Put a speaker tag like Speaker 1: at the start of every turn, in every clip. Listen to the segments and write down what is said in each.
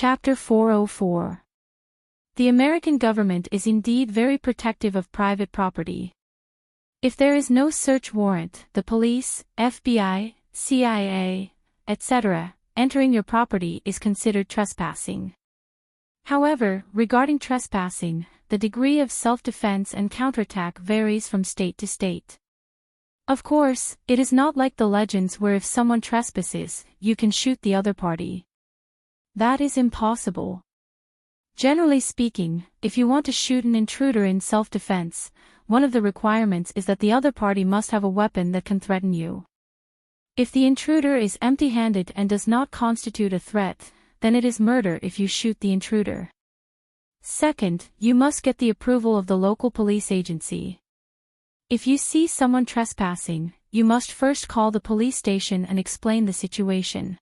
Speaker 1: Chapter 404. The American government is indeed very protective of private property. If there is no search warrant, the police, FBI, CIA, etc., entering your property is considered trespassing. However, regarding trespassing, the degree of self-defense and counterattack varies from state to state. Of course, it is not like the legends where if someone trespasses, you can shoot the other party. That is impossible. Generally speaking, if you want to shoot an intruder in self-defense, one of the requirements is that the other party must have a weapon that can threaten you. If the intruder is empty-handed and does not constitute a threat, then it is murder if you shoot the intruder. Second, you must get the approval of the local police agency. If you see someone trespassing, you must first call the police station and explain the situation.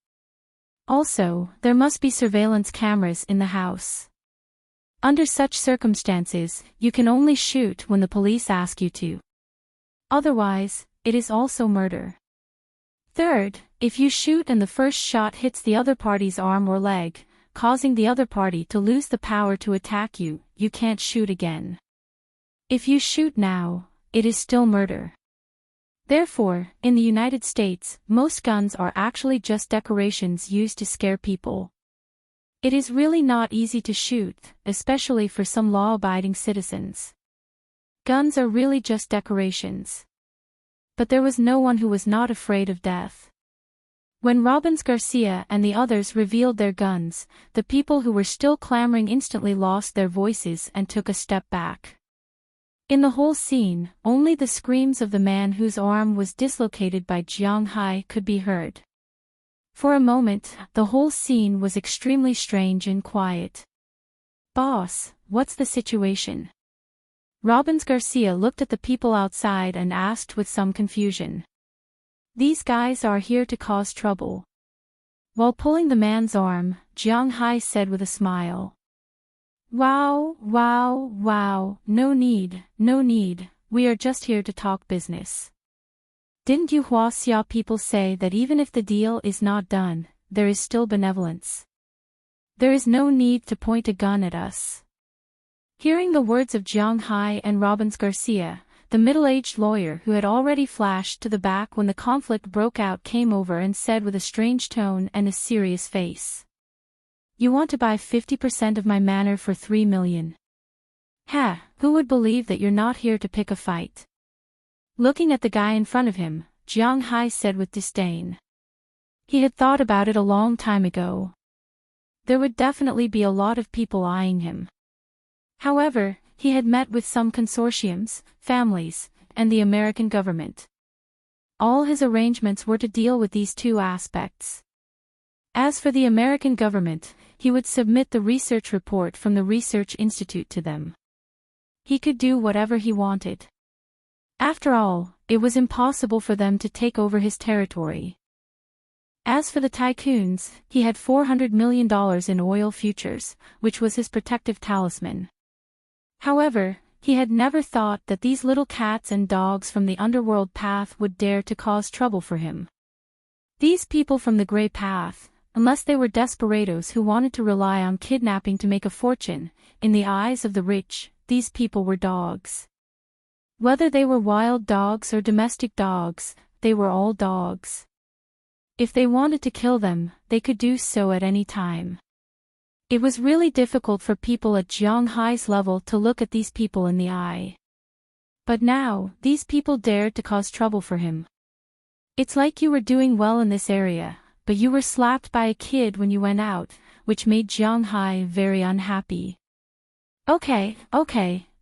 Speaker 1: Also, there must be surveillance cameras in the house. Under such circumstances, you can only shoot when the police ask you to. Otherwise, it is also murder. Third, if you shoot and the first shot hits the other party's arm or leg, causing the other party to lose the power to attack you, you can't shoot again. If you shoot now, it is still murder. Therefore, in the United States, most guns are actually just decorations used to scare people. It is really not easy to shoot, especially for some law-abiding citizens. Guns are really just decorations. But there was no one who was not afraid of death. When Robbins Garcia and the others revealed their guns, the people who were still clamoring instantly lost their voices and took a step back. In the whole scene, only the screams of the man whose arm was dislocated by Jiang Hai could be heard. For a moment, the whole scene was extremely strange and quiet. "Boss, what's the situation?" Robbins Garcia looked at the people outside and asked with some confusion. "These guys are here to cause trouble." While pulling the man's arm, Jiang Hai said with a smile, Wow, no need, we are just here to talk business. Didn't you Huaxia people say that even if the deal is not done, there is still benevolence? There is no need to point a gun at us." Hearing the words of Jiang Hai and Robbins Garcia, the middle-aged lawyer who had already flashed to the back when the conflict broke out came over and said with a strange tone and a serious face, "You want to buy 50% of my manor for 3 million. Ha, who would believe that you're not here to pick a fight?" Looking at the guy in front of him, Jiang Hai said with disdain. He had thought about it a long time ago. There would definitely be a lot of people eyeing him. However, he had met with some consortiums, families, and the American government. All his arrangements were to deal with these two aspects. As for the American government, he would submit the research report from the Research Institute to them. He could do whatever he wanted. After all, it was impossible for them to take over his territory. As for the tycoons, he had $400 million in oil futures, which was his protective talisman. However, he had never thought that these little cats and dogs from the underworld path would dare to cause trouble for him. These people from the gray path, unless they were desperados who wanted to rely on kidnapping to make a fortune, in the eyes of the rich, these people were dogs. Whether they were wild dogs or domestic dogs, they were all dogs. If they wanted to kill them, they could do so at any time. It was really difficult for people at Jiang Hai's level to look at these people in the eye. But now, these people dared to cause trouble for him. It's like you were doing well in this area, but you were slapped by a kid when you went out, which made Jiang Hai very unhappy. Okay,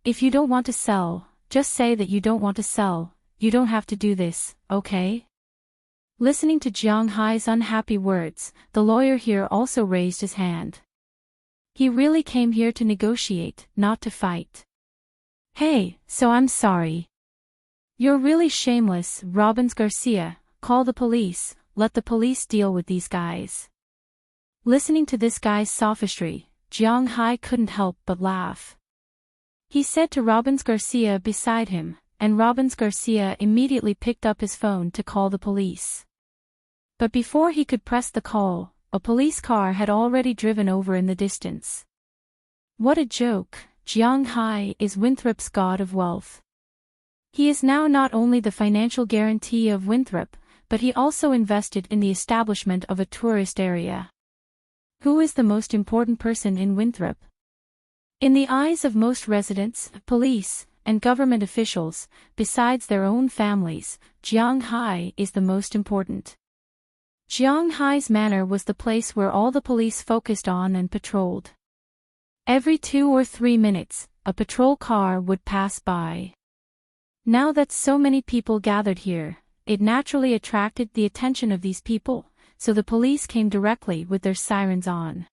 Speaker 1: if you don't want to sell, just say that you don't want to sell, you don't have to do this, okay? Listening to Jiang Hai's unhappy words, the lawyer here also raised his hand. He really came here to negotiate, not to fight. Hey, so I'm sorry. You're really shameless, Robbins Garcia, call the police, let the police deal with these guys. Listening to this guy's sophistry, Jiang Hai couldn't help but laugh. He said to Robbins Garcia beside him, and Robbins Garcia immediately picked up his phone to call the police. But before he could press the call, a police car had already driven over in the distance. What a joke! Jiang Hai is Winthrop's god of wealth. He is now not only the financial guarantee of Winthrop, but he also invested in the establishment of a tourist area. Who is the most important person in Winthrop? In the eyes of most residents, police, and government officials, besides their own families, Jiang Hai is the most important. Jiang Hai's manor was the place where all the police focused on and patrolled. Every 2 or 3 minutes, a patrol car would pass by. Now that so many people gathered here, it naturally attracted the attention of these people, so the police came directly with their sirens on.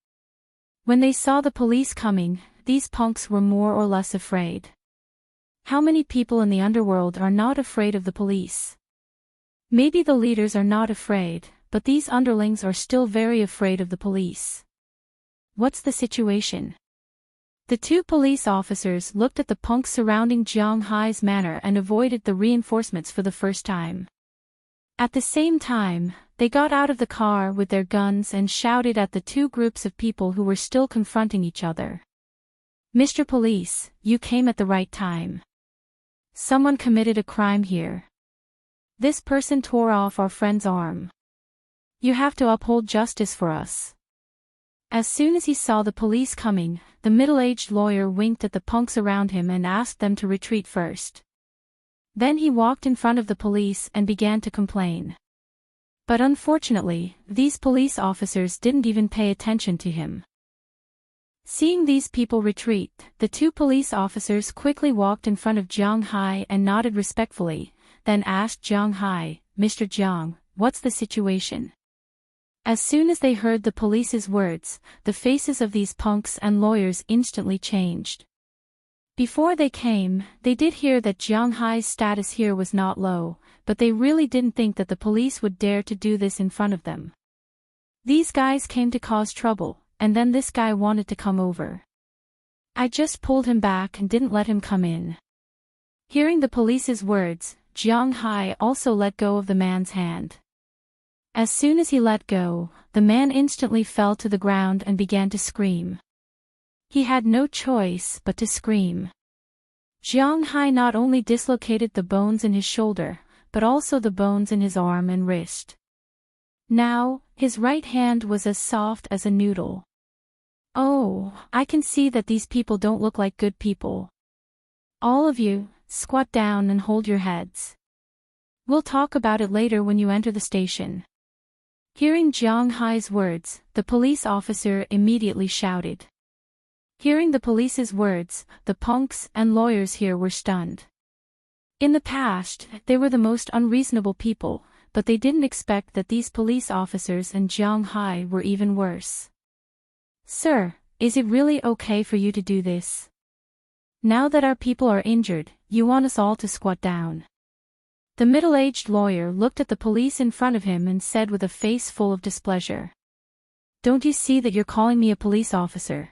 Speaker 1: When they saw the police coming, these punks were more or less afraid. How many people in the underworld are not afraid of the police? Maybe the leaders are not afraid, but these underlings are still very afraid of the police. What's the situation? The 2 police officers looked at the punks surrounding Jiang Hai's manor and avoided the reinforcements for the first time. At the same time, they got out of the car with their guns and shouted at the 2 groups of people who were still confronting each other. Mr. Police, you came at the right time. Someone committed a crime here. This person tore off our friend's arm. You have to uphold justice for us. As soon as he saw the police coming, the middle-aged lawyer winked at the punks around him and asked them to retreat first. Then he walked in front of the police and began to complain. But unfortunately, these police officers didn't even pay attention to him. Seeing these people retreat, the 2 police officers quickly walked in front of Jiang Hai and nodded respectfully, then asked Jiang Hai, Mr. Jiang, what's the situation? As soon as they heard the police's words, the faces of these punks and lawyers instantly changed. Before they came, they did hear that Jiang Hai's status here was not low, but they really didn't think that the police would dare to do this in front of them. These guys came to cause trouble, and then this guy wanted to come over. I just pulled him back and didn't let him come in. Hearing the police's words, Jiang Hai also let go of the man's hand. As soon as he let go, the man instantly fell to the ground and began to scream. He had no choice but to scream. Jiang Hai not only dislocated the bones in his shoulder, but also the bones in his arm and wrist. Now, his right hand was as soft as a noodle. Oh, I can see that these people don't look like good people. All of you, squat down and hold your heads. We'll talk about it later when you enter the station. Hearing Jiang Hai's words, the police officer immediately shouted. Hearing the police's words, the punks and lawyers here were stunned. In the past, they were the most unreasonable people, but they didn't expect that these police officers and Jiang Hai were even worse. Sir, is it really okay for you to do this? Now that our people are injured, you want us all to squat down. The middle-aged lawyer looked at the police in front of him and said with a face full of displeasure. Don't you see that you're calling me a police officer?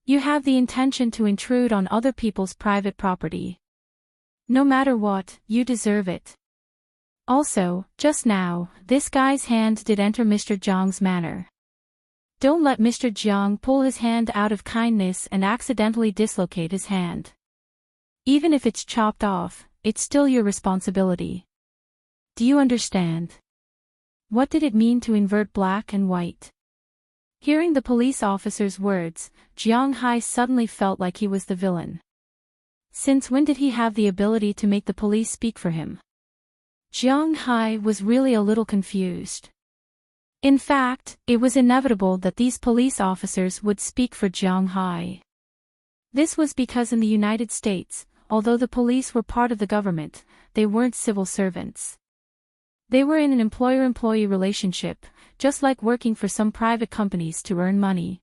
Speaker 1: You have the intention to intrude on other people's private property. No matter what, you deserve it. Also, just now, this guy's hand did enter Mr. Jiang's manor. Don't let Mr. Jiang pull his hand out of kindness and accidentally dislocate his hand. Even if it's chopped off, it's still your responsibility. Do you understand? What did it mean to invert black and white? Hearing the police officer's words, Jiang Hai suddenly felt like he was the villain. Since when did he have the ability to make the police speak for him? Jiang Hai was really a little confused. In fact, it was inevitable that these police officers would speak for Jiang Hai. This was because in the United States, although the police were part of the government, they weren't civil servants. They were in an employer-employee relationship, just like working for some private companies to earn money.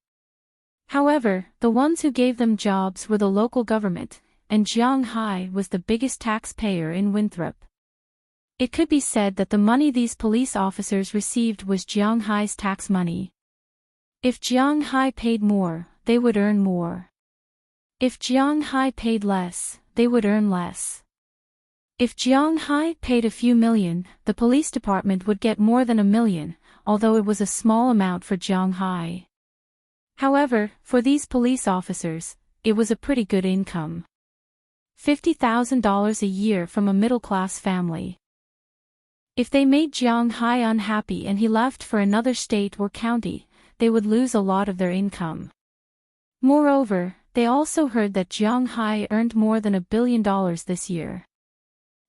Speaker 1: However, the ones who gave them jobs were the local government, and Jiang Hai was the biggest taxpayer in Winthrop. It could be said that the money these police officers received was Jiang Hai's tax money. If Jiang Hai paid more, they would earn more. If Jiang Hai paid less, they would earn less. If Jiang Hai paid a few million, the police department would get more than $1 million, although it was a small amount for Jiang Hai. However, for these police officers, it was a pretty good income. $50,000 a year from a middle-class family. If they made Jiang Hai unhappy and he left for another state or county, they would lose a lot of their income. Moreover, they also heard that Jiang Hai earned more than $1 billion this year.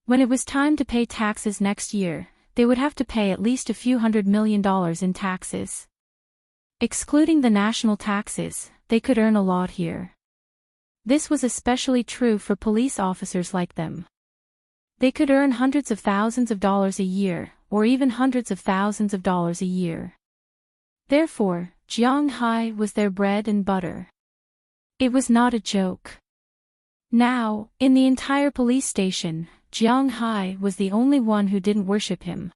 Speaker 1: When it was time to pay taxes next year, they would have to pay at least a few $100 million in taxes. Excluding the national taxes, they could earn a lot here. This was especially true for police officers like them. They could earn hundreds of thousands of dollars a year, or even hundreds of thousands of dollars a year. Therefore, Jiang Hai was their bread and butter. It was not a joke. Now, in the entire police station, Jiang Hai was the only one who didn't worship him.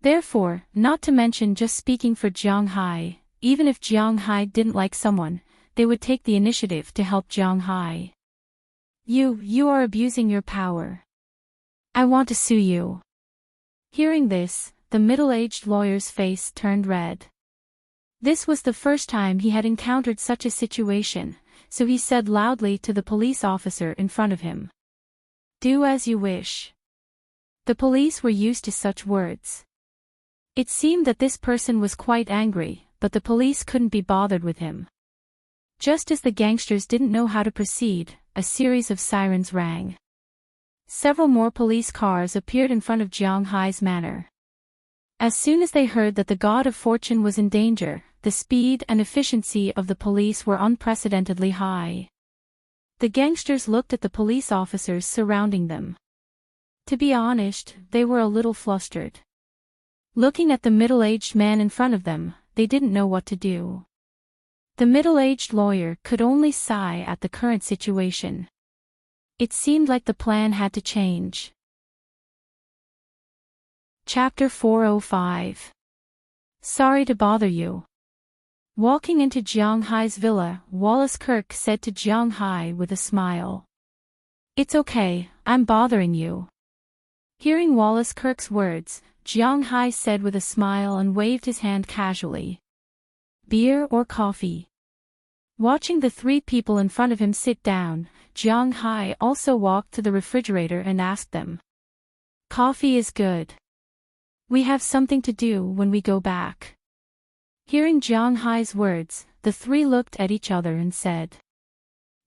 Speaker 1: Therefore, not to mention just speaking for Jiang Hai, even if Jiang Hai didn't like someone, they would take the initiative to help Jiang Hai. You are abusing your power. I want to sue you. Hearing this, the middle-aged lawyer's face turned red. This was the first time he had encountered such a situation, so he said loudly to the police officer in front of him. Do as you wish. The police were used to such words. It seemed that this person was quite angry, but the police couldn't be bothered with him. Just as the gangsters didn't know how to proceed, a series of sirens rang. Several more police cars appeared in front of Jiang Hai's manor. As soon as they heard that the god of fortune was in danger, the speed and efficiency of the police were unprecedentedly high. The gangsters looked at the police officers surrounding them. To be honest, they were a little flustered. Looking at the middle-aged man in front of them, they didn't know what to do. The middle-aged lawyer could only sigh at the current situation. It seemed like the plan had to change. Chapter 405. Sorry to bother you. Walking into Jiang Hai's villa, Wallace Kirk said to Jiang Hai with a smile. It's okay, I'm bothering you. Hearing Wallace Kirk's words, Jiang Hai said with a smile and waved his hand casually. Beer or coffee? Watching the three people in front of him sit down, Jiang Hai also walked to the refrigerator and asked them. Coffee is good. We have something to do when we go back. Hearing Jiang Hai's words, the three looked at each other and said.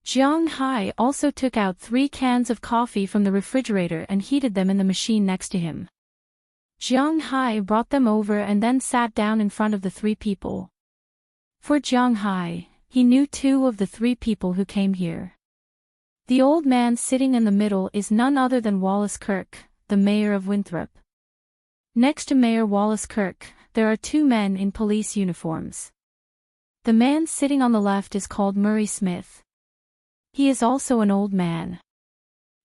Speaker 1: Jiang Hai also took out 3 cans of coffee from the refrigerator and heated them in the machine next to him. Jiang Hai brought them over and then sat down in front of the 3 people. For Jiang Hai, he knew 2 of the 3 people who came here. The old man sitting in the middle is none other than Wallace Kirk, the mayor of Winthrop. Next to Mayor Wallace Kirk, there are 2 men in police uniforms. The man sitting on the left is called Murray Smith. He is also an old man.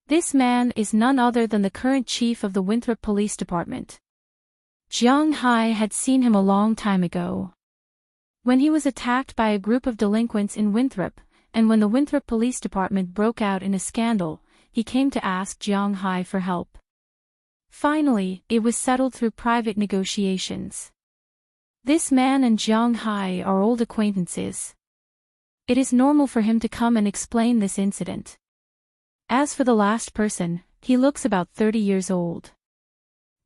Speaker 1: This man is none other than the current chief of the Winthrop Police Department. Jiang Hai had seen him a long time ago. When he was attacked by a group of delinquents in Winthrop, and when the Winthrop Police Department broke out in a scandal, he came to ask Jiang Hai for help. Finally, it was settled through private negotiations. This man and Jiang Hai are old acquaintances. It is normal for him to come and explain this incident. As for the last person, he looks about 30 years old.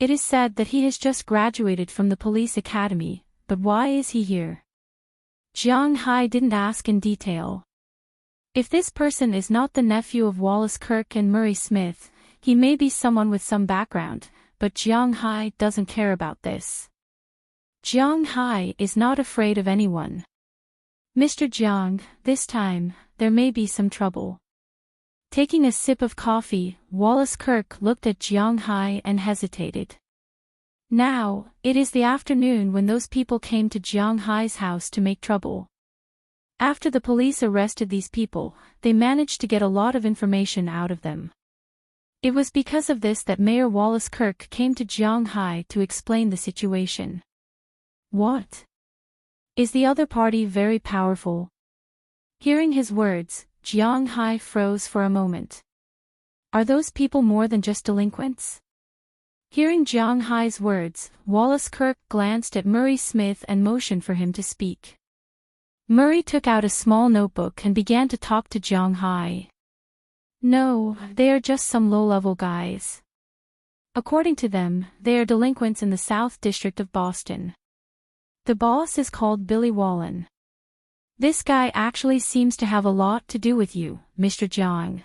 Speaker 1: It is said that he has just graduated from the police academy, but why is he here? Jiang Hai didn't ask in detail. If this person is not the nephew of Wallace Kirk and Murray Smith, he may be someone with some background, but Jiang Hai doesn't care about this. Jiang Hai is not afraid of anyone. Mr. Jiang, this time, there may be some trouble. Taking a sip of coffee, Wallace Kirk looked at Jiang Hai and hesitated. Now, it is the afternoon when those people came to Jiang Hai's house to make trouble. After the police arrested these people, they managed to get a lot of information out of them. It was because of this that Mayor Wallace Kirk came to Jiang Hai to explain the situation. What? Is the other party very powerful? Hearing his words, Jiang Hai froze for a moment. Are those people more than just delinquents? Hearing Jiang Hai's words, Wallace Kirk glanced at Murray Smith and motioned for him to speak. Murray took out a small notebook and began to talk to Jiang Hai. No, they are just some low-level guys. According to them, they are delinquents in the South District of Boston. The boss is called Billy Wallen. This guy actually seems to have a lot to do with you, Mr. Jiang.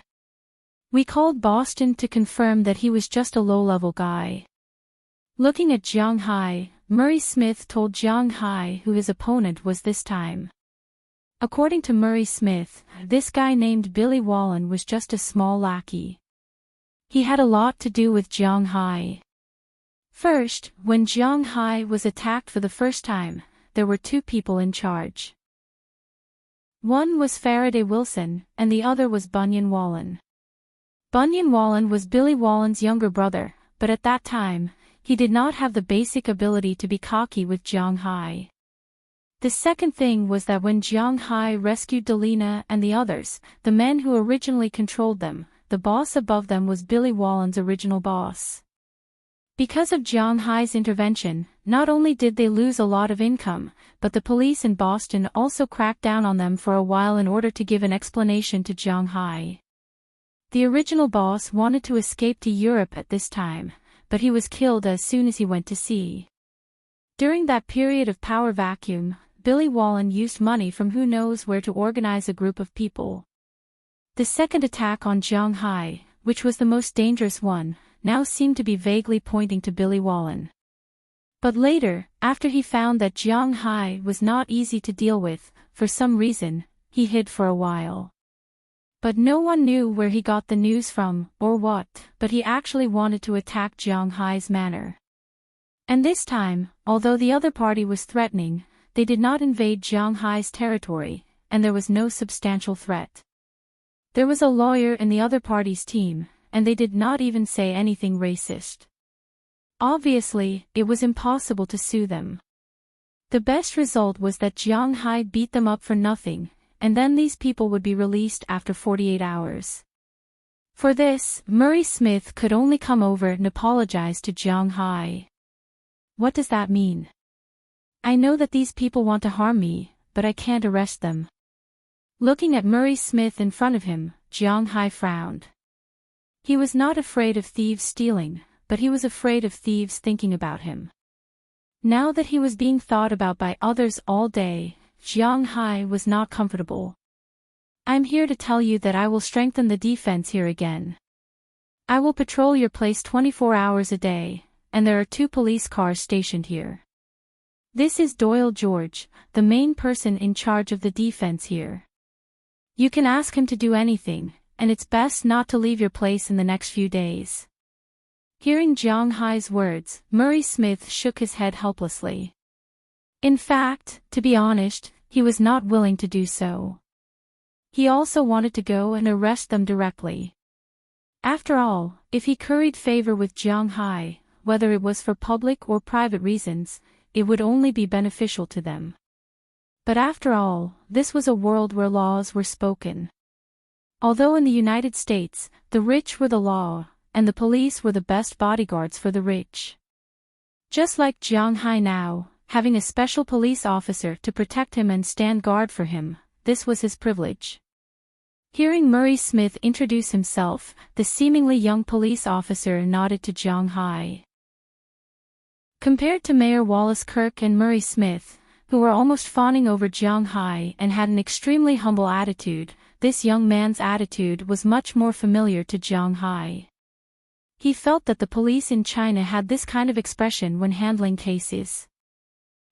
Speaker 1: We called Boston to confirm that he was just a low-level guy. Looking at Jiang Hai, Murray Smith told Jiang Hai who his opponent was this time. According to Murray Smith, this guy named Billy Wallen was just a small lackey. He had a lot to do with Jiang Hai. First, when Jiang Hai was attacked for the first time, there were two people in charge. One was Faraday Wilson, and the other was Bunyan Wallen. Bunyan Wallen was Billy Wallen's younger brother, but at that time, he did not have the basic ability to be cocky with Jiang Hai. The second thing was that when Jiang Hai rescued Delina and the others, the men who originally controlled them, the boss above them was Billy Wallen's original boss. Because of Jiang Hai's intervention, not only did they lose a lot of income, but the police in Boston also cracked down on them for a while in order to give an explanation to Jiang Hai. The original boss wanted to escape to Europe at this time, but he was killed as soon as he went to sea. During that period of power vacuum, Billy Wallen used money from who knows where to organize a group of people. The second attack on Jiang Hai, which was the most dangerous one, now seemed to be vaguely pointing to Billy Wallen. But later, after he found that Jiang Hai was not easy to deal with, for some reason, he hid for a while. But no one knew where he got the news from, or what, but he actually wanted to attack Jiang Hai's manor. And this time, although the other party was threatening, they did not invade Jiang Hai's territory, and there was no substantial threat. There was a lawyer in the other party's team, and they did not even say anything racist. Obviously, it was impossible to sue them. The best result was that Jiang Hai beat them up for nothing, and then these people would be released after 48 hours. For this, Murray Smith could only come over and apologize to Jiang Hai. What does that mean? I know that these people want to harm me, but I can't arrest them. Looking at Murray Smith in front of him, Jiang Hai frowned. He was not afraid of thieves stealing, but he was afraid of thieves thinking about him. Now that he was being thought about by others all day, Jiang Hai was not comfortable. I'm here to tell you that I will strengthen the defense here again. I will patrol your place 24 hours a day, and there are 2 police cars stationed here. This is Doyle George, the main person in charge of the defense here. You can ask him to do anything, and it's best not to leave your place in the next few days. Hearing Jiang Hai's words, Murray Smith shook his head helplessly. In fact, to be honest, he was not willing to do so. He also wanted to go and arrest them directly. After all, if he curried favor with Jiang Hai, whether it was for public or private reasons, it would only be beneficial to them. But after all, this was a world where laws were spoken. Although in the United States, the rich were the law, and the police were the best bodyguards for the rich. Just like Jiang Hai now, having a special police officer to protect him and stand guard for him, this was his privilege. Hearing Murray Smith introduce himself, the seemingly young police officer nodded to Jiang Hai. Compared to Mayor Wallace Kirk and Murray Smith, who were almost fawning over Jiang Hai and had an extremely humble attitude, this young man's attitude was much more familiar to Jiang Hai. He felt that the police in China had this kind of expression when handling cases.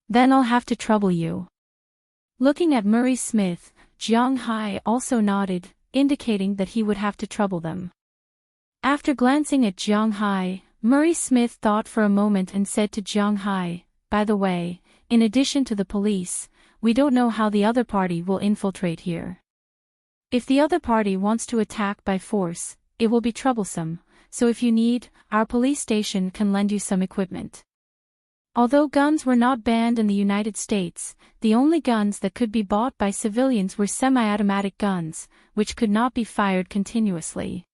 Speaker 1: Then I'll have to trouble you. Looking at Murray Smith, Jiang Hai also nodded, indicating that he would have to trouble them. After glancing at Jiang Hai, Murray Smith thought for a moment and said to Jiang Hai, by the way, in addition to the police, we don't know how the other party will infiltrate here. If the other party wants to attack by force, it will be troublesome, so if you need, our police station can lend you some equipment. Although guns were not banned in the United States, the only guns that could be bought by civilians were semi-automatic guns, which could not be fired continuously.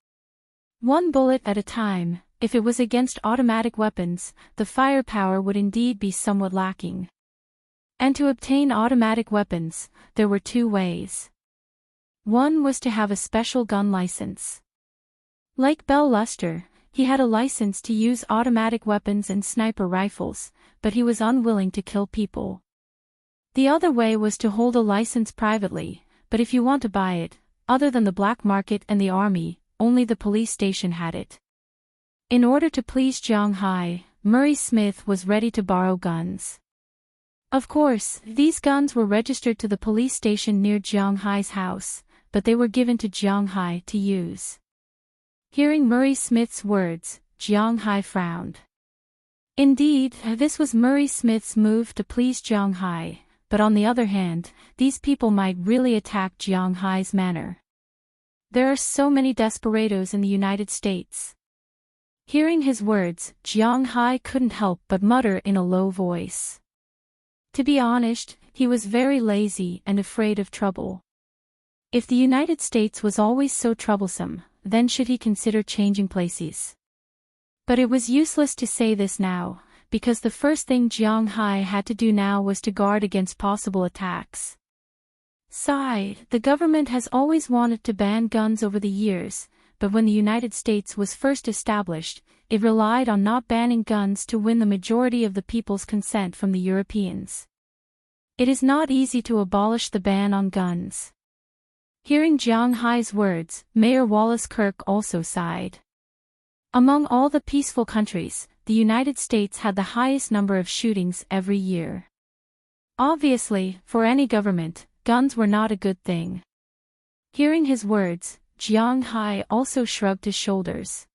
Speaker 1: One bullet at a time, if it was against automatic weapons, the firepower would indeed be somewhat lacking. And to obtain automatic weapons, there were two ways. One was to have a special gun license. Like Bell Luster, he had a license to use automatic weapons and sniper rifles, but he was unwilling to kill people. The other way was to hold a license privately, but if you want to buy it, other than the black market and the army, only the police station had it. In order to please Jiang Hai, Murray Smith was ready to borrow guns. Of course, these guns were registered to the police station near Jiang Hai's house, but they were given to Jiang Hai to use. Hearing Murray Smith's words, Jiang Hai frowned. Indeed, this was Murray Smith's move to please Jiang Hai, but on the other hand, these people might really attack Jiang Hai's manor. There are so many desperados in the United States. Hearing his words, Jiang Hai couldn't help but mutter in a low voice. To be honest, he was very lazy and afraid of trouble. If the United States was always so troublesome, then should he consider changing places? But it was useless to say this now, because the first thing Jiang Hai had to do now was to guard against possible attacks. Sigh, the government has always wanted to ban guns over the years, but when the United States was first established, it relied on not banning guns to win the majority of the people's consent from the Europeans. It is not easy to abolish the ban on guns. Hearing Jiang Hai's words, Mayor Wallace Kirk also sighed. Among all the peaceful countries, the United States had the highest number of shootings every year. Obviously, for any government, guns were not a good thing. Hearing his words, Jiang Hai also shrugged his shoulders.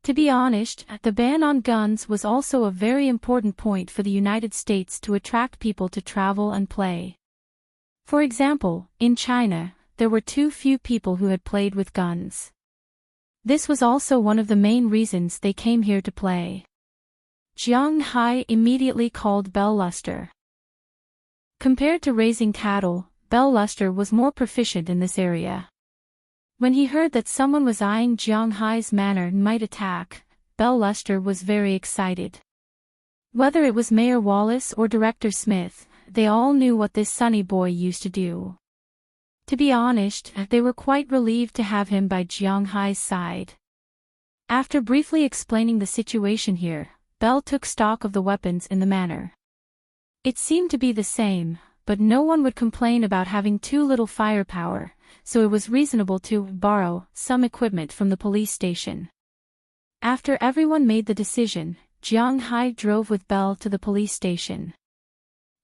Speaker 1: To be honest, the ban on guns was also a very important point for the United States to attract people to travel and play. For example, in China, there were too few people who had played with guns. This was also one of the main reasons they came here to play. Jiang Hai immediately called Bell Luster. Compared to raising cattle, Bell Luster was more proficient in this area. When he heard that someone was eyeing Jiang Hai's manor and might attack, Bell Luster was very excited. Whether it was Mayor Wallace or Director Smith, they all knew what this sunny boy used to do. To be honest, they were quite relieved to have him by Jiang Hai's side. After briefly explaining the situation here, Bell took stock of the weapons in the manor. It seemed to be the same, but no one would complain about having too little firepower, so it was reasonable to borrow some equipment from the police station. After everyone made the decision, Jiang Hai drove with Bell to the police station.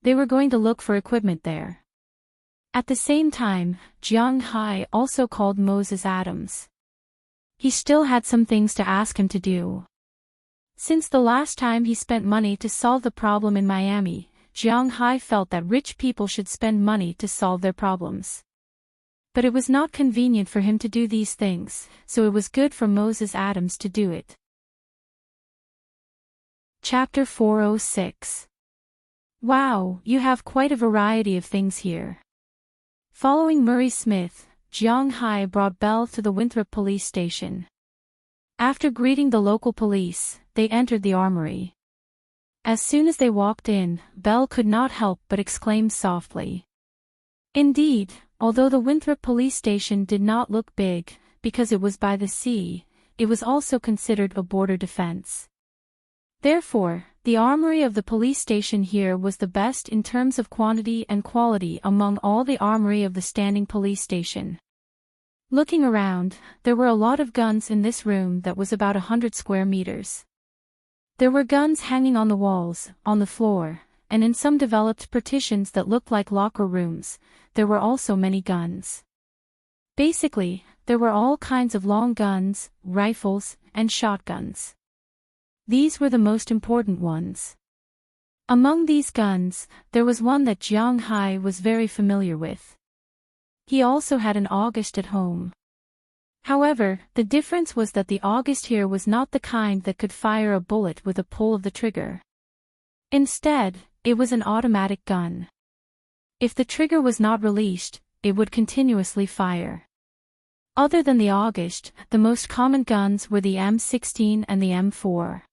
Speaker 1: They were going to look for equipment there. At the same time, Jiang Hai also called Moses Adams. He still had some things to ask him to do. Since the last time he spent money to solve the problem in Miami, Jiang Hai felt that rich people should spend money to solve their problems. But it was not convenient for him to do these things, so it was good for Moses Adams to do it. Chapter 406. Wow, you have quite a variety of things here. Following Murray Smith, Jiang Hai brought Bell to the Winthrop police station. After greeting the local police, they entered the armory. As soon as they walked in, Bell could not help but exclaim softly. Indeed, although the Winthrop police station did not look big, because it was by the sea, it was also considered a border defense. Therefore, the armory of the police station here was the best in terms of quantity and quality among all the armory of the standing police station. Looking around, there were a lot of guns in this room that was about 100 square meters. There were guns hanging on the walls, on the floor, and in some developed partitions that looked like locker rooms, there were also many guns. Basically, there were all kinds of long guns, rifles, and shotguns. These were the most important ones. Among these guns, there was one that Jiang Hai was very familiar with. He also had an August at home. However, the difference was that the August here was not the kind that could fire a bullet with a pull of the trigger. Instead, it was an automatic gun. If the trigger was not released, it would continuously fire. Other than the August, the most common guns were the M16 and the M4.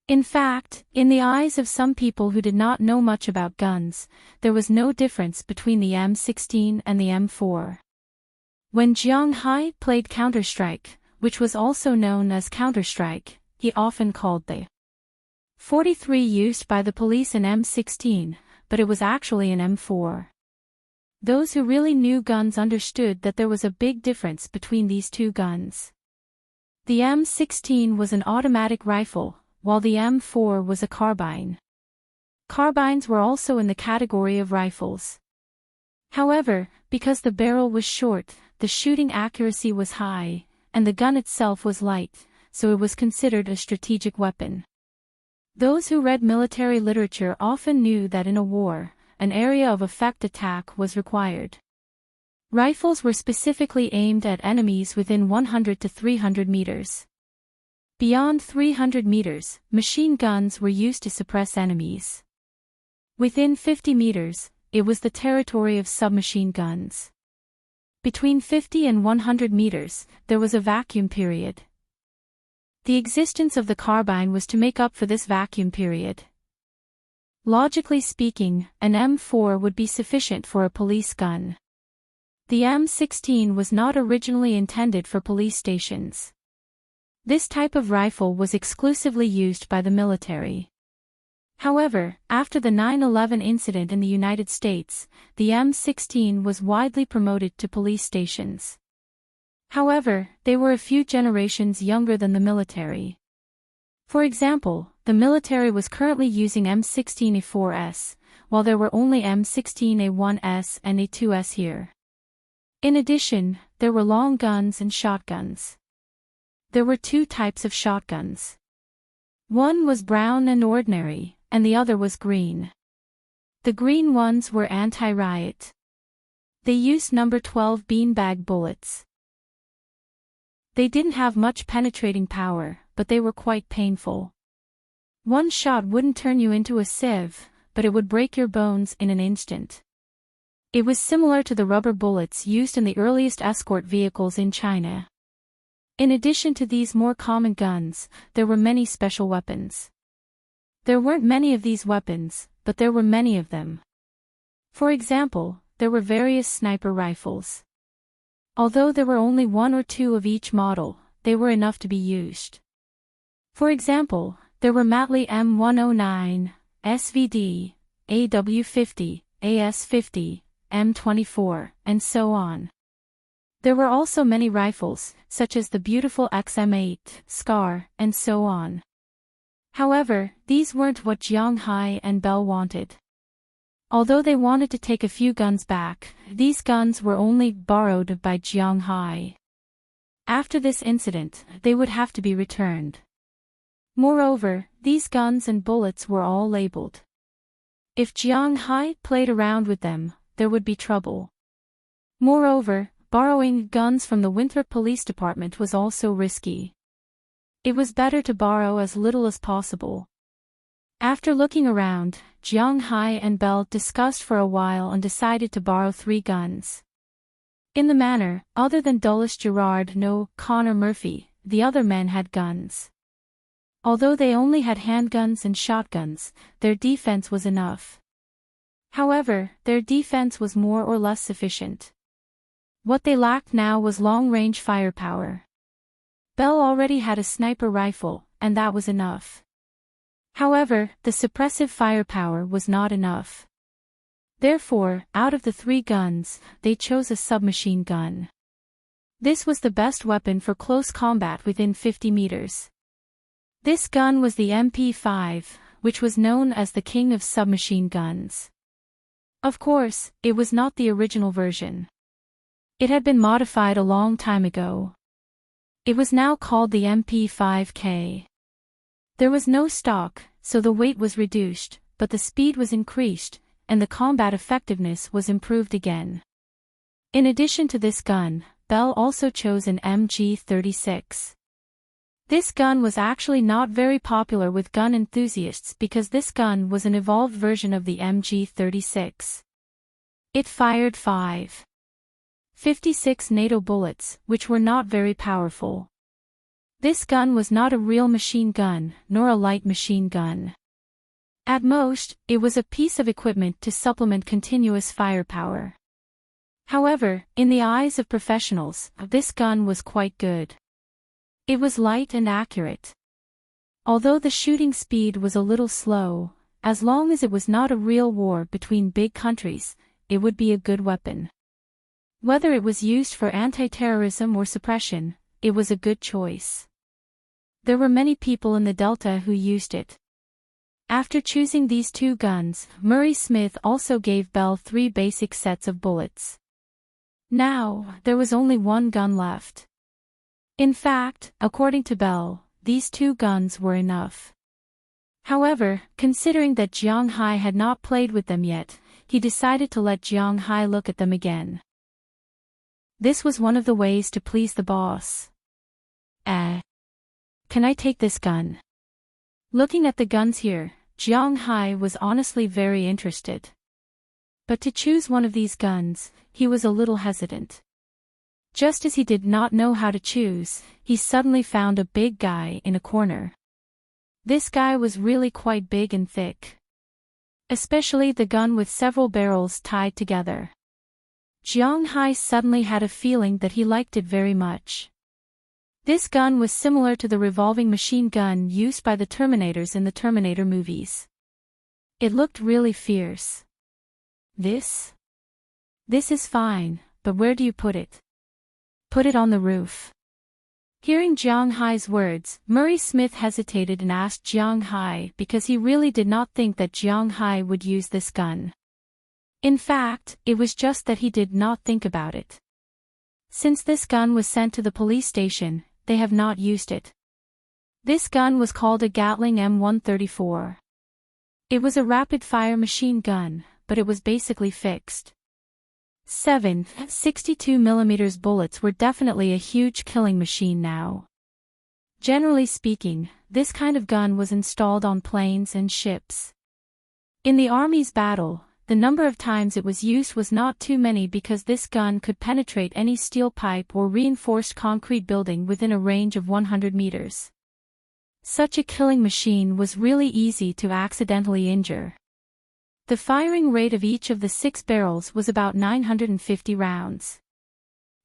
Speaker 1: In fact, in the eyes of some people who did not know much about guns, there was no difference between the M16 and the M4. When Jiang Hai played Counter-Strike, which was also known as Counter-Strike, he often called the 43 used by the police an M16, but it was actually an M4. Those who really knew guns understood that there was a big difference between these two guns. The M16 was an automatic rifle, while the M4 was a carbine. Carbines were also in the category of rifles. However, because the barrel was short, the shooting accuracy was high, and the gun itself was light, so it was considered a strategic weapon. Those who read military literature often knew that in a war, an area of effect attack was required. Rifles were specifically aimed at enemies within 100 to 300 meters. Beyond 300 meters, machine guns were used to suppress enemies. Within 50 meters, it was the territory of submachine guns. Between 50 and 100 meters, there was a vacuum period. The existence of the carbine was to make up for this vacuum period. Logically speaking, an M4 would be sufficient for a police gun. The M16 was not originally intended for police stations. This type of rifle was exclusively used by the military. However, after the 9/11 incident in the United States, the M16 was widely promoted to police stations. However, they were a few generations younger than the military. For example, the military was currently using M16A4S, while there were only M16A1S and A2S here. In addition, there were long guns and shotguns. There were two types of shotguns. One was brown and ordinary, and the other was green. The green ones were anti-riot. They used number 12 beanbag bullets. They didn't have much penetrating power, but they were quite painful. One shot wouldn't turn you into a sieve, but it would break your bones in an instant. It was similar to the rubber bullets used in the earliest escort vehicles in China. In addition to these more common guns, there were many special weapons. There weren't many of these weapons, but there were many of them. For example, there were various sniper rifles. Although there were only one or two of each model, they were enough to be used. For example, there were Matley M109, SVD, AW50, AS50, M24, and so on. There were also many rifles, such as the beautiful XM8, Scar, and so on. However, these weren't what Jiang Hai and Bell wanted. Although they wanted to take a few guns back, these guns were only borrowed by Jiang Hai. After this incident, they would have to be returned. Moreover, these guns and bullets were all labeled. If Jiang Hai played around with them, there would be trouble. Moreover, borrowing guns from the Winthrop Police Department was also risky. It was better to borrow as little as possible. After looking around, Jiang Hai and Bell discussed for a while and decided to borrow 3 guns. In the manner, other than Dulles Gerard no, Connor Murphy, the other men had guns. Although they only had handguns and shotguns, their defense was enough. However, their defense was more or less sufficient. What they lacked now was long-range firepower. Bell already had a sniper rifle, and that was enough. However, the suppressive firepower was not enough. Therefore, out of the 3 guns, they chose a submachine gun. This was the best weapon for close combat within 50 meters. This gun was the MP5, which was known as the king of submachine guns. Of course, it was not the original version. It had been modified a long time ago. It was now called the MP5K. There was no stock, so the weight was reduced, but the speed was increased, and the combat effectiveness was improved again. In addition to this gun, Bell also chose an MG36. This gun was actually not very popular with gun enthusiasts because this gun was an evolved version of the MG36. It fired 5 56 NATO bullets, which were not very powerful. This gun was not a real machine gun, nor a light machine gun. At most, it was a piece of equipment to supplement continuous firepower. However, in the eyes of professionals, this gun was quite good. It was light and accurate. Although the shooting speed was a little slow, as long as it was not a real war between big countries, it would be a good weapon. Whether it was used for anti-terrorism or suppression, it was a good choice. There were many people in the Delta who used it. After choosing these two guns, Murray Smith also gave Bell 3 basic sets of bullets. Now, there was only one gun left. In fact, according to Bell, these 2 guns were enough. However, considering that Jiang Hai had not played with them yet, he decided to let Jiang Hai look at them again. This was one of the ways to please the boss. Can I take this gun? Looking at the guns here, Jiang Hai was honestly very interested. But to choose one of these guns, he was a little hesitant. Just as he did not know how to choose, he suddenly found a big guy in a corner. This guy was really quite big and thick. Especially the gun with several barrels tied together. Jiang Hai suddenly had a feeling that he liked it very much. This gun was similar to the revolving machine gun used by the Terminators in the Terminator movies. It looked really fierce. This is fine, but where do you put it? Put it on the roof. Hearing Jiang Hai's words, Murray Smith hesitated and asked Jiang Hai because he really did not think that Jiang Hai would use this gun. In fact, it was just that he did not think about it. Since this gun was sent to the police station, they have not used it. This gun was called a Gatling M134. It was a rapid-fire machine gun, but it was basically fixed. 62mm bullets were definitely a huge killing machine now. Generally speaking, this kind of gun was installed on planes and ships. In the Army's battle, the number of times it was used was not too many because this gun could penetrate any steel pipe or reinforced concrete building within a range of 100 meters. Such a killing machine was really easy to accidentally injure. The firing rate of each of the 6 barrels was about 950 rounds.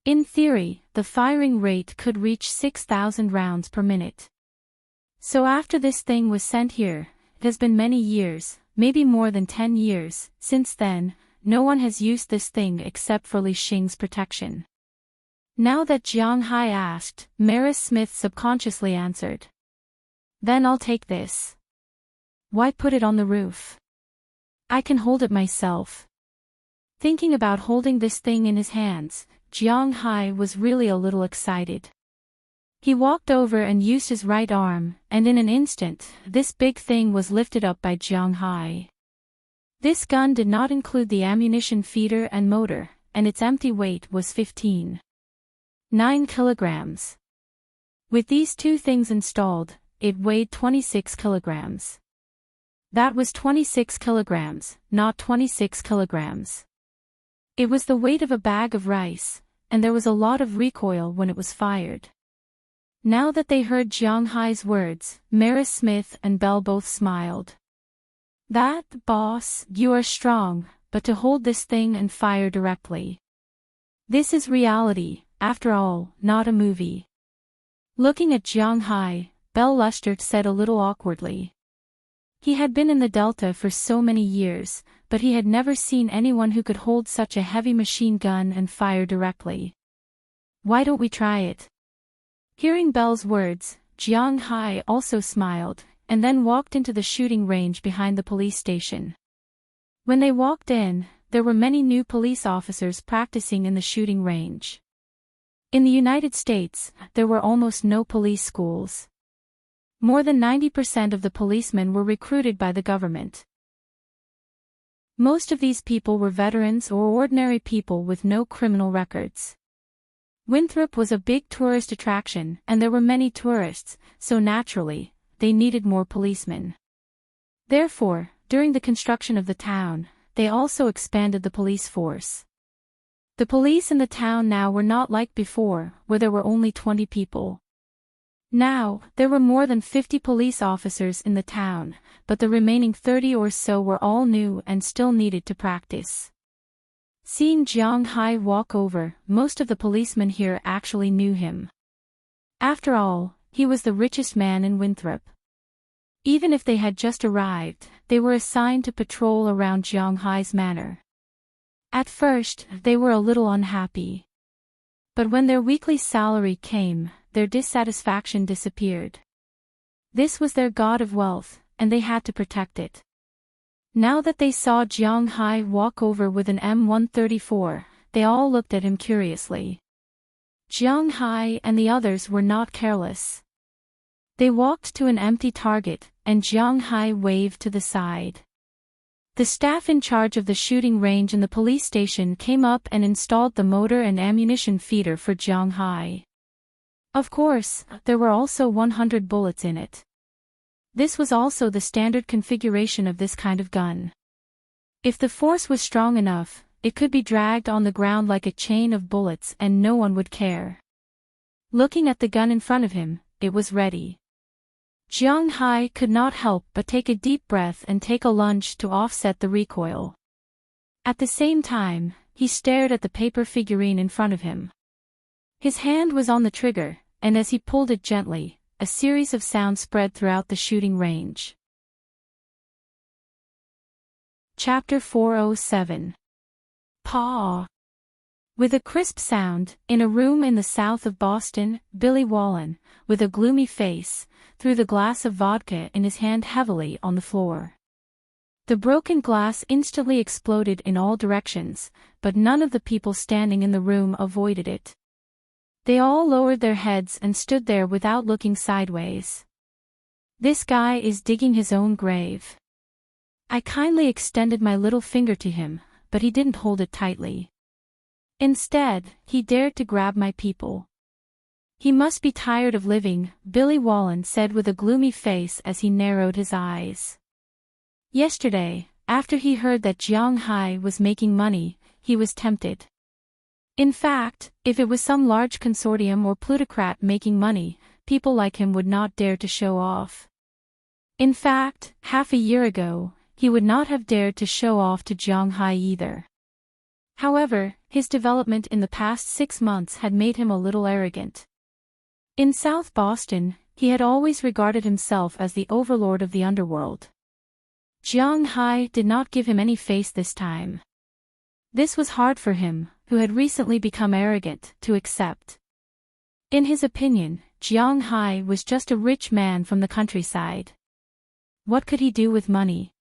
Speaker 1: In theory, the firing rate could reach 6,000 rounds per minute. So after this thing was sent here, it has been many years, maybe more than 10 years, since then, no one has used this thing except for Li Xing's protection. Now that Jiang Hai asked, Murray Smith subconsciously answered. Then I'll take this. Why put it on the roof? I can hold it myself. Thinking about holding this thing in his hands, Jiang Hai was really a little excited. He walked over and used his right arm, and in an instant, this big thing was lifted up by Jiang Hai. This gun did not include the ammunition feeder and motor, and its empty weight was 15.9 kilograms. With these 2 things installed, it weighed 26 kilograms. That was 26 kilograms, not 26 kilograms. It was the weight of a bag of rice, and there was a lot of recoil when it was fired. Now that they heard Jiang Hai's words, Murray Smith and Bell both smiled. That, boss, you are strong, but to hold this thing and fire directly. This is reality, after all, not a movie. Looking at Jiang Hai, Bell Lustert said a little awkwardly. He had been in the Delta for so many years, but he had never seen anyone who could hold such a heavy machine gun and fire directly. Why don't we try it? Hearing Bell's words, Jiang Hai also smiled, and then walked into the shooting range behind the police station. When they walked in, there were many new police officers practicing in the shooting range. In the United States, there were almost no police schools. More than 90% of the policemen were recruited by the government. Most of these people were veterans or ordinary people with no criminal records. Winthrop was a big tourist attraction, and there were many tourists, so naturally, they needed more policemen. Therefore, during the construction of the town, they also expanded the police force. The police in the town now were not like before, where there were only 20 people. Now, there were more than 50 police officers in the town, but the remaining 30 or so were all new and still needed to practice. Seeing Jiang Hai walk over, most of the policemen here actually knew him. After all, he was the richest man in Winthrop. Even if they had just arrived, they were assigned to patrol around Jiang Hai's manor. At first, they were a little unhappy. But when their weekly salary came, their dissatisfaction disappeared. This was their god of wealth, and they had to protect it. Now that they saw Jiang Hai walk over with an M134, they all looked at him curiously. Jiang Hai and the others were not careless. They walked to an empty target, and Jiang Hai waved to the side. The staff in charge of the shooting range in the police station came up and installed the motor and ammunition feeder for Jiang Hai. Of course, there were also 100 bullets in it. This was also the standard configuration of this kind of gun. If the force was strong enough, it could be dragged on the ground like a chain of bullets and no one would care. Looking at the gun in front of him, it was ready. Jiang Hai could not help but take a deep breath and take a lunge to offset the recoil. At the same time, he stared at the paper figurine in front of him. His hand was on the trigger, and as he pulled it gently, a series of sounds spread throughout the shooting range. Chapter 407. Paw. With a crisp sound, in a room in the south of Boston, Billy Wallen, with a gloomy face, threw the glass of vodka in his hand heavily on the floor. The broken glass instantly exploded in all directions, but none of the people standing in the room avoided it. They all lowered their heads and stood there without looking sideways. This guy is digging his own grave. I kindly extended my little finger to him, but he didn't hold it tightly. Instead, he dared to grab my people. He must be tired of living, Billy Wallen said with a gloomy face as he narrowed his eyes. Yesterday, after he heard that Jiang Hai was making money, he was tempted. In fact, if it was some large consortium or plutocrat making money, people like him would not dare to show off. In fact, half a year ago, he would not have dared to show off to Jiang Hai either. However, his development in the past 6 months had made him a little arrogant. In South Boston, he had always regarded himself as the overlord of the underworld. Jiang Hai did not give him any face this time. This was hard for him, who had recently become arrogant, to accept. In his opinion, Jiang Hai was just a rich man from the countryside. What could he do with money?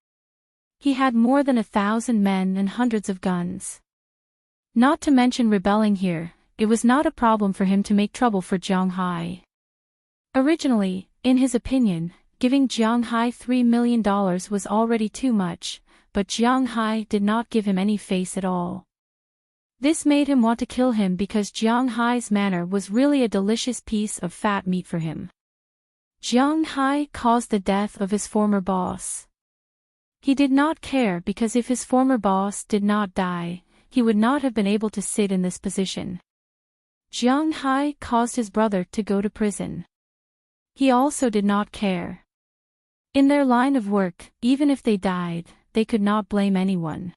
Speaker 1: He had more than 1,000 men and hundreds of guns. Not to mention rebelling here, it was not a problem for him to make trouble for Jiang Hai. Originally, in his opinion, giving Jiang Hai $3 million was already too much, but Jiang Hai did not give him any face at all. This made him want to kill him because Jiang Hai's manor was really a delicious piece of fat meat for him. Jiang Hai caused the death of his former boss. He did not care because if his former boss did not die, he would not have been able to sit in this position. Jiang Hai caused his brother to go to prison. He also did not care. In their line of work, even if they died, they could not blame anyone.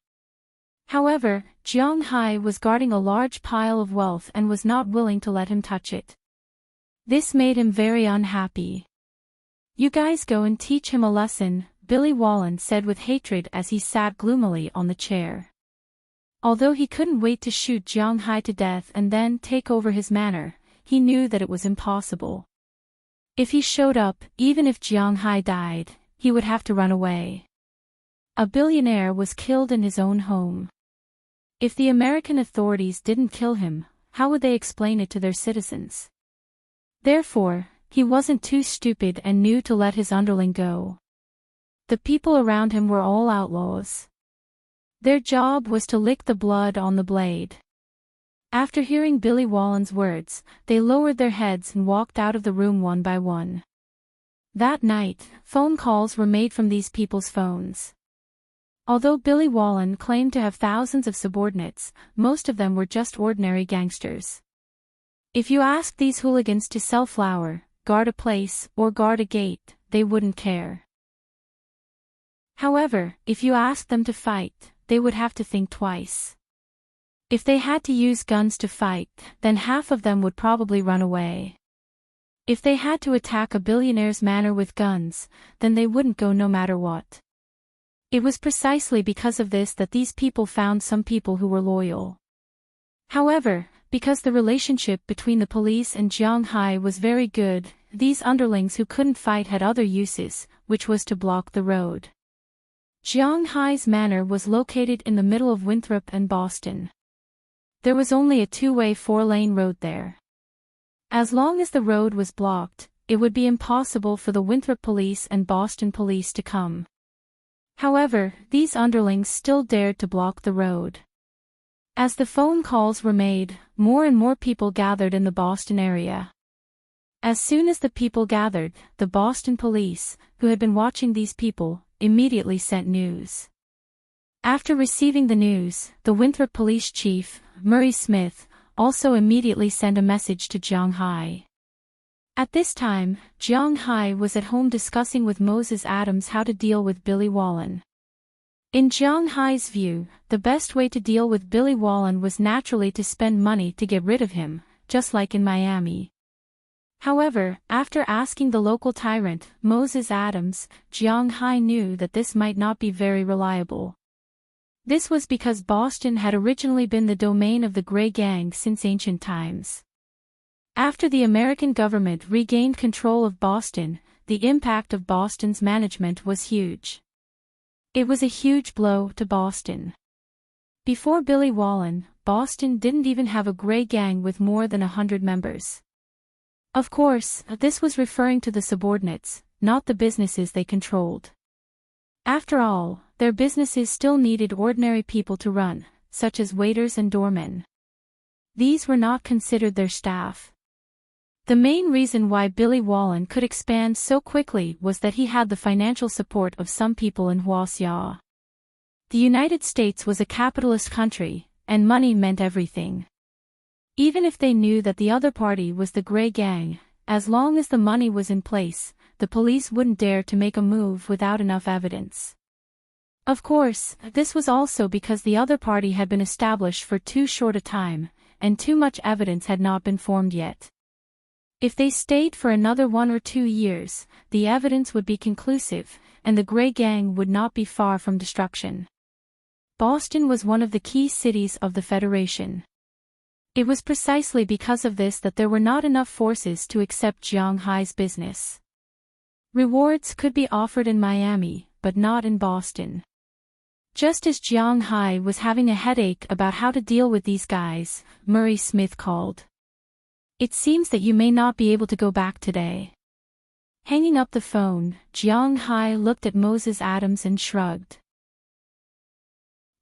Speaker 1: However, Jiang Hai was guarding a large pile of wealth and was not willing to let him touch it. This made him very unhappy. "You guys go and teach him a lesson," Billy Wallen said with hatred as he sat gloomily on the chair. Although he couldn't wait to shoot Jiang Hai to death and then take over his manor, he knew that it was impossible. If he showed up, even if Jiang Hai died, he would have to run away. A billionaire was killed in his own home. If the American authorities didn't kill him, how would they explain it to their citizens? Therefore, he wasn't too stupid and knew to let his underling go. The people around him were all outlaws. Their job was to lick the blood on the blade. After hearing Billy Wallen's words, they lowered their heads and walked out of the room one by one. That night, phone calls were made from these people's phones. Although Billy Wallen claimed to have thousands of subordinates, most of them were just ordinary gangsters. If you asked these hooligans to sell flour, guard a place, or guard a gate, they wouldn't care. However, if you asked them to fight, they would have to think twice. If they had to use guns to fight, then half of them would probably run away. If they had to attack a billionaire's manor with guns, then they wouldn't go no matter what. It was precisely because of this that these people found some people who were loyal. However, because the relationship between the police and Jiang Hai was very good, these underlings who couldn't fight had other uses, which was to block the road. Jiang Hai's manor was located in the middle of Winthrop and Boston. There was only a two-way four-lane road there. As long as the road was blocked, it would be impossible for the Winthrop police and Boston police to come. However, these underlings still dared to block the road. As the phone calls were made, more and more people gathered in the Boston area. As soon as the people gathered, the Boston police, who had been watching these people, immediately sent news. After receiving the news, the Winthrop police chief, Murray Smith, also immediately sent a message to Jiang Hai. At this time, Jiang Hai was at home discussing with Moses Adams how to deal with Billy Wallen. In Jiang Hai's view, the best way to deal with Billy Wallen was naturally to spend money to get rid of him, just like in Miami. However, after asking the local tyrant, Moses Adams, Jiang Hai knew that this might not be very reliable. This was because Boston had originally been the domain of the Grey Gang since ancient times. After the American government regained control of Boston, the impact of Boston's management was huge. It was a huge blow to Boston. Before Billy Wallen, Boston didn't even have a Grey Gang with more than 100 members. Of course, this was referring to the subordinates, not the businesses they controlled. After all, their businesses still needed ordinary people to run, such as waiters and doormen. These were not considered their staff. The main reason why Billy Wallen could expand so quickly was that he had the financial support of some people in Huaxia. The United States was a capitalist country, and money meant everything. Even if they knew that the other party was the Grey Gang, as long as the money was in place, the police wouldn't dare to make a move without enough evidence. Of course, this was also because the other party had been established for too short a time, and too much evidence had not been formed yet. If they stayed for another 1 or 2 years, the evidence would be conclusive, and the Grey Gang would not be far from destruction. Boston was one of the key cities of the Federation. It was precisely because of this that there were not enough forces to accept Jiang Hai's business. Rewards could be offered in Miami, but not in Boston. Just as Jiang Hai was having a headache about how to deal with these guys, Murray Smith called. "It seems that you may not be able to go back today." Hanging up the phone, Jiang Hai looked at Moses Adams and shrugged.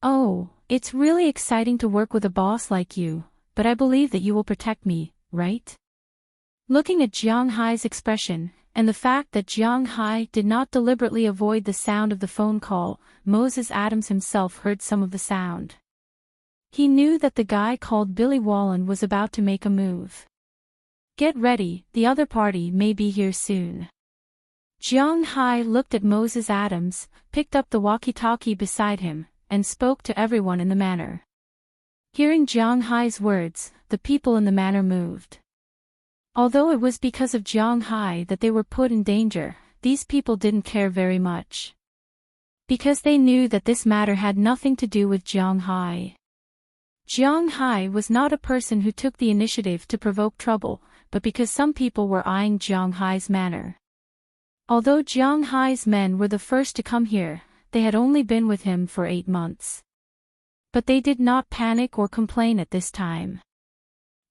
Speaker 1: "Oh, it's really exciting to work with a boss like you, but I believe that you will protect me, right?" Looking at Jiang Hai's expression, and the fact that Jiang Hai did not deliberately avoid the sound of the phone call, Moses Adams himself heard some of the sound. He knew that the guy called Billy Wallen was about to make a move. "Get ready, the other party may be here soon." Jiang Hai looked at Moses Adams, picked up the walkie-talkie beside him, and spoke to everyone in the manor. Hearing Jiang Hai's words, the people in the manor moved. Although it was because of Jiang Hai that they were put in danger, these people didn't care very much. Because they knew that this matter had nothing to do with Jiang Hai. Jiang Hai was not a person who took the initiative to provoke trouble, but because some people were eyeing Jiang Hai's manor. Although Jiang Hai's men were the first to come here, they had only been with him for 8 months. But they did not panic or complain at this time.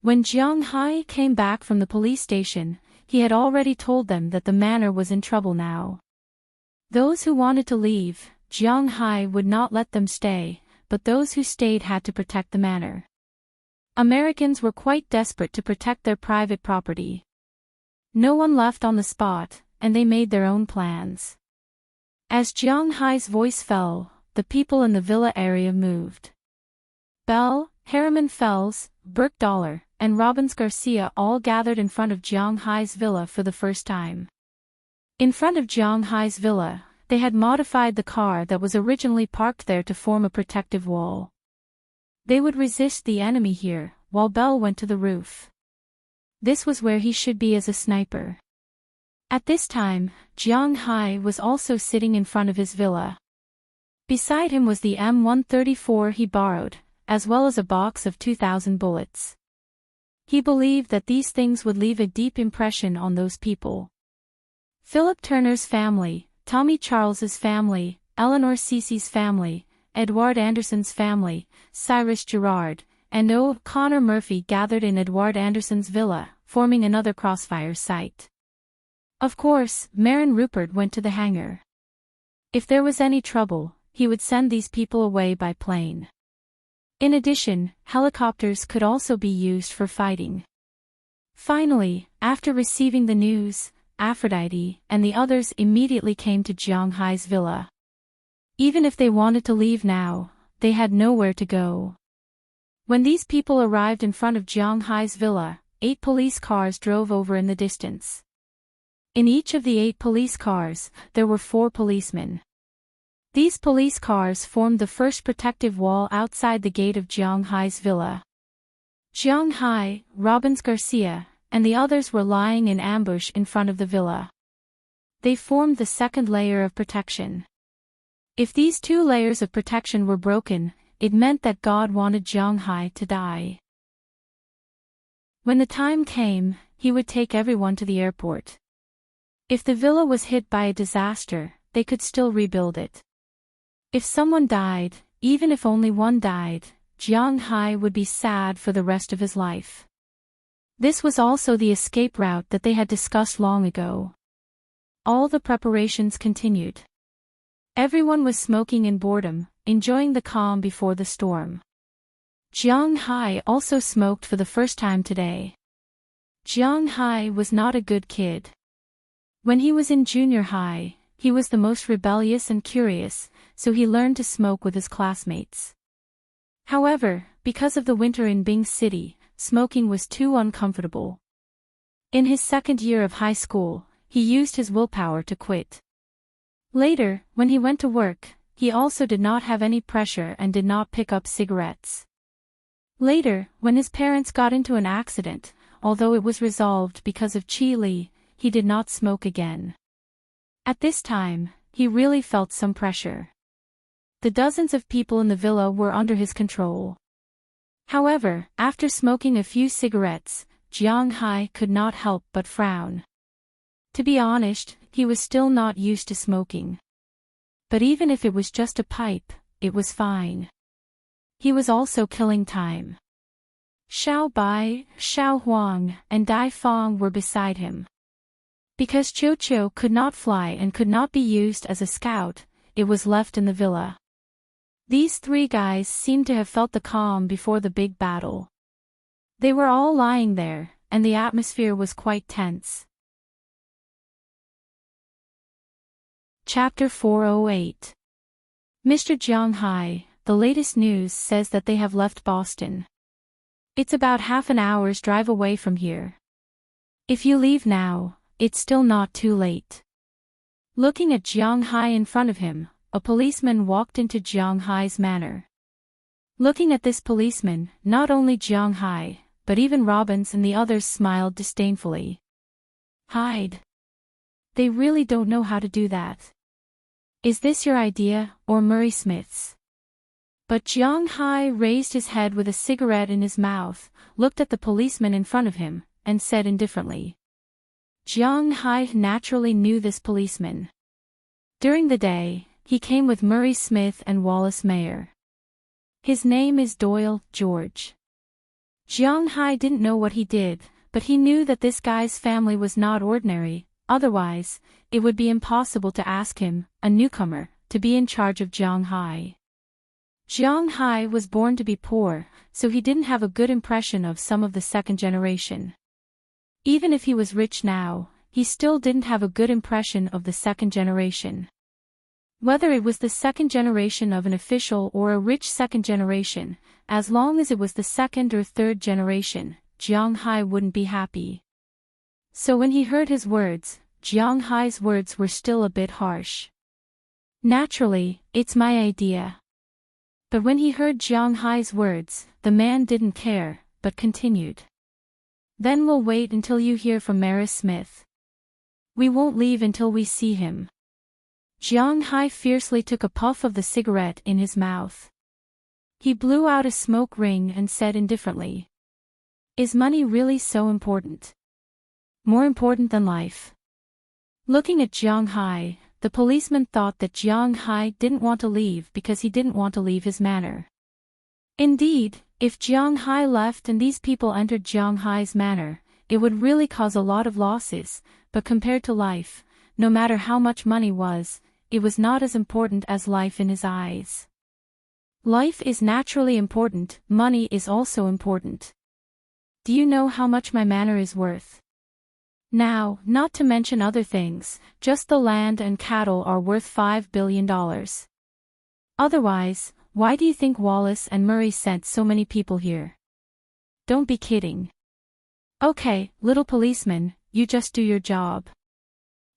Speaker 1: When Jiang Hai came back from the police station, he had already told them that the manor was in trouble now. Those who wanted to leave, Jiang Hai would not let them stay, but those who stayed had to protect the manor. Americans were quite desperate to protect their private property. No one left on the spot, and they made their own plans. As Jiang Hai's voice fell, the the people in the villa area moved. Bell, Harriman Fells, Burke Dollar, and Robbins Garcia all gathered in front of Jiang Hai's villa for the first time. In front of Jiang Hai's villa, they had modified the car that was originally parked there to form a protective wall. They would resist the enemy here, while Bell went to the roof. This was where he should be as a sniper. At this time, Jiang Hai was also sitting in front of his villa. Beside him was the M134 he borrowed, as well as a box of 2,000 bullets. He believed that these things would leave a deep impression on those people. Philip Turner's family, Tommy Charles's family, Eleanor Cece's family, Edward Anderson's family, Cyrus Gerard, and Connor Murphy gathered in Edward Anderson's villa, forming another crossfire site. Of course, Marin Rupert went to the hangar. If there was any trouble, he would send these people away by plane. In addition, helicopters could also be used for fighting. Finally, after receiving the news, Aphrodite and the others immediately came to Jiang Hai's villa. Even if they wanted to leave now, they had nowhere to go. When these people arrived in front of Jiang Hai's villa, 8 police cars drove over in the distance. In each of the 8 police cars, there were 4 policemen. These police cars formed the first protective wall outside the gate of Jiang Hai's villa. Jiang Hai, Robbins Garcia, and the others were lying in ambush in front of the villa. They formed the second layer of protection. If these 2 layers of protection were broken, it meant that God wanted Jiang Hai to die. When the time came, he would take everyone to the airport. If the villa was hit by a disaster, they could still rebuild it. If someone died, even if only one died, Jiang Hai would be sad for the rest of his life. This was also the escape route that they had discussed long ago. All the preparations continued. Everyone was smoking in boredom, enjoying the calm before the storm. Jiang Hai also smoked for the first time today. Jiang Hai was not a good kid. When he was in junior high, he was the most rebellious and curious, so he learned to smoke with his classmates. However, because of the winter in Bing City, smoking was too uncomfortable. In his second year of high school, he used his willpower to quit. Later, when he went to work, he also did not have any pressure and did not pick up cigarettes. Later, when his parents got into an accident, although it was resolved because of Chi Li, he did not smoke again. At this time, he really felt some pressure. The dozens of people in the villa were under his control. However, after smoking a few cigarettes, Jiang Hai could not help but frown. To be honest, he was still not used to smoking. But even if it was just a pipe, it was fine. He was also killing time. Xiao Bai, Xiao Huang, and Dai Fong were beside him. Because Qiu Qiu could not fly and could not be used as a scout, it was left in the villa. These 3 guys seemed to have felt the calm before the big battle. They were all lying there, and the atmosphere was quite tense. Chapter 408. Mr. Jiang Hai, the latest news says that they have left Boston. It's about half an hour's drive away from here. If you leave now, it's still not too late. Looking at Jiang Hai in front of him, a policeman walked into Jiang Hai's manor. Looking at this policeman, not only Jiang Hai, but even Robbins and the others smiled disdainfully. Hide. They really don't know how to do that. Is this your idea, or Murray Smith's? But Jiang Hai raised his head with a cigarette in his mouth, looked at the policeman in front of him, and said indifferently. Jiang Hai naturally knew this policeman. During the day, he came with Murray Smith and Wallace Mayer. His name is Doyle George. Jiang Hai didn't know what he did, but he knew that this guy's family was not ordinary, otherwise, it would be impossible to ask him, a newcomer, to be in charge of Jiang Hai. Jiang Hai was born to be poor, so he didn't have a good impression of some of the second generation. Even if he was rich now, he still didn't have a good impression of the second generation. Whether it was the second generation of an official or a rich second generation, as long as it was the second or third generation, Jiang Hai wouldn't be happy. So when he heard his words, Jiang Hai's words were still a bit harsh. Naturally, it's my idea. But when he heard Jiang Hai's words, the man didn't care, but continued. Then we'll wait until you hear from Maris Smith. We won't leave until we see him. Jiang Hai fiercely took a puff of the cigarette in his mouth. He blew out a smoke ring and said indifferently. Is money really so important? More important than life? Looking at Jiang Hai, the policeman thought that Jiang Hai didn't want to leave because he didn't want to leave his manor. Indeed, if Jiang Hai left and these people entered Jiang Hai's manor, it would really cause a lot of losses, but compared to life, no matter how much money was, it was not as important as life in his eyes. Life is naturally important, money is also important. Do you know how much my manor is worth? Now, not to mention other things, just the land and cattle are worth $5 billion. Otherwise, why do you think Wallace and Murray sent so many people here? Don't be kidding. Okay, little policeman, you just do your job.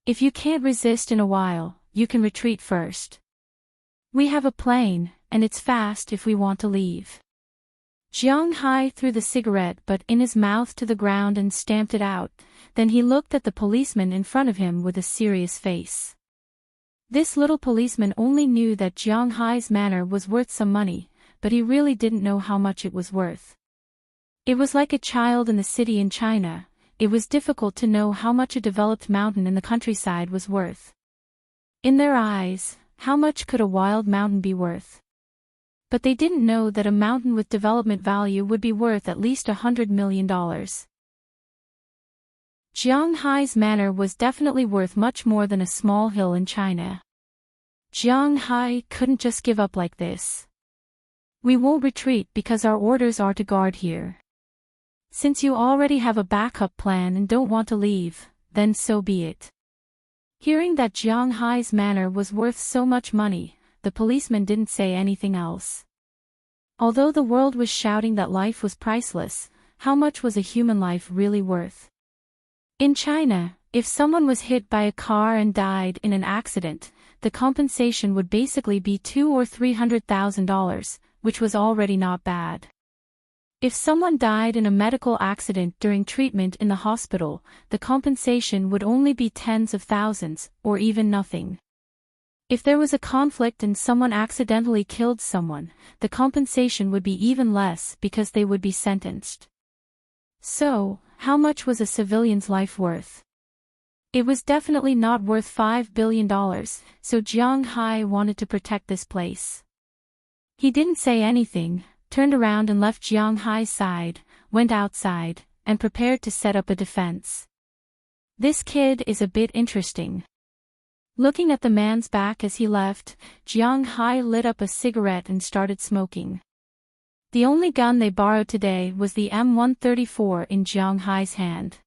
Speaker 1: If you can't resist in a while, you can retreat first. We have a plane, and it's fast if we want to leave. Jiang Hai threw the cigarette butt in his mouth to the ground and stamped it out, then he looked at the policeman in front of him with a serious face. This little policeman only knew that Jiang Hai's manor was worth some money, but he really didn't know how much it was worth. It was like a child in the city in China, it was difficult to know how much a developed mountain in the countryside was worth. In their eyes, how much could a wild mountain be worth? But they didn't know that a mountain with development value would be worth at least $100 million. Jiang Hai's manor was definitely worth much more than a small hill in China. Jiang Hai couldn't just give up like this. We won't retreat because our orders are to guard here. Since you already have a backup plan and don't want to leave, then so be it. Hearing that Jiang Hai's manor was worth so much money, the policeman didn't say anything else. Although the world was shouting that life was priceless, how much was a human life really worth? In China, if someone was hit by a car and died in an accident, the compensation would basically be $200,000 or $300,000, which was already not bad. If someone died in a medical accident during treatment in the hospital, the compensation would only be tens of thousands, or even nothing. If there was a conflict and someone accidentally killed someone, the compensation would be even less because they would be sentenced. So, how much was a civilian's life worth? It was definitely not worth $5 billion, so Jiang Hai wanted to protect this place. He didn't say anything, turned around and left Jiang Hai's side, went outside, and prepared to set up a defense. This kid is a bit interesting. Looking at the man's back as he left, Jiang Hai lit up a cigarette and started smoking. The only gun they borrowed today was the M134 in Jiang Hai's hand.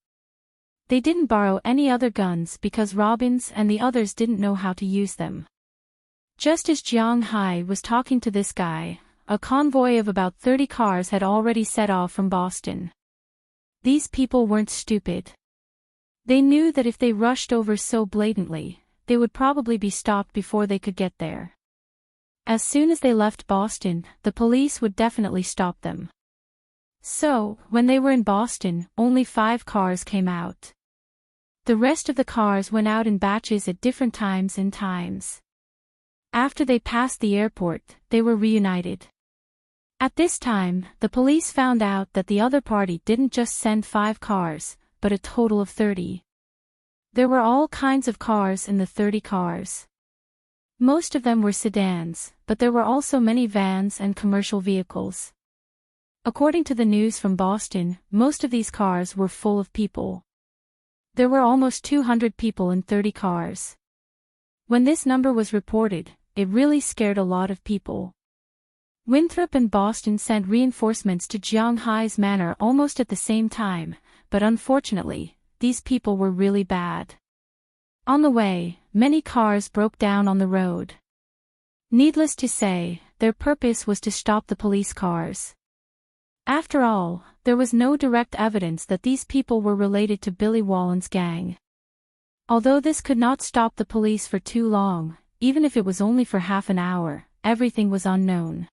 Speaker 1: They didn't borrow any other guns because Robbins and the others didn't know how to use them. Just as Jiang Hai was talking to this guy, a convoy of about 30 cars had already set off from Boston. These people weren't stupid. They knew that if they rushed over so blatantly, they would probably be stopped before they could get there. As soon as they left Boston, the police would definitely stop them. So, when they were in Boston, only 5 cars came out. The rest of the cars went out in batches at different times and times. After they passed the airport, they were reunited. At this time, the police found out that the other party didn't just send 5 cars, but a total of 30. There were all kinds of cars in the 30 cars. Most of them were sedans, but there were also many vans and commercial vehicles. According to the news from Boston, most of these cars were full of people. There were almost 200 people in 30 cars. When this number was reported, it really scared a lot of people. Winthrop and Boston sent reinforcements to Jiang Hai's manor almost at the same time, but unfortunately, these people were really bad. On the way, many cars broke down on the road. Needless to say, their purpose was to stop the police cars. After all, there was no direct evidence that these people were related to Billy Wallen's gang. Although this could not stop the police for too long, even if it was only for half an hour, everything was unknown.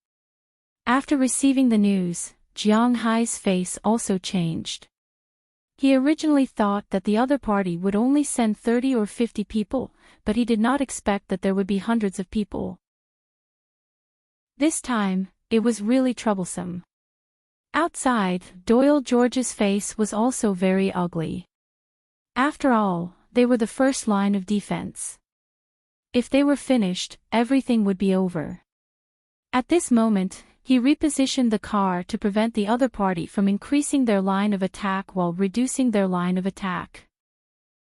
Speaker 1: After receiving the news, Jiang Hai's face also changed. He originally thought that the other party would only send 30 or 50 people, but he did not expect that there would be hundreds of people. This time, it was really troublesome. Outside, Doyle George's face was also very ugly. After all, they were the first line of defense. If they were finished, everything would be over. At this moment, he repositioned the car to prevent the other party from increasing their line of attack while reducing their line of attack.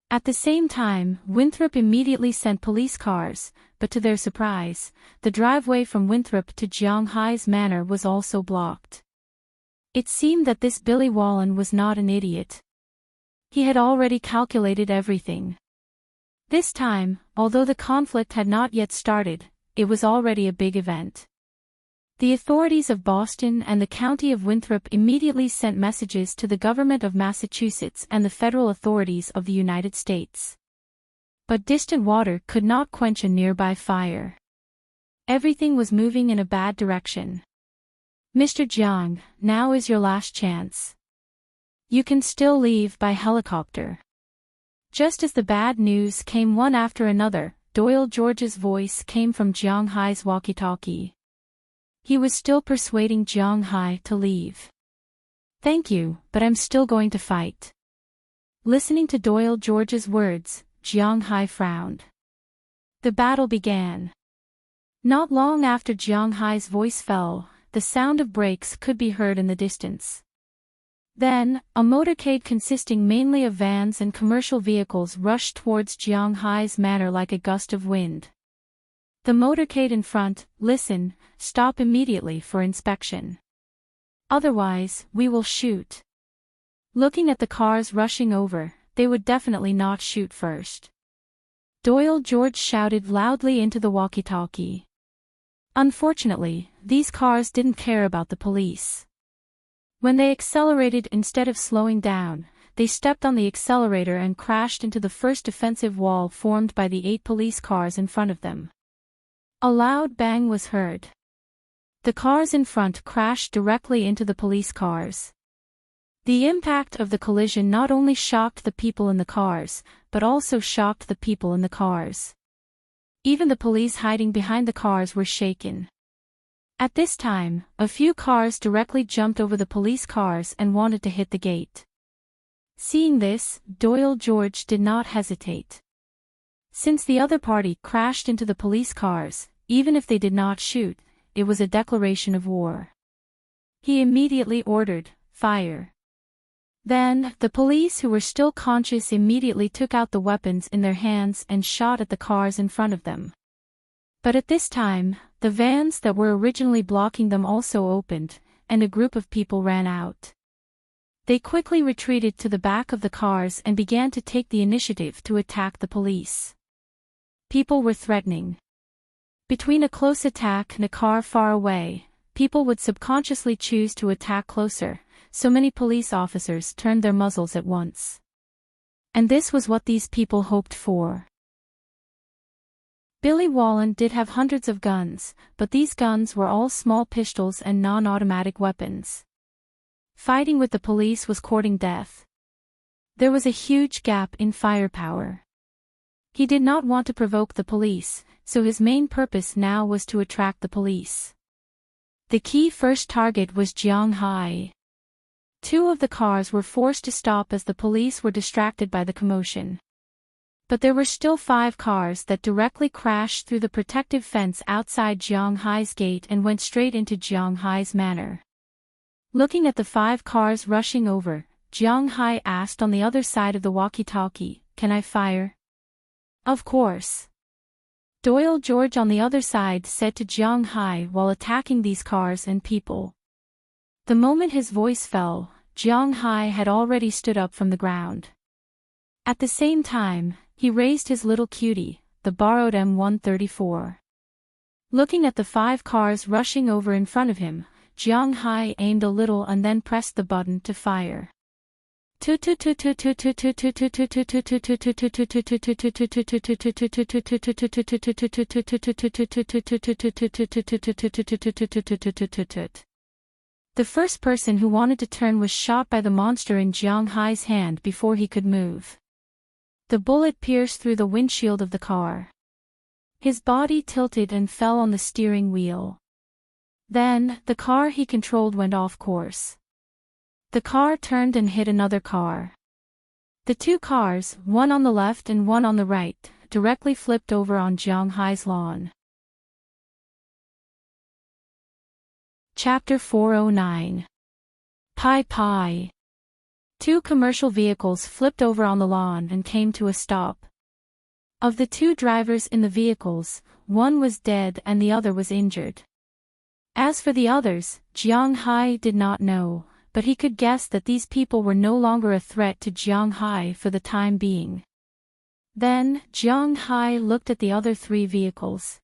Speaker 1: At the same time, Winthrop immediately sent police cars, but to their surprise, the driveway from Winthrop to Jiang Hai's manor was also blocked. It seemed that this Billy Wallen was not an idiot. He had already calculated everything. This time, although the conflict had not yet started, it was already a big event. The authorities of Boston and the county of Winthrop immediately sent messages to the government of Massachusetts and the federal authorities of the United States. But distant water could not quench a nearby fire. Everything was moving in a bad direction. Mr. Jiang, now is your last chance. You can still leave by helicopter. Just as the bad news came one after another, Doyle George's voice came from Jiang Hai's walkie-talkie. He was still persuading Jiang Hai to leave. Thank you, but I'm still going to fight. Listening to Doyle George's words, Jiang Hai frowned. The battle began. Not long after Jiang Hai's voice fell, the sound of brakes could be heard in the distance. Then, a motorcade consisting mainly of vans and commercial vehicles rushed towards Jiang Hai's manor like a gust of wind. The motorcade in front, listen, stop immediately for inspection. Otherwise, we will shoot. Looking at the cars rushing over, they would definitely not shoot first. Doyle George shouted loudly into the walkie-talkie. Unfortunately, these cars didn't care about the police. When they accelerated instead of slowing down, they stepped on the accelerator and crashed into the first defensive wall formed by the 8 police cars in front of them. A loud bang was heard. The cars in front crashed directly into the police cars. The impact of the collision not only shocked the people in the cars, but also shocked the people in the cars. Even the police hiding behind the cars were shaken. At this time, a few cars directly jumped over the police cars and wanted to hit the gate. Seeing this, Doyle George did not hesitate. Since the other party crashed into the police cars, even if they did not shoot, it was a declaration of war. He immediately ordered, "Fire." Then, the police who were still conscious immediately took out the weapons in their hands and shot at the cars in front of them. But at this time, the vans that were originally blocking them also opened, and a group of people ran out. They quickly retreated to the back of the cars and began to take the initiative to attack the police. People were threatening. Between a close attack and a car far away, people would subconsciously choose to attack closer, so many police officers turned their muzzles at once. And this was what these people hoped for. Billy Wallen did have hundreds of guns, but these guns were all small pistols and non-automatic weapons. Fighting with the police was courting death. There was a huge gap in firepower. He did not want to provoke the police, so his main purpose now was to attract the police. The key first target was Jiang Hai. 2 of the cars were forced to stop as the police were distracted by the commotion. But there were still 5 cars that directly crashed through the protective fence outside Jiang Hai's gate and went straight into Jiang Hai's manor. Looking at the 5 cars rushing over, Jiang Hai asked on the other side of the walkie-talkie, "Can I fire?" "Of course." Doyle George on the other side said to Jiang Hai while attacking these cars and people. The moment his voice fell, Jiang Hai had already stood up from the ground. At the same time, he raised his little cutie, the borrowed M134. Looking at the 5 cars rushing over in front of him, Jiang Hai aimed a little and then pressed the button to fire. The first person who wanted to turn was shot by the monster in Jiang Hai's hand before he could move. The bullet pierced through the windshield of the car. His body tilted and fell on the steering wheel. Then, the car he controlled went off course. The car turned and hit another car. The 2 cars, one on the left and one on the right, directly flipped over on Jiang Hai's lawn. Chapter 409. Pai Pai. 2 commercial vehicles flipped over on the lawn and came to a stop. Of the 2 drivers in the vehicles, one was dead and the other was injured. As for the others, Jiang Hai did not know, but he could guess that these people were no longer a threat to Jiang Hai for the time being. Then, Jiang Hai looked at the other 3 vehicles.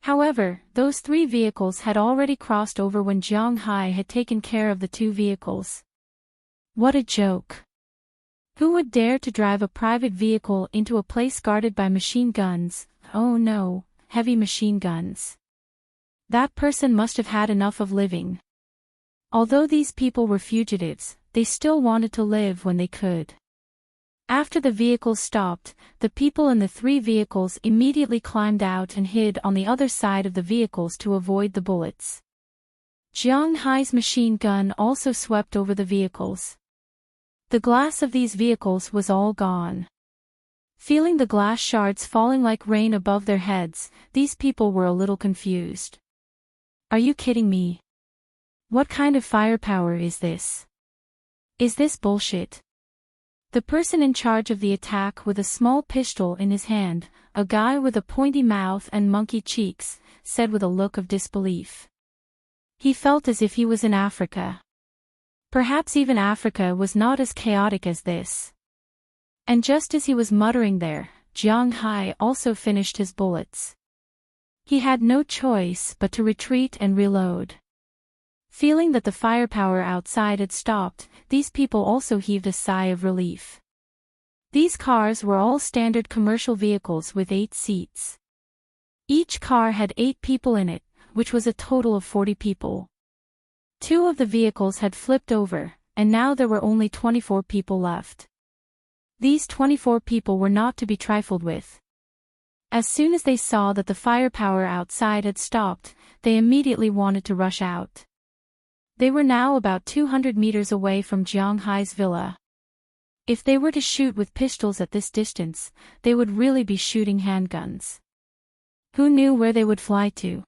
Speaker 1: However, those 3 vehicles had already crossed over when Jiang Hai had taken care of the 2 vehicles. What a joke! Who would dare to drive a private vehicle into a place guarded by machine guns? Oh no, heavy machine guns. That person must have had enough of living. Although these people were fugitives, they still wanted to live when they could. After the vehicles stopped, the people in the 3 vehicles immediately climbed out and hid on the other side of the vehicles to avoid the bullets. Jiang Hai's machine gun also swept over the vehicles. The glass of these vehicles was all gone. Feeling the glass shards falling like rain above their heads, these people were a little confused. Are you kidding me? What kind of firepower is this? Is this bullshit? The person in charge of the attack with a small pistol in his hand, a guy with a pointy mouth and monkey cheeks, said with a look of disbelief. He felt as if he was in Africa. Perhaps even Africa was not as chaotic as this. And just as he was muttering there, Jiang Hai also finished his bullets. He had no choice but to retreat and reload. Feeling that the firepower outside had stopped, these people also heaved a sigh of relief. These cars were all standard commercial vehicles with 8 seats. Each car had 8 people in it, which was a total of 40 people. 2 of the vehicles had flipped over, and now there were only 24 people left. These 24 people were not to be trifled with. As soon as they saw that the firepower outside had stopped, they immediately wanted to rush out. They were now about 200 meters away from Jiang Hai's villa. If they were to shoot with pistols at this distance, they would really be shooting handguns. Who knew where they would fly to?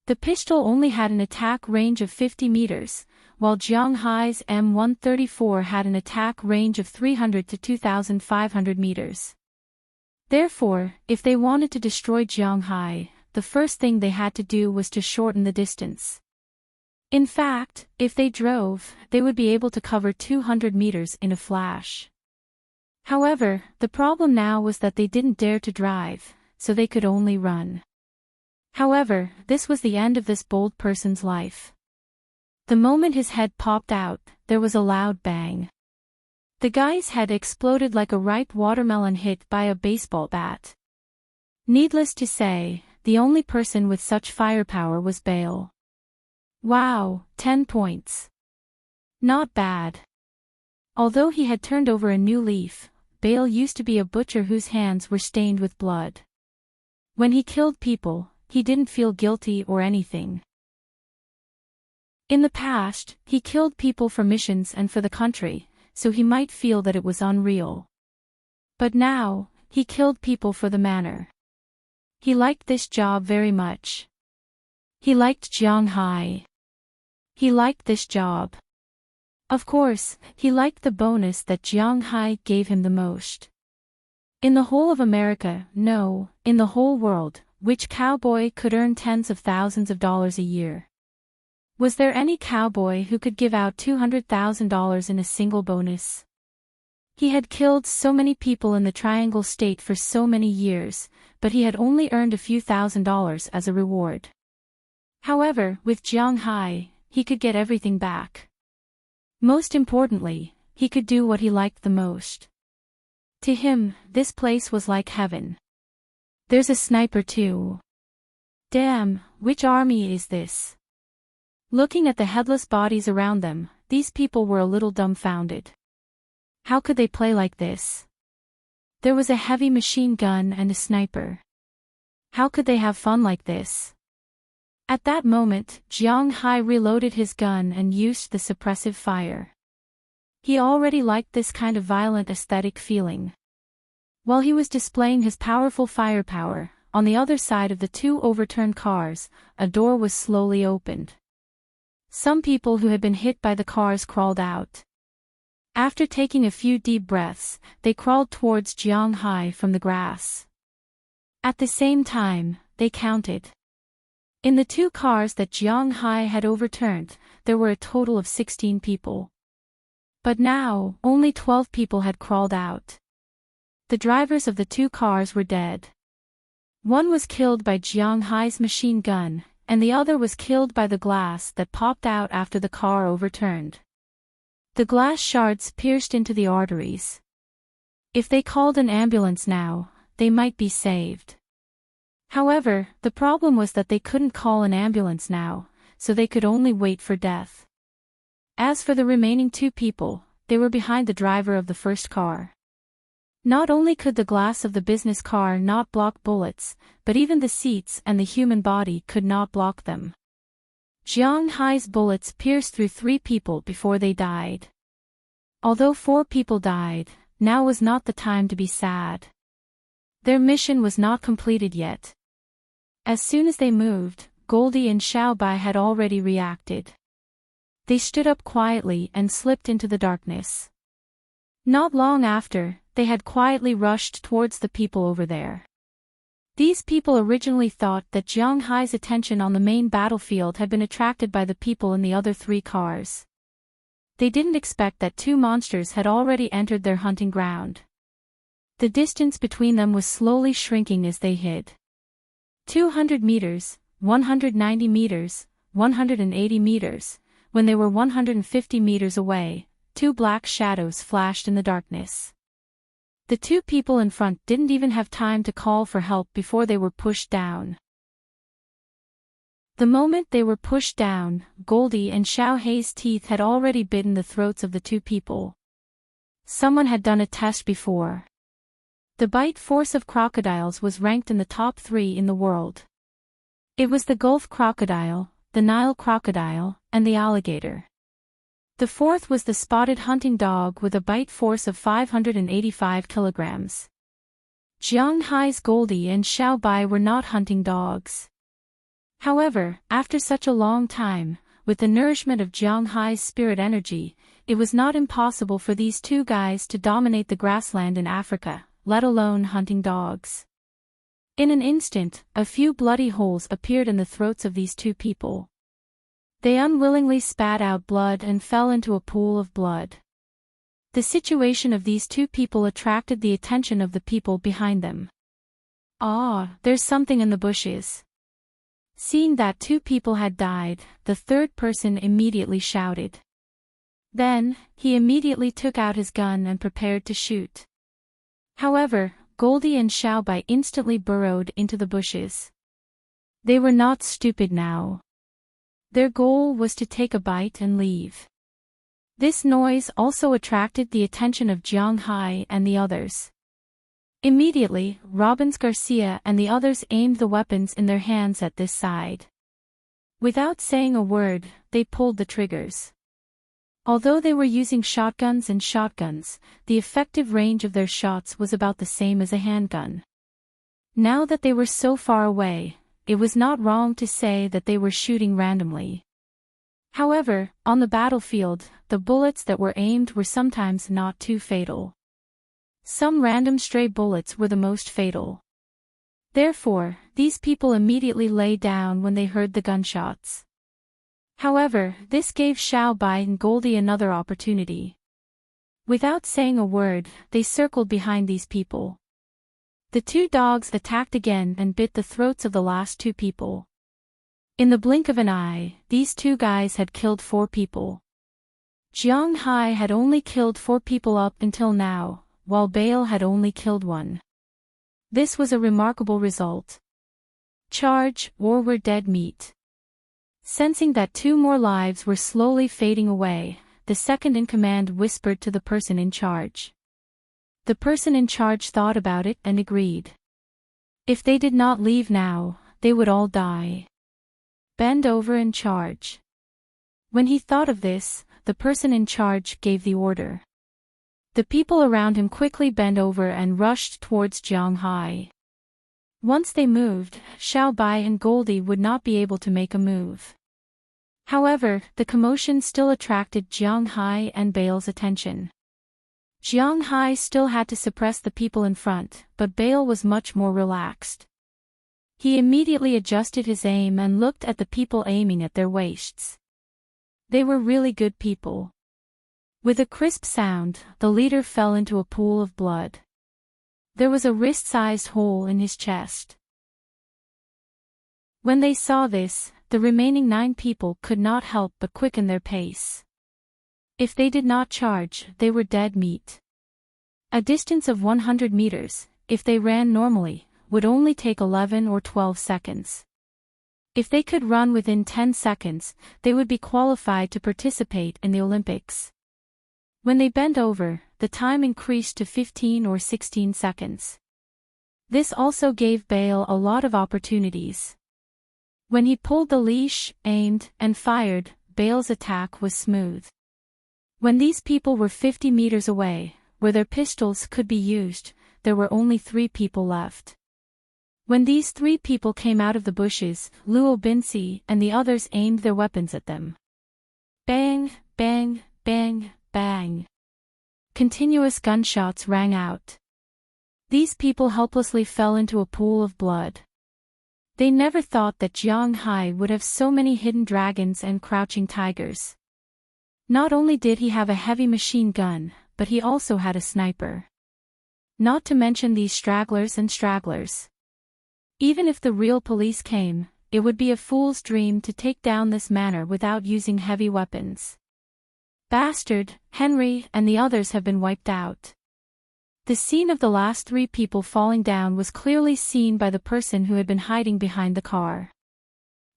Speaker 1: The pistol only had an attack range of 50 meters, while Jiang Hai's M134 had an attack range of 300 to 2,500 meters. Therefore, if they wanted to destroy Jiang Hai, the first thing they had to do was to shorten the distance. In fact, if they drove, they would be able to cover 200 meters in a flash. However, the problem now was that they didn't dare to drive, so they could only run. However, this was the end of this bold person's life. The moment his head popped out, there was a loud bang. The guy's head exploded like a ripe watermelon hit by a baseball bat. Needless to say, the only person with such firepower was Bale. Wow, 10 points. Not bad. Although he had turned over a new leaf, Bale used to be a butcher whose hands were stained with blood. When he killed people, he didn't feel guilty or anything. In the past, he killed people for missions and for the country, so he might feel that it was unreal. But now, he killed people for the manor. He liked this job very much. He liked Jiang Hai. He liked this job. Of course, he liked the bonus that Jiang Hai gave him the most. In the whole of America, no, in the whole world, which cowboy could earn tens of thousands of dollars a year? Was there any cowboy who could give out $200,000 in a single bonus? He had killed so many people in the Triangle State for so many years, but he had only earned a few $1,000s as a reward. However, with Jiang Hai, he could get everything back. Most importantly, he could do what he liked the most. To him, this place was like heaven. There's a sniper too. Damn, which army is this? Looking at the headless bodies around them, these people were a little dumbfounded. How could they play like this? There was a heavy machine gun and a sniper. How could they have fun like this? At that moment, Jiang Hai reloaded his gun and used the suppressive fire. He already liked this kind of violent aesthetic feeling. While he was displaying his powerful firepower, on the other side of the two overturned cars, a door was slowly opened. Some people who had been hit by the cars crawled out. After taking a few deep breaths, they crawled towards Jiang Hai from the grass. At the same time, they counted. In the two cars that Jiang Hai had overturned, there were a total of 16 people. But now, only 12 people had crawled out. The drivers of the two cars were dead. One was killed by Jiang Hai's machine gun, and the other was killed by the glass that popped out after the car overturned. The glass shards pierced into the arteries. If they called an ambulance now, they might be saved. However, the problem was that they couldn't call an ambulance now, so they could only wait for death. As for the remaining two people, they were behind the driver of the first car. Not only could the glass of the business car not block bullets, but even the seats and the human body could not block them. Jiang Hai's bullets pierced through 3 people before they died. Although 4 people died, now was not the time to be sad. Their mission was not completed yet. As soon as they moved, Goldie and Xiaobai had already reacted. They stood up quietly and slipped into the darkness. Not long after, they had quietly rushed towards the people over there. These people originally thought that Jiang Hai's attention on the main battlefield had been attracted by the people in the other 3 cars. They didn't expect that 2 monsters had already entered their hunting ground. The distance between them was slowly shrinking as they hid. 200 meters, 190 meters, 180 meters. When they were 150 meters away, 2 black shadows flashed in the darkness. The 2 people in front didn't even have time to call for help before they were pushed down. The moment they were pushed down, Goldie and Xiao Hei's teeth had already bitten the throats of the 2 people. Someone had done a test before. The bite force of crocodiles was ranked in the top 3 in the world. It was the Gulf crocodile, the Nile crocodile, and the alligator. The 4th was the spotted hunting dog with a bite force of 585 kilograms. Jiang Hai's Goldie and Xiaobai were not hunting dogs. However, after such a long time, with the nourishment of Jiang Hai's spirit energy, it was not impossible for these 2 guys to dominate the grassland in Africa, let alone hunting dogs. In an instant, a few bloody holes appeared in the throats of these 2 people. They unwillingly spat out blood and fell into a pool of blood. The situation of these 2 people attracted the attention of the people behind them. "Ah, there's something in the bushes." Seeing that 2 people had died, the 3rd person immediately shouted. Then, he immediately took out his gun and prepared to shoot. However, Goldie and Xiaobai instantly burrowed into the bushes. They were not stupid now. Their goal was to take a bite and leave. This noise also attracted the attention of Jiang Hai and the others. Immediately, Robbins Garcia and the others aimed the weapons in their hands at this side. Without saying a word, they pulled the triggers. Although they were using shotguns, the effective range of their shots was about the same as a handgun. Now that they were so far away, it was not wrong to say that they were shooting randomly. However, on the battlefield, the bullets that were aimed were sometimes not too fatal. Some random stray bullets were the most fatal. Therefore, these people immediately lay down when they heard the gunshots. However, this gave Xiaobai and Goldie another opportunity. Without saying a word, they circled behind these people. The two dogs attacked again and bit the throats of the last two people. In the blink of an eye, these two guys had killed 4 people. Jiang Hai had only killed 4 people up until now, while Bale had only killed 1. This was a remarkable result. Charge, or we're dead meat. Sensing that 2 more lives were slowly fading away, the second in command whispered to the person in charge. The person in charge thought about it and agreed. If they did not leave now, they would all die. Bend over and charge. When he thought of this, the person in charge gave the order. The people around him quickly bent over and rushed towards Jiang Hai. Once they moved, Xiao Bai and Goldie would not be able to make a move. However, the commotion still attracted Jiang Hai and Bale's attention. Jiang Hai still had to suppress the people in front, but Bale was much more relaxed. He immediately adjusted his aim and looked at the people aiming at their waists. They were really good people. With a crisp sound, the leader fell into a pool of blood. There was a wrist-sized hole in his chest. When they saw this, the remaining 9 people could not help but quicken their pace. If they did not charge, they were dead meat. A distance of 100 meters, if they ran normally, would only take 11 or 12 seconds. If they could run within 10 seconds, they would be qualified to participate in the Olympics. When they bent over, the time increased to 15 or 16 seconds. This also gave Bale a lot of opportunities. When he pulled the leash, aimed, and fired, Bale's attack was smooth. When these people were 50 meters away, where their pistols could be used, there were only 3 people left. When these 3 people came out of the bushes, Luo Binci and the others aimed their weapons at them. Bang, bang, bang, bang. Continuous gunshots rang out. These people helplessly fell into a pool of blood. They never thought that Jiang Hai would have so many hidden dragons and crouching tigers. Not only did he have a heavy machine gun, but he also had a sniper. Not to mention these stragglers and stragglers. Even if the real police came, it would be a fool's dream to take down this manor without using heavy weapons. Bastard, Henry, and the others have been wiped out. The scene of the last 3 people falling down was clearly seen by the person who had been hiding behind the car.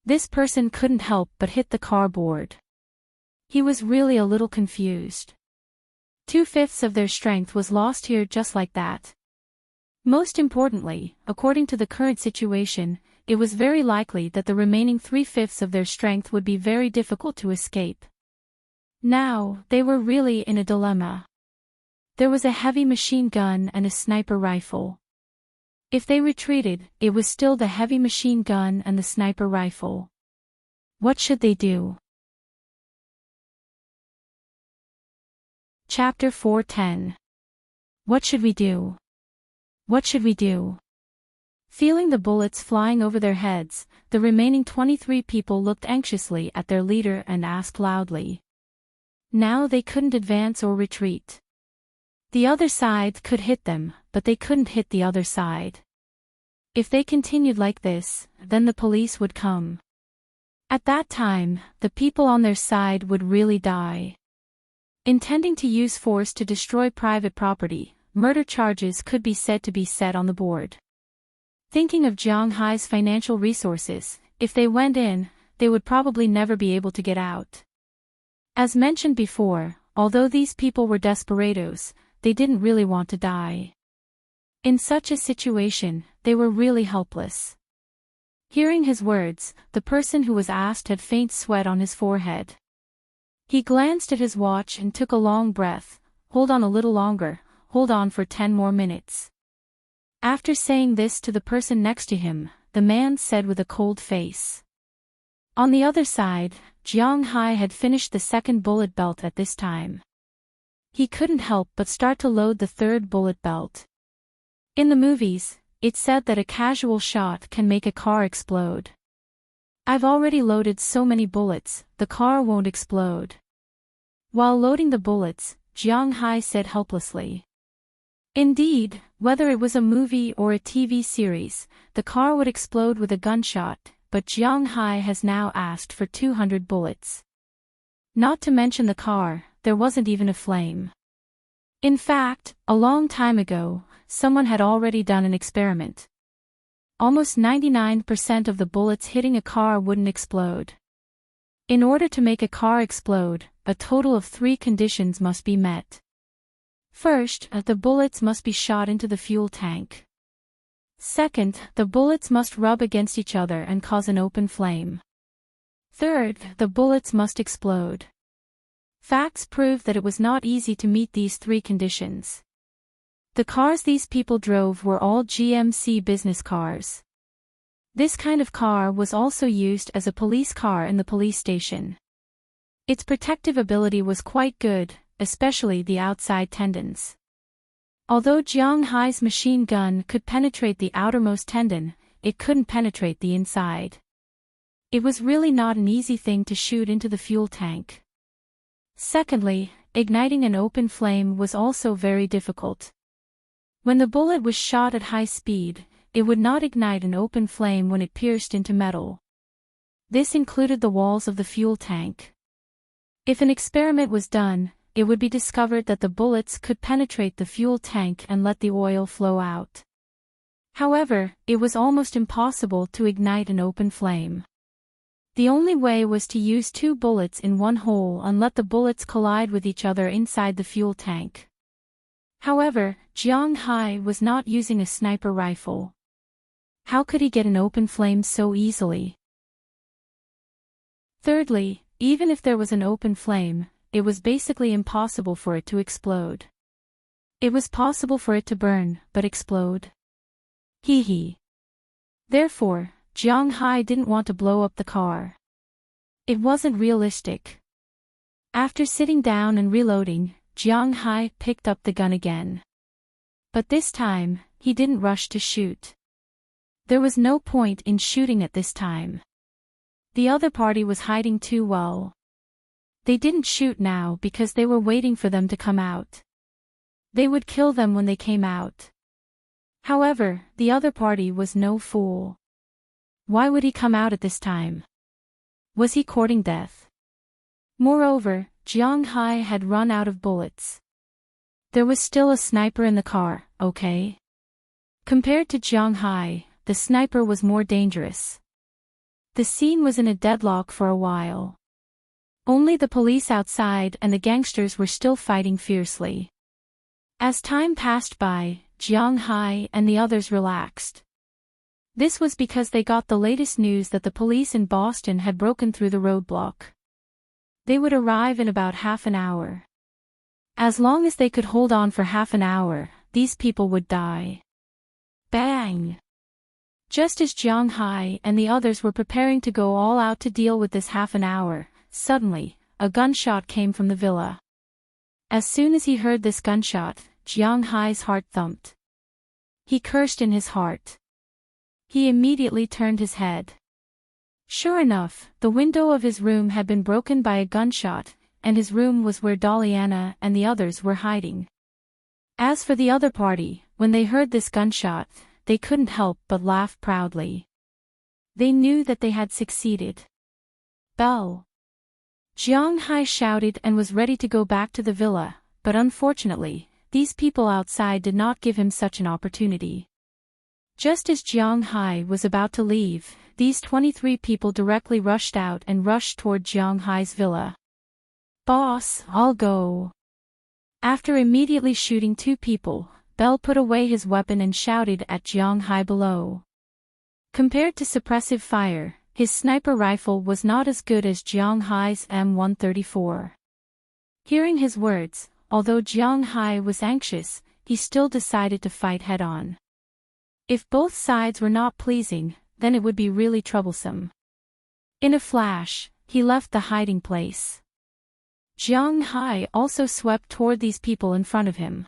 Speaker 1: This person couldn't help but hit the car board. He was really a little confused. 2/5 of their strength was lost here just like that. Most importantly, according to the current situation, it was very likely that the remaining 3/5 of their strength would be very difficult to escape. Now, they were really in a dilemma. There was a heavy machine gun and a sniper rifle. If they retreated, it was still the heavy machine gun and the sniper rifle. What should they do? Chapter 4:10. What should we do? What should we do? Feeling the bullets flying over their heads, the remaining 23 people looked anxiously at their leader and asked loudly. Now they couldn't advance or retreat. The other side could hit them, but they couldn't hit the other side. If they continued like this, then the police would come. At that time, the people on their side would really die. Intending to use force to destroy private property, murder charges could be said to be set on the board. Thinking of Jiang Hai's financial resources, if they went in, they would probably never be able to get out. As mentioned before, although these people were desperados, they didn't really want to die. In such a situation, they were really helpless. Hearing his words, the person who was asked had faint sweat on his forehead. He glanced at his watch and took a long breath. Hold on a little longer, hold on for 10 more minutes. After saying this to the person next to him, the man said with a cold face. On the other side, Jiang Hai had finished the second bullet belt at this time. He couldn't help but start to load the third bullet belt. In the movies, it's said that a casual shot can make a car explode. I've already loaded so many bullets, the car won't explode. While loading the bullets, Jiang Hai said helplessly. Indeed, whether it was a movie or a TV series, the car would explode with a gunshot, but Jiang Hai has now asked for 200 bullets. Not to mention the car, there wasn't even a flame. In fact, a long time ago, someone had already done an experiment. Almost 99% of the bullets hitting a car wouldn't explode. In order to make a car explode, a total of 3 conditions must be met. First, the bullets must be shot into the fuel tank. Second, the bullets must rub against each other and cause an open flame. Third, the bullets must explode. Facts prove that it was not easy to meet these 3 conditions. The cars these people drove were all GMC business cars. This kind of car was also used as a police car in the police station. Its protective ability was quite good, especially the outside tendons. Although Jiang Hai's machine gun could penetrate the outermost tendon, it couldn't penetrate the inside. It was really not an easy thing to shoot into the fuel tank. Secondly, igniting an open flame was also very difficult. When the bullet was shot at high speed, it would not ignite an open flame when it pierced into metal. This included the walls of the fuel tank. If an experiment was done, it would be discovered that the bullets could penetrate the fuel tank and let the oil flow out. However, it was almost impossible to ignite an open flame. The only way was to use 2 bullets in one hole and let the bullets collide with each other inside the fuel tank. However, Jiang Hai was not using a sniper rifle. How could he get an open flame so easily? Thirdly, even if there was an open flame, it was basically impossible for it to explode. It was possible for it to burn, but explode? Hee hee. Therefore, Jiang Hai didn't want to blow up the car. It wasn't realistic. After sitting down and reloading, Jiang Hai picked up the gun again. But this time, he didn't rush to shoot. There was no point in shooting at this time. The other party was hiding too well. They didn't shoot now because they were waiting for them to come out. They would kill them when they came out. However, the other party was no fool. Why would he come out at this time? Was he courting death? Moreover, Jiang Hai had run out of bullets. There was still a sniper in the car, okay? Compared to Jiang Hai, the sniper was more dangerous. The scene was in a deadlock for a while. Only the police outside and the gangsters were still fighting fiercely. As time passed by, Jiang Hai and the others relaxed. This was because they got the latest news that the police in Boston had broken through the roadblock. They would arrive in about half an hour. As long as they could hold on for half an hour, these people would die. Bang! Just as Jiang Hai and the others were preparing to go all out to deal with this half an hour, suddenly, a gunshot came from the villa. As soon as he heard this gunshot, Jiang Hai's heart thumped. He cursed in his heart. He immediately turned his head. Sure enough, the window of his room had been broken by a gunshot, and his room was where Daliana and the others were hiding. As for the other party, when they heard this gunshot, they couldn't help but laugh proudly. They knew that they had succeeded. Bell! Jiang Hai shouted and was ready to go back to the villa, but unfortunately, these people outside did not give him such an opportunity. Just as Jiang Hai was about to leave, these 23 people directly rushed out and rushed toward Jiang Hai's villa. Boss, I'll go. After immediately shooting 2 people, Bell put away his weapon and shouted at Jiang Hai below. Compared to suppressive fire, his sniper rifle was not as good as Jiang Hai's M134. Hearing his words, although Jiang Hai was anxious, he still decided to fight head-on. If both sides were not pleasing, then it would be really troublesome. In a flash, he left the hiding place. Jiang Hai also swept toward these people in front of him.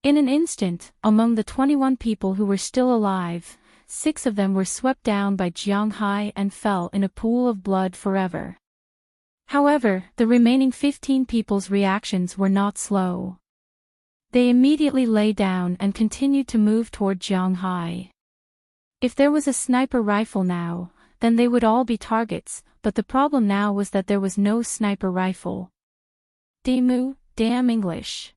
Speaker 1: In an instant, among the 21 people who were still alive, 6 of them were swept down by Jiang Hai and fell in a pool of blood forever. However, the remaining 15 people's reactions were not slow. They immediately lay down and continued to move toward Jiang Hai. If there was a sniper rifle now, then they would all be targets, but the problem now was that there was no sniper rifle. Demu, damn English.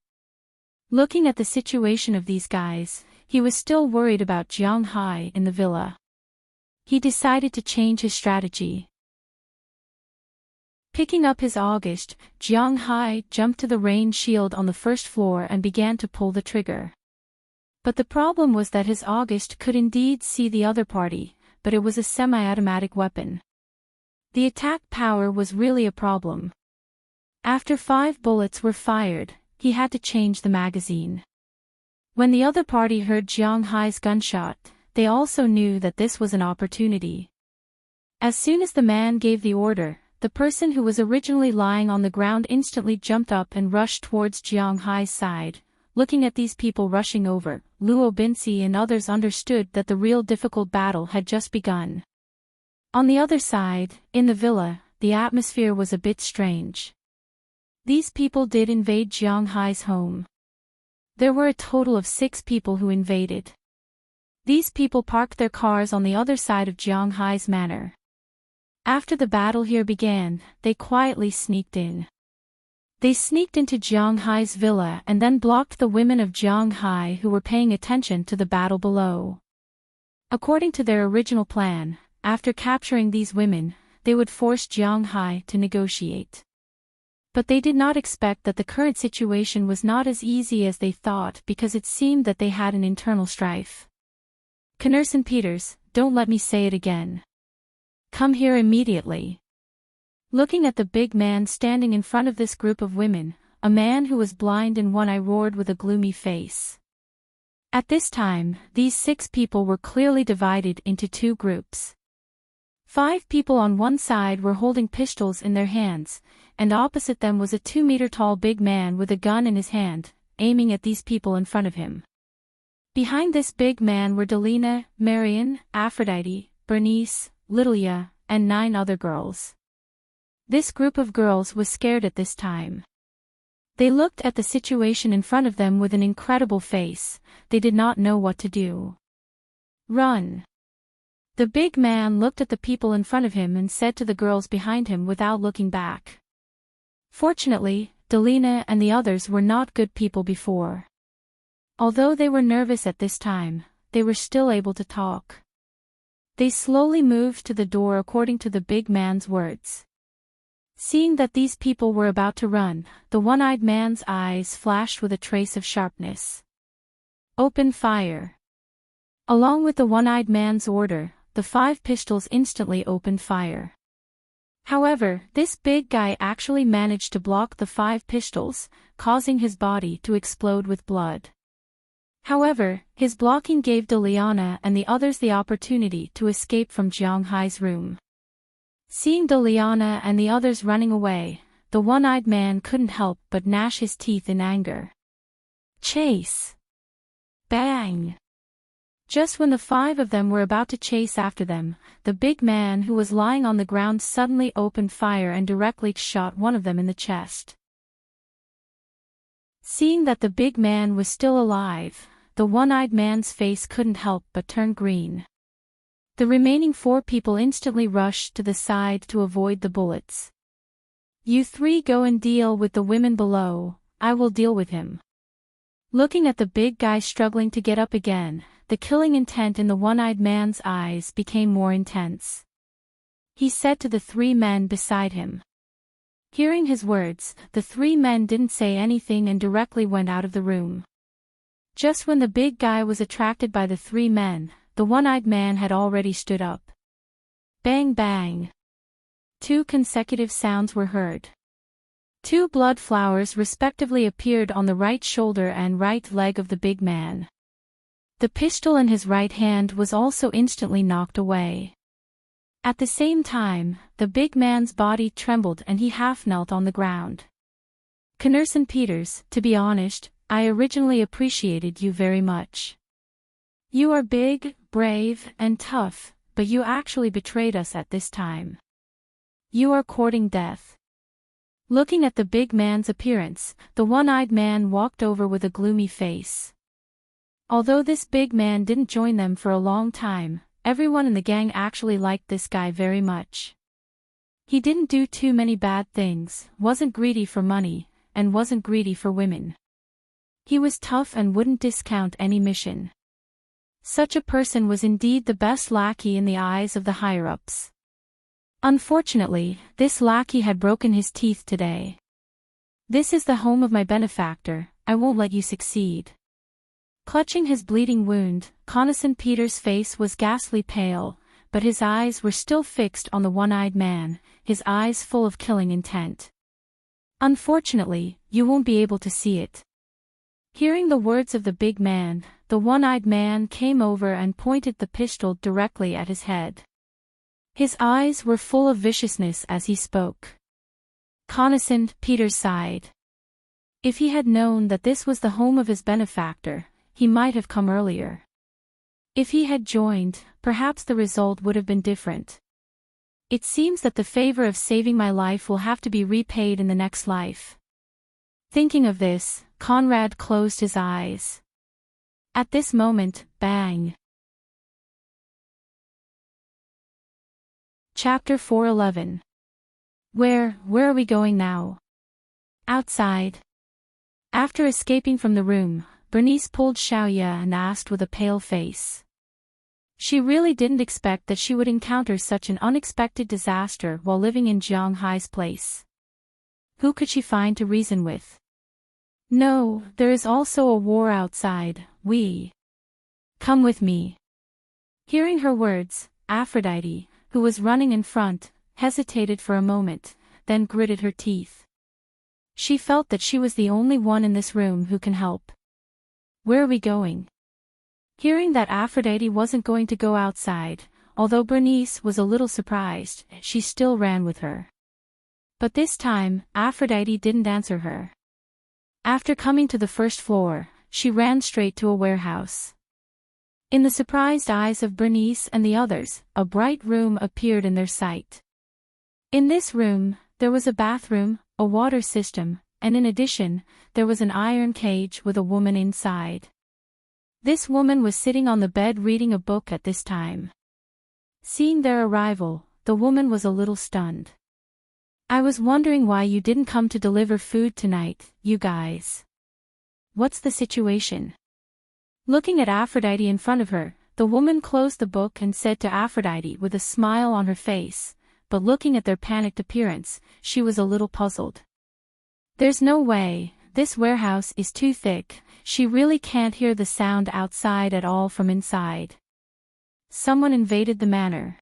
Speaker 1: Looking at the situation of these guys, he was still worried about Jiang Hai in the villa. He decided to change his strategy. Picking up his August, Jiang Hai jumped to the rain shield on the first floor and began to pull the trigger. But the problem was that his August could indeed see the other party, but it was a semi-automatic weapon. The attack power was really a problem. After 5 bullets were fired, he had to change the magazine. When the other party heard Jiang Hai's gunshot, they also knew that this was an opportunity. As soon as the man gave the order, the person who was originally lying on the ground instantly jumped up and rushed towards Jiang Hai's side. Looking at these people rushing over, Luo Binci and others understood that the real difficult battle had just begun. On the other side, in the villa, the atmosphere was a bit strange. These people did invade Jiang Hai's home. There were a total of 6 people who invaded. These people parked their cars on the other side of Jiang Hai's manor. After the battle here began, they quietly sneaked in. They sneaked into Jiang Hai's villa and then blocked the women of Jiang Hai who were paying attention to the battle below. According to their original plan, after capturing these women, they would force Jiang Hai to negotiate. But they did not expect that the current situation was not as easy as they thought because it seemed that they had an internal strife. Knerson Peters, don't let me say it again. Come here immediately. Looking at the big man standing in front of this group of women, a man who was blind in one eye roared with a gloomy face. At this time, these 6 people were clearly divided into 2 groups. 5 people on one side were holding pistols in their hands, and opposite them was a 2-meter-tall big man with a gun in his hand, aiming at these people in front of him. Behind this big man were Delina, Marion, Aphrodite, Bernice, Lilia, and 9 other girls. This group of girls was scared at this time. They looked at the situation in front of them with an incredible face. They did not know what to do. Run! The big man looked at the people in front of him and said to the girls behind him without looking back. Fortunately, Delina and the others were not good people before. Although they were nervous at this time, they were still able to talk. They slowly moved to the door according to the big man's words. Seeing that these people were about to run, the one-eyed man's eyes flashed with a trace of sharpness. Open fire! Along with the one-eyed man's order, the 5 pistols instantly opened fire. However, this big guy actually managed to block the 5 pistols, causing his body to explode with blood. However, his blocking gave Deliana and the others the opportunity to escape from Jiang Hai's room. Seeing Deliana and the others running away, the one-eyed man couldn't help but gnash his teeth in anger. Chase! Bang! Just when the 5 of them were about to chase after them, the big man who was lying on the ground suddenly opened fire and directly shot one of them in the chest. Seeing that the big man was still alive, the one-eyed man's face couldn't help but turn green. The remaining 4 people instantly rushed to the side to avoid the bullets. You 3 go and deal with the women below, I will deal with him. Looking at the big guy struggling to get up again, the killing intent in the one-eyed man's eyes became more intense. He said to the 3 men beside him. Hearing his words, the 3 men didn't say anything and directly went out of the room. Just when the big guy was attracted by the 3 men, the one-eyed man had already stood up. Bang bang! 2 consecutive sounds were heard. 2 blood flowers respectively appeared on the right shoulder and right leg of the big man. The pistol in his right hand was also instantly knocked away. At the same time, the big man's body trembled and he half knelt on the ground. Knerson Peters, to be honest, I originally appreciated you very much. You are big, brave, and tough, but you actually betrayed us at this time. You are courting death. Looking at the big man's appearance, the one-eyed man walked over with a gloomy face. Although this big man didn't join them for a long time, everyone in the gang actually liked this guy very much. He didn't do too many bad things, wasn't greedy for money, and wasn't greedy for women. He was tough and wouldn't discount any mission. Such a person was indeed the best lackey in the eyes of the higher-ups. Unfortunately, this lackey had broken his teeth today. "This is the home of my benefactor, I won't let you succeed." Clutching his bleeding wound, Connoisseur Peter's face was ghastly pale, but his eyes were still fixed on the one-eyed man, his eyes full of killing intent. "Unfortunately, you won't be able to see it." Hearing the words of the big man, the one-eyed man came over and pointed the pistol directly at his head. His eyes were full of viciousness as he spoke. Connoisseur Peter sighed. If he had known that this was the home of his benefactor, he might have come earlier. If he had joined, perhaps the result would have been different. It seems that the favor of saving my life will have to be repaid in the next life. Thinking of this, Conrad closed his eyes. At this moment, bang. Chapter 411. Where are we going now? Outside. After escaping from the room, Bernice pulled Xiaoya and asked with a pale face. She really didn't expect that she would encounter such an unexpected disaster while living in Jiang Hai's place. Who could she find to reason with? "No, there is also a war outside, Come with me." Hearing her words, Aphrodite, who was running in front, hesitated for a moment, then gritted her teeth. She felt that she was the only one in this room who can help. "Where are we going?" Hearing that Aphrodite wasn't going to go outside, although Bernice was a little surprised, she still ran with her. But this time, Aphrodite didn't answer her. After coming to the first floor, she ran straight to a warehouse. In the surprised eyes of Bernice and the others, a bright room appeared in their sight. In this room, there was a bathroom, a water system, and in addition, there was an iron cage with a woman inside. This woman was sitting on the bed reading a book at this time. Seeing their arrival, the woman was a little stunned. "I was wondering why you didn't come to deliver food tonight, you guys. What's the situation?" Looking at Aphrodite in front of her, the woman closed the book and said to Aphrodite with a smile on her face, but looking at their panicked appearance, she was a little puzzled. "There's no way, this warehouse is too thick, she really can't hear the sound outside at all from inside. Someone invaded the manor.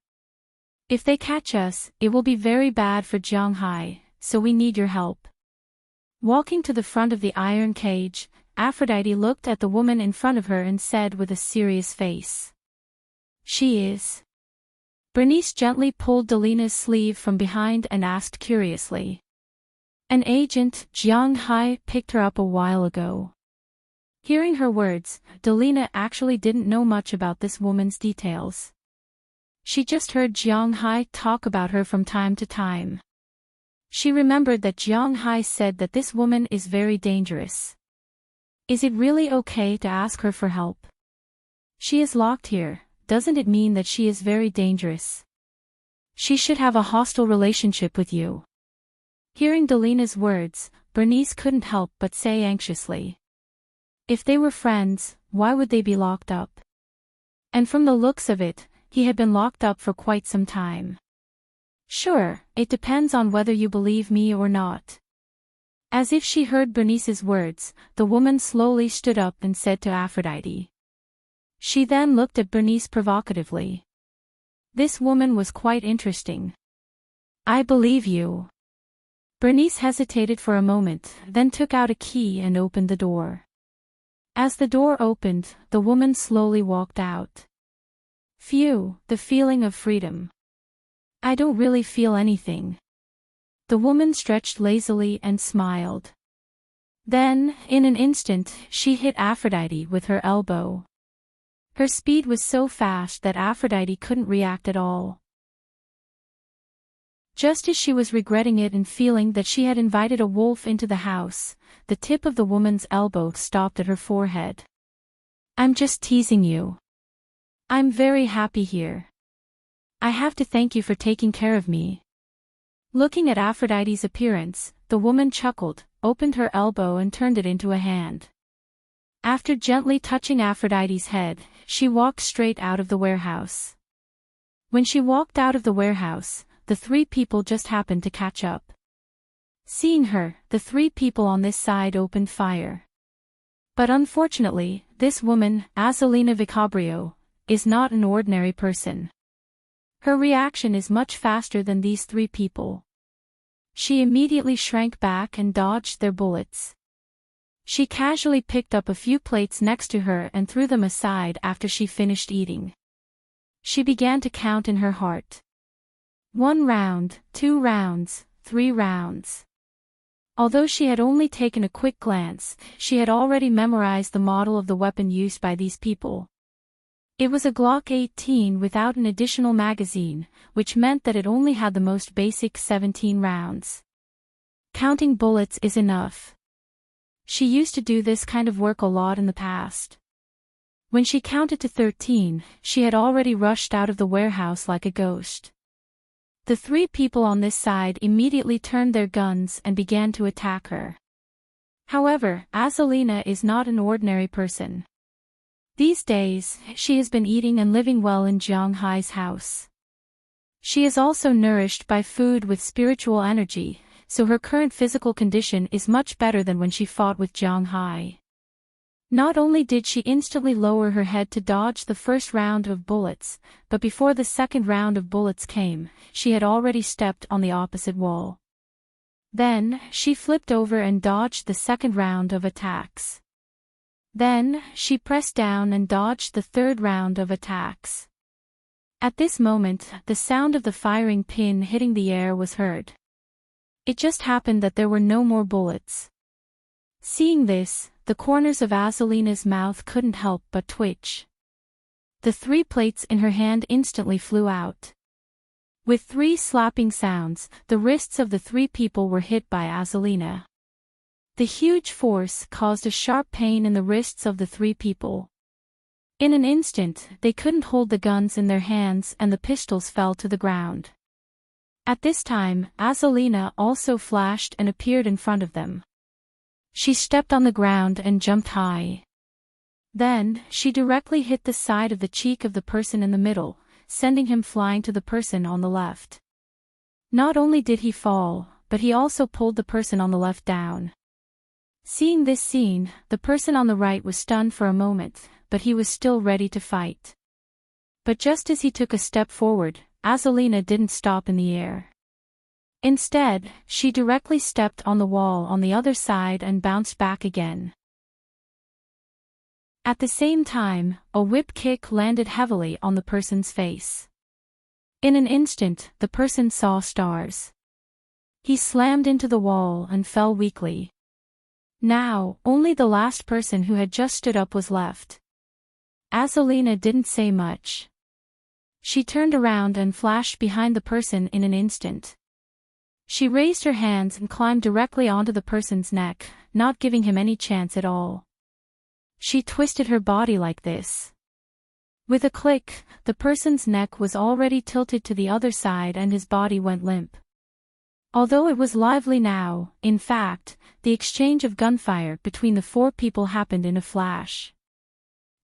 Speaker 1: If they catch us, it will be very bad for Jiang Hai, so we need your help." Walking to the front of the iron cage, Aphrodite looked at the woman in front of her and said with a serious face. "She is." Bernice gently pulled Delina's sleeve from behind and asked curiously. "An agent, Jiang Hai picked her up a while ago." Hearing her words, Delina actually didn't know much about this woman's details. She just heard Jiang Hai talk about her from time to time. She remembered that Jiang Hai said that this woman is very dangerous. Is it really okay to ask her for help? She is locked here, doesn't it mean that she is very dangerous? She should have a hostile relationship with you. Hearing Delina's words, Bernice couldn't help but say anxiously. If they were friends, why would they be locked up? And from the looks of it, he had been locked up for quite some time. "Sure, it depends on whether you believe me or not." As if she heard Bernice's words, the woman slowly stood up and said to Aphrodite. She then looked at Bernice provocatively. This woman was quite interesting. "I believe you." Bernice hesitated for a moment, then took out a key and opened the door. As the door opened, the woman slowly walked out. Phew, the feeling of freedom. "I don't really feel anything." The woman stretched lazily and smiled. Then, in an instant, she hit Aphrodite with her elbow. Her speed was so fast that Aphrodite couldn't react at all. Just as she was regretting it and feeling that she had invited a wolf into the house, the tip of the woman's elbow stopped at her forehead. "I'm just teasing you. I'm very happy here. I have to thank you for taking care of me." Looking at Aphrodite's appearance, the woman chuckled, opened her elbow and turned it into a hand. After gently touching Aphrodite's head, she walked straight out of the warehouse. When she walked out of the warehouse, the three people just happened to catch up. Seeing her, the three people on this side opened fire. But unfortunately, this woman, Azalina Vicabrio, is not an ordinary person. Her reaction is much faster than these three people. She immediately shrank back and dodged their bullets. She casually picked up a few plates next to her and threw them aside after she finished eating. She began to count in her heart. 1 round, 2 rounds, 3 rounds. Although she had only taken a quick glance, she had already memorized the model of the weapon used by these people. It was a Glock 18 without an additional magazine, which meant that it only had the most basic 17 rounds. Counting bullets is enough. She used to do this kind of work a lot in the past. When she counted to 13, she had already rushed out of the warehouse like a ghost. The three people on this side immediately turned their guns and began to attack her. However, Azalina is not an ordinary person. These days, she has been eating and living well in Jianghai's house. She is also nourished by food with spiritual energy, so her current physical condition is much better than when she fought with Jianghai. Not only did she instantly lower her head to dodge the first round of bullets, but before the second round of bullets came, she had already stepped on the opposite wall. Then, she flipped over and dodged the second round of attacks. Then, she pressed down and dodged the third round of attacks. At this moment, the sound of the firing pin hitting the air was heard. It just happened that there were no more bullets. Seeing this, the corners of Azalina's mouth couldn't help but twitch. The 3 plates in her hand instantly flew out. With 3 slapping sounds, the wrists of the 3 people were hit by Azalina. The huge force caused a sharp pain in the wrists of the 3 people. In an instant, they couldn't hold the guns in their hands and the pistols fell to the ground. At this time, Azalina also flashed and appeared in front of them. She stepped on the ground and jumped high. Then, she directly hit the side of the cheek of the person in the middle, sending him flying to the person on the left. Not only did he fall, but he also pulled the person on the left down. Seeing this scene, the person on the right was stunned for a moment, but he was still ready to fight. But just as he took a step forward, Azalina didn't stop in the air. Instead, she directly stepped on the wall on the other side and bounced back again. At the same time, a whip kick landed heavily on the person's face. In an instant, the person saw stars. He slammed into the wall and fell weakly. Now, only the last person who had just stood up was left. Azalina didn't say much. She turned around and flashed behind the person in an instant. She raised her hands and climbed directly onto the person's neck, not giving him any chance at all. She twisted her body like this. With a click, the person's neck was already tilted to the other side and his body went limp. Although it was lively now, in fact, the exchange of gunfire between the 4 people happened in a flash.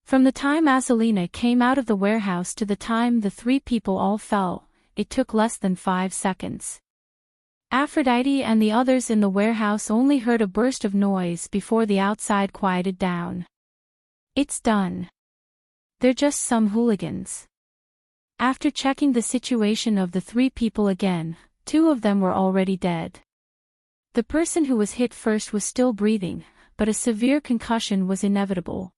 Speaker 1: From the time Azalina came out of the warehouse to the time the 3 people all fell, it took less than 5 seconds. Aphrodite and the others in the warehouse only heard a burst of noise before the outside quieted down. It's done. They're just some hooligans. After checking the situation of the 3 people again, 2 of them were already dead. The person who was hit first was still breathing, but a severe concussion was inevitable.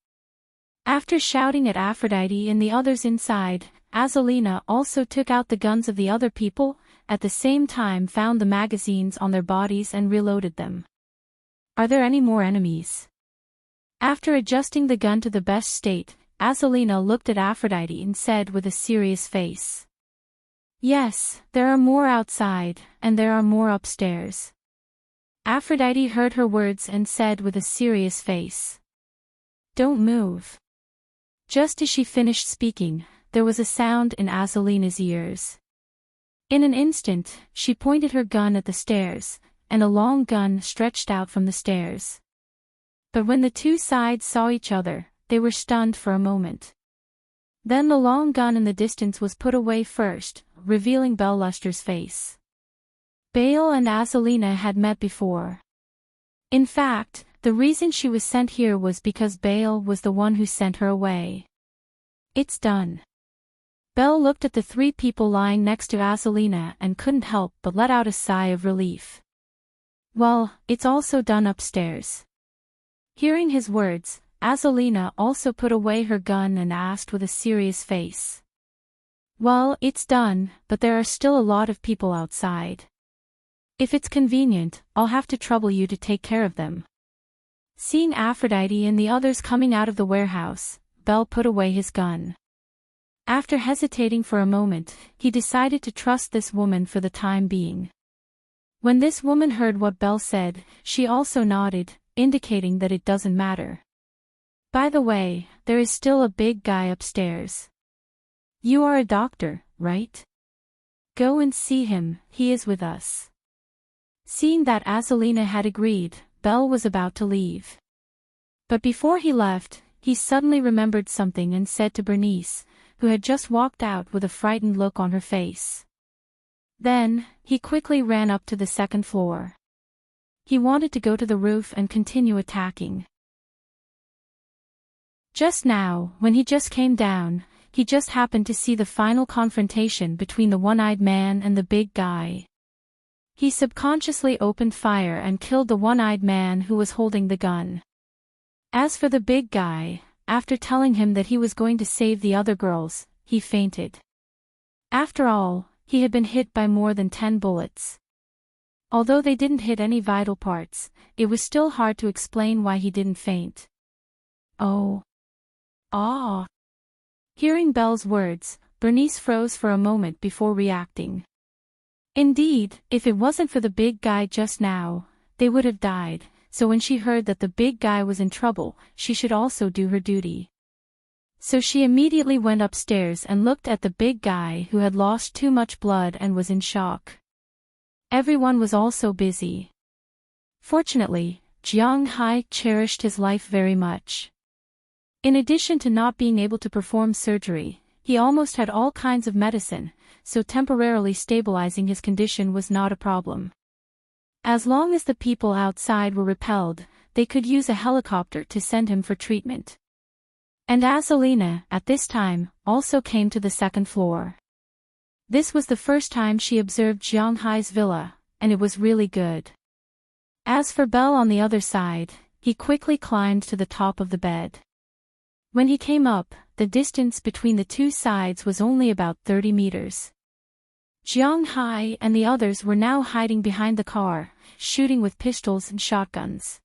Speaker 1: After shouting at Aphrodite and the others inside, Azalina also took out the guns of the other people, at the same time found the magazines on their bodies and reloaded them. Are there any more enemies? After adjusting the gun to the best state, Azalina looked at Aphrodite and said with a serious face. Yes, there are more outside, and there are more upstairs. Aphrodite heard her words and said with a serious face. Don't move. Just as she finished speaking, there was a sound in Azzolina's ears. In an instant, she pointed her gun at the stairs, and a long gun stretched out from the stairs. But when the two sides saw each other, they were stunned for a moment. Then the long gun in the distance was put away first, revealing Belle Luster's face. Bale and Azzolina had met before. In fact, the reason she was sent here was because Bale was the one who sent her away. It's done. Belle looked at the three people lying next to Azzolina and couldn't help but let out a sigh of relief. Well, it's also done upstairs. Hearing his words, Azzolina also put away her gun and asked with a serious face. Well, it's done, but there are still a lot of people outside. If it's convenient, I'll have to trouble you to take care of them. Seeing Aphrodite and the others coming out of the warehouse, Belle put away his gun. After hesitating for a moment, he decided to trust this woman for the time being. When this woman heard what Belle said, she also nodded, indicating that it doesn't matter. By the way, there is still a big guy upstairs. You are a doctor, right? Go and see him, he is with us. Seeing that Azzolina had agreed, Belle was about to leave. But before he left, he suddenly remembered something and said to Bernice, who had just walked out with a frightened look on her face. Then, he quickly ran up to the second floor. He wanted to go to the roof and continue attacking. Just now, when he just came down, he just happened to see the final confrontation between the one-eyed man and the big guy. He subconsciously opened fire and killed the one-eyed man who was holding the gun. As for the big guy, after telling him that he was going to save the other girls, he fainted. After all, he had been hit by more than 10 bullets. Although they didn't hit any vital parts, it was still hard to explain why he didn't faint. Oh. Ah. Hearing Belle's words, Bernice froze for a moment before reacting. Indeed, if it wasn't for the big guy just now, they would have died, so when she heard that the big guy was in trouble, she should also do her duty. So she immediately went upstairs and looked at the big guy who had lost too much blood and was in shock. Everyone was also busy. Fortunately, Jiang Hai cherished his life very much. In addition to not being able to perform surgery, he almost had all kinds of medicine, so temporarily stabilizing his condition was not a problem. As long as the people outside were repelled, they could use a helicopter to send him for treatment. And Azzolina, at this time, also came to the second floor. This was the first time she observed Jiang Hai's villa, and it was really good. As for Belle on the other side, he quickly climbed to the top of the bed. When he came up, the distance between the two sides was only about 30 meters. Jiang Hai and the others were now hiding behind the car, shooting with pistols and shotguns.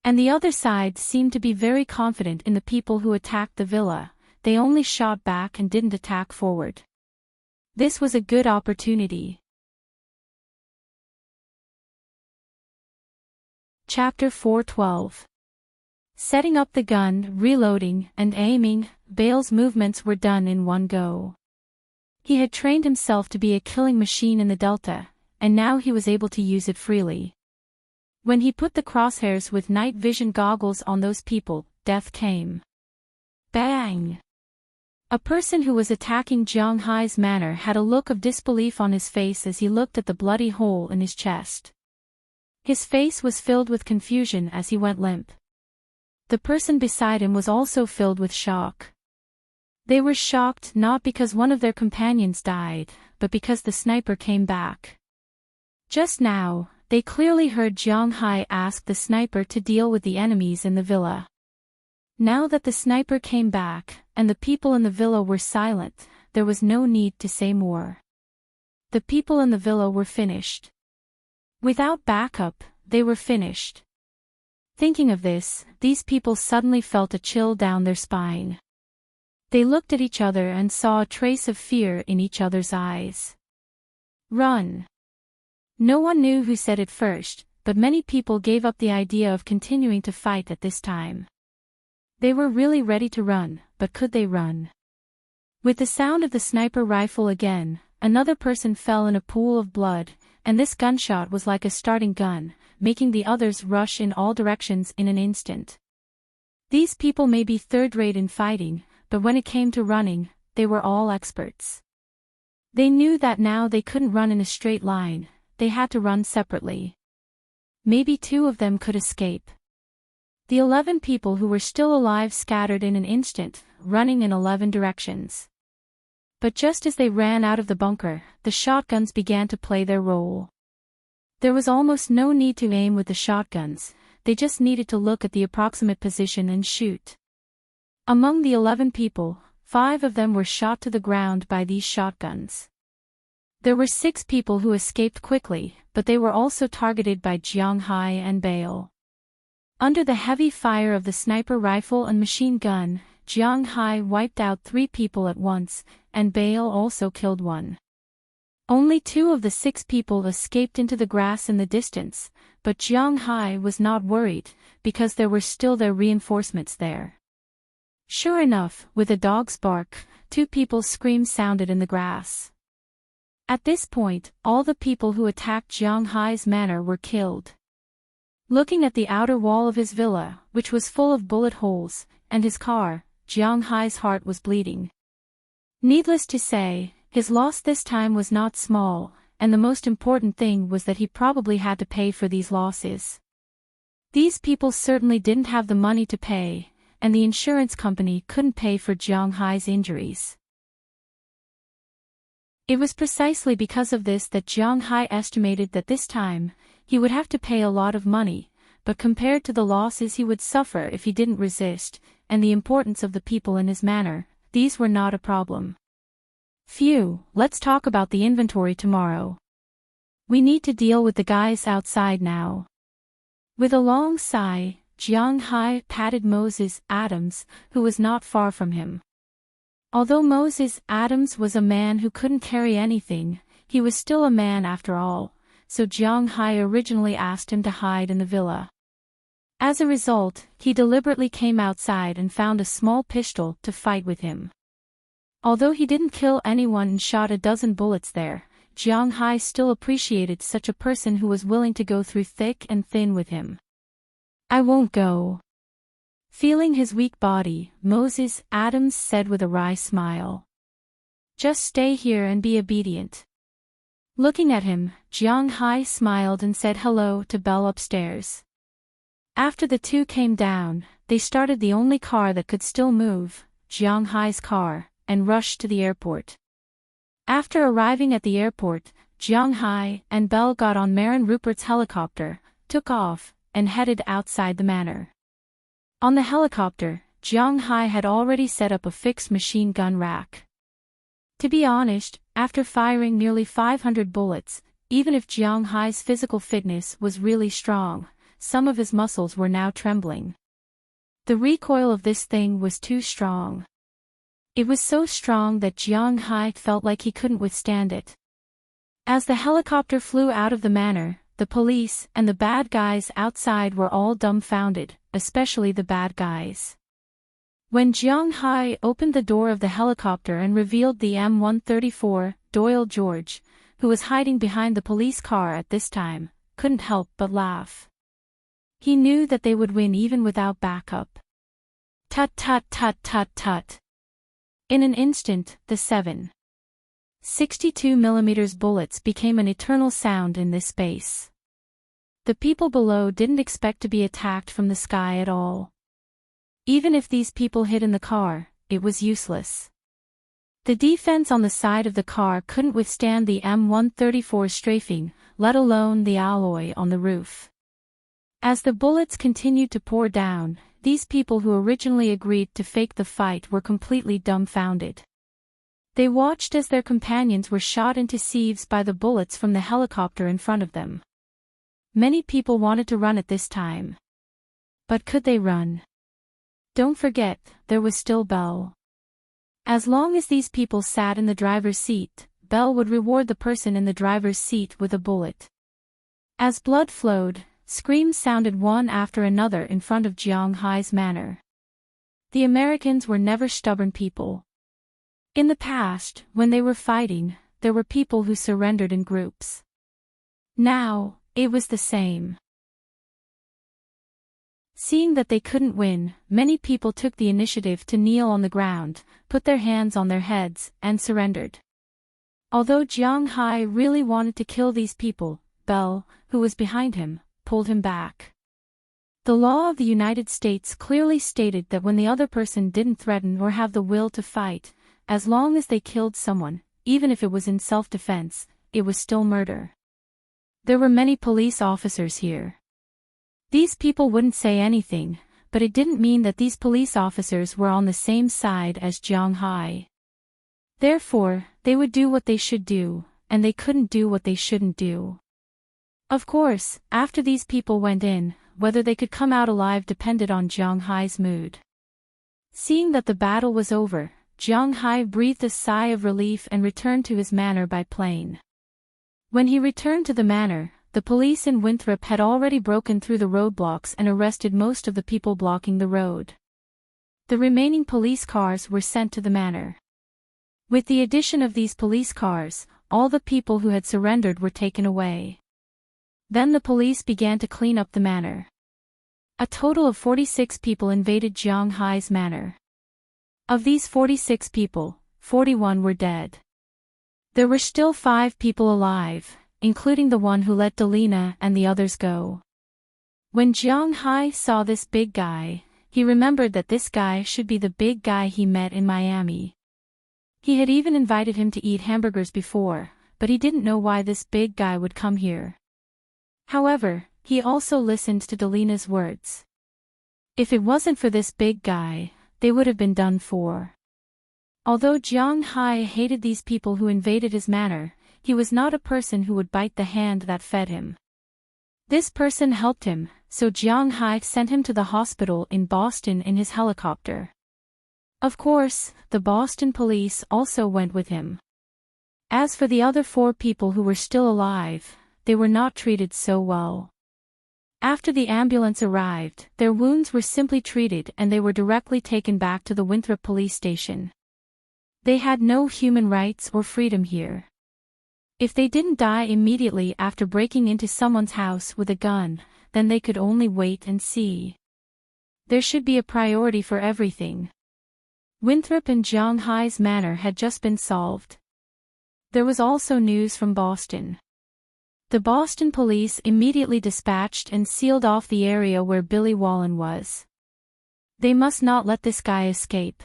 Speaker 1: And the other side seemed to be very confident in the people who attacked the villa, they only shot back and didn't attack forward. This was a good opportunity. Chapter 4:12. Setting up the gun, reloading, and aiming, Bale's movements were done in one go. He had trained himself to be a killing machine in the Delta, and now he was able to use it freely. When he put the crosshairs with night vision goggles on those people, death came. Bang! A person who was attacking Jiang Hai's manor had a look of disbelief on his face as he looked at the bloody hole in his chest. His face was filled with confusion as he went limp. The person beside him was also filled with shock. They were shocked not because one of their companions died, but because the sniper came back. Just now, they clearly heard Jiang Hai ask the sniper to deal with the enemies in the villa. Now that the sniper came back, and the people in the villa were silent, there was no need to say more. The people in the villa were finished. Without backup, they were finished. Thinking of this, these people suddenly felt a chill down their spine. They looked at each other and saw a trace of fear in each other's eyes. Run. No one knew who said it first, but many people gave up the idea of continuing to fight at this time. They were really ready to run, but could they run? With the sound of the sniper rifle again, another person fell in a pool of blood, and this gunshot was like a starting gun, making the others rush in all directions in an instant. These people may be third-rate in fighting, but when it came to running, they were all experts. They knew that now they couldn't run in a straight line, they had to run separately. Maybe two of them could escape. The 11 people who were still alive scattered in an instant, running in 11 directions. But just as they ran out of the bunker, the shotguns began to play their role. There was almost no need to aim with the shotguns, they just needed to look at the approximate position and shoot. Among the 11 people, 5 of them were shot to the ground by these shotguns. There were 6 people who escaped quickly, but they were also targeted by Jiang Hai and Bale. Under the heavy fire of the sniper rifle and machine gun, Jiang Hai wiped out 3 people at once, and Bale also killed 1. Only 2 of the 6 people escaped into the grass in the distance, but Jiang Hai was not worried, because there were still their reinforcements there. Sure enough, with a dog's bark, 2 people's screams sounded in the grass. At this point, all the people who attacked Jiang Hai's manor were killed. Looking at the outer wall of his villa, which was full of bullet holes, and his car, Jiang Hai's heart was bleeding. Needless to say, his loss this time was not small, and the most important thing was that he probably had to pay for these losses. These people certainly didn't have the money to pay, and the insurance company couldn't pay for Jiang Hai's injuries. It was precisely because of this that Jiang Hai estimated that this time, he would have to pay a lot of money, but compared to the losses he would suffer if he didn't resist, and the importance of the people in his manor, these were not a problem. Phew, let's talk about the inventory tomorrow. We need to deal with the guys outside now. With a long sigh, Jiang Hai patted Moses Adams, who was not far from him. Although Moses Adams was a man who couldn't carry anything, he was still a man after all, so Jiang Hai originally asked him to hide in the villa. As a result, he deliberately came outside and found a small pistol to fight with him. Although he didn't kill anyone and shot a dozen bullets there, Jiang Hai still appreciated such a person who was willing to go through thick and thin with him. I won't go. Feeling his weak body, Moses Adams said with a wry smile. Just stay here and be obedient. Looking at him, Jiang Hai smiled and said hello to Belle upstairs. After the two came down, they started the only car that could still move, Jiang Hai's car, and rushed to the airport. After arriving at the airport, Jiang Hai and Belle got on Marin Rupert's helicopter, took off, and headed outside the manor. On the helicopter, Jiang Hai had already set up a fixed machine gun rack. To be honest, after firing nearly 500 bullets, even if Jiang Hai's physical fitness was really strong, some of his muscles were now trembling. The recoil of this thing was too strong. It was so strong that Jiang Hai felt like he couldn't withstand it. As the helicopter flew out of the manor, the police and the bad guys outside were all dumbfounded, especially the bad guys. When Jiang Hai opened the door of the helicopter and revealed the M134, Doyle George, who was hiding behind the police car at this time, couldn't help but laugh. He knew that they would win even without backup. Tut tut tut tut tut. In an instant, the 7.62mm bullets became an eternal sound in this space. The people below didn't expect to be attacked from the sky at all. Even if these people hid in the car, it was useless. The defense on the side of the car couldn't withstand the M134 strafing, let alone the alloy on the roof. As the bullets continued to pour down, these people who originally agreed to fake the fight were completely dumbfounded. They watched as their companions were shot into sieves by the bullets from the helicopter in front of them. Many people wanted to run at this time. But could they run? Don't forget, there was still Belle. As long as these people sat in the driver's seat, Belle would reward the person in the driver's seat with a bullet. As blood flowed, screams sounded one after another in front of Jiang Hai's manor. The Americans were never stubborn people. In the past, when they were fighting, there were people who surrendered in groups. Now, it was the same. Seeing that they couldn't win, many people took the initiative to kneel on the ground, put their hands on their heads, and surrendered. Although Jiang Hai really wanted to kill these people, Belle, who was behind him, pulled him back. The law of the United States clearly stated that when the other person didn't threaten or have the will to fight, as long as they killed someone, even if it was in self-defense, it was still murder. There were many police officers here. These people wouldn't say anything, but it didn't mean that these police officers were on the same side as Jiang Hai. Therefore, they would do what they should do, and they couldn't do what they shouldn't do. Of course, after these people went in, whether they could come out alive depended on Jiang Hai's mood. Seeing that the battle was over, Jiang Hai breathed a sigh of relief and returned to his manor by plane. When he returned to the manor, the police in Winthrop had already broken through the roadblocks and arrested most of the people blocking the road. The remaining police cars were sent to the manor. With the addition of these police cars, all the people who had surrendered were taken away. Then the police began to clean up the manor. A total of 46 people invaded Jiang Hai's manor. Of these 46 people, 41 were dead. There were still 5 people alive, including the one who let Delina and the others go. When Jiang Hai saw this big guy, he remembered that this guy should be the big guy he met in Miami. He had even invited him to eat hamburgers before, but he didn't know why this big guy would come here. However, he also listened to Delina's words. If it wasn't for this big guy, they would have been done for. Although Jiang Hai hated these people who invaded his manor, he was not a person who would bite the hand that fed him. This person helped him, so Jiang Hai sent him to the hospital in Boston in his helicopter. Of course, the Boston police also went with him. As for the other 4 people who were still alive, they were not treated so well. After the ambulance arrived, their wounds were simply treated and they were directly taken back to the Winthrop police station. They had no human rights or freedom here. If they didn't die immediately after breaking into someone's house with a gun, then they could only wait and see. There should be a priority for everything. Winthrop and Jiang Hai's manor had just been solved. There was also news from Boston. The Boston police immediately dispatched and sealed off the area where Billy Wallen was. They must not let this guy escape.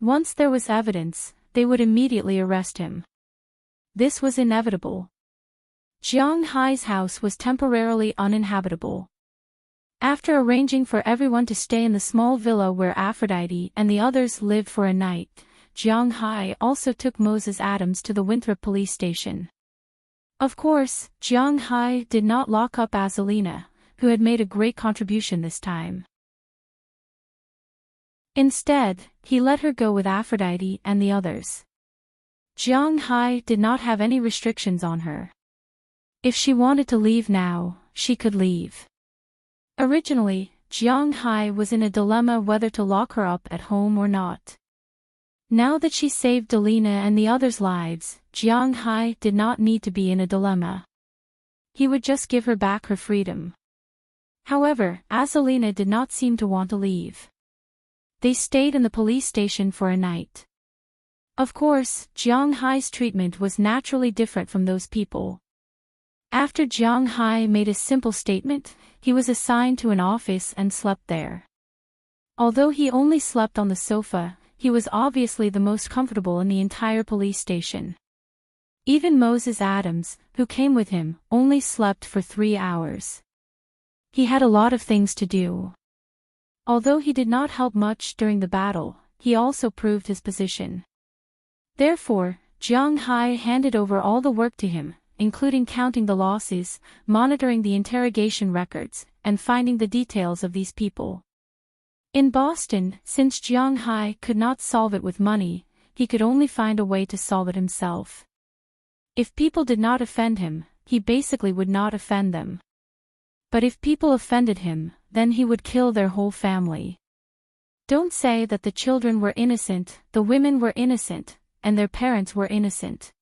Speaker 1: Once there was evidence, they would immediately arrest him. This was inevitable. Jiang Hai's house was temporarily uninhabitable. After arranging for everyone to stay in the small villa where Aphrodite and the others lived for a night, Jiang Hai also took Moses Adams to the Winthrop police station. Of course, Jiang Hai did not lock up Azalina, who had made a great contribution this time. Instead, he let her go with Aphrodite and the others. Jiang Hai did not have any restrictions on her. If she wanted to leave now, she could leave. Originally, Jiang Hai was in a dilemma whether to lock her up at home or not. Now that she saved Delina and the others' lives, Jiang Hai did not need to be in a dilemma. He would just give her back her freedom. However, Azalina did not seem to want to leave. They stayed in the police station for a night. Of course, Jiang Hai's treatment was naturally different from those people. After Jiang Hai made a simple statement, he was assigned to an office and slept there. Although he only slept on the sofa, he was obviously the most comfortable in the entire police station. Even Moses Adams, who came with him, only slept for 3 hours. He had a lot of things to do. Although he did not help much during the battle, he also proved his position. Therefore, Jiang Hai handed over all the work to him, including counting the losses, monitoring the interrogation records, and finding the details of these people. In Boston, since Jiang Hai could not solve it with money, he could only find a way to solve it himself. If people did not offend him, he basically would not offend them. But if people offended him, then he would kill their whole family. Don't say that the children were innocent, the women were innocent, and their parents were innocent.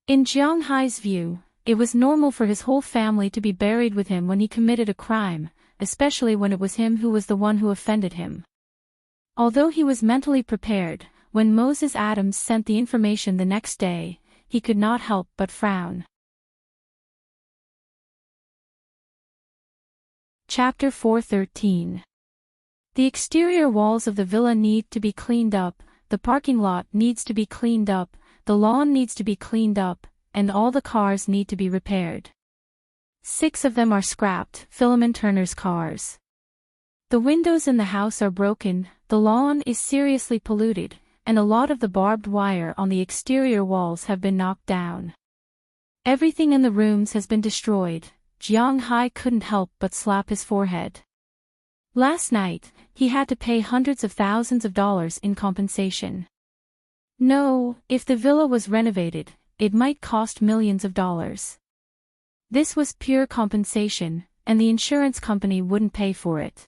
Speaker 1: In Jiang Hai's view, it was normal for his whole family to be buried with him when he committed a crime, especially when it was him who was the one who offended him. Although he was mentally prepared, when Moses Adams sent the information the next day, he could not help but frown. Chapter 4:13. The exterior walls of the villa need to be cleaned up, the parking lot needs to be cleaned up, the lawn needs to be cleaned up, and all the cars need to be repaired. 6 of them are scrapped, Philemon Turner's cars. The windows in the house are broken, the lawn is seriously polluted, and a lot of the barbed wire on the exterior walls have been knocked down. Everything in the rooms has been destroyed. Jiang Hai couldn't help but slap his forehead. Last night, he had to pay hundreds of thousands of dollars in compensation. No, if the villa was renovated, it might cost millions of dollars. This was pure compensation, and the insurance company wouldn't pay for it.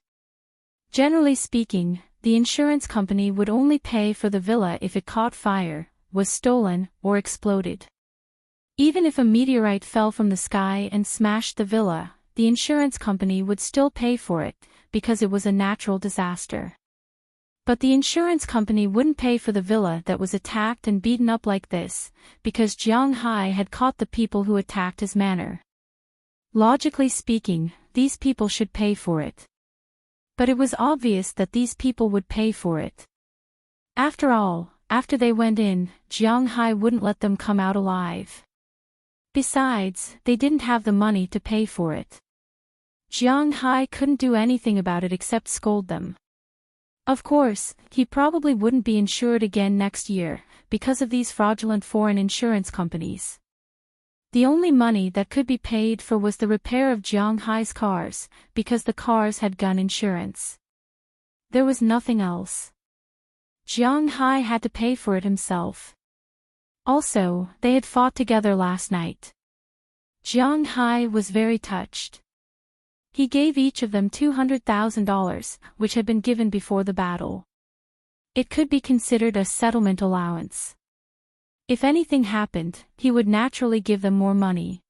Speaker 1: Generally speaking, the insurance company would only pay for the villa if it caught fire, was stolen, or exploded. Even if a meteorite fell from the sky and smashed the villa, the insurance company would still pay for it, because it was a natural disaster. But the insurance company wouldn't pay for the villa that was attacked and beaten up like this, because Jiang Hai had caught the people who attacked his manor. Logically speaking, these people should pay for it. But it was obvious that these people would pay for it. After all, after they went in, Jiang Hai wouldn't let them come out alive. Besides, they didn't have the money to pay for it. Jiang Hai couldn't do anything about it except scold them. Of course, he probably wouldn't be insured again next year, because of these fraudulent foreign insurance companies. The only money that could be paid for was the repair of Jiang Hai's cars, because the cars had gun insurance. There was nothing else. Jiang Hai had to pay for it himself. Also, they had fought together last night. Jiang Hai was very touched. He gave each of them $200,000, which had been given before the battle. It could be considered a settlement allowance. If anything happened, he would naturally give them more money.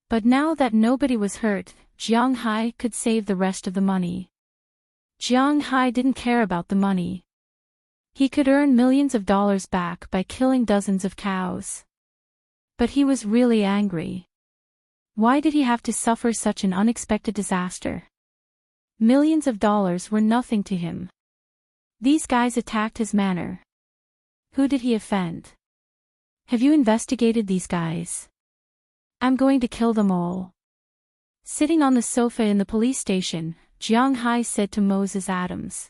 Speaker 1: But now that nobody was hurt, Jiang Hai could save the rest of the money. Jiang Hai didn't care about the money. He could earn millions of dollars back by killing dozens of cows. But he was really angry. Why did he have to suffer such an unexpected disaster? Millions of dollars were nothing to him. These guys attacked his manor. Who did he offend? Have you investigated these guys? I'm going to kill them all. Sitting on the sofa in the police station, Jiang Hai said to Moses Adams.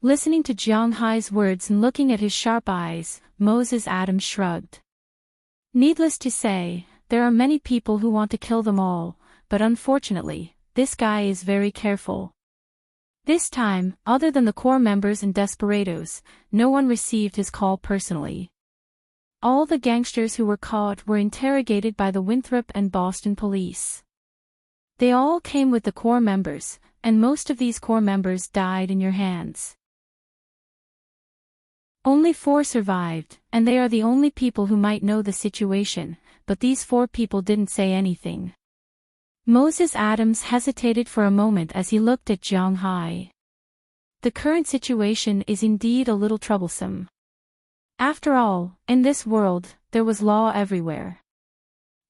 Speaker 1: Listening to Jiang Hai's words and looking at his sharp eyes, Moses Adams shrugged. Needless to say, there are many people who want to kill them all, but unfortunately, this guy is very careful. This time, other than the core members and desperados, no one received his call personally. All the gangsters who were caught were interrogated by the Winthrop and Boston police. They all came with the core members, and most of these core members died in your hands. Only 4 survived, and they are the only people who might know the situation, but these 4 people didn't say anything. Moses Adams hesitated for a moment as he looked at Jiang Hai. The current situation is indeed a little troublesome. After all, in this world, there was law everywhere.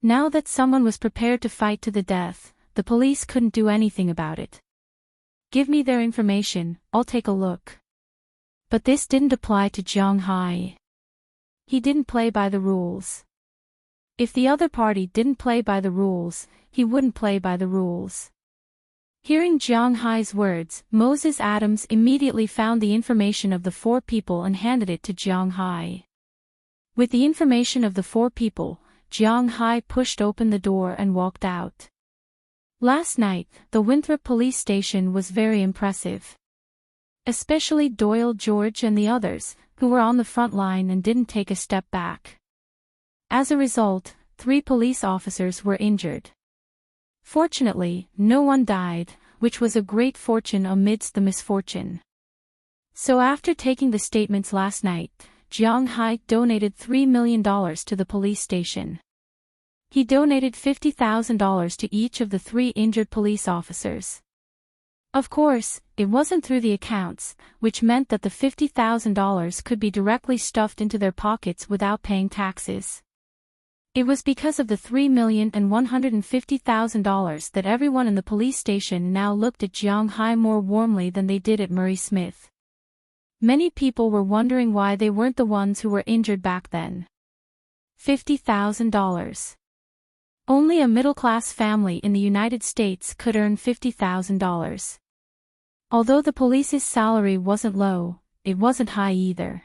Speaker 1: Now that someone was prepared to fight to the death, the police couldn't do anything about it. Give me their information, I'll take a look. But this didn't apply to Jiang Hai. He didn't play by the rules. If the other party didn't play by the rules, he wouldn't play by the rules. Hearing Jiang Hai's words, Moses Adams immediately found the information of the 4 people and handed it to Jiang Hai. With the information of the 4 people, Jiang Hai pushed open the door and walked out. Last night, the Winthrop police station was very impressive. especially Doyle George and the others, who were on the front line and didn't take a step back. As a result, 3 police officers were injured. Fortunately, no one died, which was a great fortune amidst the misfortune. So after taking the statements last night, Jiang Hai donated $3 million to the police station. He donated $50,000 to each of the 3 injured police officers. Of course, it wasn't through the accounts, which meant that the $50,000 could be directly stuffed into their pockets without paying taxes. It was because of the $3,150,000 that everyone in the police station now looked at Jiang Hai more warmly than they did at Murray Smith. Many people were wondering why they weren't the ones who were injured back then. $50,000. Only a middle-class family in the United States could earn $50,000. Although the police's salary wasn't low, it wasn't high either.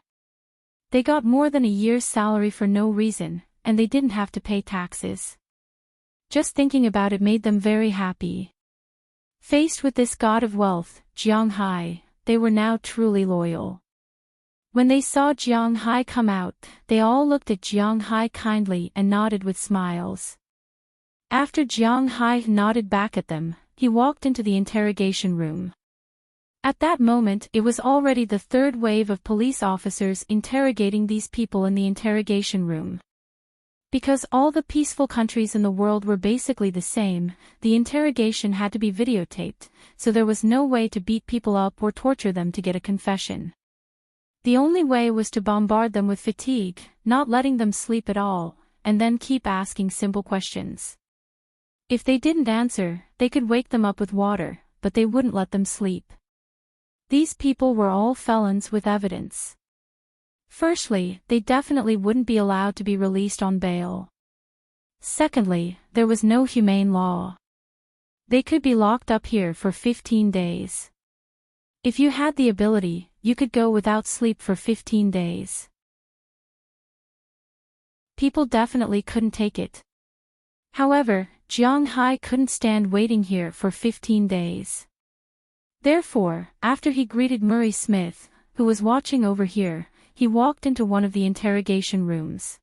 Speaker 1: They got more than a year's salary for no reason, and they didn't have to pay taxes. Just thinking about it made them very happy. Faced with this god of wealth, Jiang Hai, they were now truly loyal. When they saw Jiang Hai come out, they all looked at Jiang Hai kindly and nodded with smiles. After Jiang Hai nodded back at them, he walked into the interrogation room. At that moment it was already the 3rd wave of police officers interrogating these people in the interrogation room. Because all the peaceful countries in the world were basically the same, the interrogation had to be videotaped, so there was no way to beat people up or torture them to get a confession. The only way was to bombard them with fatigue, not letting them sleep at all, and then keep asking simple questions. If they didn't answer, they could wake them up with water, but they wouldn't let them sleep. These people were all felons with evidence. Firstly, they definitely wouldn't be allowed to be released on bail. Secondly, there was no humane law. They could be locked up here for 15 days. If you had the ability, you could go without sleep for 15 days. People definitely couldn't take it. However, Jiang Hai couldn't stand waiting here for 15 days. Therefore, after he greeted Murray Smith, who was watching over here, he walked into one of the interrogation rooms.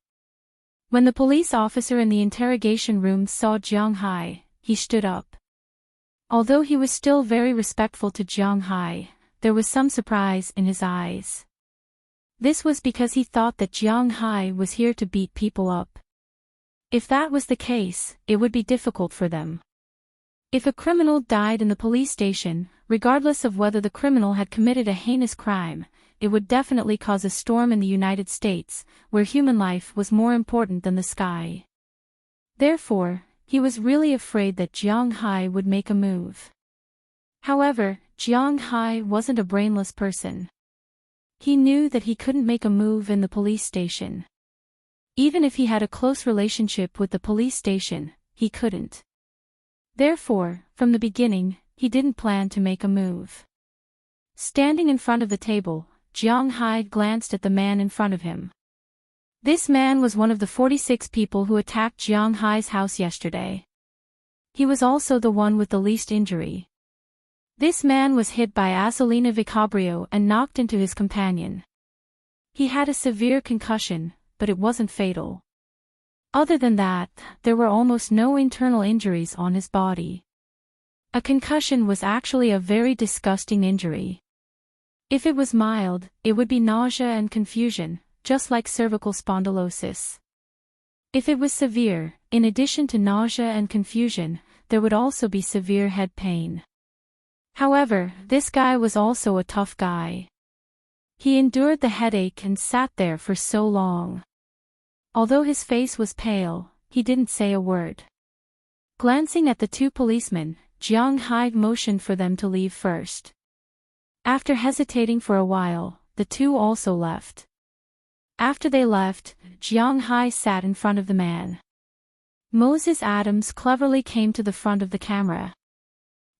Speaker 1: When the police officer in the interrogation room saw Jiang Hai, he stood up. Although he was still very respectful to Jiang Hai, there was some surprise in his eyes. This was because he thought that Jiang Hai was here to beat people up. If that was the case, it would be difficult for them. If a criminal died in the police station, regardless of whether the criminal had committed a heinous crime, it would definitely cause a storm in the United States, where human life was more important than the sky. Therefore, he was really afraid that Jiang Hai would make a move. However, Jiang Hai wasn't a brainless person. He knew that he couldn't make a move in the police station. Even if he had a close relationship with the police station, he couldn't. Therefore, from the beginning, he didn't plan to make a move. Standing in front of the table, Jiang Hai glanced at the man in front of him. This man was one of the 46 people who attacked Jiang Hai's house yesterday. He was also the one with the least injury. This man was hit by Azzolina Vicabrio and knocked into his companion. He had a severe concussion, but it wasn't fatal. Other than that, there were almost no internal injuries on his body. A concussion was actually a very disgusting injury. If it was mild, it would be nausea and confusion, just like cervical spondylosis. If it was severe, in addition to nausea and confusion, there would also be severe head pain. However, this guy was also a tough guy. He endured the headache and sat there for so long. Although his face was pale, he didn't say a word. Glancing at the 2 policemen, Jiang Hai motioned for them to leave first. After hesitating for a while, the 2 also left. After they left, Jiang Hai sat in front of the man. Moses Adams cleverly came to the front of the camera.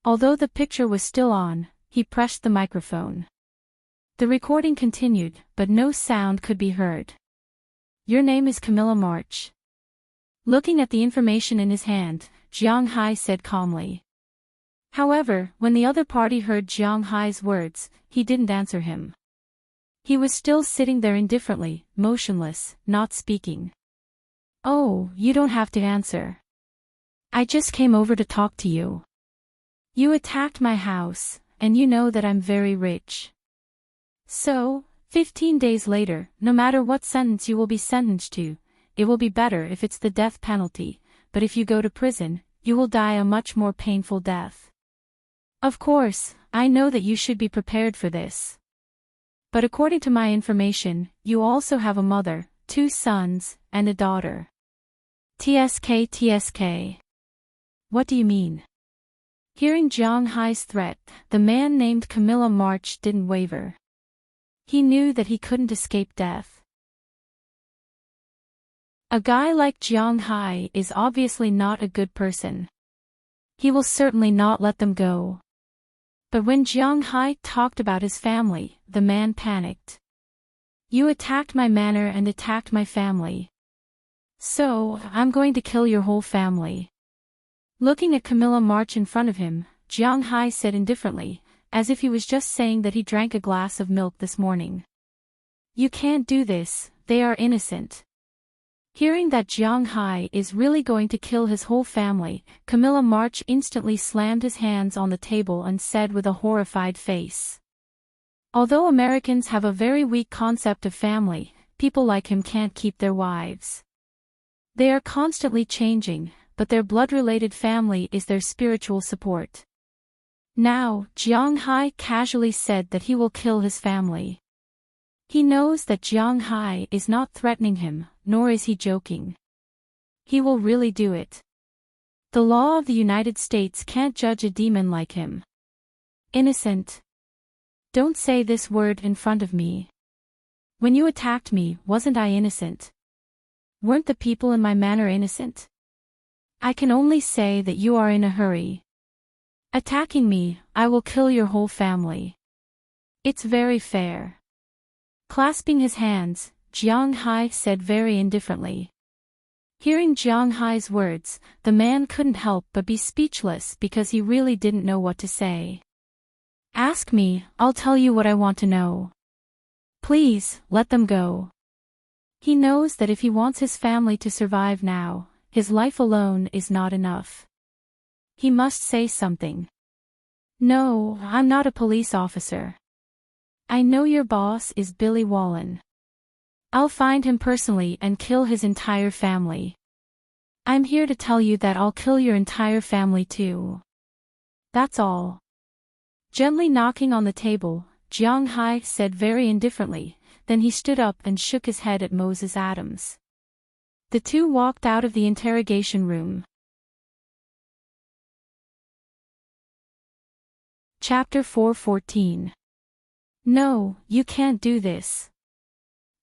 Speaker 1: Although the picture was still on, he pressed the microphone. The recording continued, but no sound could be heard. Your name is Camilla March. Looking at the information in his hand, Jiang Hai said calmly. However, when the other party heard Jiang Hai's words, he didn't answer him. He was still sitting there indifferently, motionless, not speaking. "Oh, you don't have to answer. I just came over to talk to you. You attacked my house, and you know that I'm very rich. So, 15 days later, no matter what sentence you will be sentenced to, it will be better if it's the death penalty, but if you go to prison, you will die a much more painful death. Of course, I know that you should be prepared for this. But according to my information, you also have a mother, 2 sons, and a daughter." TSK. What do you mean? Hearing Jiang Hai's threat, the man named Camilla March didn't waver. He knew that he couldn't escape death. A guy like Jiang Hai is obviously not a good person. He will certainly not let them go. But when Jiang Hai talked about his family, the man panicked. "You attacked my manor and attacked my family. So, I'm going to kill your whole family." Looking at Camilla March in front of him, Jiang Hai said indifferently, as if he was just saying that he drank a glass of milk this morning. "You can't do this, they are innocent." Hearing that Jiang Hai is really going to kill his whole family, Camilla March instantly slammed his hands on the table and said with a horrified face. "Although Americans have a very weak concept of family, people like him can't keep their wives. They are constantly changing, but their blood-related family is their spiritual support." Now, Jiang Hai casually said that he will kill his family. He knows that Jiang Hai is not threatening him, nor is he joking. He will really do it. The law of the United States can't judge a demon like him. Innocent. Don't say this word in front of me. When you attacked me, wasn't I innocent? Weren't the people in my manor innocent? I can only say that you are in a hurry. Attacking me, I will kill your whole family. It's very fair. Clasping his hands, Jiang Hai said very indifferently. Hearing Jiang Hai's words, the man couldn't help but be speechless because he really didn't know what to say. "Ask me, I'll tell you what I want to know. Please, let them go." He knows that if he wants his family to survive now, his life alone is not enough. He must say something. "No, I'm not a police officer. I know your boss is Billy Wallen. I'll find him personally and kill his entire family. I'm here to tell you that I'll kill your entire family too. That's all." Gently knocking on the table, Jiang Hai said very indifferently, then he stood up and shook his head at Moses Adams. The two walked out of the interrogation room. Chapter 4:14. "No, you can't do this.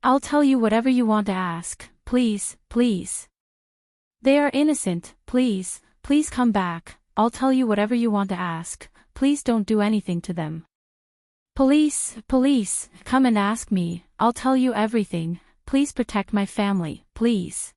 Speaker 1: I'll tell you whatever you want to ask, please, please. They are innocent, please, please come back, I'll tell you whatever you want to ask, please don't do anything to them. Police, police, come and ask me, I'll tell you everything, please protect my family, please."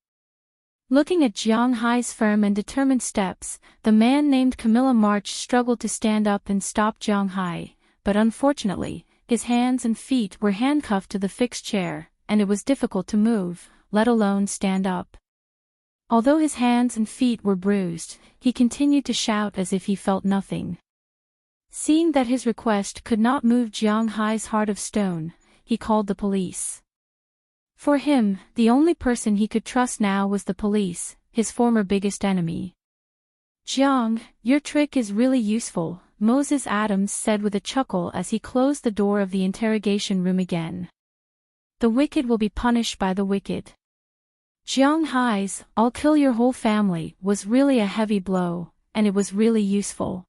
Speaker 1: Looking at Jiang Hai's firm and determined steps, the man named Camilla March struggled to stand up and stop Jiang Hai, but unfortunately, his hands and feet were handcuffed to the fixed chair, and it was difficult to move, let alone stand up. Although his hands and feet were bruised, he continued to shout as if he felt nothing. Seeing that his request could not move Jiang Hai's heart of stone, he called the police. For him, the only person he could trust now was the police, his former biggest enemy. "Jiang, your trick is really useful," Moses Adams said with a chuckle as he closed the door of the interrogation room again. "The wicked will be punished by the wicked." Jiang Hai's "I'll kill your whole family" was really a heavy blow, and it was really useful.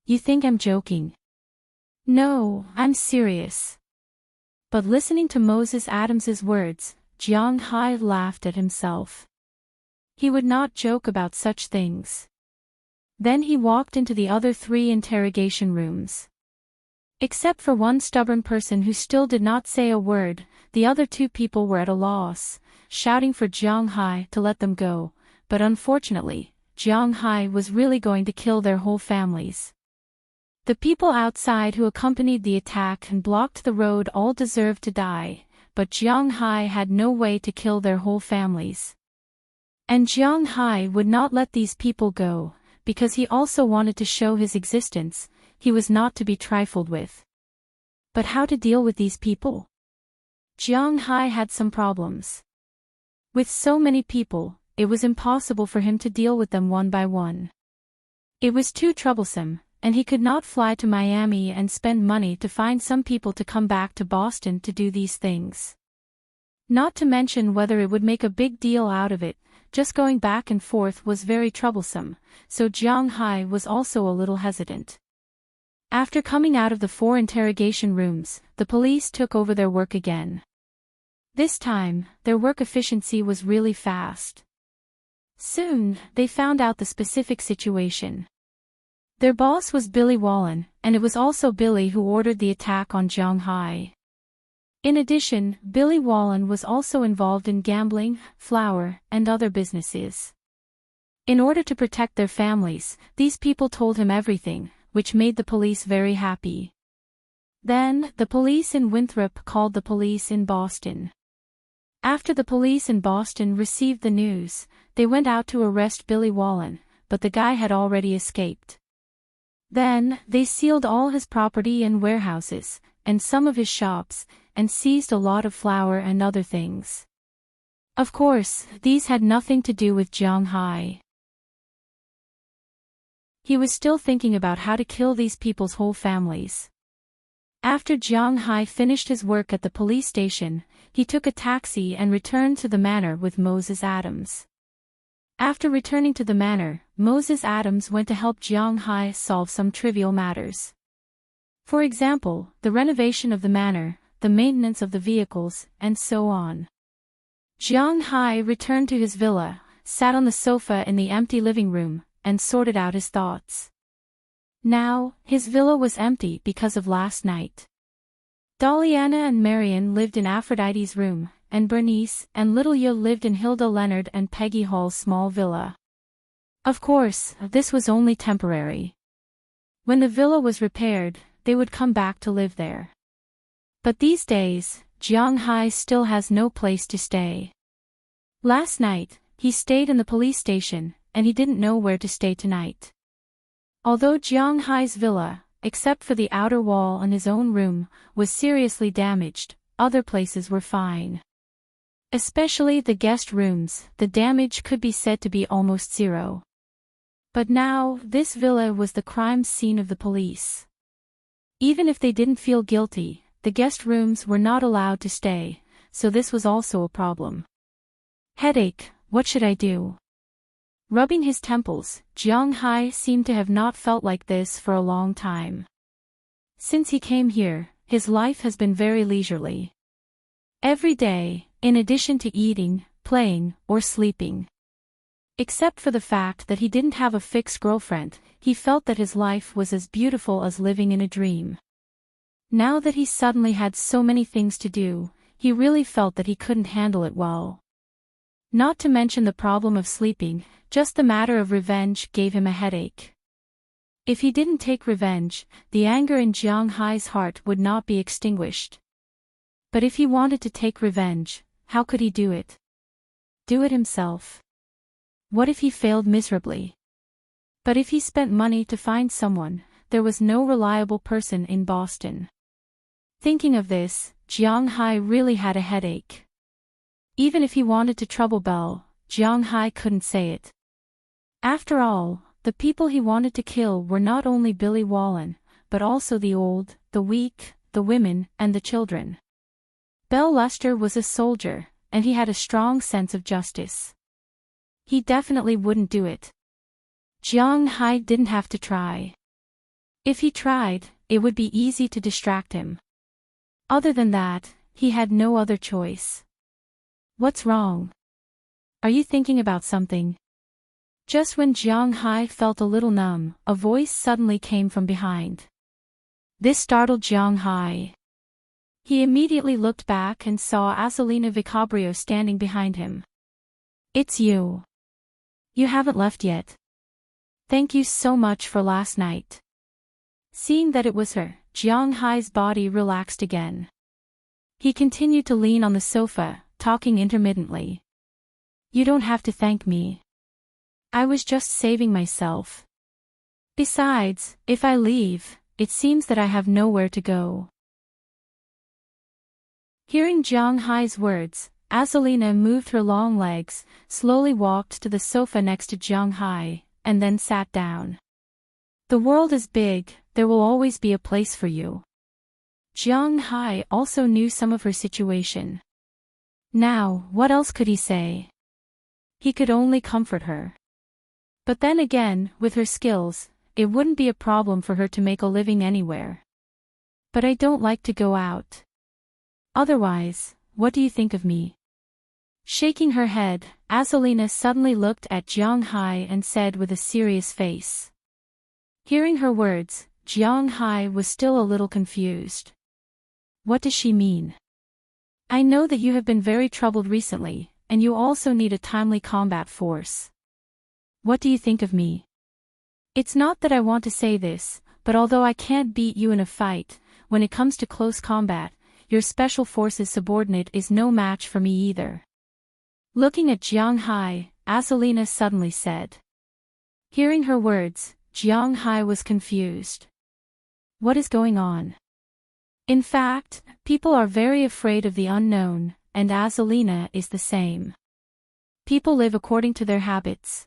Speaker 1: "You think I'm joking?" "No, I'm serious." But listening to Moses Adams's words, Jiang Hai laughed at himself. He would not joke about such things. Then he walked into the other 3 interrogation rooms. Except for one stubborn person who still did not say a word, the other 2 people were at a loss, shouting for Jiang Hai to let them go, but unfortunately, Jiang Hai was really going to kill their whole families. The people outside who accompanied the attack and blocked the road all deserved to die, but Jiang Hai had no way to kill their whole families. And Jiang Hai would not let these people go, because he also wanted to show his existence. He was not to be trifled with. But how to deal with these people? Jiang Hai had some problems. With so many people, it was impossible for him to deal with them one by one. It was too troublesome, and he could not fly to Miami and spend money to find some people to come back to Boston to do these things. Not to mention whether it would make a big deal out of it, just going back and forth was very troublesome, so Jiang Hai was also a little hesitant. After coming out of the 4 interrogation rooms, the police took over their work again. This time, their work efficiency was really fast. Soon, they found out the specific situation. Their boss was Billy Wallen, and it was also Billy who ordered the attack on Jiang Hai. In addition, Billy Wallen was also involved in gambling, flour, and other businesses. In order to protect their families, these people told him everything, which made the police very happy. Then, the police in Winthrop called the police in Boston. After the police in Boston received the news, they went out to arrest Billy Wallen, but the guy had already escaped. Then, they sealed all his property and warehouses, and some of his shops, and seized a lot of flour and other things. Of course, these had nothing to do with Jiang Hai. He was still thinking about how to kill these people's whole families. After Jiang Hai finished his work at the police station, he took a taxi and returned to the manor with Moses Adams. After returning to the manor, Moses Adams went to help Jiang Hai solve some trivial matters. For example, the renovation of the manor, the maintenance of the vehicles, and so on. Jiang Hai returned to his villa, sat on the sofa in the empty living room, and sorted out his thoughts. Now, his villa was empty because of last night. Doliana and Marion lived in Aphrodite's room, and Bernice and Little Yo lived in Hilda Leonard and Peggy Hall's small villa. Of course, this was only temporary. When the villa was repaired, they would come back to live there. But these days, Jiang Hai still has no place to stay. Last night, he stayed in the police station, and he didn't know where to stay tonight. Although Jiang Hai's villa, except for the outer wall and his own room, was seriously damaged, other places were fine. Especially the guest rooms, the damage could be said to be almost zero. But now, this villa was the crime scene of the police. Even if they didn't feel guilty, the guest rooms were not allowed to stay, so this was also a problem. Headache, what should I do? Rubbing his temples, Jiang Hai seemed to have not felt like this for a long time. Since he came here, his life has been very leisurely. Every day, in addition to eating, playing, or sleeping. Except for the fact that he didn't have a fixed girlfriend, he felt that his life was as beautiful as living in a dream. Now that he suddenly had so many things to do, he really felt that he couldn't handle it well. Not to mention the problem of sleeping, just the matter of revenge gave him a headache. If he didn't take revenge, the anger in Jiang Hai's heart would not be extinguished. But if he wanted to take revenge, how could he do it? Do it himself. What if he failed miserably? But if he spent money to find someone, there was no reliable person in Boston. Thinking of this, Jiang Hai really had a headache. Even if he wanted to trouble Belle, Jiang Hai couldn't say it. After all, the people he wanted to kill were not only Billy Wallen, but also the old, the weak, the women, and the children. Belle Luster was a soldier, and he had a strong sense of justice. He definitely wouldn't do it. Jiang Hai didn't have to try. If he tried, it would be easy to distract him. Other than that, he had no other choice. What's wrong? Are you thinking about something? Just when Jiang Hai felt a little numb, a voice suddenly came from behind. This startled Jiang Hai. He immediately looked back and saw Azzolina Vicabrio standing behind him. It's you. You haven't left yet. Thank you so much for last night. Seeing that it was her, Jiang Hai's body relaxed again. He continued to lean on the sofa, talking intermittently. You don't have to thank me. I was just saving myself. Besides, if I leave, it seems that I have nowhere to go. Hearing Jiang Hai's words, Azalina moved her long legs, slowly walked to the sofa next to Jiang Hai, and then sat down. The world is big, there will always be a place for you. Jiang Hai also knew some of her situation. Now, what else could he say? He could only comfort her. But then again, with her skills, it wouldn't be a problem for her to make a living anywhere. But I don't like to go out. Otherwise, what do you think of me? Shaking her head, Azalina suddenly looked at Jiang Hai and said with a serious face. Hearing her words, Jiang Hai was still a little confused. What does she mean? I know that you have been very troubled recently, and you also need a timely combat force. What do you think of me? It's not that I want to say this, but although I can't beat you in a fight, when it comes to close combat, your special forces subordinate is no match for me either. Looking at Jiang Hai, Azalina suddenly said. Hearing her words, Jiang Hai was confused. What is going on? In fact, people are very afraid of the unknown, and Azalina is the same. People live according to their habits.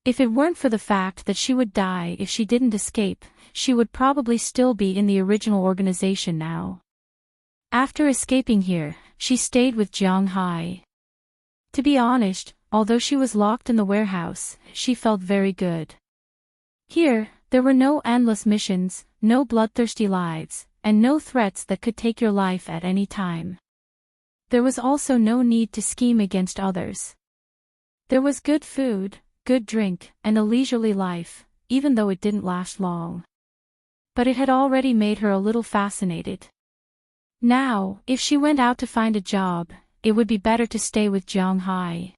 Speaker 1: If it weren't for the fact that she would die if she didn't escape, she would probably still be in the original organization now. After escaping here, she stayed with Jiang Hai. To be honest, although she was locked in the warehouse, she felt very good. Here, there were no endless missions, no bloodthirsty lives, and no threats that could take your life at any time. There was also no need to scheme against others. There was good food, good drink, and a leisurely life, even though it didn't last long. But it had already made her a little fascinated. Now, if she went out to find a job, it would be better to stay with Jiang Hai.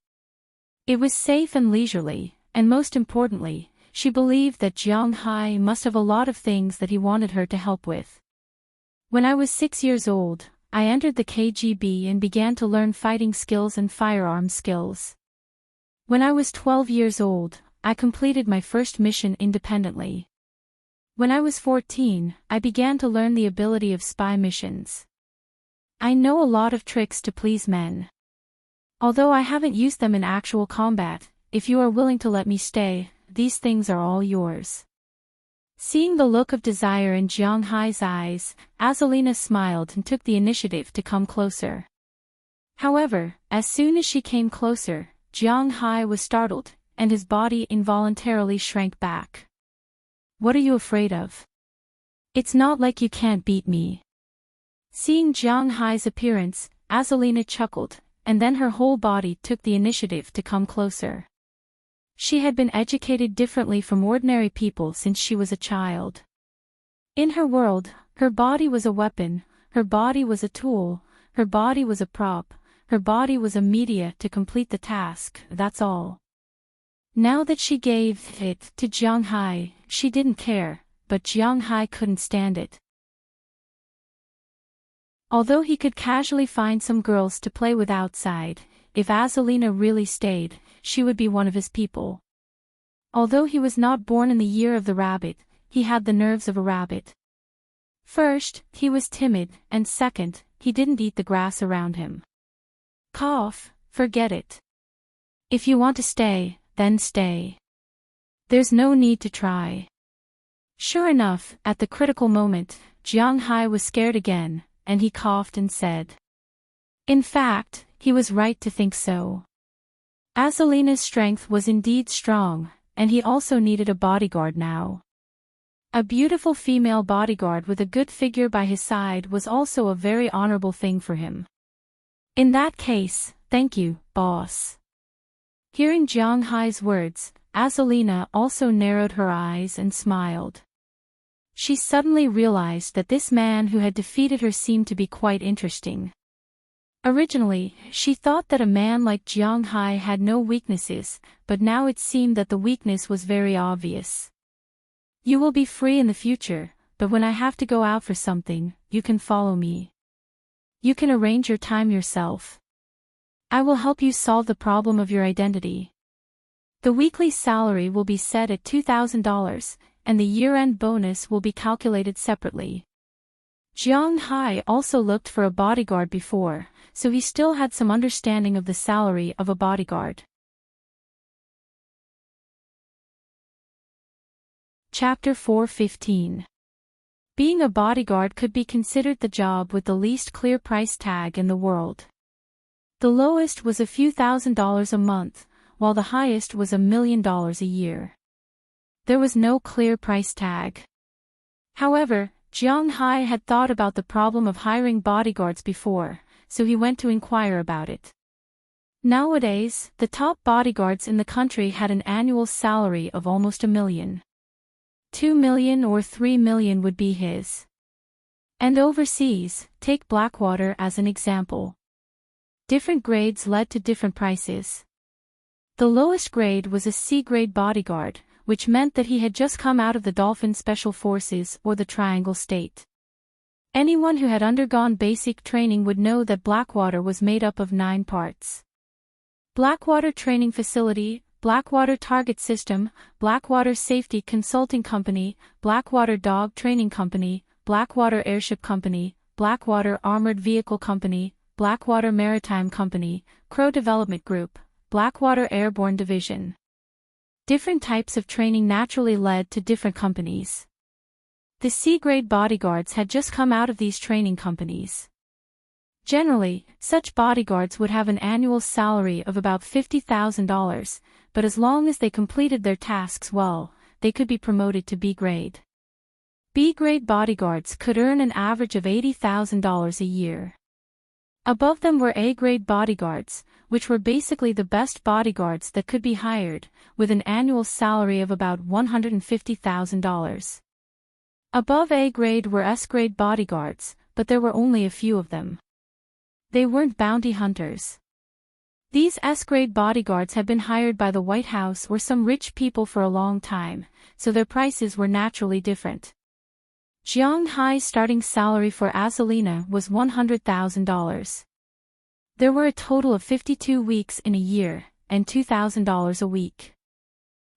Speaker 1: It was safe and leisurely, and most importantly, she believed that Jiang Hai must have a lot of things that he wanted her to help with. When I was 6 years old, I entered the KGB and began to learn fighting skills and firearm skills. When I was 12 years old, I completed my first mission independently. When I was 14, I began to learn the ability of spy missions. I know a lot of tricks to please men. Although I haven't used them in actual combat, if you are willing to let me stay, these things are all yours. Seeing the look of desire in Jiang Hai's eyes, Azalina smiled and took the initiative to come closer. However, as soon as she came closer, Jiang Hai was startled, and his body involuntarily shrank back. What are you afraid of? It's not like you can't beat me. Seeing Jiang Hai's appearance, Azalina chuckled, and then her whole body took the initiative to come closer. She had been educated differently from ordinary people since she was a child. In her world, her body was a weapon, her body was a tool, her body was a prop, her body was a media to complete the task, that's all. Now that she gave it to Jiang Hai, she didn't care, but Jiang Hai couldn't stand it. Although he could casually find some girls to play with outside, if Azalina really stayed, she would be one of his people. Although he was not born in the year of the rabbit, he had the nerves of a rabbit. First, he was timid, and second, he didn't eat the grass around him. Cough, forget it. If you want to stay, then stay. There's no need to try. Sure enough, at the critical moment, Jiang Hai was scared again, and he coughed and said. In fact, he was right to think so. Azalina's strength was indeed strong, and he also needed a bodyguard now. A beautiful female bodyguard with a good figure by his side was also a very honorable thing for him. In that case, thank you, boss. Hearing Jiang Hai's words, Azalina also narrowed her eyes and smiled. She suddenly realized that this man who had defeated her seemed to be quite interesting. Originally, she thought that a man like Jiang Hai had no weaknesses, but now it seemed that the weakness was very obvious. You will be free in the future, but when I have to go out for something, you can follow me. You can arrange your time yourself. I will help you solve the problem of your identity. The weekly salary will be set at $2,000, and the year-end bonus will be calculated separately. Jiang Hai also looked for a bodyguard before, so he still had some understanding of the salary of a bodyguard. Chapter 4:15. Being a bodyguard could be considered the job with the least clear price tag in the world. The lowest was a few $1,000s a month, while the highest was $1 million a year. There was no clear price tag. However, Jiang Hai had thought about the problem of hiring bodyguards before, so he went to inquire about it. Nowadays, the top bodyguards in the country had an annual salary of almost $1 million. 2 million or 3 million would be his. And overseas, take Blackwater as an example. Different grades led to different prices. The lowest grade was a C-grade bodyguard, which meant that he had just come out of the Dolphin Special Forces or the Triangle State. Anyone who had undergone basic training would know that Blackwater was made up of 9 parts. Blackwater Training Facility, Blackwater Target System, Blackwater Safety Consulting Company, Blackwater Dog Training Company, Blackwater Airship Company, Blackwater Armored Vehicle Company, Blackwater Maritime Company, Crow Development Group, Blackwater Airborne Division. Different types of training naturally led to different companies. The C-grade bodyguards had just come out of these training companies. Generally, such bodyguards would have an annual salary of about $50,000, but as long as they completed their tasks well, they could be promoted to B-grade. B-grade bodyguards could earn an average of $80,000 a year. Above them were A-grade bodyguards, which were basically the best bodyguards that could be hired, with an annual salary of about $150,000. Above A-grade were S-grade bodyguards, but there were only a few of them. They weren't bounty hunters. These S-grade bodyguards had been hired by the White House or some rich people for a long time, so their prices were naturally different. Jiang Hai's starting salary for Azalina was $100,000. There were a total of 52 weeks in a year, and $2,000 a week.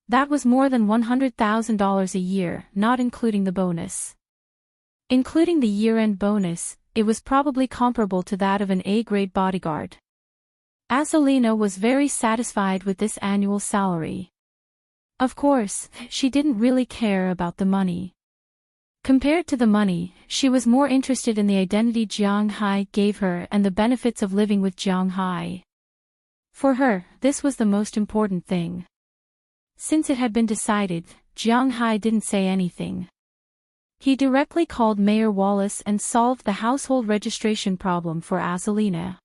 Speaker 1: That was more than $100,000 a year, not including the bonus. Including the year-end bonus, it was probably comparable to that of an A-grade bodyguard. Azalina was very satisfied with this annual salary. Of course, she didn't really care about the money. Compared to the money, she was more interested in the identity Jiang Hai gave her and the benefits of living with Jiang Hai. For her, this was the most important thing. Since it had been decided, Jiang Hai didn't say anything. He directly called Mayor Wallace and solved the household registration problem for Azalina.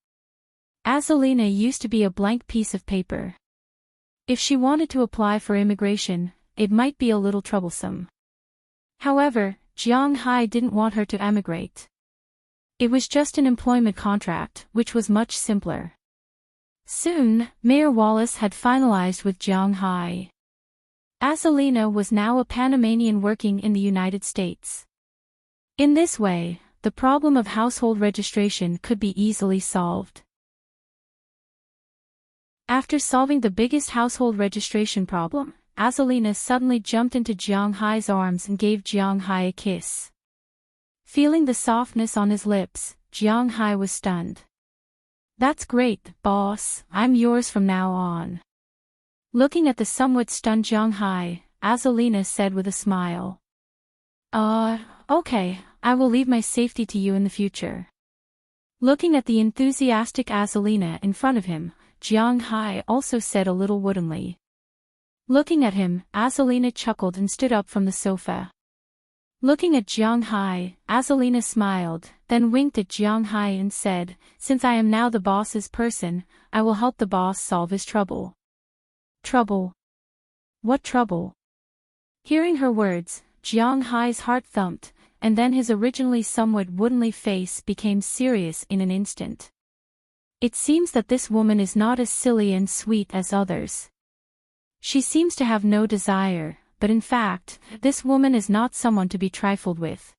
Speaker 1: Azalina used to be a blank piece of paper. If she wanted to apply for immigration, it might be a little troublesome. However, Jiang Hai didn't want her to emigrate. It was just an employment contract, which was much simpler. Soon, Mayor Wallace had finalized with Jiang Hai. Azalina was now a Panamanian working in the United States. In this way, the problem of household registration could be easily solved. After solving the biggest household registration problem, Azalina suddenly jumped into Jiang Hai's arms and gave Jiang Hai a kiss. Feeling the softness on his lips, Jiang Hai was stunned. "That's great, boss, I'm yours from now on." Looking at the somewhat stunned Jiang Hai, Azalina said with a smile. Okay, I will leave my safety to you in the future." Looking at the enthusiastic Azalina in front of him, Jiang Hai also said a little woodenly. Looking at him, Azalina chuckled and stood up from the sofa. Looking at Jiang Hai, Azalina smiled, then winked at Jiang Hai and said, "Since I am now the boss's person, I will help the boss solve his trouble." "Trouble? What trouble?" Hearing her words, Jiang Hai's heart thumped, and then his originally somewhat woodenly face became serious in an instant. It seems that this woman is not as silly and sweet as others. She seems to have no desire, but in fact, this woman is not someone to be trifled with.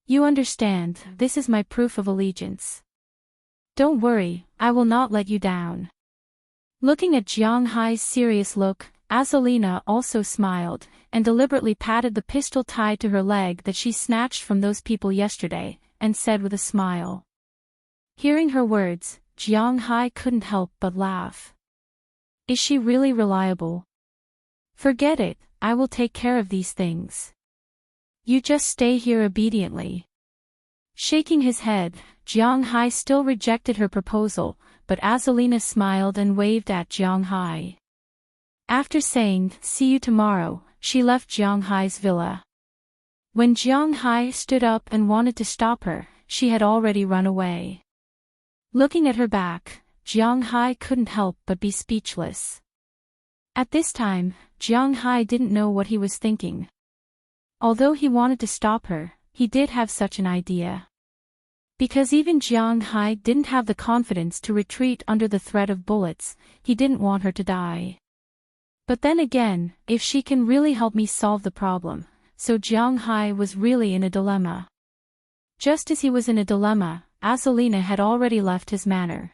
Speaker 1: You understand, this is my proof of allegiance. Don't worry, I will not let you down. Looking at Jiang Hai's serious look, Azalina also smiled, and deliberately patted the pistol tied to her leg that she snatched from those people yesterday, and said with a smile. Hearing her words, Jiang Hai couldn't help but laugh. Is she really reliable? Forget it, I will take care of these things. You just stay here obediently. Shaking his head, Jiang Hai still rejected her proposal, but Azalina smiled and waved at Jiang Hai. After saying, "See you tomorrow," she left Jiang Hai's villa. When Jiang Hai stood up and wanted to stop her, she had already run away. Looking at her back, Jiang Hai couldn't help but be speechless. At this time, Jiang Hai didn't know what he was thinking. Although he wanted to stop her, he did have such an idea. Because even Jiang Hai didn't have the confidence to retreat under the threat of bullets, he didn't want her to die. But then again, if she can really help me solve the problem, so Jiang Hai was really in a dilemma. Just as he was in a dilemma, Azalina had already left his manor.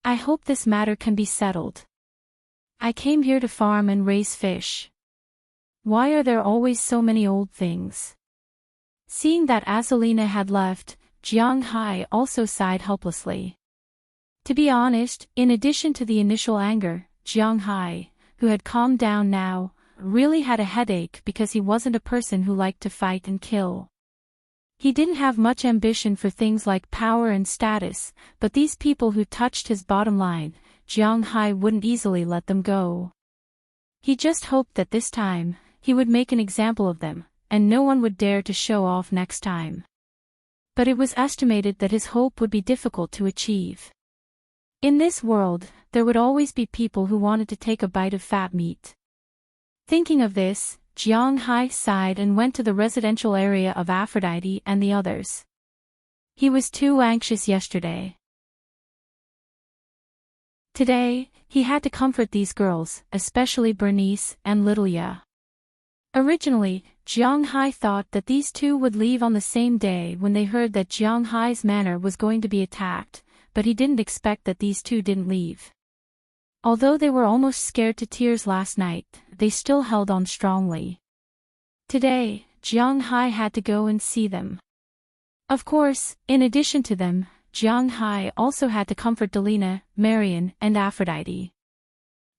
Speaker 1: I hope this matter can be settled. I came here to farm and raise fish. Why are there always so many old things? Seeing that Azalina had left, Jiang Hai also sighed helplessly. To be honest, in addition to the initial anger, Jiang Hai, who had calmed down now, really had a headache because he wasn't a person who liked to fight and kill. He didn't have much ambition for things like power and status, but these people who touched his bottom line, Jiang Hai wouldn't easily let them go. He just hoped that this time, he would make an example of them, and no one would dare to show off next time. But it was estimated that his hope would be difficult to achieve. In this world, there would always be people who wanted to take a bite of fat meat. Thinking of this, Jiang Hai sighed and went to the residential area of Aphrodite and the others. He was too anxious yesterday. Today, he had to comfort these girls, especially Bernice and Lilia. Originally, Jiang Hai thought that these two would leave on the same day when they heard that Jiang Hai's manor was going to be attacked, but he didn't expect that these two didn't leave. Although they were almost scared to tears last night, they still held on strongly. Today, Jiang Hai had to go and see them. Of course, in addition to them, Jiang Hai also had to comfort Delina, Marian, and Aphrodite.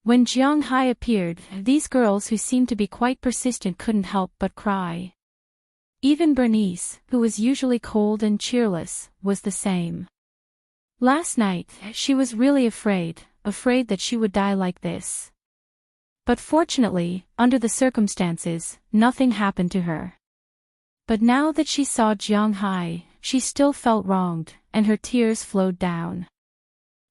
Speaker 1: When Jiang Hai appeared, these girls who seemed to be quite persistent couldn't help but cry. Even Bernice, who was usually cold and cheerless, was the same. Last night, she was really afraid that she would die like this. But fortunately, under the circumstances, nothing happened to her. But now that she saw Jiang Hai, she still felt wronged, and her tears flowed down.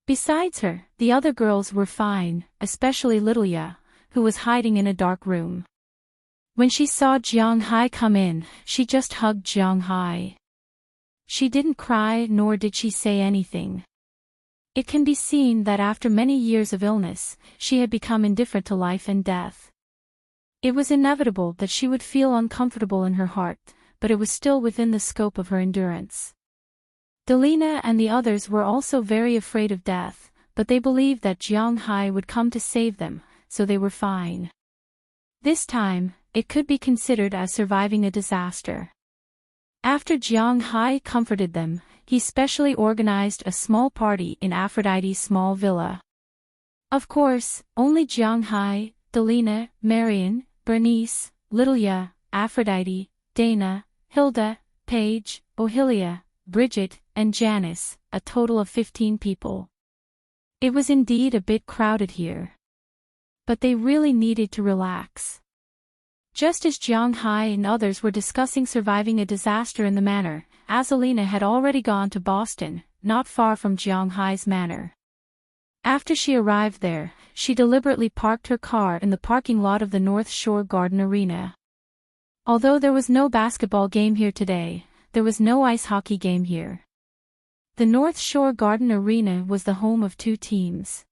Speaker 1: Besides her, the other girls were fine, especially Lilia, who was hiding in a dark room. When she saw Jiang Hai come in, she just hugged Jiang Hai. She didn't cry nor did she say anything. It can be seen that after many years of illness, she had become indifferent to life and death. It was inevitable that she would feel uncomfortable in her heart, but it was still within the scope of her endurance. Delina and the others were also very afraid of death, but they believed that Jiang Hai would come to save them, so they were fine. This time, it could be considered as surviving a disaster. After Jiang Hai comforted them, he specially organized a small party in Aphrodite's small villa. Of course, only Jiang Hai, Delina, Marian, Bernice, Lilia, Aphrodite, Dana, Hilda, Paige, Ohilia, Bridget, and Janice, a total of 15 people. It was indeed a bit crowded here. But they really needed to relax. Just as Jiang Hai and others were discussing surviving a disaster in the manor, Azalina had already gone to Boston, not far from Jiang Hai's manor. After she arrived there, she deliberately parked her car in the parking lot of the North Shore Garden Arena. Although there was no basketball game here today, there was no ice hockey game here. The North Shore Garden Arena was the home of two teams.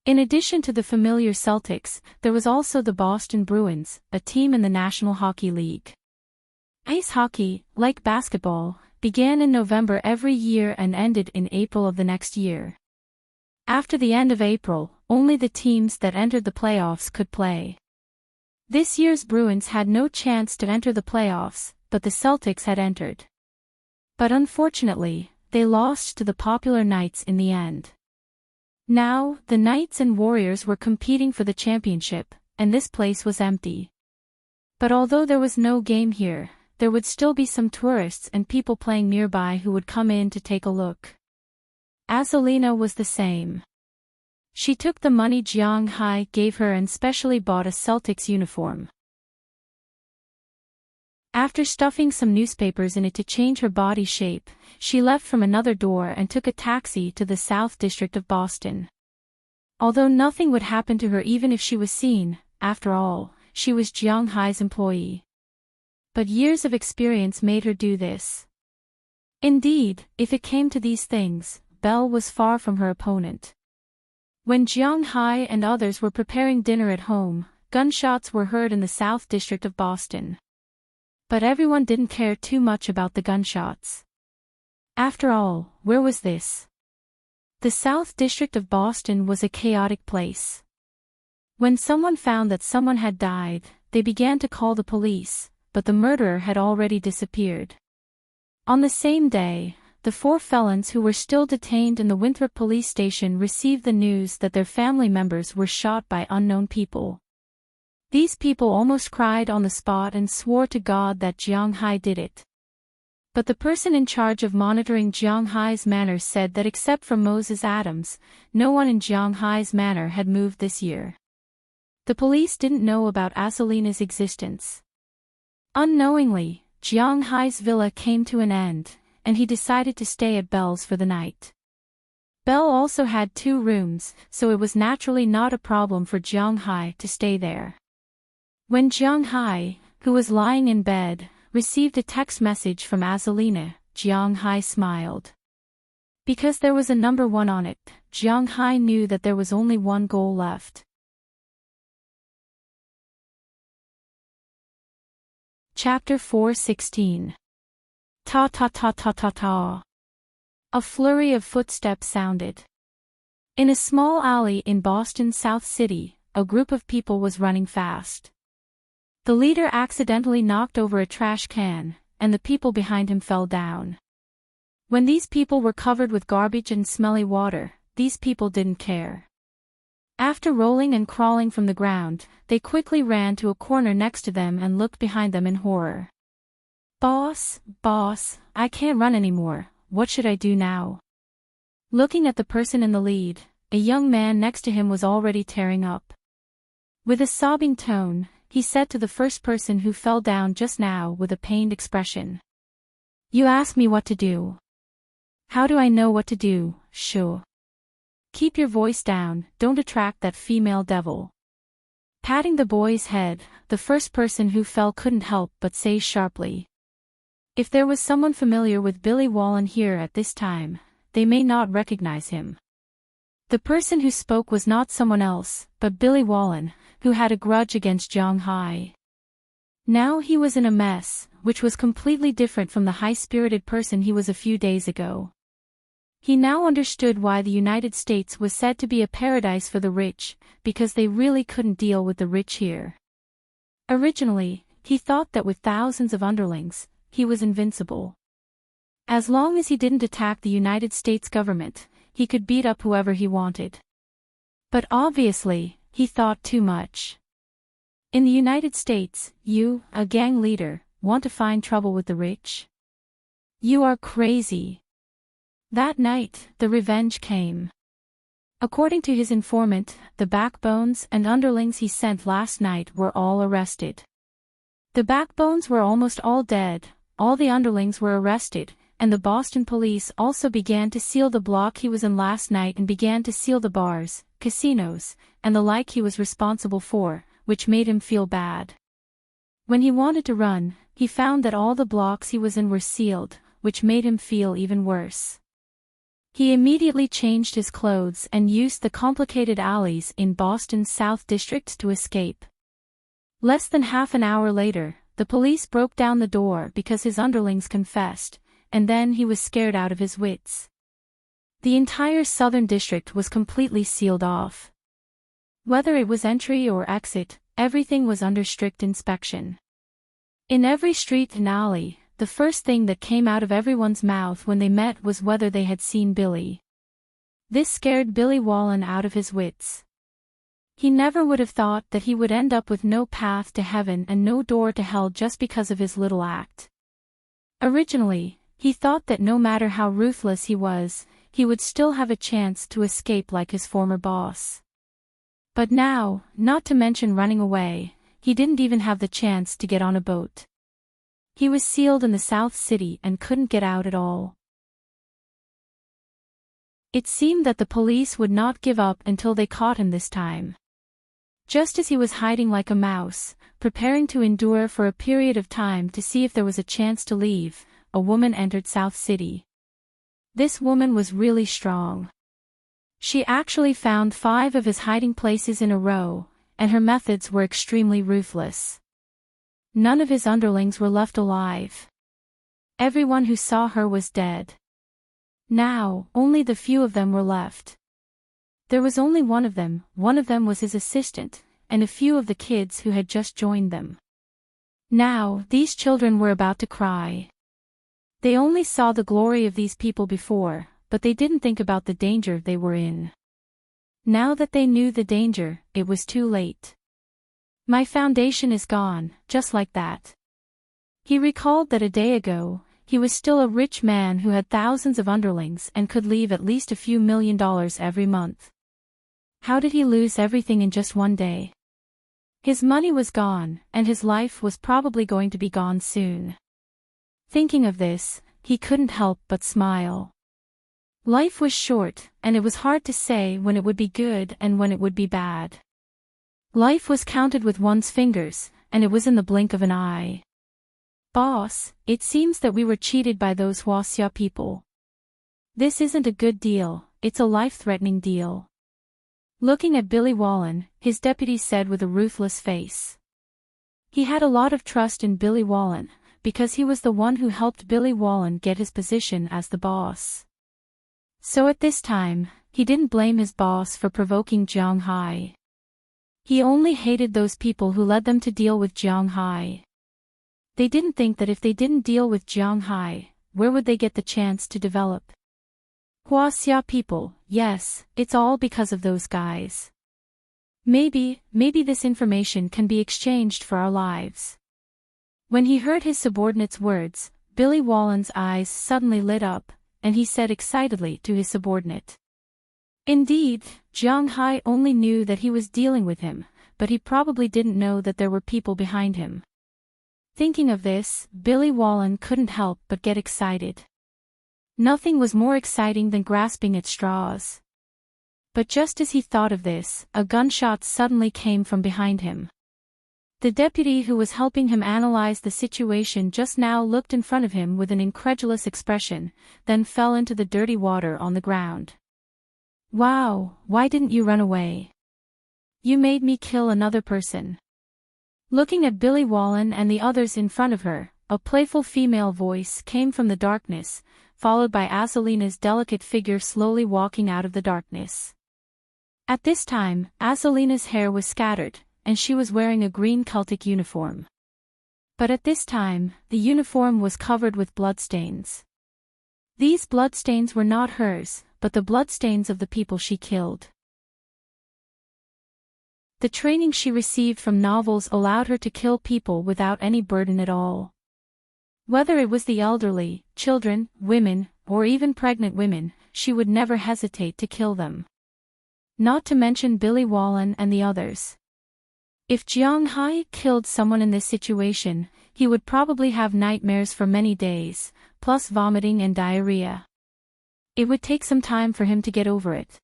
Speaker 1: In addition to the familiar Celtics, there was also the Boston Bruins, a team in the National Hockey League. Ice hockey, like basketball, began in November every year and ended in April of the next year. After the end of April, only the teams that entered the playoffs could play. This year's Bruins had no chance to enter the playoffs, but the Celtics had entered. But unfortunately, they lost to the popular Knights in the end. Now, the Knights and Warriors were competing for the championship, and this place was empty. But although there was no game here, there would still be some tourists and people playing nearby who would come in to take a look. Azalina was the same. She took the money Jiang Hai gave her and specially bought a Celtics uniform. After stuffing some newspapers in it to change her body shape, she left from another door and took a taxi to the South District of Boston. Although nothing would happen to her even if she was seen, after all, she was Jiang Hai's employee. But years of experience made her do this. Indeed, if it came to these things, Belle was far from her opponent. When Jiang Hai and others were preparing dinner at home, gunshots were heard in the South District of Boston. But everyone didn't care too much about the gunshots. After all, where was this? The South District of Boston was a chaotic place. When someone found that someone had died, they began to call the police, but the murderer had already disappeared. On the same day, the 4 felons who were still detained in the Winthrop police station received the news that their family members were shot by unknown people. These people almost cried on the spot and swore to God that Jiang Hai did it. But the person in charge of monitoring Jiang Hai's manor said that except for Moses Adams, no one in Jiang Hai's manor had moved this year. The police didn't know about Azalina's existence. Unknowingly, Jiang Hai's villa came to an end, and he decided to stay at Belle's for the night. Belle also had 2 rooms, so it was naturally not a problem for Jiang Hai to stay there. When Jiang Hai, who was lying in bed, received a text message from Azalina, Jiang Hai smiled. Because there was a number 1 on it, Jiang Hai knew that there was only one goal left. Chapter 4:16. Ta ta ta ta ta ta. A flurry of footsteps sounded. In a small alley in Boston's South City, a group of people was running fast. The leader accidentally knocked over a trash can, and the people behind him fell down. When these people were covered with garbage and smelly water, these people didn't care. After rolling and crawling from the ground, they quickly ran to a corner next to them and looked behind them in horror. Boss, I can't run anymore, what should I do now? Looking at the person in the lead, a young man next to him was already tearing up. With a sobbing tone, he said to the first person who fell down just now with a pained expression. You ask me what to do. How do I know what to do, Shu? Keep your voice down, don't attract that female devil. Patting the boy's head, the first person who fell couldn't help but say sharply. If there was someone familiar with Billy Wallen here at this time, they may not recognize him. The person who spoke was not someone else, but Billy Wallen, who had a grudge against Jiang Hai. Now he was in a mess, which was completely different from the high-spirited person he was a few days ago. He now understood why the United States was said to be a paradise for the rich, because they really couldn't deal with the rich here. Originally, he thought that with thousands of underlings, he was invincible. As long as he didn't attack the United States government, he could beat up whoever he wanted. But obviously, he thought too much. In the United States, you, a gang leader, want to find trouble with the rich? You are crazy. That night, the revenge came. According to his informant, the backbones and underlings he sent last night were all arrested. The backbones were almost all dead, all the underlings were arrested, and the Boston police also began to seal the block he was in last night and began to seal the bars, casinos, and the like he was responsible for, which made him feel bad. When he wanted to run, he found that all the blocks he was in were sealed, which made him feel even worse. He immediately changed his clothes and used the complicated alleys in Boston's South District to escape. Less than half an hour later, the police broke down the door because his underlings confessed, and then he was scared out of his wits. The entire Southern District was completely sealed off. Whether it was entry or exit, everything was under strict inspection. In every street and alley, the first thing that came out of everyone's mouth when they met was whether they had seen Billy. This scared Billy Wallen out of his wits. He never would have thought that he would end up with no path to heaven and no door to hell just because of his little act. Originally, he thought that no matter how ruthless he was, he would still have a chance to escape like his former boss. But now, not to mention running away, he didn't even have the chance to get on a boat. He was sealed in the South City and couldn't get out at all. It seemed that the police would not give up until they caught him this time. Just as he was hiding like a mouse, preparing to endure for a period of time to see if there was a chance to leave, a woman entered South City. This woman was really strong. She actually found 5 of his hiding places in a row, and her methods were extremely ruthless. None of his underlings were left alive. Everyone who saw her was dead. Now, only the few of them were left. There was only one of them was his assistant, and a few of the kids who had just joined them. Now, these children were about to cry. They only saw the glory of these people before, but they didn't think about the danger they were in. Now that they knew the danger, it was too late. My foundation is gone, just like that. He recalled that a day ago, he was still a rich man who had thousands of underlings and could leave at least a few $1 million every month. How did he lose everything in just one day? His money was gone, and his life was probably going to be gone soon. Thinking of this, he couldn't help but smile. Life was short, and it was hard to say when it would be good and when it would be bad. Life was counted with one's fingers, and it was in the blink of an eye. Boss, it seems that we were cheated by those Huaxia people. This isn't a good deal, it's a life-threatening deal. Looking at Billy Wallen, his deputy said with a ruthless face. He had a lot of trust in Billy Wallen, because he was the one who helped Billy Wallen get his position as the boss. So at this time, he didn't blame his boss for provoking Jiang Hai. He only hated those people who led them to deal with Jiang Hai. They didn't think that if they didn't deal with Jiang Hai, where would they get the chance to develop? Huaxia people, yes, it's all because of those guys. Maybe this information can be exchanged for our lives. When he heard his subordinate's words, Billy Wallen's eyes suddenly lit up, and he said excitedly to his subordinate. Indeed, Jiang Hai only knew that he was dealing with him, but he probably didn't know that there were people behind him. Thinking of this, Billy Wallen couldn't help but get excited. Nothing was more exciting than grasping at straws. But just as he thought of this, a gunshot suddenly came from behind him. The deputy who was helping him analyze the situation just now looked in front of him with an incredulous expression, then fell into the dirty water on the ground. Wow, why didn't you run away? You made me kill another person. Looking at Billy Wallen and the others in front of her, a playful female voice came from the darkness, followed by Azelina's delicate figure slowly walking out of the darkness. At this time, Azelina's hair was scattered, and she was wearing a green Celtic uniform. But at this time, the uniform was covered with bloodstains. These bloodstains were not hers, but the bloodstains of the people she killed. The training she received from novels allowed her to kill people without any burden at all. Whether it was the elderly, children, women, or even pregnant women, she would never hesitate to kill them. Not to mention Billy Wallen and the others. If Jiang Hai killed someone in this situation, he would probably have nightmares for many days, plus vomiting and diarrhea. It would take some time for him to get over it.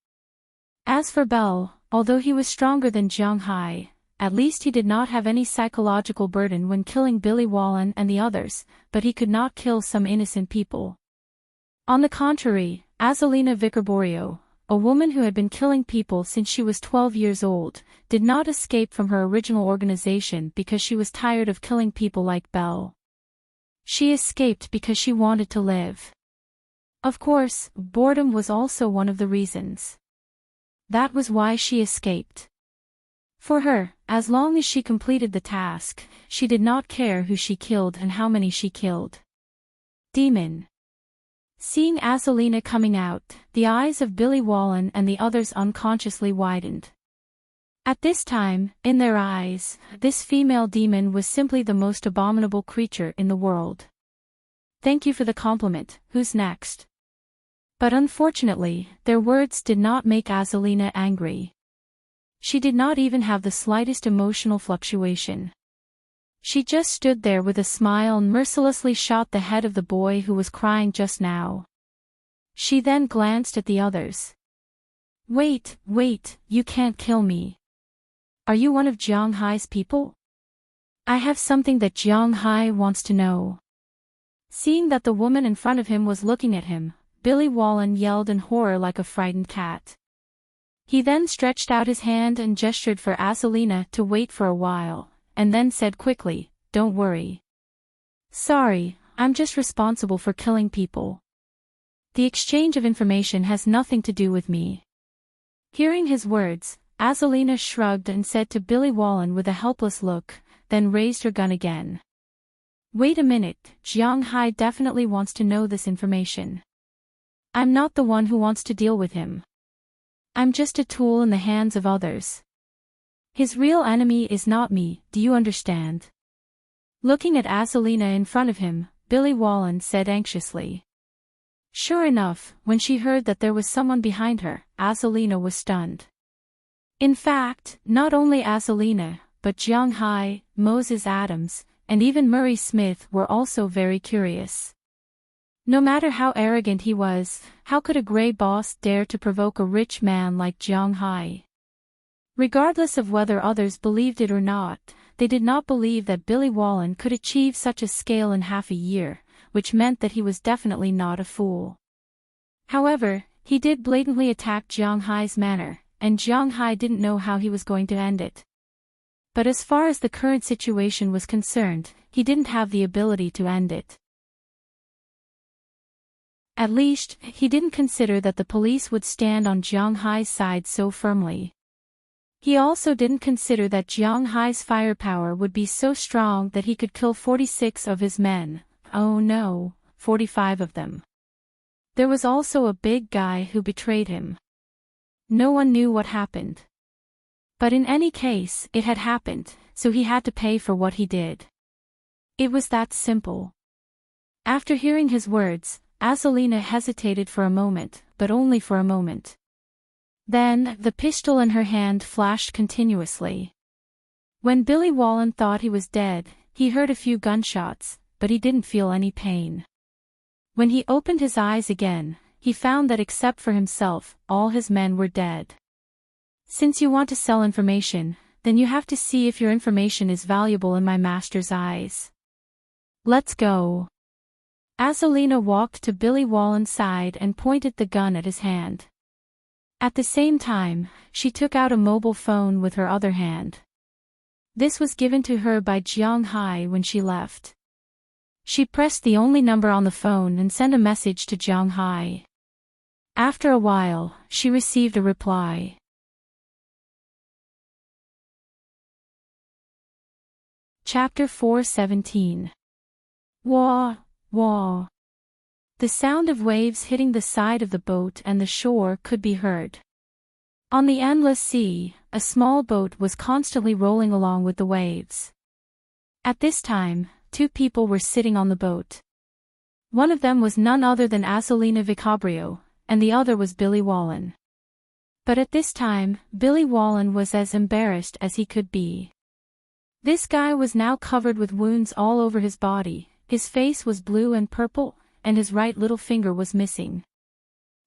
Speaker 1: As for Bell, although he was stronger than Jiang Hai, at least he did not have any psychological burden when killing Billy Wallen and the others, but he could not kill some innocent people. On the contrary, Azalina Vicarborio, a woman who had been killing people since she was 12 years old, did not escape from her original organization because she was tired of killing people like Belle. She escaped because she wanted to live. Of course, boredom was also one of the reasons. That was why she escaped. For her, as long as she completed the task, she did not care who she killed and how many she killed. Demon. Seeing Azalina coming out, the eyes of Billy Wallen and the others unconsciously widened. At this time, in their eyes, this female demon was simply the most abominable creature in the world. Thank you for the compliment, who's next? But unfortunately, their words did not make Azalina angry. She did not even have the slightest emotional fluctuation. She just stood there with a smile and mercilessly shot the head of the boy who was crying just now. She then glanced at the others. Wait, you can't kill me. Are you one of Jiang Hai's people? I have something that Jiang Hai wants to know. Seeing that the woman in front of him was looking at him, Billy Wallen yelled in horror like a frightened cat. He then stretched out his hand and gestured for Azalina to wait for a while, and then said quickly, "Don't worry. Sorry, I'm just responsible for killing people. The exchange of information has nothing to do with me." Hearing his words, Azalina shrugged and said to Billy Wallen with a helpless look, then raised her gun again. Wait a minute, Jiang Hai definitely wants to know this information. I'm not the one who wants to deal with him. I'm just a tool in the hands of others. His real enemy is not me, do you understand? Looking at Azalina in front of him, Billy Wallen said anxiously. Sure enough, when she heard that there was someone behind her, Azalina was stunned. In fact, not only Azalina, but Jiang Hai, Moses Adams, and even Murray Smith were also very curious. No matter how arrogant he was, how could a gray boss dare to provoke a rich man like Jiang Hai? Regardless of whether others believed it or not, they did not believe that Billy Wallen could achieve such a scale in half a year, which meant that he was definitely not a fool. However, he did blatantly attack Jiang Hai's manor, and Jiang Hai didn't know how he was going to end it. But as far as the current situation was concerned, he didn't have the ability to end it. At least, he didn't consider that the police would stand on Jiang Hai's side so firmly. He also didn't consider that Jiang Hai's firepower would be so strong that he could kill 46 of his men. Oh no, 45 of them. There was also a big guy who betrayed him. No one knew what happened. But in any case, it had happened, so he had to pay for what he did. It was that simple. After hearing his words, Azalina hesitated for a moment, but only for a moment. Then, the pistol in her hand flashed continuously. When Billy Wallen thought he was dead, he heard a few gunshots, but he didn't feel any pain. When he opened his eyes again, he found that except for himself, all his men were dead. Since you want to sell information, then you have to see if your information is valuable in my master's eyes. Let's go. Azalina walked to Billy Wallen's side and pointed the gun at his hand. At the same time, she took out a mobile phone with her other hand. This was given to her by Jiang Hai when she left. She pressed the only number on the phone and sent a message to Jiang Hai. After a while, she received a reply. Chapter 4:17. Wah, wah. The sound of waves hitting the side of the boat and the shore could be heard. On the endless sea, a small boat was constantly rolling along with the waves. At this time, two people were sitting on the boat. One of them was none other than Azalina Vicarborio, and the other was Billy Wallen. But at this time, Billy Wallen was as embarrassed as he could be. This guy was now covered with wounds all over his body, his face was blue and purple, and his right little finger was missing.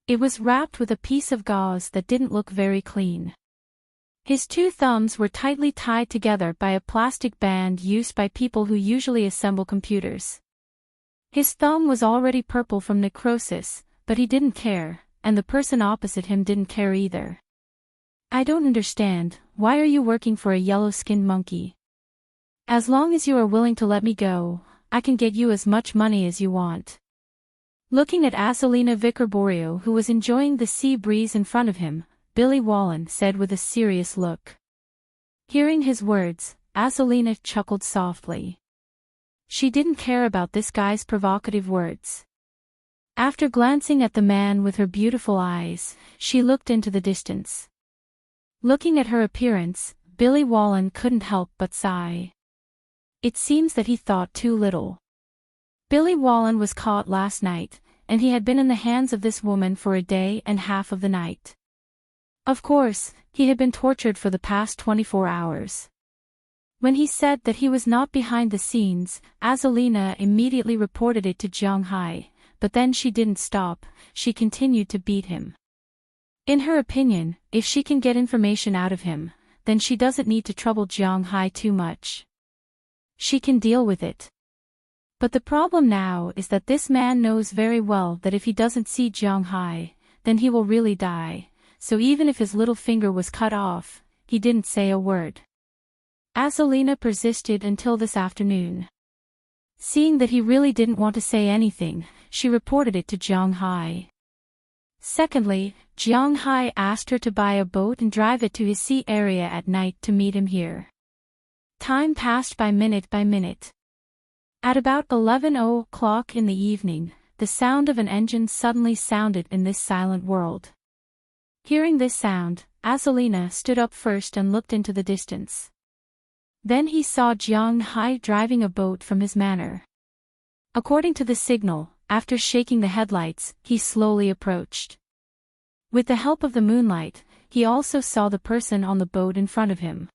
Speaker 1: It was wrapped with a piece of gauze that didn't look very clean. His two thumbs were tightly tied together by a plastic band used by people who usually assemble computers. His thumb was already purple from necrosis, but he didn't care, and the person opposite him didn't care either. I don't understand, why are you working for a yellow-skinned monkey? As long as you are willing to let me go, I can get you as much money as you want. Looking at Azzolina Vicarborio, who was enjoying the sea breeze in front of him, Billy Wallen said with a serious look. Hearing his words, Azzolina chuckled softly. She didn't care about this guy's provocative words. After glancing at the man with her beautiful eyes, she looked into the distance. Looking at her appearance, Billy Wallen couldn't help but sigh. It seems that he thought too little. Billy Wallen was caught last night, and he had been in the hands of this woman for a day and half of the night. Of course, he had been tortured for the past 24 hours. When he said that he was not behind the scenes, Azzolina immediately reported it to Jiang Hai, but then she didn't stop, she continued to beat him. In her opinion, if she can get information out of him, then she doesn't need to trouble Jiang Hai too much. She can deal with it. But the problem now is that this man knows very well that if he doesn't see Jiang Hai, then he will really die, so even if his little finger was cut off, he didn't say a word. Azzolina persisted until this afternoon. Seeing that he really didn't want to say anything, she reported it to Jiang Hai. Secondly, Jiang Hai asked her to buy a boat and drive it to his sea area at night to meet him here. Time passed by minute by minute. At about 11 o'clock in the evening, the sound of an engine suddenly sounded in this silent world. Hearing this sound, Azzolina stood up first and looked into the distance. Then he saw Jiang Hai driving a boat from his manor. According to the signal, after shaking the headlights, he slowly approached. With the help of the moonlight, he also saw the person on the boat in front of him.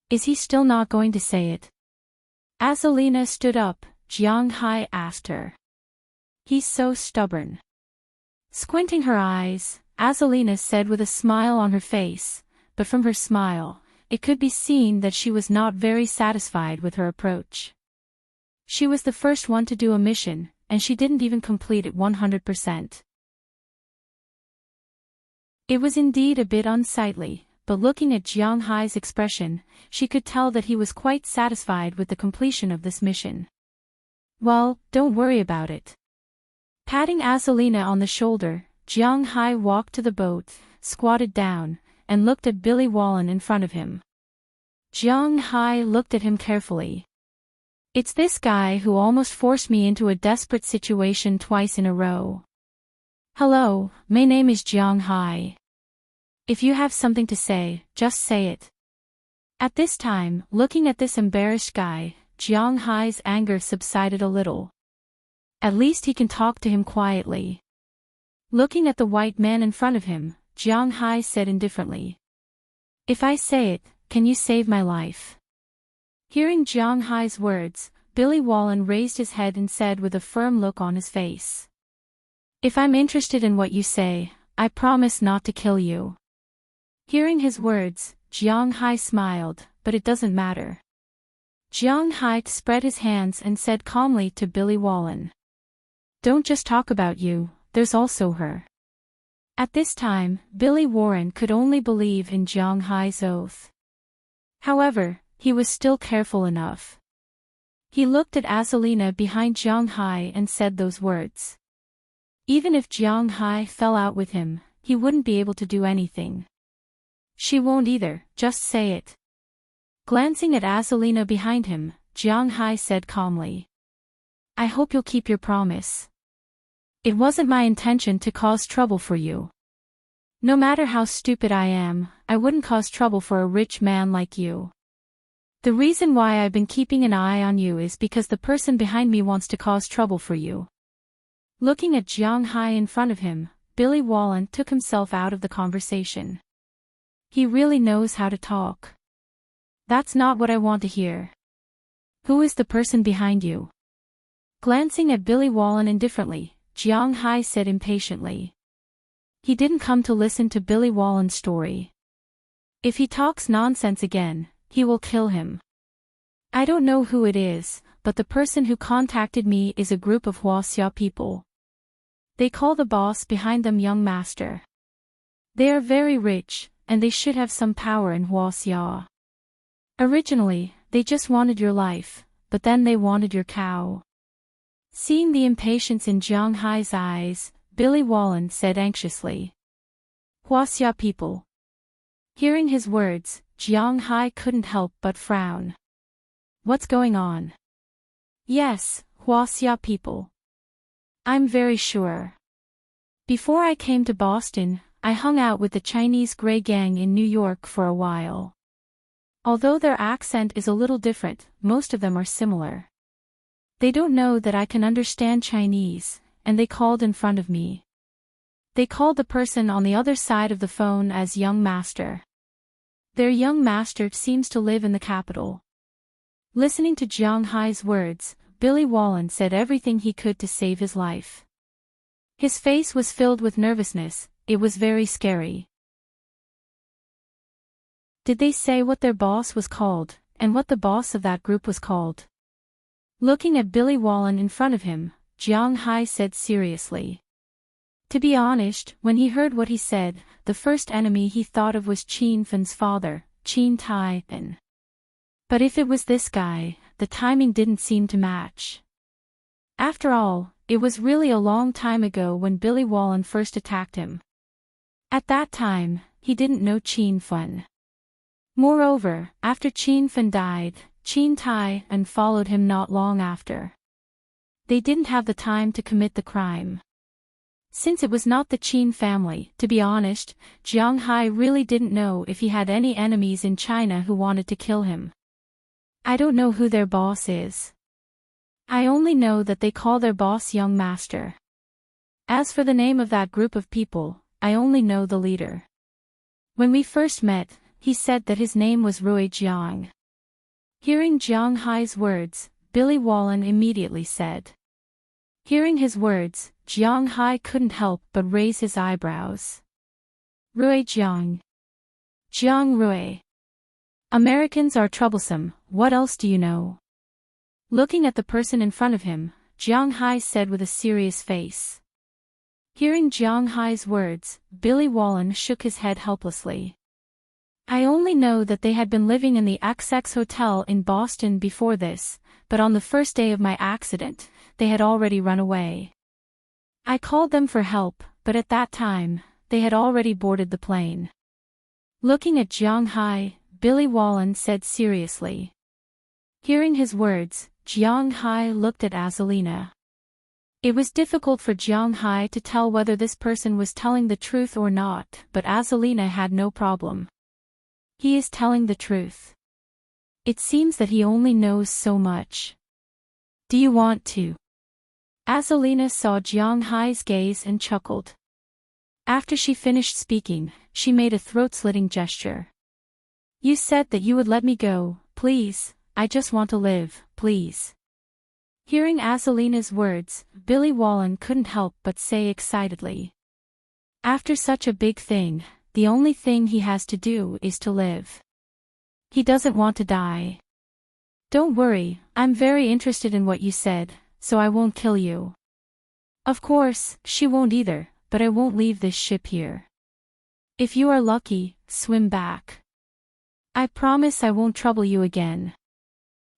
Speaker 1: Is he still not going to say it? Azzolina stood up, Jiang Hai asked her. He's so stubborn. Squinting her eyes, Azzolina said with a smile on her face, but from her smile, it could be seen that she was not very satisfied with her approach. She was the first one to do a mission, and she didn't even complete it 100%. It was indeed a bit unsightly, but looking at Jiang Hai's expression, she could tell that he was quite satisfied with the completion of this mission. Well, don't worry about it. Patting Azzolina on the shoulder, Jiang Hai walked to the boat, squatted down, and looked at Billy Wallen in front of him. Jiang Hai looked at him carefully. It's this guy who almost forced me into a desperate situation twice in a row. Hello, my name is Jiang Hai. If you have something to say, just say it. At this time, looking at this embarrassed guy, Jiang Hai's anger subsided a little. At least he can talk to him quietly. Looking at the white man in front of him, Jiang Hai said indifferently. If I say it, can you save my life? Hearing Jiang Hai's words, Billy Wallen raised his head and said with a firm look on his face. If I'm interested in what you say, I promise not to kill you. Hearing his words, Jiang Hai smiled, but it doesn't matter. Jiang Hai spread his hands and said calmly to Billy Wallen. Don't just talk about you, there's also her. At this time, Billy Wallen could only believe in Jiang Hai's oath. However, he was still careful enough. He looked at Azzolina behind Jiang Hai and said those words. Even if Jiang Hai fell out with him, he wouldn't be able to do anything. She won't either, just say it. Glancing at Azzolina behind him, Jiang Hai said calmly. I hope you'll keep your promise. It wasn't my intention to cause trouble for you. No matter how stupid I am, I wouldn't cause trouble for a rich man like you. The reason why I've been keeping an eye on you is because the person behind me wants to cause trouble for you. Looking at Jiang Hai in front of him, Billy Wallen took himself out of the conversation. He really knows how to talk. That's not what I want to hear. Who is the person behind you? Glancing at Billy Wallen indifferently, Jiang Hai said impatiently. He didn't come to listen to Billy Wallen's story. If he talks nonsense again, he will kill him. I don't know who it is, but the person who contacted me is a group of Huaxia people. They call the boss behind them young master. They are very rich, and they should have some power in Huaxia. Originally, they just wanted your life, but then they wanted your cow. Seeing the impatience in Jiang Hai's eyes, Billy Wallen said anxiously. Huaxia people. Hearing his words, Jiang Hai couldn't help but frown. What's going on? Yes, Huaxia people. I'm very sure. Before I came to Boston, I hung out with the Chinese Grey Gang in New York for a while. Although their accent is a little different, most of them are similar. They don't know that I can understand Chinese, and they called in front of me. They called the person on the other side of the phone as young master. Their young master seems to live in the capital. Listening to Jiang Hai's words, Billy Wallen said everything he could to save his life. His face was filled with nervousness. It was very scary. Did they say what their boss was called, and what the boss of that group was called? Looking at Billy Wallen in front of him, Jiang Hai said seriously. To be honest, when he heard what he said, the first enemy he thought of was Qin Fan's father, Qin Tai Fan. But if it was this guy, the timing didn't seem to match. After all, it was really a long time ago when Billy Wallen first attacked him. At that time, he didn't know Qin Fan. Moreover, after Qin Fan died, Qin Tai Fan followed him not long after. They didn't have the time to commit the crime. Since it was not the Qin family, to be honest, Jiang Hai really didn't know if he had any enemies in China who wanted to kill him. I don't know who their boss is. I only know that they call their boss young master. As for the name of that group of people, I only know the leader. When we first met, he said that his name was Rui Jiang. Hearing Jiang Hai's words, Billy Wallen immediately said. Hearing his words, Jiang Hai couldn't help but raise his eyebrows. Rui Jiang. Jiang Rui. Americans are troublesome, what else do you know? Looking at the person in front of him, Jiang Hai said with a serious face. Hearing Jiang Hai's words, Billy Wallen shook his head helplessly. I only know that they had been living in the XX Hotel in Boston before this, but on the first day of my accident, they had already run away. I called them for help, but at that time, they had already boarded the plane. Looking at Jiang Hai, Billy Wallen said seriously. Hearing his words, Jiang Hai looked at Azalina. It was difficult for Jiang Hai to tell whether this person was telling the truth or not, but Azalina had no problem. He is telling the truth. It seems that he only knows so much. Do you want to? Azalina saw Jiang Hai's gaze and chuckled. After she finished speaking, she made a throat-slitting gesture. You said that you would let me go, please, I just want to live, please. Hearing Azalina's words, Billy Wallen couldn't help but say excitedly. After such a big thing, the only thing he has to do is to live. He doesn't want to die. Don't worry, I'm very interested in what you said, so I won't kill you. Of course, she won't either, but I won't leave this ship here. If you are lucky, swim back. I promise I won't trouble you again.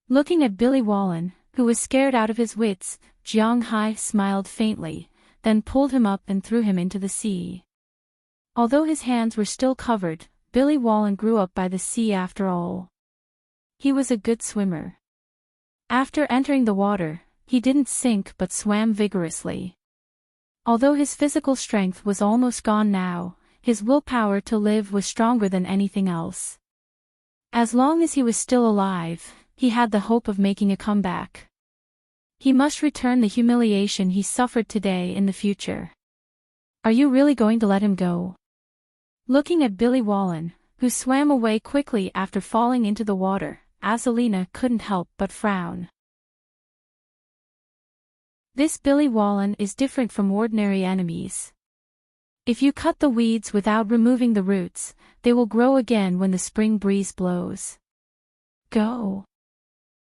Speaker 1: Looking at Billy Wallen, who was scared out of his wits, Jiang Hai smiled faintly, then pulled him up and threw him into the sea. Although his hands were still covered, Billy Wallen grew up by the sea after all. He was a good swimmer. After entering the water, he didn't sink but swam vigorously. Although his physical strength was almost gone now, his willpower to live was stronger than anything else. As long as he was still alive, he had the hope of making a comeback. He must return the humiliation he suffered today in the future. Are you really going to let him go? Looking at Billy Wallen, who swam away quickly after falling into the water, Azalina couldn't help but frown. This Billy Wallen is different from ordinary enemies. If you cut the weeds without removing the roots, they will grow again when the spring breeze blows. Go.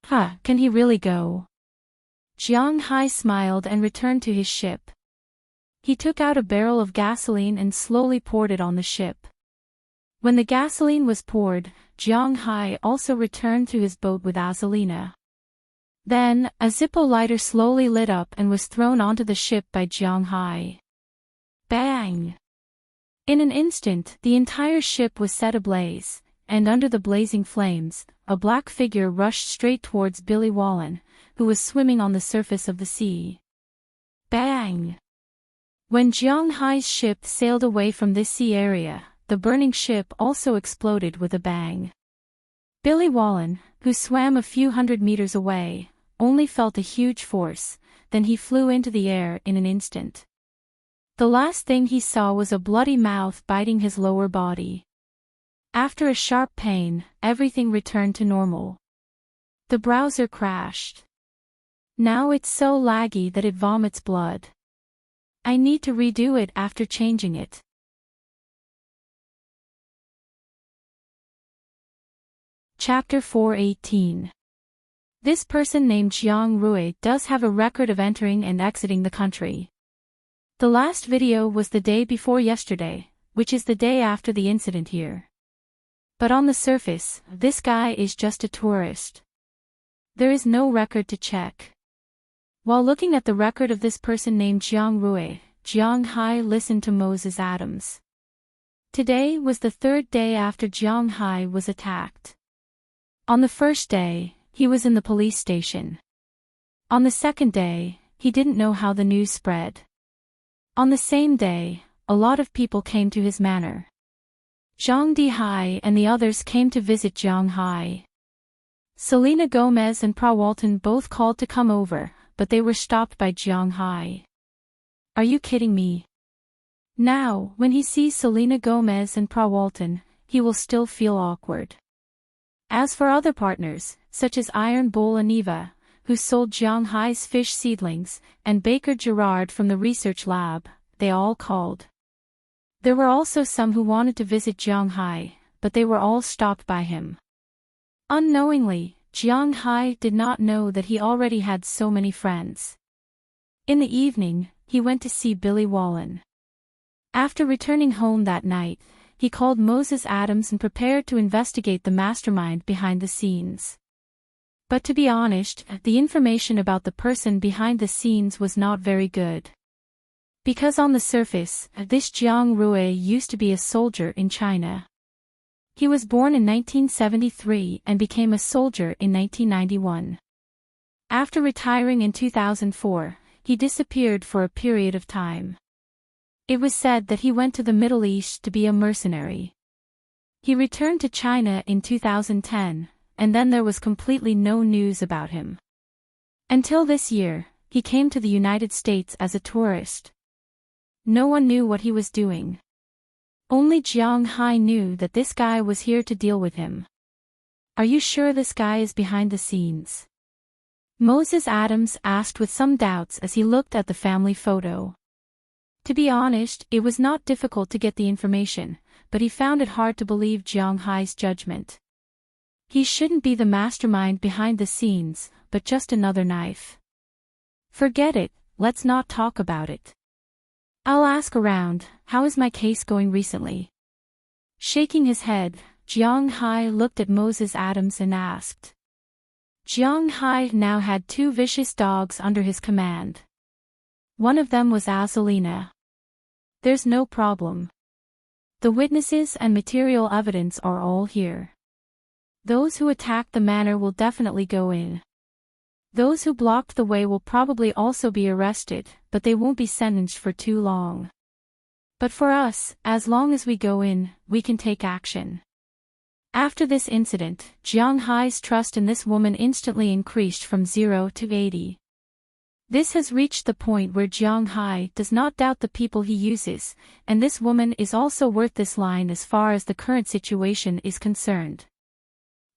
Speaker 1: Can he really go? Jiang Hai smiled and returned to his ship. He took out a barrel of gasoline and slowly poured it on the ship. When the gasoline was poured, Jiang Hai also returned to his boat with Azalina. Then, a Zippo lighter slowly lit up and was thrown onto the ship by Jiang Hai. Bang! In an instant, the entire ship was set ablaze, and under the blazing flames, a black figure rushed straight towards Billy Wallen, who was swimming on the surface of the sea. Bang! When Jiang Hai's ship sailed away from this sea area, the burning ship also exploded with a bang. Billy Wallen, who swam a few hundred meters away, only felt a huge force, then he flew into the air in an instant. The last thing he saw was a bloody mouth biting his lower body. After a sharp pain, everything returned to normal. The browser crashed. Now it's so laggy that it vomits blood. I need to redo it after changing it. Chapter 418. This person named Jiang Rui does have a record of entering and exiting the country. The last video was the day before yesterday, which is the day after the incident here. But on the surface, this guy is just a tourist. There is no record to check. While looking at the record of this person named Jiang Rui, Jiang Hai listened to Moses Adams. Today was the third day after Jiang Hai was attacked. On the first day, he was in the police station. On the second day, he didn't know how the news spread. On the same day, a lot of people came to his manor. Zhang Dihai and the others came to visit Jiang Hai. Selena Gomez and Prawalton both called to come over, but they were stopped by Jiang Hai. Are you kidding me? Now, when he sees Selena Gomez and Prawalton, he will still feel awkward. As for other partners, such as Iron Bull Aniva, who sold Jiang Hai's fish seedlings, and Baker Gerard from the research lab, they all called. There were also some who wanted to visit Jiang Hai, but they were all stopped by him. Unknowingly, Jiang Hai did not know that he already had so many friends. In the evening, he went to see Billy Wallen. After returning home that night, he called Moses Adams and prepared to investigate the mastermind behind the scenes. But to be honest, the information about the person behind the scenes was not very good. Because on the surface, this Jiang Rui used to be a soldier in China. He was born in 1973 and became a soldier in 1991. After retiring in 2004, he disappeared for a period of time. It was said that he went to the Middle East to be a mercenary. He returned to China in 2010, and then there was completely no news about him. Until this year, he came to the United States as a tourist. No one knew what he was doing. Only Jiang Hai knew that this guy was here to deal with him. Are you sure this guy is behind the scenes? Moses Adams asked with some doubts as he looked at the family photo. To be honest, it was not difficult to get the information, but he found it hard to believe Jiang Hai's judgment. He shouldn't be the mastermind behind the scenes, but just another knife. Forget it, let's not talk about it. I'll ask around, how is my case going recently? Shaking his head, Jiang Hai looked at Moses Adams and asked. Jiang Hai now had 2 vicious dogs under his command. One of them was Azalina. There's no problem. The witnesses and material evidence are all here. Those who attacked the manor will definitely go in. Those who blocked the way will probably also be arrested, but they won't be sentenced for too long. But for us, as long as we go in, we can take action. After this incident, Jiang Hai's trust in this woman instantly increased from 0 to 80. This has reached the point where Jiang Hai does not doubt the people he uses, and this woman is also worth this line as far as the current situation is concerned.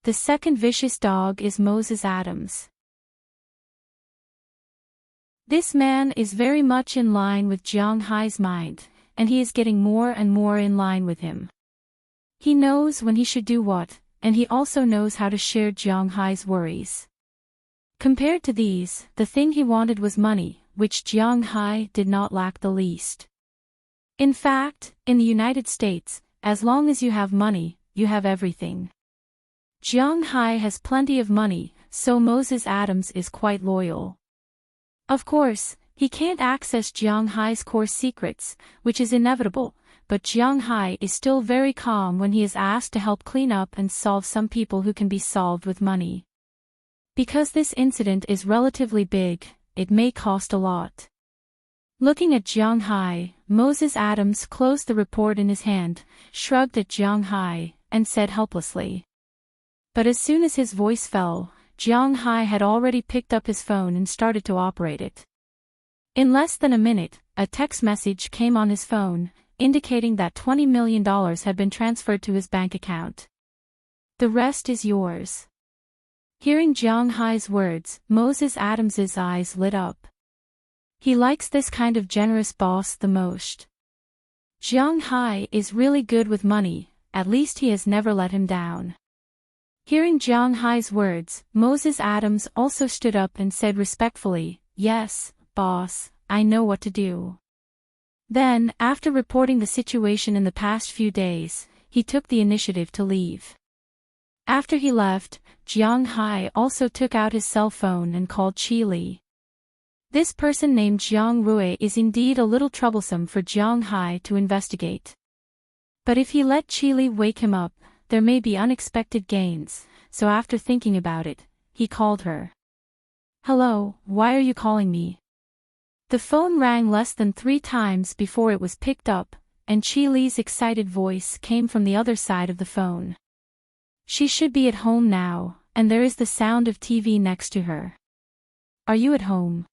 Speaker 1: The second vicious dog is Moses Adams. This man is very much in line with Jiang Hai's mind, and he is getting more and more in line with him. He knows when he should do what, and he also knows how to share Jiang Hai's worries. Compared to these, the thing he wanted was money, which Jiang Hai did not lack the least. In fact, in the United States, as long as you have money, you have everything. Jiang Hai has plenty of money, so Moses Adams is quite loyal. Of course, he can't access Jiang Hai's core secrets, which is inevitable, but Jiang Hai is still very calm when he is asked to help clean up and solve some people who can be solved with money. Because this incident is relatively big, it may cost a lot. Looking at Jiang Hai, Moses Adams closed the report in his hand, shrugged at Jiang Hai, and said helplessly. But as soon as his voice fell, Jiang Hai had already picked up his phone and started to operate it. In less than a minute, a text message came on his phone, indicating that $20 million had been transferred to his bank account. The rest is yours. Hearing Jiang Hai's words, Moses Adams's eyes lit up. He likes this kind of generous boss the most. Jiang Hai is really good with money, at least he has never let him down. Hearing Jiang Hai's words, Moses Adams also stood up and said respectfully, "Yes, boss, I know what to do." Then, after reporting the situation in the past few days, he took the initiative to leave. After he left, Jiang Hai also took out his cell phone and called Qi Li. This person named Jiang Rui is indeed a little troublesome for Jiang Hai to investigate. But if he let Qi Li wake him up, there may be unexpected gains, so after thinking about it, he called her. "Hello, why are you calling me?" The phone rang less than 3 times before it was picked up, and Qi Li's excited voice came from the other side of the phone. She should be at home now, and there is the sound of TV next to her. "Are you at home?"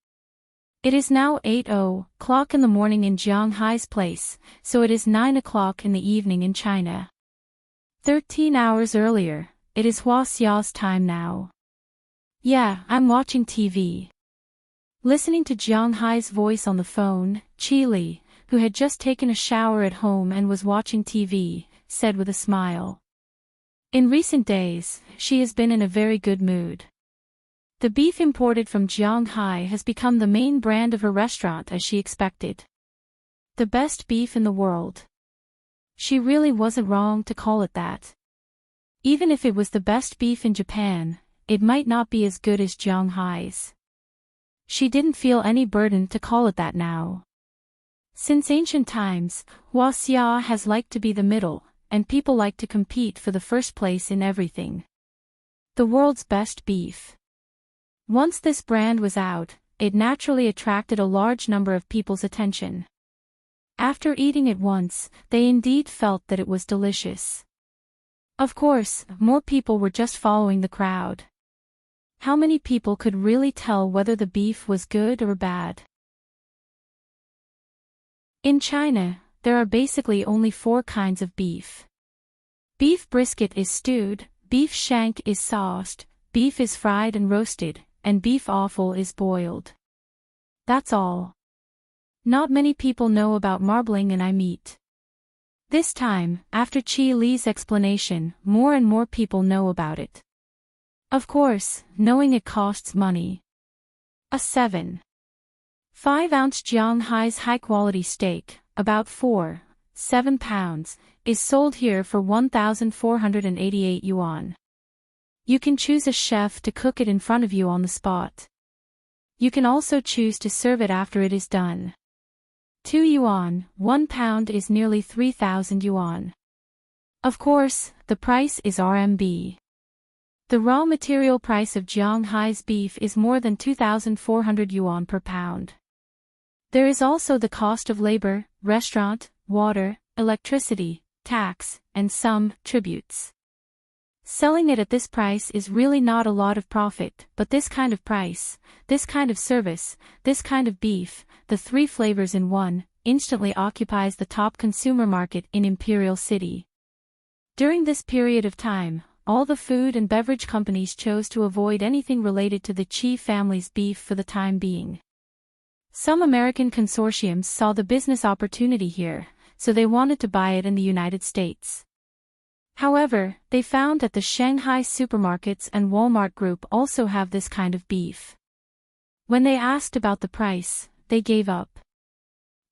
Speaker 1: It is now 8:00 in the morning in Jiang Hai's place, so it is 9 o'clock in the evening in China. 13 hours earlier, it is Hua Xiao's time now. "Yeah, I'm watching TV." Listening to Jiang Hai's voice on the phone, Qi Li, who had just taken a shower at home and was watching TV, said with a smile. In recent days, she has been in a very good mood. The beef imported from Jiang Hai has become the main brand of her restaurant as she expected. The best beef in the world. She really wasn't wrong to call it that. Even if it was the best beef in Japan, it might not be as good as Jiang Hai's. She didn't feel any burden to call it that now. Since ancient times, Hua Xia has liked to be the middle, and people like to compete for the first place in everything. The world's best beef. Once this brand was out, it naturally attracted a large number of people's attention. After eating it once, they indeed felt that it was delicious. Of course, more people were just following the crowd. How many people could really tell whether the beef was good or bad? In China, there are basically only 4 kinds of beef. Beef brisket is stewed, beef shank is sauced, beef is fried and roasted, and beef offal is boiled. That's all. Not many people know about marbling and eye meat. This time, after Qi Li's explanation, more and more people know about it. Of course, knowing it costs money. A 7.5-ounce Jiang Hai's high-quality steak, about 4.7 pounds, is sold here for 1,488 yuan. You can choose a chef to cook it in front of you on the spot. You can also choose to serve it after it is done. 2 yuan, 1 pound is nearly 3,000 yuan. Of course, the price is RMB. The raw material price of Jiang Hai's beef is more than 2,400 yuan per pound. There is also the cost of labor, restaurant, water, electricity, tax, and some tributes. Selling it at this price is really not a lot of profit, but this kind of price, this kind of service, this kind of beef, the 3 flavors in one, instantly occupies the top consumer market in Imperial City. During this period of time, all the food and beverage companies chose to avoid anything related to the Qi family's beef for the time being. Some American consortiums saw the business opportunity here, so they wanted to buy it in the United States. However, they found that the Shanghai supermarkets and Walmart Group also have this kind of beef. When they asked about the price, they gave up.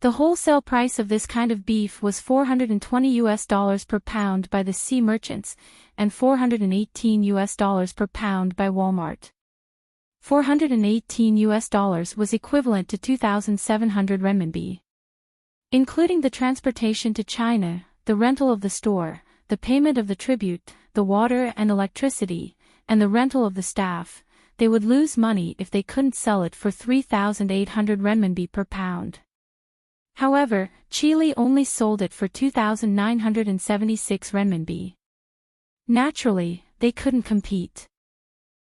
Speaker 1: The wholesale price of this kind of beef was $420 per pound by the sea merchants, and $418 per pound by Walmart. $418 was equivalent to 2,700 renminbi. Including the transportation to China, the rental of the store, the payment of the tribute, the water and electricity, and the rental of the staff, they would lose money if they couldn't sell it for 3,800 renminbi per pound. However, Chile only sold it for 2,976 renminbi. Naturally, they couldn't compete.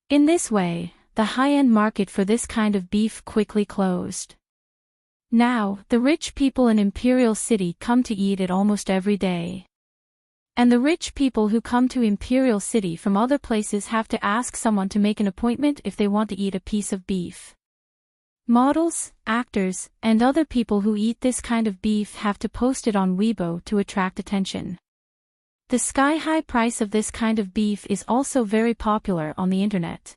Speaker 1: In this way, the high-end market for this kind of beef quickly closed. Now, the rich people in Imperial City come to eat it almost every day. And the rich people who come to Imperial City from other places have to ask someone to make an appointment if they want to eat a piece of beef. Models, actors, and other people who eat this kind of beef have to post it on Weibo to attract attention. The sky-high price of this kind of beef is also very popular on the internet.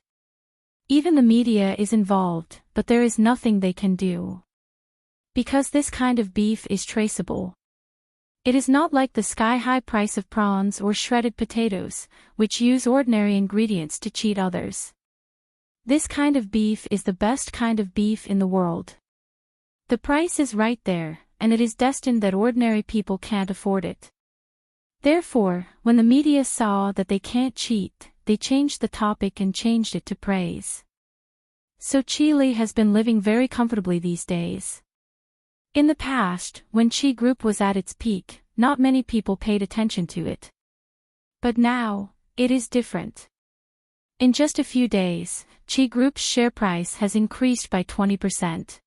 Speaker 1: Even the media is involved, but there is nothing they can do. Because this kind of beef is traceable. It is not like the sky-high price of prawns or shredded potatoes, which use ordinary ingredients to cheat others. This kind of beef is the best kind of beef in the world. The price is right there, and it is destined that ordinary people can't afford it. Therefore, when the media saw that they can't cheat, they changed the topic and changed it to praise. So Chile has been living very comfortably these days. In the past, when Chi Group was at its peak, not many people paid attention to it. But now, it is different. In just a few days, Chi Group's share price has increased by 20%.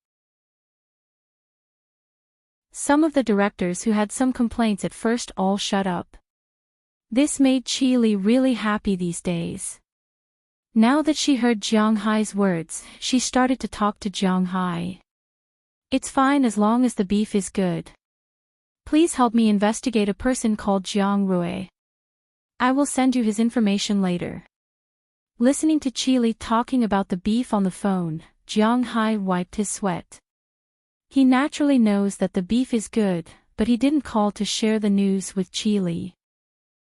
Speaker 1: Some of the directors who had some complaints at first all shut up. This made Chile really happy these days. Now that she heard Jiang Hai's words, she started to talk to Jiang Hai. It's fine as long as the beef is good. Please help me investigate a person called Jiang Rui. I will send you his information later. Listening to Chile talking about the beef on the phone, Jiang Hai wiped his sweat. He naturally knows that the beef is good, but he didn't call to share the news with Chile.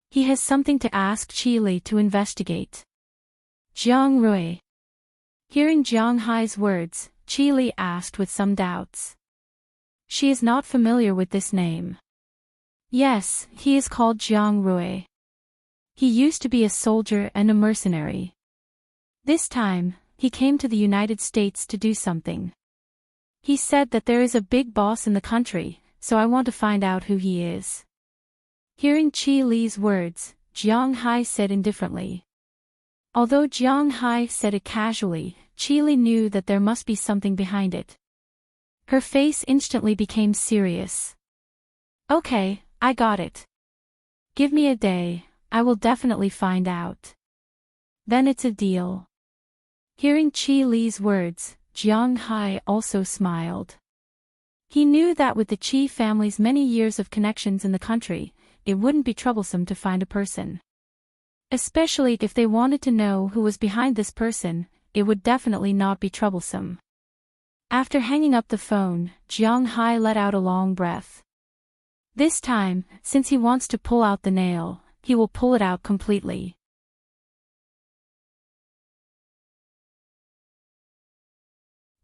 Speaker 1: He has something to ask Chile to investigate. Jiang Rui. Hearing Jiang Hai's words, Chile asked with some doubts. She is not familiar with this name. Yes, he is called Jiang Rui. He used to be a soldier and a mercenary. This time, he came to the United States to do something. He said that there is a big boss in the country, so I want to find out who he is. Hearing Chi Li's words, Jiang Hai said indifferently. Although Jiang Hai said it casually, Chi Li knew that there must be something behind it. Her face instantly became serious. Okay, I got it. Give me a day, I will definitely find out. Then it's a deal. Hearing Chi Li's words, Jiang Hai also smiled. He knew that with the Chi family's many years of connections in the country, it wouldn't be troublesome to find a person. Especially if they wanted to know who was behind this person, it would definitely not be troublesome. After hanging up the phone, Jiang Hai let out a long breath. This time, since he wants to pull out the nail, he will pull it out completely.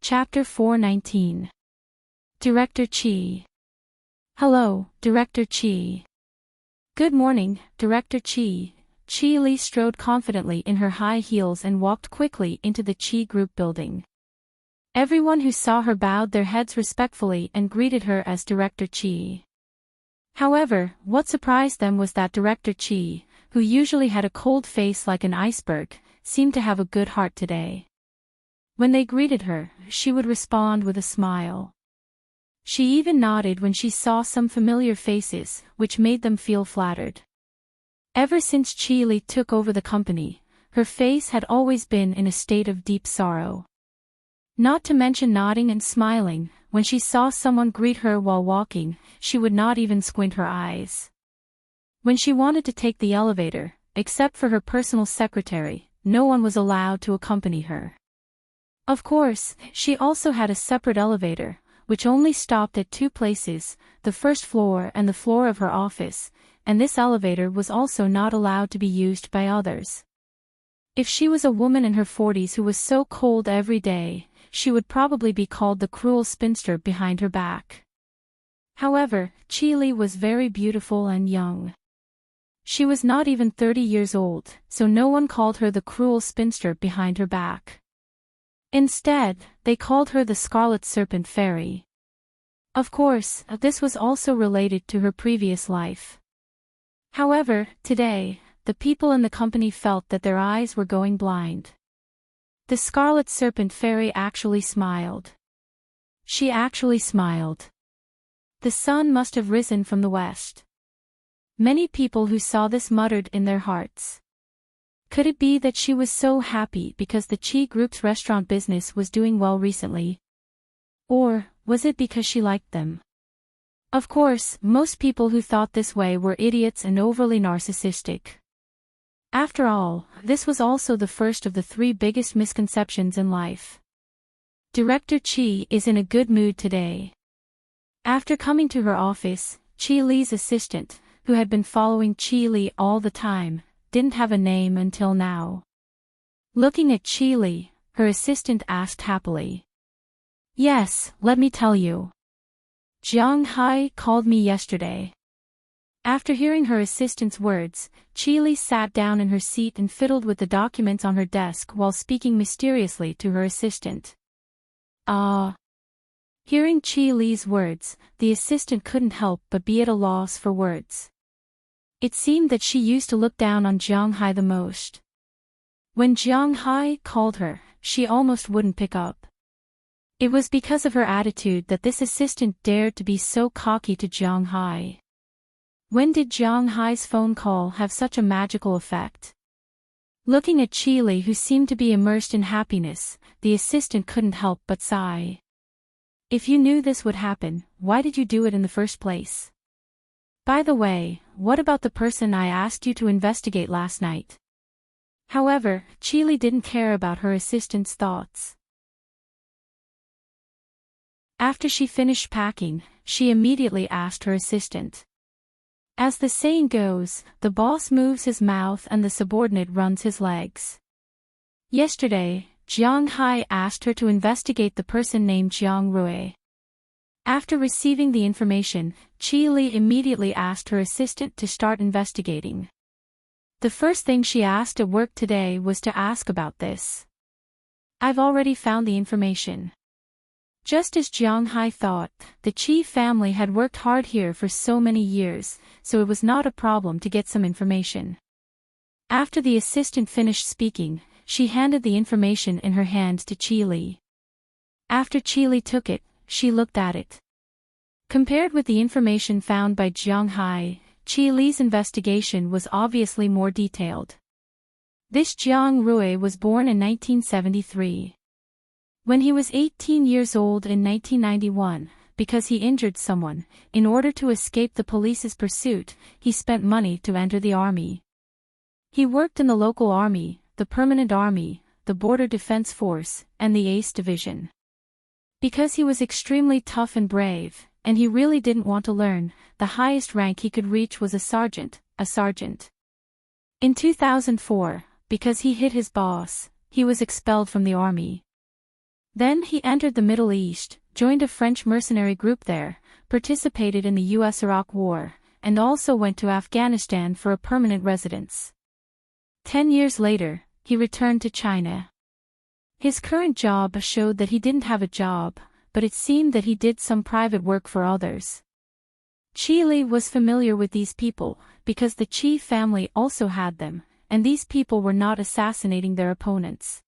Speaker 1: Chapter 419. Director Chi. Hello, Director Chi. Good morning, Director Chi. Chi Li strode confidently in her high heels and walked quickly into the Chi Group building. Everyone who saw her bowed their heads respectfully and greeted her as Director Chi. However, what surprised them was that Director Chi, who usually had a cold face like an iceberg, seemed to have a good heart today. When they greeted her, she would respond with a smile. She even nodded when she saw some familiar faces, which made them feel flattered. Ever since Chi Li took over the company, her face had always been in a state of deep sorrow. Not to mention nodding and smiling, when she saw someone greet her while walking, she would not even squint her eyes. When she wanted to take the elevator, except for her personal secretary, no one was allowed to accompany her. Of course, she also had a separate elevator, which only stopped at two places, the first floor and the floor of her office, and this elevator was also not allowed to be used by others. If she was a woman in her 40s who was so cold every day, she would probably be called the cruel spinster behind her back. However, Chili was very beautiful and young. She was not even 30 years old, so no one called her the cruel spinster behind her back. Instead, they called her the Scarlet Serpent Fairy. Of course, this was also related to her previous life. However, today, the people in the company felt that their eyes were going blind. The Scarlet Serpent Fairy actually smiled. She actually smiled. The sun must have risen from the west. Many people who saw this muttered in their hearts. Could it be that she was so happy because the Chi Group's restaurant business was doing well recently? Or was it because she liked them? Of course, most people who thought this way were idiots and overly narcissistic. After all, this was also the first of the three biggest misconceptions in life. Director Chi is in a good mood today. After coming to her office, Chi Li's assistant, who had been following Chi Li all the time, didn't have a name until now. Looking at Chi Li, her assistant asked happily. Yes, let me tell you. Jiang Hai called me yesterday. After hearing her assistant's words, Chi Li sat down in her seat and fiddled with the documents on her desk while speaking mysteriously to her assistant. Hearing Chi Li's words, the assistant couldn't help but be at a loss for words. It seemed that she used to look down on Jiang Hai the most. When Jiang Hai called her, she almost wouldn't pick up. It was because of her attitude that this assistant dared to be so cocky to Jiang Hai. When did Jiang Hai's phone call have such a magical effect? Looking at Chi Li, who seemed to be immersed in happiness, the assistant couldn't help but sigh. If you knew this would happen, why did you do it in the first place? By the way, what about the person I asked you to investigate last night? However, Chi Li didn't care about her assistant's thoughts. After she finished packing, she immediately asked her assistant. As the saying goes, the boss moves his mouth and the subordinate runs his legs. Yesterday, Jiang Hai asked her to investigate the person named Jiang Rui. After receiving the information, Chi Li immediately asked her assistant to start investigating. The first thing she asked at work today was to ask about this. I've already found the information. Just as Jiang Hai thought, the Chi family had worked hard here for so many years, so it was not a problem to get some information. After the assistant finished speaking, she handed the information in her hand to Chi Li. After Chi Li took it, she looked at it. Compared with the information found by Jiang Hai, Chi Li's investigation was obviously more detailed. This Jiang Rui was born in 1973. When he was 18 years old in 1991, because he injured someone, in order to escape the police's pursuit, he spent money to enter the army. He worked in the local army, the permanent army, the border defense force, and the Ace Division. Because he was extremely tough and brave, and he really didn't want to learn, the highest rank he could reach was a sergeant. In 2004, because he hit his boss, he was expelled from the army. Then he entered the Middle East, joined a French mercenary group there, participated in the US-Iraq War, and also went to Afghanistan for a permanent residence. 10 years later, he returned to China. His current job showed that he didn't have a job, but it seemed that he did some private work for others. Chi Li was familiar with these people, because the Chi family also had them, and these people were not assassinating their opponents.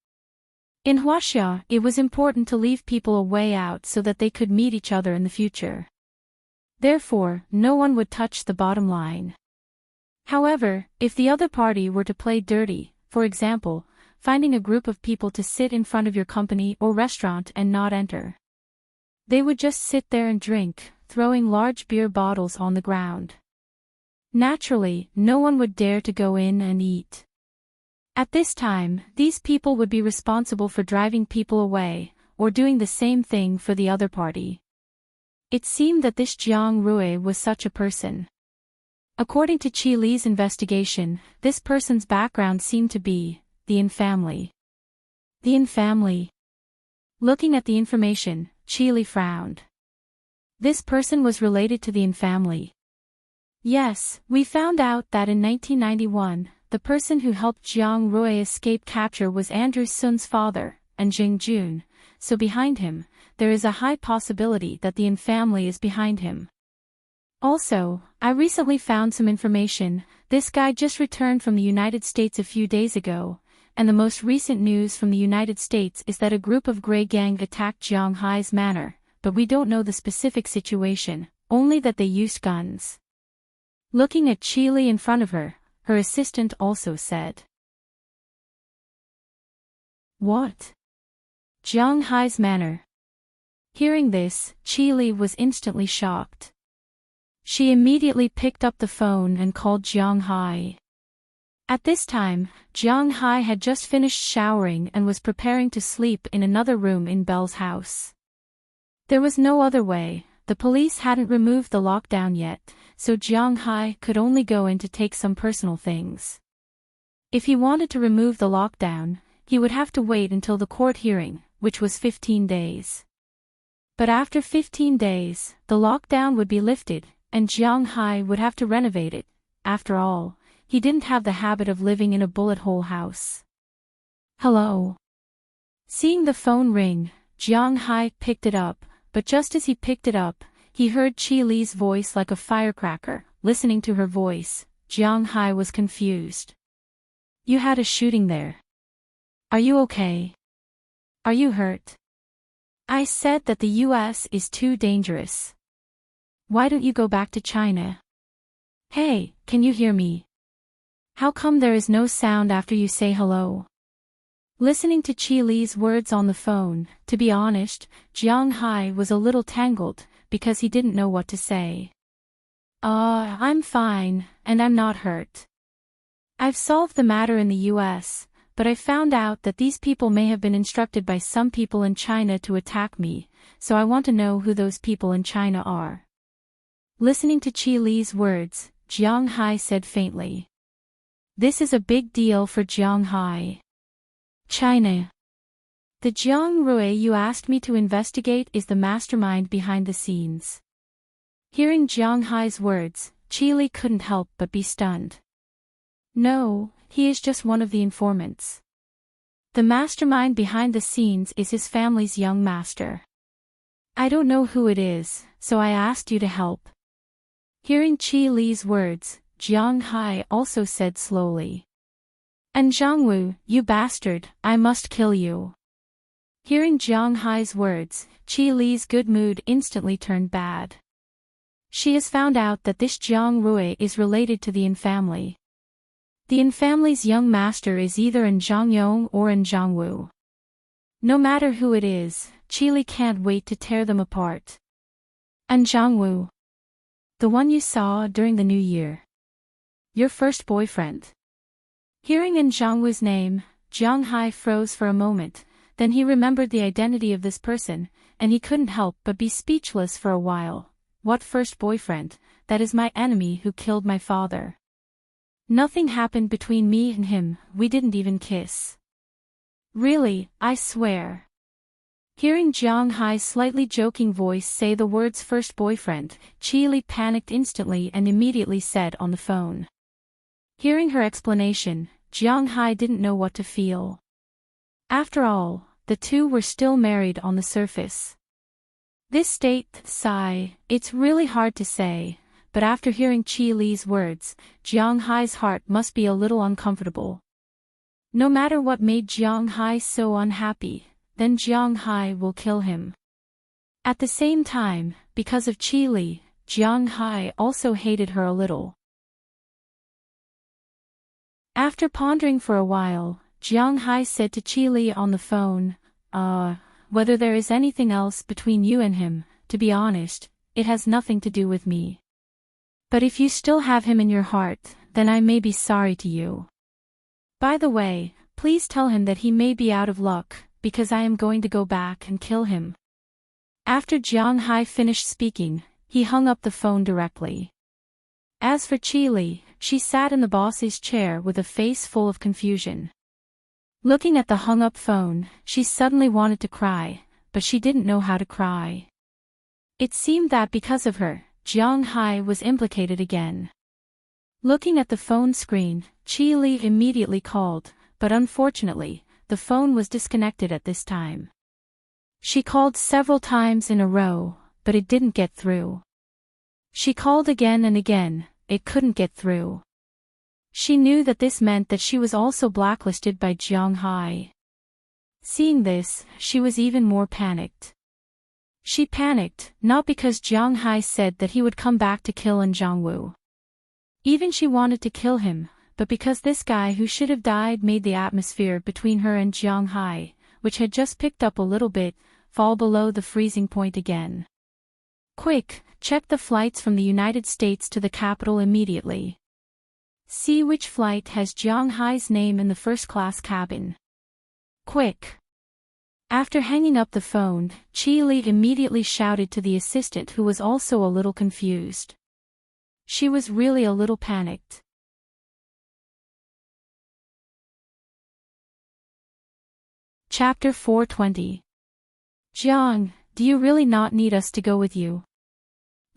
Speaker 1: In Huaxia, it was important to leave people a way out so that they could meet each other in the future. Therefore, no one would touch the bottom line. However, if the other party were to play dirty, for example, finding a group of people to sit in front of your company or restaurant and not enter, they would just sit there and drink, throwing large beer bottles on the ground. Naturally, no one would dare to go in and eat. At this time, these people would be responsible for driving people away, or doing the same thing for the other party. It seemed that this Jiang Rui was such a person. According to Qi Li's investigation, this person's background seemed to be the Yin family. The Yin family. Looking at the information, Qi Li frowned. This person was related to the Yin family. Yes, we found out that in 1991, the person who helped Jiang Rui escape capture was Andrew Sun's father, and Jing Jun, so behind him, there is a high possibility that the Yin family is behind him. Also, I recently found some information. This guy just returned from the United States a few days ago, and the most recent news from the United States is that a group of Grey Gang attacked Jiang Hai's manor, but we don't know the specific situation, only that they used guns. Looking at Qi Li in front of her, her assistant also said. What? Jiang Hai's manor. Hearing this, Qi Li was instantly shocked. She immediately picked up the phone and called Jiang Hai. At this time, Jiang Hai had just finished showering and was preparing to sleep in another room in Belle's house. There was no other way, the police hadn't removed the lockdown yet, so Jiang Hai could only go in to take some personal things. If he wanted to remove the lockdown, he would have to wait until the court hearing, which was 15 days. But after 15 days, the lockdown would be lifted, and Jiang Hai would have to renovate it. After all, he didn't have the habit of living in a bullet hole house. Hello. Seeing the phone ring, Jiang Hai picked it up, but just as he picked it up, he heard Qi Li's voice like a firecracker. Listening to her voice, Jiang Hai was confused. You had a shooting there. Are you okay? Are you hurt? I said that the US is too dangerous. Why don't you go back to China? Hey, can you hear me? How come there is no sound after you say hello? Listening to Qi Li's words on the phone, to be honest, Jiang Hai was a little tangled, because he didn't know what to say. I'm fine, and I'm not hurt. I've solved the matter in the US, but I found out that these people may have been instructed by some people in China to attack me, so I want to know who those people in China are. Listening to Qi Li's words, Jiang Hai said faintly. This is a big deal for Jiang Hai. China. The Jiang Rui you asked me to investigate is the mastermind behind the scenes. Hearing Jiang Hai's words, Qi Li couldn't help but be stunned. No, he is just one of the informants. The mastermind behind the scenes is his family's young master. I don't know who it is, so I asked you to help. Hearing Qi Li's words, Jiang Hai also said slowly. And Zhangwu, you bastard, I must kill you. Hearing Jiang Hai's words, Qi Li's good mood instantly turned bad. She has found out that this Jiang Rui is related to the Yin family. The Yin family's young master is either in Zhangyong or in Zhangwu. No matter who it is, Qi Li can't wait to tear them apart. And Zhangwu. The one you saw during the New Year. Your first boyfriend. Hearing in Zhangwu's name, Jiang Hai froze for a moment, then he remembered the identity of this person, and he couldn't help but be speechless for a while. What first boyfriend? That is my enemy who killed my father. Nothing happened between me and him, we didn't even kiss. Really, I swear. Hearing Jiang Hai's slightly joking voice say the words first boyfriend, Qi Li panicked instantly and immediately said on the phone. Hearing her explanation, Jiang Hai didn't know what to feel. After all, the two were still married on the surface. This state, sigh, it's really hard to say, but after hearing Qi Li's words, Jiang Hai's heart must be a little uncomfortable. No matter what made Jiang Hai so unhappy, then Jiang Hai will kill him. At the same time, because of Qi Li, Jiang Hai also hated her a little. After pondering for a while, Jiang Hai said to Qi Li on the phone, whether there is anything else between you and him, to be honest, it has nothing to do with me. But if you still have him in your heart, then I may be sorry to you. By the way, please tell him that he may be out of luck, because I am going to go back and kill him. After Jiang Hai finished speaking, he hung up the phone directly. As for Qi Li, she sat in the boss's chair with a face full of confusion. Looking at the hung-up phone, she suddenly wanted to cry, but she didn't know how to cry. It seemed that because of her, Jiang Hai was implicated again. Looking at the phone screen, Qi Li immediately called, but unfortunately, the phone was disconnected at this time. She called several times in a row, but it didn't get through. She called again and again, it couldn't get through. She knew that this meant that she was also blacklisted by Jiang Hai. Seeing this, she was even more panicked. She panicked, not because Jiang Hai said that he would come back to kill An Zhangwu. Even she wanted to kill him, but because this guy who should have died made the atmosphere between her and Jiang Hai, which had just picked up a little bit, fall below the freezing point again. Quick, check the flights from the United States to the capital immediately. See which flight has Jiang Hai's name in the first-class cabin. Quick. After hanging up the phone, Qi Li immediately shouted to the assistant, who was also a little confused. She was really a little panicked. Chapter 420. Jiang, do you really not need us to go with you?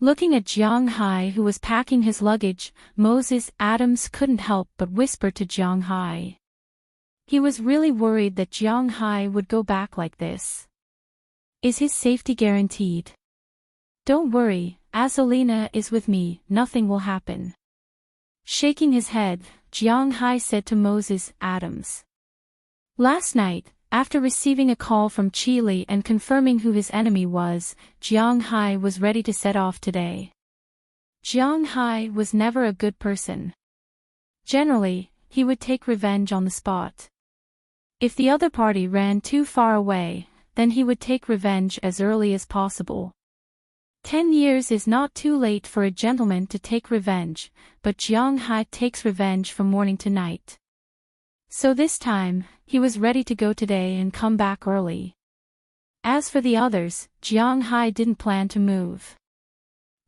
Speaker 1: Looking at Jiang Hai, who was packing his luggage, Moses Adams couldn't help but whisper to Jiang Hai. He was really worried that Jiang Hai would go back like this. Is his safety guaranteed? Don't worry, Azalina is with me, nothing will happen. Shaking his head, Jiang Hai said to Moses Adams. Last night, after receiving a call from Qi Li and confirming who his enemy was, Jiang Hai was ready to set off today. Jiang Hai was never a good person. Generally, he would take revenge on the spot. If the other party ran too far away, then he would take revenge as early as possible. 10 years is not too late for a gentleman to take revenge, but Jiang Hai takes revenge from morning to night. So this time, he was ready to go today and come back early. As for the others, Jiang Hai didn't plan to move.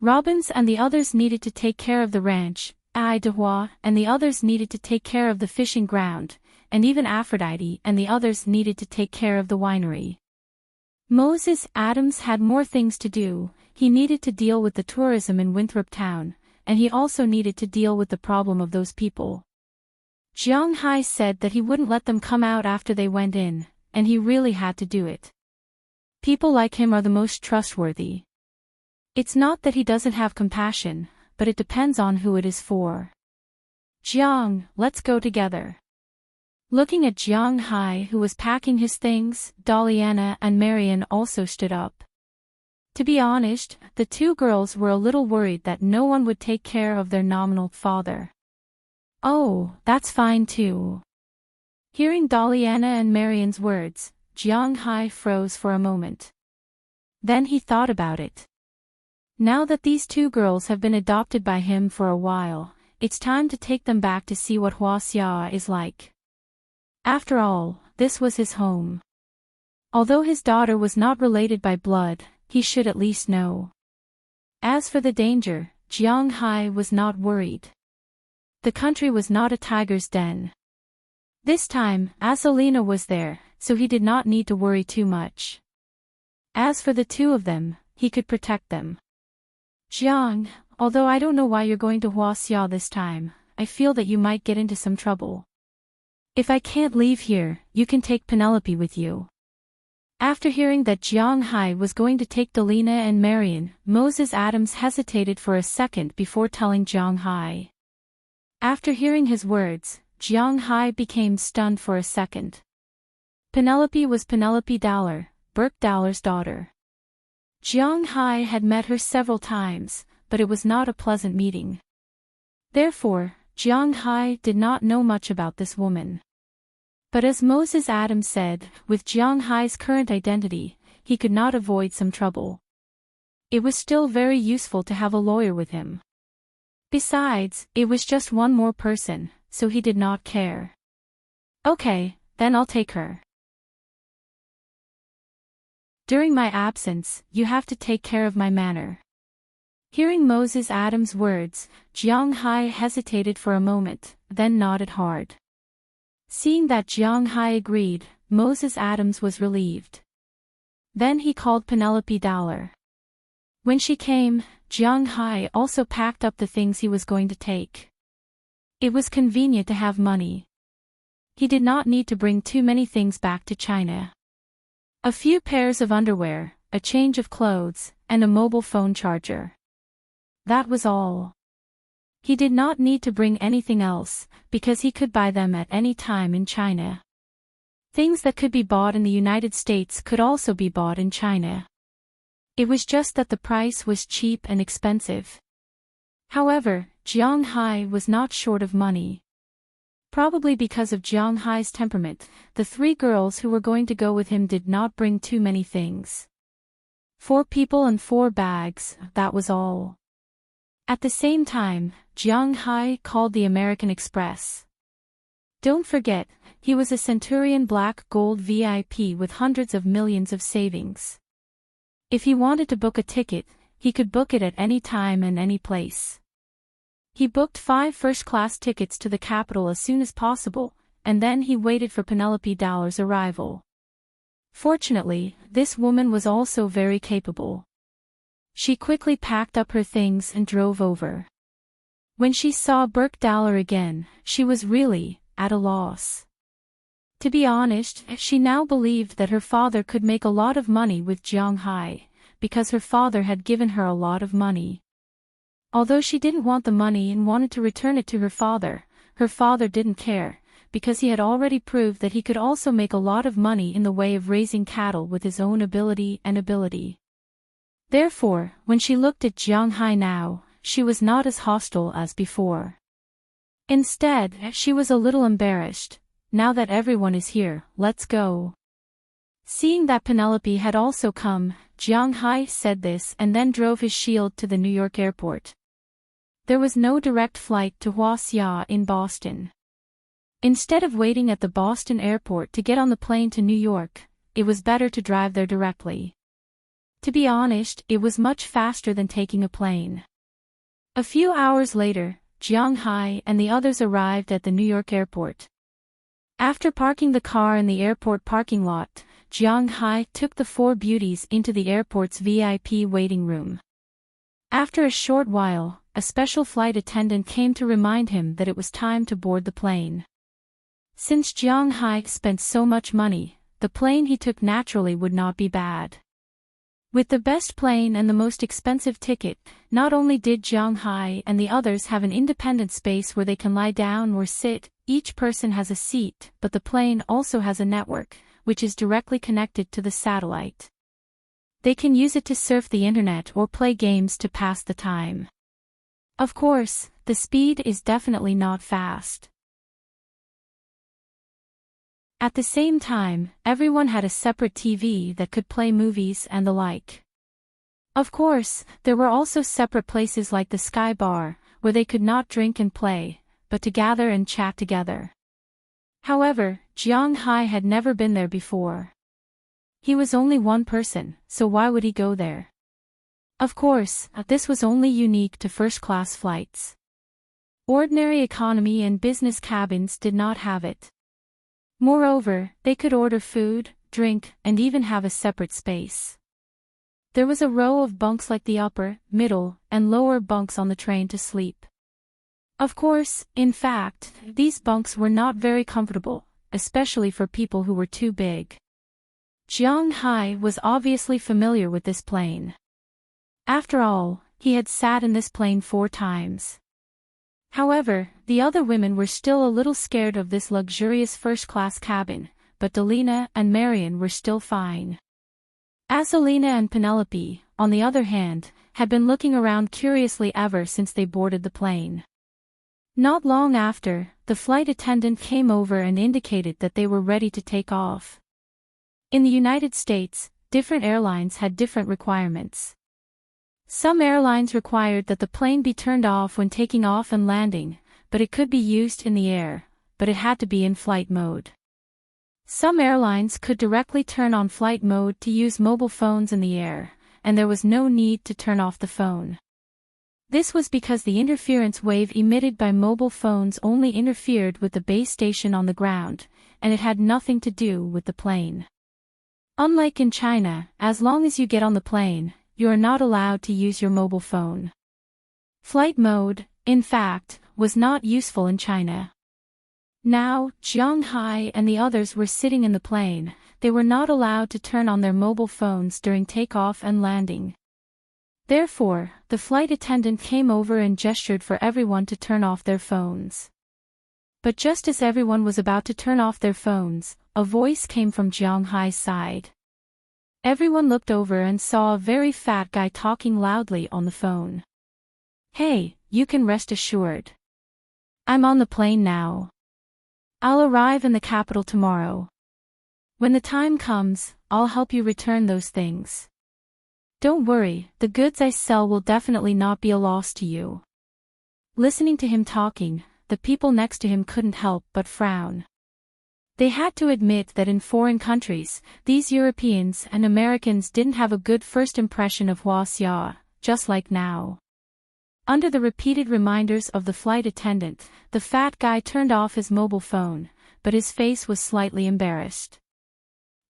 Speaker 1: Robbins and the others needed to take care of the ranch, Ai Dehua and the others needed to take care of the fishing ground, and even Aphrodite and the others needed to take care of the winery. Moses Adams had more things to do. He needed to deal with the tourism in Winthrop Town, and he also needed to deal with the problem of those people. Jiang Hai said that he wouldn't let them come out after they went in, and he really had to do it. People like him are the most trustworthy. It's not that he doesn't have compassion, but it depends on who it is for. Jiang, let's go together. Looking at Jiang Hai, who was packing his things, Daliana and Marian also stood up. To be honest, the two girls were a little worried that no one would take care of their nominal father. Oh, that's fine too. Hearing Daliana and Marian's words, Jiang Hai froze for a moment. Then he thought about it. Now that these two girls have been adopted by him for a while, it's time to take them back to see what Huaxia is like. After all, this was his home. Although his daughter was not related by blood, he should at least know. As for the danger, Jiang Hai was not worried. The country was not a tiger's den. This time, Azalina was there, so he did not need to worry too much. As for the two of them, he could protect them. Jiang, although I don't know why you're going to Huaxia this time, I feel that you might get into some trouble. If I can't leave here, you can take Penelope with you. After hearing that Jiang Hai was going to take Delina and Marian, Moses Adams hesitated for a second before telling Jiang Hai. After hearing his words, Jiang Hai became stunned for a second. Penelope was Penelope Dowler, Burke Dowler's daughter. Jiang Hai had met her several times, but it was not a pleasant meeting. Therefore, Jiang Hai did not know much about this woman. But as Moses Adams said, with Jiang Hai's current identity, he could not avoid some trouble. It was still very useful to have a lawyer with him. Besides, it was just one more person, so he did not care. Okay, then I'll take her. During my absence, you have to take care of my manor." Hearing Moses Adams' words, Jiang Hai hesitated for a moment, then nodded hard. Seeing that Jiang Hai agreed, Moses Adams was relieved. Then he called Penelope Dollar. When she came, Jiang Hai also packed up the things he was going to take. It was convenient to have money. He did not need to bring too many things back to China. A few pairs of underwear, a change of clothes, and a mobile phone charger. That was all. He did not need to bring anything else, because he could buy them at any time in China. Things that could be bought in the United States could also be bought in China. It was just that the price was cheap and expensive. However, Jiang Hai was not short of money. Probably because of Jiang Hai's temperament, the 3 girls who were going to go with him did not bring too many things. 4 people and 4 bags, that was all. At the same time, Jiang Hai called the American Express. Don't forget, he was a Centurion Black Gold VIP with hundreds of millions of savings. If he wanted to book a ticket, he could book it at any time and any place. He booked 5 first-class tickets to the capital as soon as possible, and then he waited for Penelope Dollar's arrival. Fortunately, this woman was also very capable. She quickly packed up her things and drove over. When she saw Burke Dollar again, she was really at a loss. To be honest, she now believed that her father could make a lot of money with Jiang Hai, because her father had given her a lot of money. Although she didn't want the money and wanted to return it to her father didn't care, because he had already proved that he could also make a lot of money in the way of raising cattle with his own ability. Therefore, when she looked at Jiang Hai now, she was not as hostile as before. Instead, she was a little embarrassed. Now that everyone is here, let's go. Seeing that Penelope had also come, Jiang Hai said this and then drove his shield to the New York airport. There was no direct flight to Huaxia in Boston. Instead of waiting at the Boston airport to get on the plane to New York, it was better to drive there directly. To be honest, it was much faster than taking a plane. A few hours later, Jiang Hai and the others arrived at the New York airport. After parking the car in the airport parking lot, Jiang Hai took the 4 beauties into the airport's VIP waiting room. After a short while, a special flight attendant came to remind him that it was time to board the plane. Since Jiang Hai spent so much money, the plane he took naturally would not be bad. With the best plane and the most expensive ticket, not only did Jiang Hai and the others have an independent space where they can lie down or sit, each person has a seat, but the plane also has a network, which is directly connected to the satellite. They can use it to surf the internet or play games to pass the time. Of course, the speed is definitely not fast. At the same time, everyone had a separate TV that could play movies and the like. Of course, there were also separate places like the Sky Bar, where they could not drink and play, but to gather and chat together. However, Jiang Hai had never been there before. He was only one person, so why would he go there? Of course, this was only unique to first-class flights. Ordinary economy and business cabins did not have it. Moreover, they could order food, drink, and even have a separate space. There was a row of bunks like the upper, middle, and lower bunks on the train to sleep. Of course, in fact, these bunks were not very comfortable, especially for people who were too big. Jiang Hai was obviously familiar with this plane. After all, he had sat in this plane 4 times. However, the other women were still a little scared of this luxurious first-class cabin, but Delina and Marion were still fine. Azalina and Penelope, on the other hand, had been looking around curiously ever since they boarded the plane. Not long after, the flight attendant came over and indicated that they were ready to take off. In the United States, different airlines had different requirements. Some airlines required that the plane be turned off when taking off and landing, but it could be used in the air, but it had to be in flight mode. Some airlines could directly turn on flight mode to use mobile phones in the air, and there was no need to turn off the phone. This was because the interference wave emitted by mobile phones only interfered with the base station on the ground, and it had nothing to do with the plane. Unlike in China, as long as you get on the plane, you are not allowed to use your mobile phone. Flight mode, in fact, was not useful in China. Now, Jiang Hai and the others were sitting in the plane. They were not allowed to turn on their mobile phones during takeoff and landing. Therefore, the flight attendant came over and gestured for everyone to turn off their phones. But just as everyone was about to turn off their phones, a voice came from Jiang Hai's side. Everyone looked over and saw a very fat guy talking loudly on the phone. "Hey, you can rest assured. I'm on the plane now. I'll arrive in the capital tomorrow. When the time comes, I'll help you return those things. Don't worry, the goods I sell will definitely not be a loss to you." Listening to him talking, the people next to him couldn't help but frown. They had to admit that in foreign countries, these Europeans and Americans didn't have a good first impression of Huaxia, just like now. Under the repeated reminders of the flight attendant, the fat guy turned off his mobile phone, but his face was slightly embarrassed.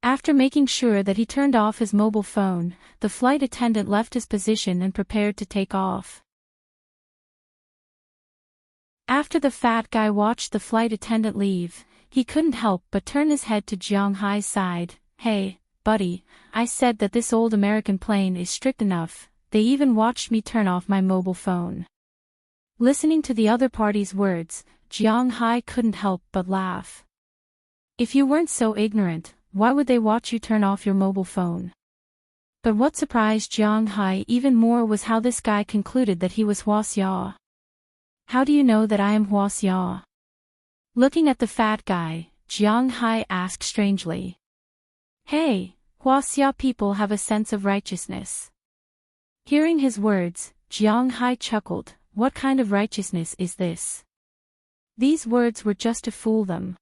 Speaker 1: After making sure that he turned off his mobile phone, the flight attendant left his position and prepared to take off. After the fat guy watched the flight attendant leave, he couldn't help but turn his head to Jiang Hai's side. "Hey, buddy, I said that this old American plane is strict enough. They even watched me turn off my mobile phone." Listening to the other party's words, Jiang Hai couldn't help but laugh. If you weren't so ignorant, why would they watch you turn off your mobile phone? But what surprised Jiang Hai even more was how this guy concluded that he was Huaxia. "How do you know that I am Huaxia?" Looking at the fat guy, Jiang Hai asked strangely. "Hey, Huaxia people have a sense of righteousness." Hearing his words, Jiang Hai chuckled. What kind of righteousness is this? These words were just to fool them.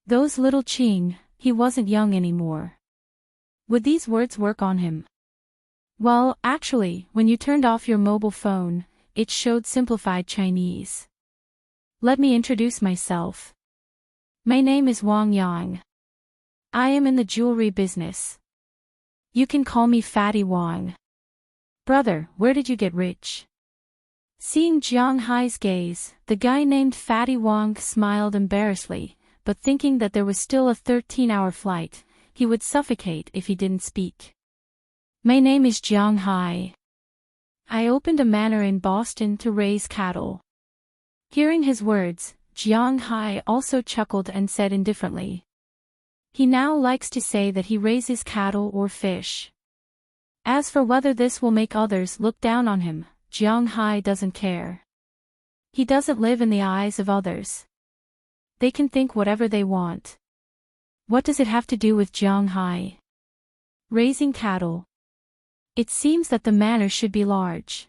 Speaker 1: Those little Qing, he wasn't young anymore. Would these words work on him? Well, actually, when you turned off your mobile phone, it showed simplified Chinese. Let me introduce myself. My name is Wang Yang. I am in the jewelry business. You can call me Fatty Wang. Brother, where did you get rich? Seeing Jiang Hai's gaze, the guy named Fatty Wang smiled embarrassedly, but thinking that there was still a 13-hour flight, he would suffocate if he didn't speak. My name is Jiang Hai. I opened a manor in Boston to raise cattle. Hearing his words, Jiang Hai also chuckled and said indifferently. He now likes to say that he raises cattle or fish. As for whether this will make others look down on him, Jiang Hai doesn't care. He doesn't live in the eyes of others. They can think whatever they want. What does it have to do with Jiang Hai? Raising cattle. It seems that the manor should be large.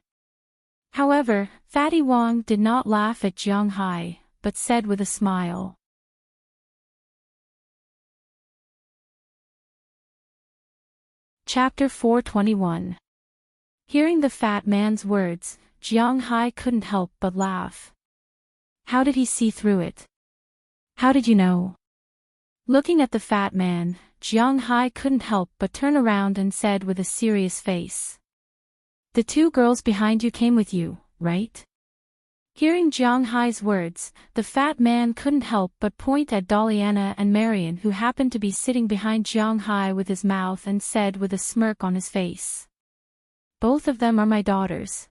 Speaker 1: However, Fatty Wang did not laugh at Jiang Hai, but said with a smile. Chapter 421. Hearing the fat man's words, Jiang Hai couldn't help but laugh. How did he see through it? How did you know? Looking at the fat man, Jiang Hai couldn't help but turn around and said with a serious face. The two girls behind you came with you, right? Hearing Jiang Hai's words, the fat man couldn't help but point at Daliana and Marian, who happened to be sitting behind Jiang Hai with his mouth, and said with a smirk on his face. Both of them are my daughters.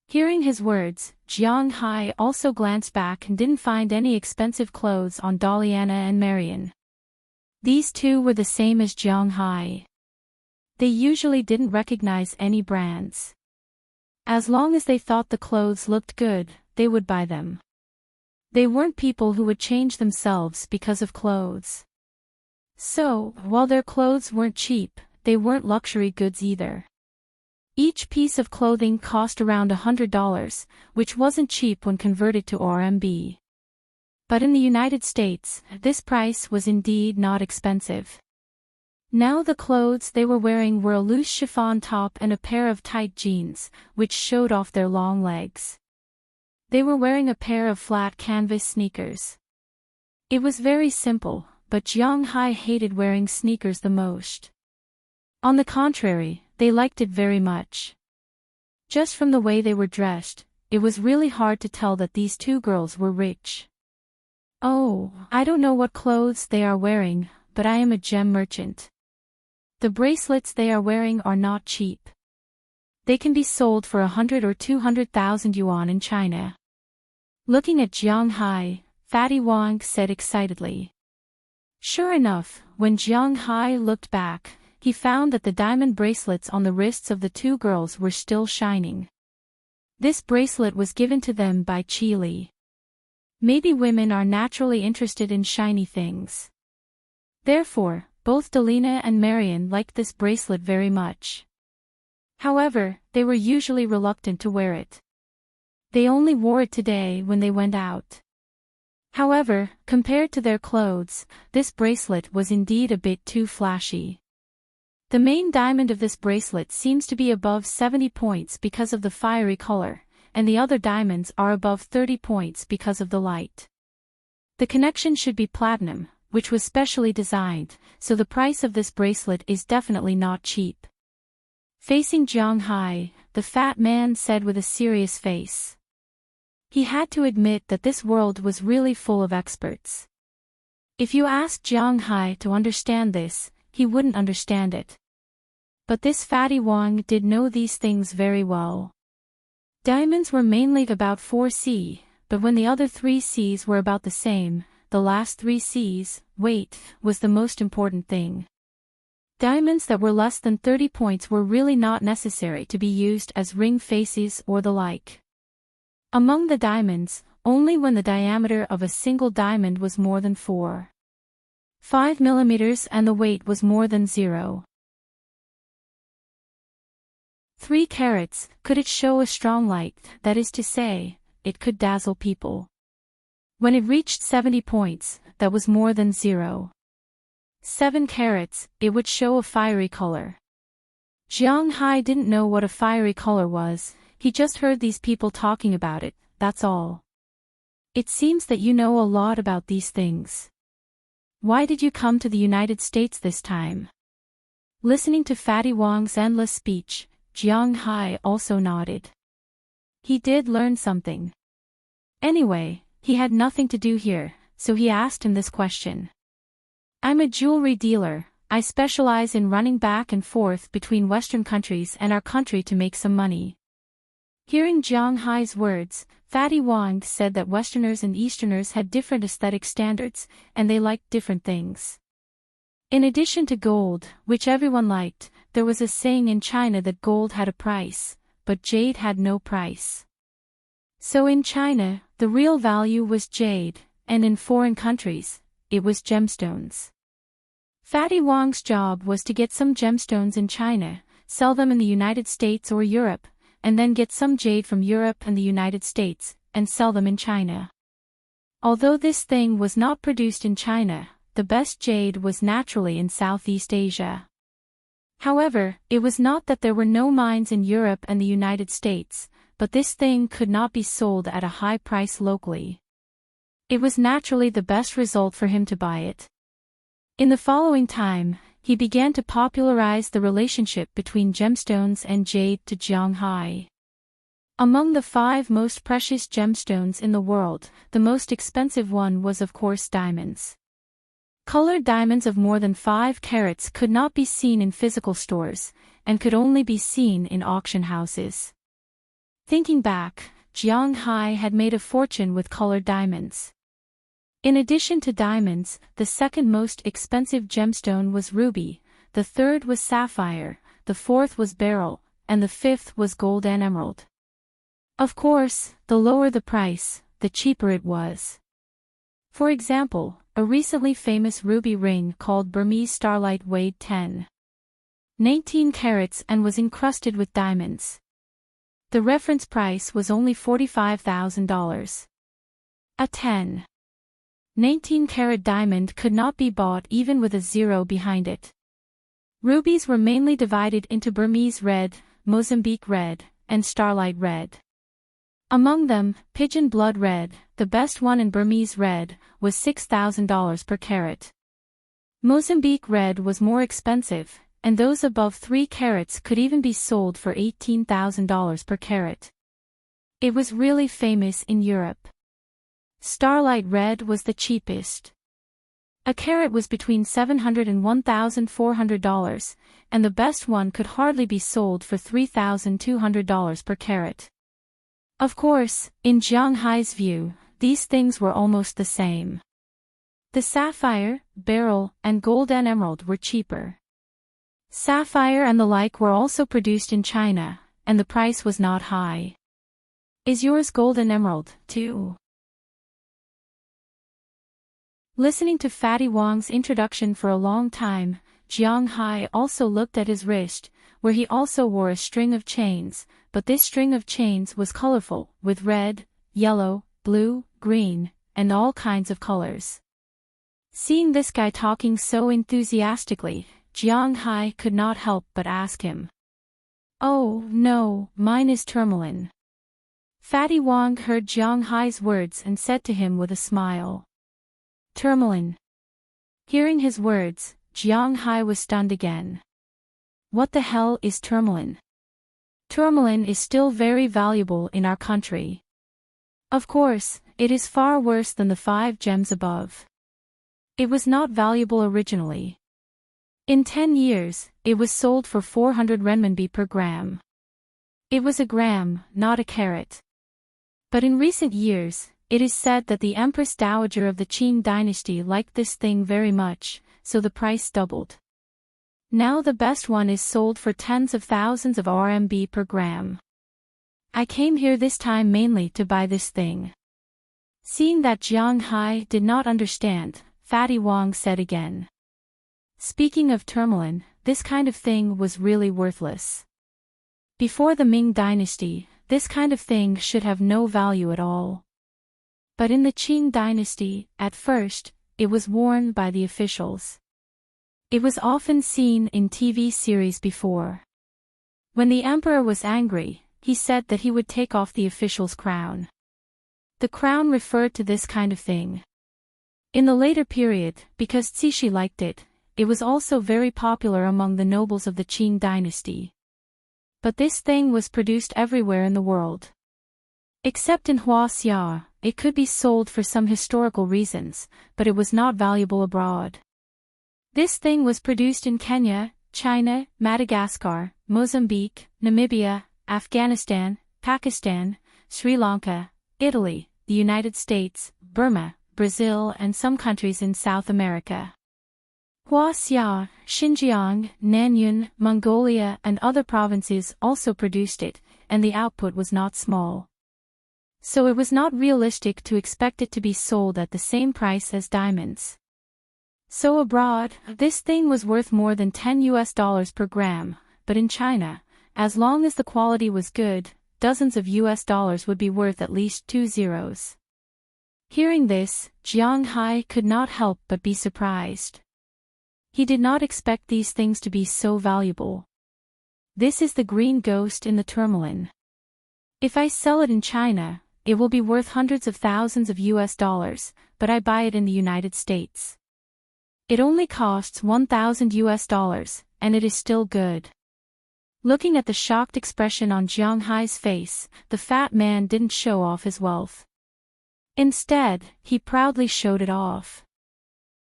Speaker 1: Hearing his words, Jiang Hai also glanced back and didn't find any expensive clothes on Daliana and Marian. These two were the same as Jiang Hai. They usually didn't recognize any brands. As long as they thought the clothes looked good, they would buy them. They weren't people who would change themselves because of clothes. So, while their clothes weren't cheap, they weren't luxury goods either. Each piece of clothing cost around $100, which wasn't cheap when converted to RMB. But in the United States, this price was indeed not expensive. Now the clothes they were wearing were a loose chiffon top and a pair of tight jeans, which showed off their long legs. They were wearing a pair of flat canvas sneakers. It was very simple, but Jiang Hai hated wearing sneakers the most. On the contrary, they liked it very much. Just from the way they were dressed, it was really hard to tell that these two girls were rich. "Oh, I don't know what clothes they are wearing, but I am a gem merchant. The bracelets they are wearing are not cheap. They can be sold for 100 or 200,000 yuan in China." Looking at Jiang Hai, Fatty Wang said excitedly. Sure enough, when Jiang Hai looked back, he found that the diamond bracelets on the wrists of the two girls were still shining. This bracelet was given to them by Qi Li. Maybe women are naturally interested in shiny things. Therefore, both Delina and Marion liked this bracelet very much. However, they were usually reluctant to wear it. They only wore it today when they went out. However, compared to their clothes, this bracelet was indeed a bit too flashy. The main diamond of this bracelet seems to be above 70 points because of the fiery color, and the other diamonds are above 30 points because of the light. The connection should be platinum, which was specially designed, so the price of this bracelet is definitely not cheap. Facing Jiang Hai, the fat man said with a serious face. He had to admit that this world was really full of experts. If you asked Jiang Hai to understand this, he wouldn't understand it. But this Fatty Wang did know these things very well. Diamonds were mainly about 4C, but when the other 3 Cs were about the same, the last 3 Cs, weight, was the most important thing. Diamonds that were less than 30 points were really not necessary to be used as ring faces or the like. Among the diamonds, only when the diameter of a single diamond was more than 4.5 mm and the weight was more than 0.3 carats, could it show a strong light, that is to say, it could dazzle people. When it reached 70 points, that was more than 0.7 carats, it would show a fiery color. Jiang Hai didn't know what a fiery color was, he just heard these people talking about it, that's all. It seems that you know a lot about these things. Why did you come to the United States this time? Listening to Fatty Wang's endless speech, Jiang Hai also nodded. He did learn something. Anyway, he had nothing to do here, so he asked him this question. I'm a jewelry dealer, I specialize in running back and forth between Western countries and our country to make some money. Hearing Jiang Hai's words, Fatty Wang said that Westerners and Easterners had different aesthetic standards, and they liked different things. In addition to gold, which everyone liked, there was a saying in China that gold had a price, but jade had no price. So in China, the real value was jade, and in foreign countries, it was gemstones. Fatty Wang's job was to get some gemstones in China, sell them in the United States or Europe, and then get some jade from Europe and the United States, and sell them in China. Although this thing was not produced in China, the best jade was naturally in Southeast Asia. However, it was not that there were no mines in Europe and the United States, but this thing could not be sold at a high price locally. It was naturally the best result for him to buy it. In the following time, he began to popularize the relationship between gemstones and jade to Jiang Hai. Among the 5 most precious gemstones in the world, the most expensive one was of course diamonds. Colored diamonds of more than 5 carats could not be seen in physical stores, and could only be seen in auction houses. Thinking back, Jiang Hai had made a fortune with colored diamonds. In addition to diamonds, the second most expensive gemstone was ruby, the third was sapphire, the fourth was beryl, and the fifth was gold and emerald. Of course, the lower the price, the cheaper it was. For example, a recently famous ruby ring called Burmese Starlight weighed 10.19 carats and was encrusted with diamonds. The reference price was only $45,000. A 10. 19-carat diamond could not be bought even with a zero behind it. Rubies were mainly divided into Burmese red, Mozambique red, and starlight red. Among them, pigeon blood red, the best one in Burmese red, was $6,000 per carat. Mozambique red was more expensive, and those above 3 carats could even be sold for $18,000 per carat. It was really famous in Europe. Starlight red was the cheapest. A carat was between $700 and $1,400, and the best one could hardly be sold for $3,200 per carat. Of course, in Jiang Hai's view, these things were almost the same. The sapphire, beryl, and gold and emerald were cheaper. Sapphire and the like were also produced in China, and the price was not high. Is yours gold and emerald, too? Listening to Fatty Wong's introduction for a long time, Jiang Hai also looked at his wrist, where he also wore a string of chains, but this string of chains was colorful, with red, yellow, blue, green, and all kinds of colors. Seeing this guy talking so enthusiastically, Jiang Hai could not help but ask him. "Oh, no, mine is tourmaline." Fatty Wong heard Jiang Hai's words and said to him with a smile, "Tourmaline." Hearing his words, Jiang Hai was stunned again. What the hell is tourmaline? Tourmaline is still very valuable in our country. Of course, it is far worse than the 5 gems above. It was not valuable originally. In 10 years, it was sold for 400 renminbi per gram. It was a gram, not a carat. But in recent years, it is said that the Empress Dowager of the Qing dynasty liked this thing very much, so the price doubled. Now the best one is sold for tens of thousands of RMB per gram. I came here this time mainly to buy this thing. Seeing that Jiang Hai did not understand, Fatty Wong said again. Speaking of tourmaline, this kind of thing was really worthless. Before the Ming dynasty, this kind of thing should have no value at all. But in the Qing dynasty, at first, it was worn by the officials. It was often seen in TV series before. When the emperor was angry, he said that he would take off the official's crown. The crown referred to this kind of thing. In the later period, because Cixi liked it, it was also very popular among the nobles of the Qing dynasty. But this thing was produced everywhere in the world. Except in Huaxia, it could be sold for some historical reasons, but it was not valuable abroad. This thing was produced in Kenya, China, Madagascar, Mozambique, Namibia, Afghanistan, Pakistan, Sri Lanka, Italy, the United States, Burma, Brazil and some countries in South America. Huaxia, Xinjiang, Nanyun, Mongolia and other provinces also produced it, and the output was not small. So it was not realistic to expect it to be sold at the same price as diamonds. So abroad, this thing was worth more than $10 per gram, but in China, as long as the quality was good, dozens of US would be worth at least 2 zeros. Hearing this, Jiang Hai could not help but be surprised. He did not expect these things to be so valuable. This is the green ghost in the tourmaline. If I sell it in China, it will be worth hundreds of thousands of US, but I buy it in the United States. It only costs $1,000, and it is still good. Looking at the shocked expression on Jiang Hai's face, the fat man didn't show off his wealth. Instead, he proudly showed it off.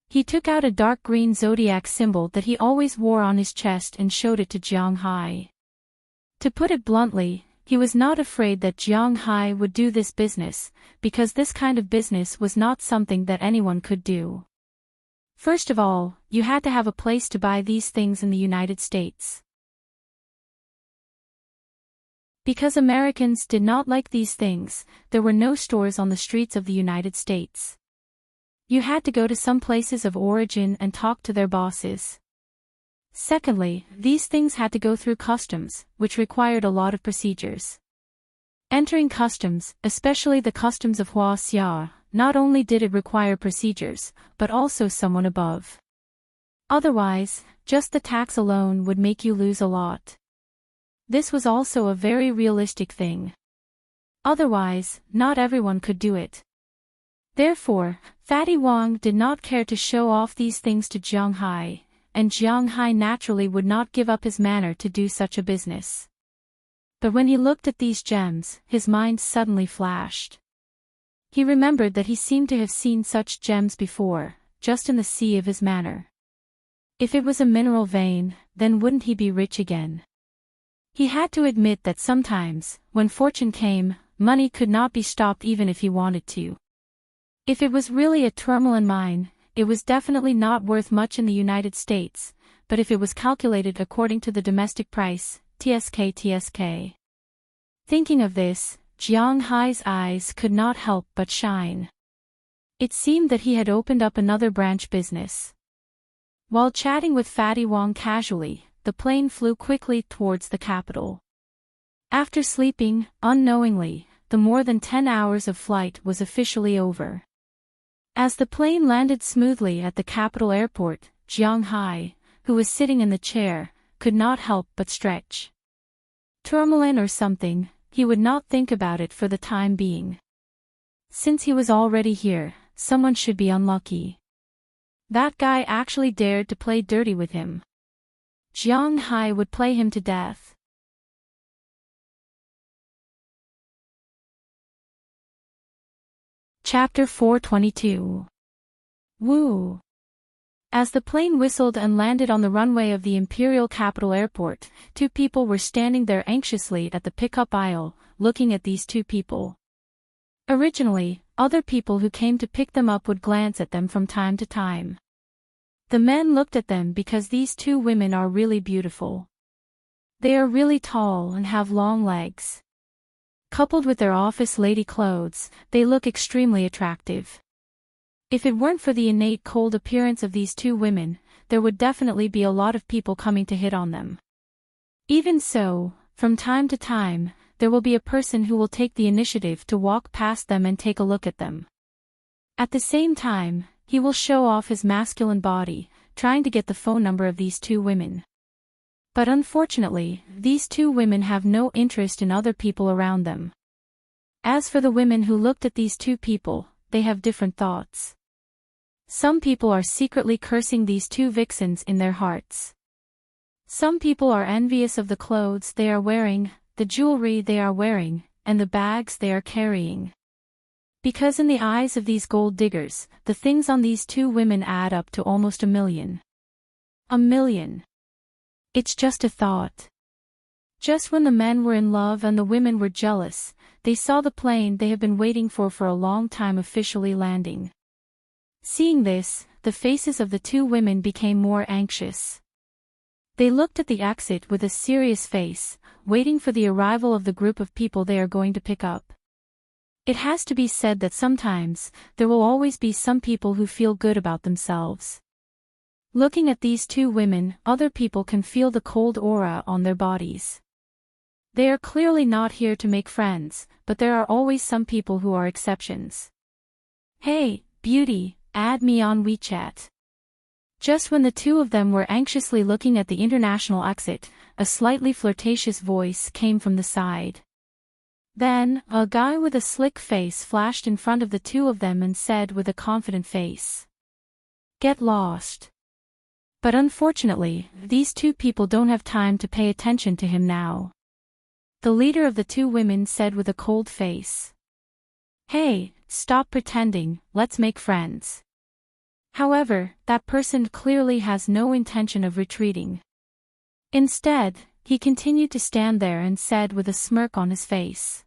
Speaker 1: He took out a dark green zodiac symbol that he always wore on his chest and showed it to Jiang Hai. To put it bluntly, he was not afraid that Jiang Hai would do this business, because this kind of business was not something that anyone could do. First of all, you had to have a place to buy these things in the United States. Because Americans did not like these things, there were no stores on the streets of the United States. You had to go to some places of origin and talk to their bosses. Secondly, these things had to go through customs, which required a lot of procedures. Entering customs, especially the customs of Huaxia, not only did it require procedures, but also someone above. Otherwise, just the tax alone would make you lose a lot. This was also a very realistic thing. Otherwise, not everyone could do it. Therefore, Fatty Wong did not care to show off these things to Jiang Hai, and Jiang Hai naturally would not give up his manner to do such a business. But when he looked at these gems, his mind suddenly flashed. He remembered that he seemed to have seen such gems before, just in the sea of his manor. If it was a mineral vein, then wouldn't he be rich again? He had to admit that sometimes, when fortune came, money could not be stopped even if he wanted to. If it was really a tourmaline mine, it was definitely not worth much in the United States, but if it was calculated according to the domestic price, TSK. Thinking of this, Jiang Hai's eyes could not help but shine. It seemed that he had opened up another branch business. While chatting with Fatty Wong casually, the plane flew quickly towards the capital. After sleeping, unknowingly, the more than 10 hours of flight was officially over. As the plane landed smoothly at the capital airport, Jiang Hai, who was sitting in the chair, could not help but stretch. Tourmaline or something, he would not think about it for the time being. Since he was already here, someone should be unlucky. That guy actually dared to play dirty with him. Jiang Hai would play him to death. Chapter 422. Woo! As the plane whistled and landed on the runway of the Imperial Capital Airport, two people were standing there anxiously at the pickup aisle, looking at these two people. Originally, other people who came to pick them up would glance at them from time to time. The men looked at them because these two women are really beautiful. They are really tall and have long legs. Coupled with their office lady clothes, they look extremely attractive. If it weren't for the innate cold appearance of these two women, there would definitely be a lot of people coming to hit on them. Even so, from time to time, there will be a person who will take the initiative to walk past them and take a look at them. At the same time, he will show off his masculine body, trying to get the phone number of these two women. But unfortunately, these two women have no interest in other people around them. As for the women who looked at these two people, they have different thoughts. Some people are secretly cursing these two vixens in their hearts. Some people are envious of the clothes they are wearing, the jewelry they are wearing, and the bags they are carrying. Because in the eyes of these gold diggers, the things on these two women add up to almost 1 million. 1 million. It's just a thought. Just when the men were in love and the women were jealous, they saw the plane they have been waiting for a long time officially landing. Seeing this, the faces of the two women became more anxious. They looked at the exit with a serious face, waiting for the arrival of the group of people they are going to pick up. It has to be said that sometimes, there will always be some people who feel good about themselves. Looking at these two women, other people can feel the cold aura on their bodies. They are clearly not here to make friends, but there are always some people who are exceptions. Hey, beauty, add me on WeChat. Just when the two of them were anxiously looking at the international exit, a slightly flirtatious voice came from the side. Then, a guy with a slick face flashed in front of the two of them and said with a confident face, "Get lost." But unfortunately, these two people don't have time to pay attention to him now. The leader of the two women said with a cold face, "Hey, stop pretending, let's make friends." However, that person clearly has no intention of retreating. Instead, he continued to stand there and said with a smirk on his face,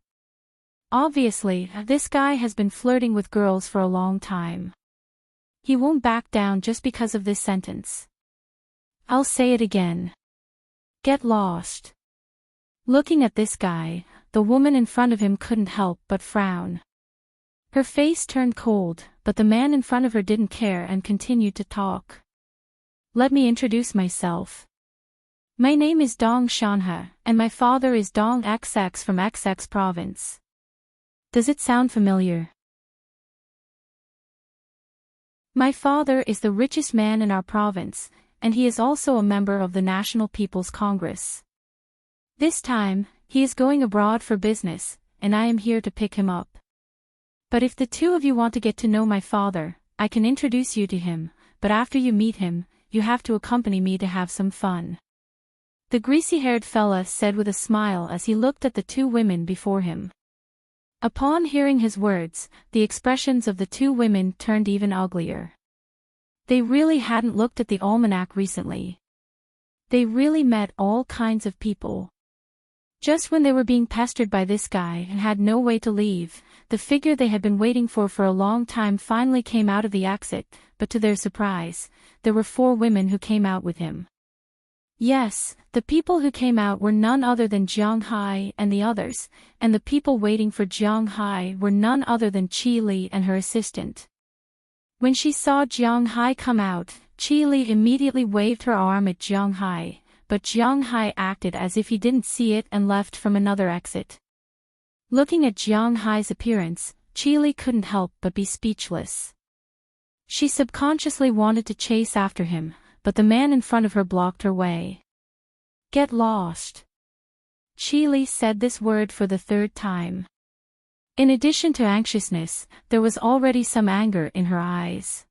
Speaker 1: "Obviously, this guy has been flirting with girls for a long time. He won't back down just because of this sentence. I'll say it again. Get lost." Looking at this guy, the woman in front of him couldn't help but frown. Her face turned cold, but the man in front of her didn't care and continued to talk. "Let me introduce myself. My name is Dong Shanhe, and my father is Dong XX from XX province. Does it sound familiar?" My father is the richest man in our province, and he is also a member of the National People's Congress. This time, he is going abroad for business, and I am here to pick him up. But if the two of you want to get to know my father, I can introduce you to him, but after you meet him, you have to accompany me to have some fun. The greasy-haired fella said with a smile as he looked at the two women before him. Upon hearing his words, the expressions of the two women turned even uglier. They really hadn't looked at the almanac recently. They really met all kinds of people. Just when they were being pestered by this guy and had no way to leave, the figure they had been waiting for a long time finally came out of the exit, but to their surprise, there were 4 women who came out with him. Yes, the people who came out were none other than Jiang Hai and the others, and the people waiting for Jiang Hai were none other than Qi Li and her assistant. When she saw Jiang Hai come out, Qi Li immediately waved her arm at Jiang Hai, but Jiang Hai acted as if he didn't see it and left from another exit. Looking at Jiang Hai's appearance, Qi Li couldn't help but be speechless. She subconsciously wanted to chase after him, but the man in front of her blocked her way. Get lost. Qi Li said this word for the 3rd time. In addition to anxiousness, there was already some anger in her eyes.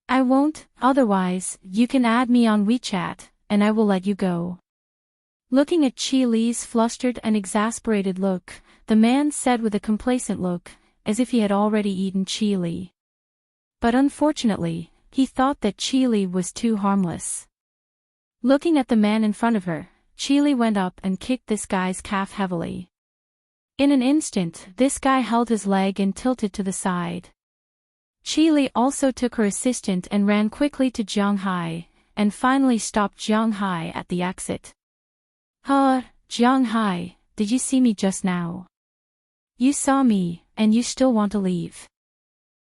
Speaker 1: I won't, otherwise, you can add me on WeChat, and I will let you go. Looking at Qi Li's flustered and exasperated look, the man said with a complacent look, as if he had already eaten Qi Li. But unfortunately, he thought that Qi Li was too harmless. Looking at the man in front of her, Qi Li went up and kicked this guy's calf heavily. In an instant, this guy held his leg and tilted to the side. Qi Li also took her assistant and ran quickly to Jiang Hai, and finally stopped Jiang Hai at the exit. Jiang Hai, did you see me just now? You saw me, and you still want to leave.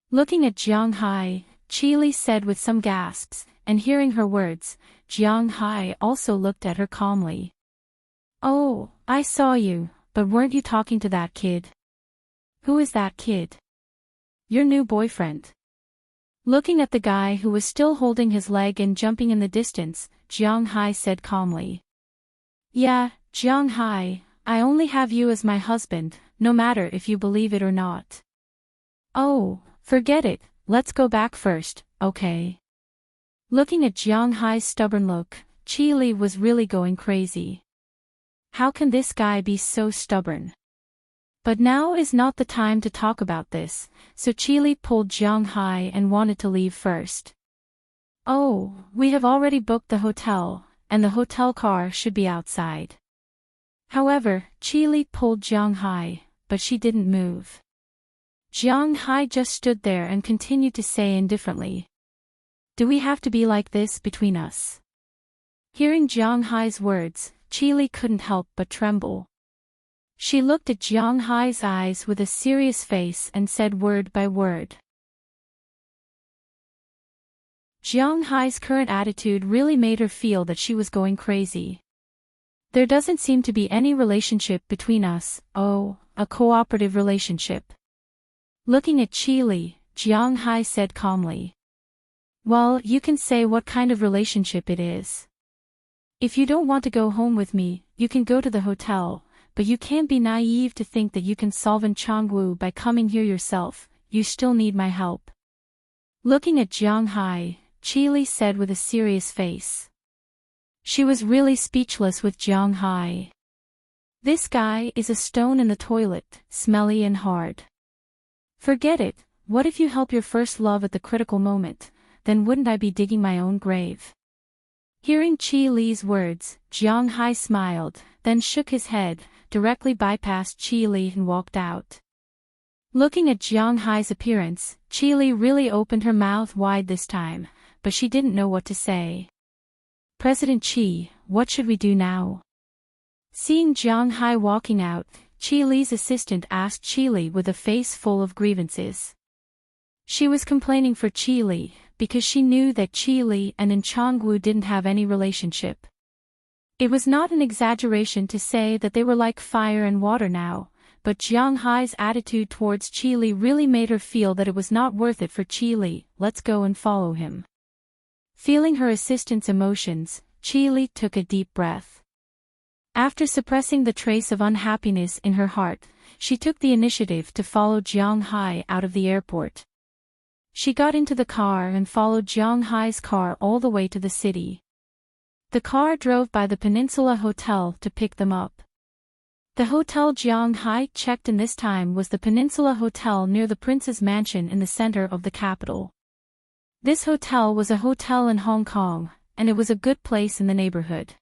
Speaker 1: Looking at Jiang Hai, Qi Li said with some gasps, and hearing her words, Jiang Hai also looked at her calmly. Oh, I saw you, but weren't you talking to that kid? Who is that kid? Your new boyfriend. Looking at the guy who was still holding his leg and jumping in the distance, Jiang Hai said calmly. Yeah, Jiang Hai, I only have you as my husband, no matter if you believe it or not. Oh, forget it, let's go back first, okay? Looking at Jiang Hai's stubborn look, Qi Li was really going crazy. How can this guy be so stubborn? But now is not the time to talk about this, so Qi Li pulled Jiang Hai and wanted to leave first. Oh, we have already booked the hotel, and the hotel car should be outside. However, Qi Li pulled Jiang Hai, but she didn't move. Jiang Hai just stood there and continued to say indifferently. Do we have to be like this between us? Hearing Jiang Hai's words, Qi Li couldn't help but tremble. She looked at Jiang Hai's eyes with a serious face and said word by word. Jiang Hai's current attitude really made her feel that she was going crazy. There doesn't seem to be any relationship between us, a cooperative relationship. Looking at Qi Li, Jiang Hai said calmly. Well, you can say what kind of relationship it is. If you don't want to go home with me, you can go to the hotel, but you can't be naive to think that you can solve Changwu by coming here yourself, you still need my help. Looking at Jiang Hai, Qi Li said with a serious face. She was really speechless with Jiang Hai. This guy is a stone in the toilet, smelly and hard. Forget it, what if you help your first love at the critical moment, then wouldn't I be digging my own grave? Hearing Qi Li's words, Jiang Hai smiled, then shook his head, directly bypassed Qi Li and walked out. Looking at Jiang Hai's appearance, Qi Li really opened her mouth wide this time, but she didn't know what to say. President Qi, what should we do now? Seeing Jiang Hai walking out, Qi Li's assistant asked Qi Li with a face full of grievances. She was complaining for Qi Li, because she knew that Qi Li and Changwu didn't have any relationship. It was not an exaggeration to say that they were like fire and water now, but Jiang Hai's attitude towards Qi Li really made her feel that it was not worth it for Qi Li. Let's go and follow him. Feeling her assistant's emotions, Qi Li took a deep breath. After suppressing the trace of unhappiness in her heart, she took the initiative to follow Jiang Hai out of the airport. She got into the car and followed Jiang Hai's car all the way to the city. The car drove by the Peninsula Hotel to pick them up. The hotel Jiang Hai checked in this time was the Peninsula Hotel near the Prince's Mansion in the center of the capital. This hotel was a hotel in Hong Kong, and it was a good place in the neighborhood.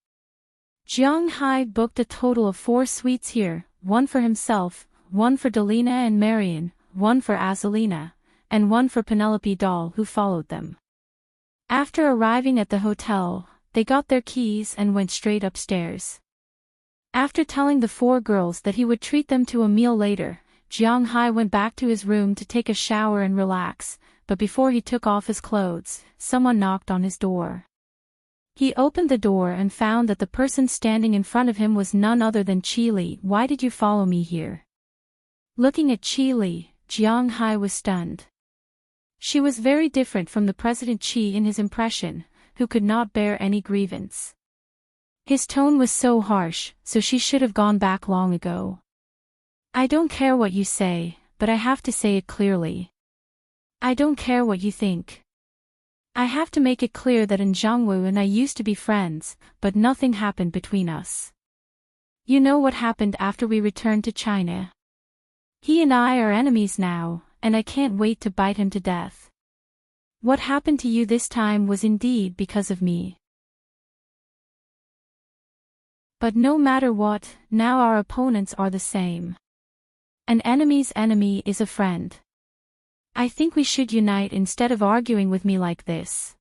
Speaker 1: Jiang Hai booked a total of 4 suites here, one for himself, one for Delina and Marion, one for Azalina, and one for Penelope Doll who followed them. After arriving at the hotel, they got their keys and went straight upstairs. After telling the 4 girls that he would treat them to a meal later, Jiang Hai went back to his room to take a shower and relax, but before he took off his clothes, someone knocked on his door. He opened the door and found that the person standing in front of him was none other than Qi Li. Why did you follow me here? Looking at Qi Li, Jiang Hai was stunned. She was very different from the President Qi in his impression, who could not bear any grievance. His tone was so harsh, so she should have gone back long ago. I don't care what you say, but I have to say it clearly. I don't care what you think. I have to make it clear that Zhangwu and I used to be friends, but nothing happened between us. You know what happened after we returned to China. He and I are enemies now, and I can't wait to bite him to death. What happened to you this time was indeed because of me. But no matter what, now our opponents are the same. An enemy's enemy is a friend. I think we should unite instead of arguing with me like this.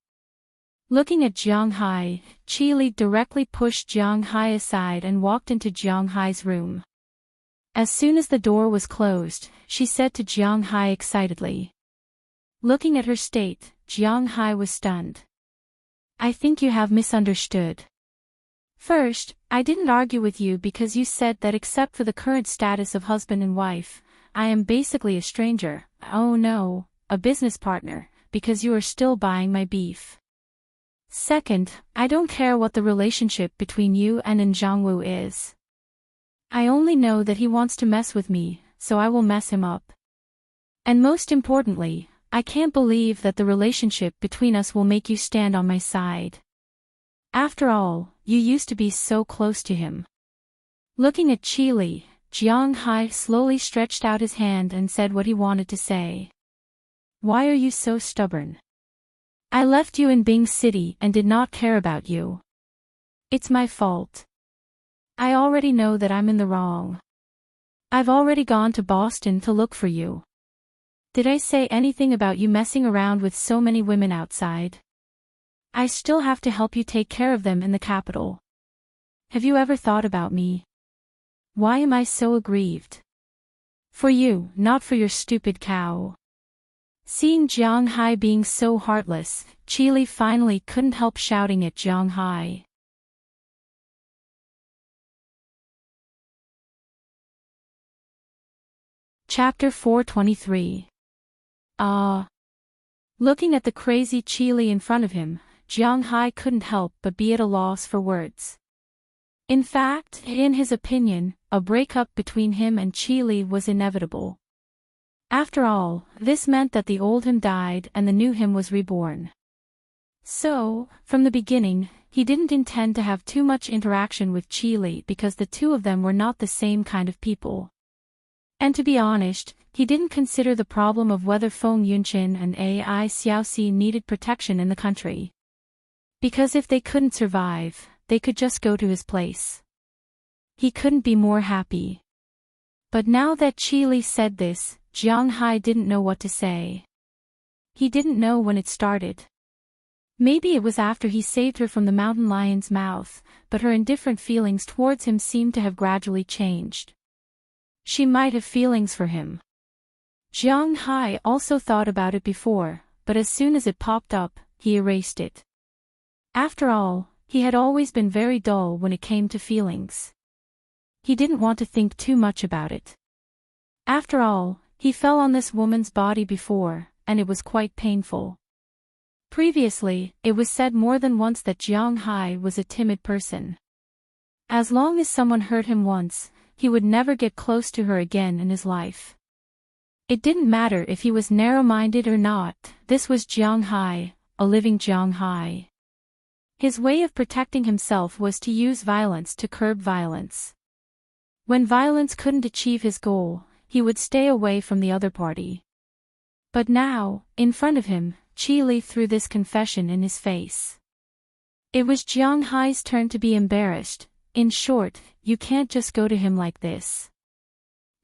Speaker 1: Looking at Jiang Hai, Qi Li directly pushed Jiang Hai aside and walked into Jiang Hai's room. As soon as the door was closed, she said to Jiang Hai excitedly. Looking at her state, Jiang Hai was stunned. I think you have misunderstood. First, I didn't argue with you because you said that except for the current status of husband and wife, I am basically a stranger. Oh no, a business partner, because you are still buying my beef. Second, I don't care what the relationship between you and Zhangwu is. I only know that he wants to mess with me, so I will mess him up. And most importantly, I can't believe that the relationship between us will make you stand on my side. After all, you used to be so close to him. Looking at Qi Li, Jiang Hai slowly stretched out his hand and said what he wanted to say. Why are you so stubborn? I left you in Bing City and did not care about you. It's my fault. I already know that I'm in the wrong. I've already gone to Boston to look for you. Did I say anything about you messing around with so many women outside? I still have to help you take care of them in the capital. Have you ever thought about me? Why am I so aggrieved? For you, not for your stupid cow. Seeing Jiang Hai being so heartless, Qi Li finally couldn't help shouting at Jiang Hai. Chapter 423. Looking at the crazy Qi Li in front of him, Jiang Hai couldn't help but be at a loss for words. In fact, in his opinion, a breakup between him and Qi Li was inevitable. After all, this meant that the old him died and the new him was reborn. So, from the beginning, he didn't intend to have too much interaction with Qi Li because the two of them were not the same kind of people. And to be honest, he didn't consider the problem of whether Feng Yunqin and Ai Xiaoxi needed protection in the country. Because if they couldn't survive, they could just go to his place. He couldn't be more happy. But now that Qi Li said this, Jiang Hai didn't know what to say. He didn't know when it started. Maybe it was after he saved her from the mountain lion's mouth, but her indifferent feelings towards him seemed to have gradually changed. She might have feelings for him. Jiang Hai also thought about it before, but as soon as it popped up, he erased it. After all, he had always been very dull when it came to feelings. He didn't want to think too much about it. After all, he fell on this woman's body before, and it was quite painful. Previously, it was said more than once that Jiang Hai was a timid person. As long as someone hurt him once, he would never get close to her again in his life. It didn't matter if he was narrow-minded or not, this was Jiang Hai, a living Jiang Hai. His way of protecting himself was to use violence to curb violence. When violence couldn't achieve his goal, he would stay away from the other party. But now, in front of him, Qi Li threw this confession in his face. It was Jiang Hai's turn to be embarrassed. In short, you can't just go to him like this.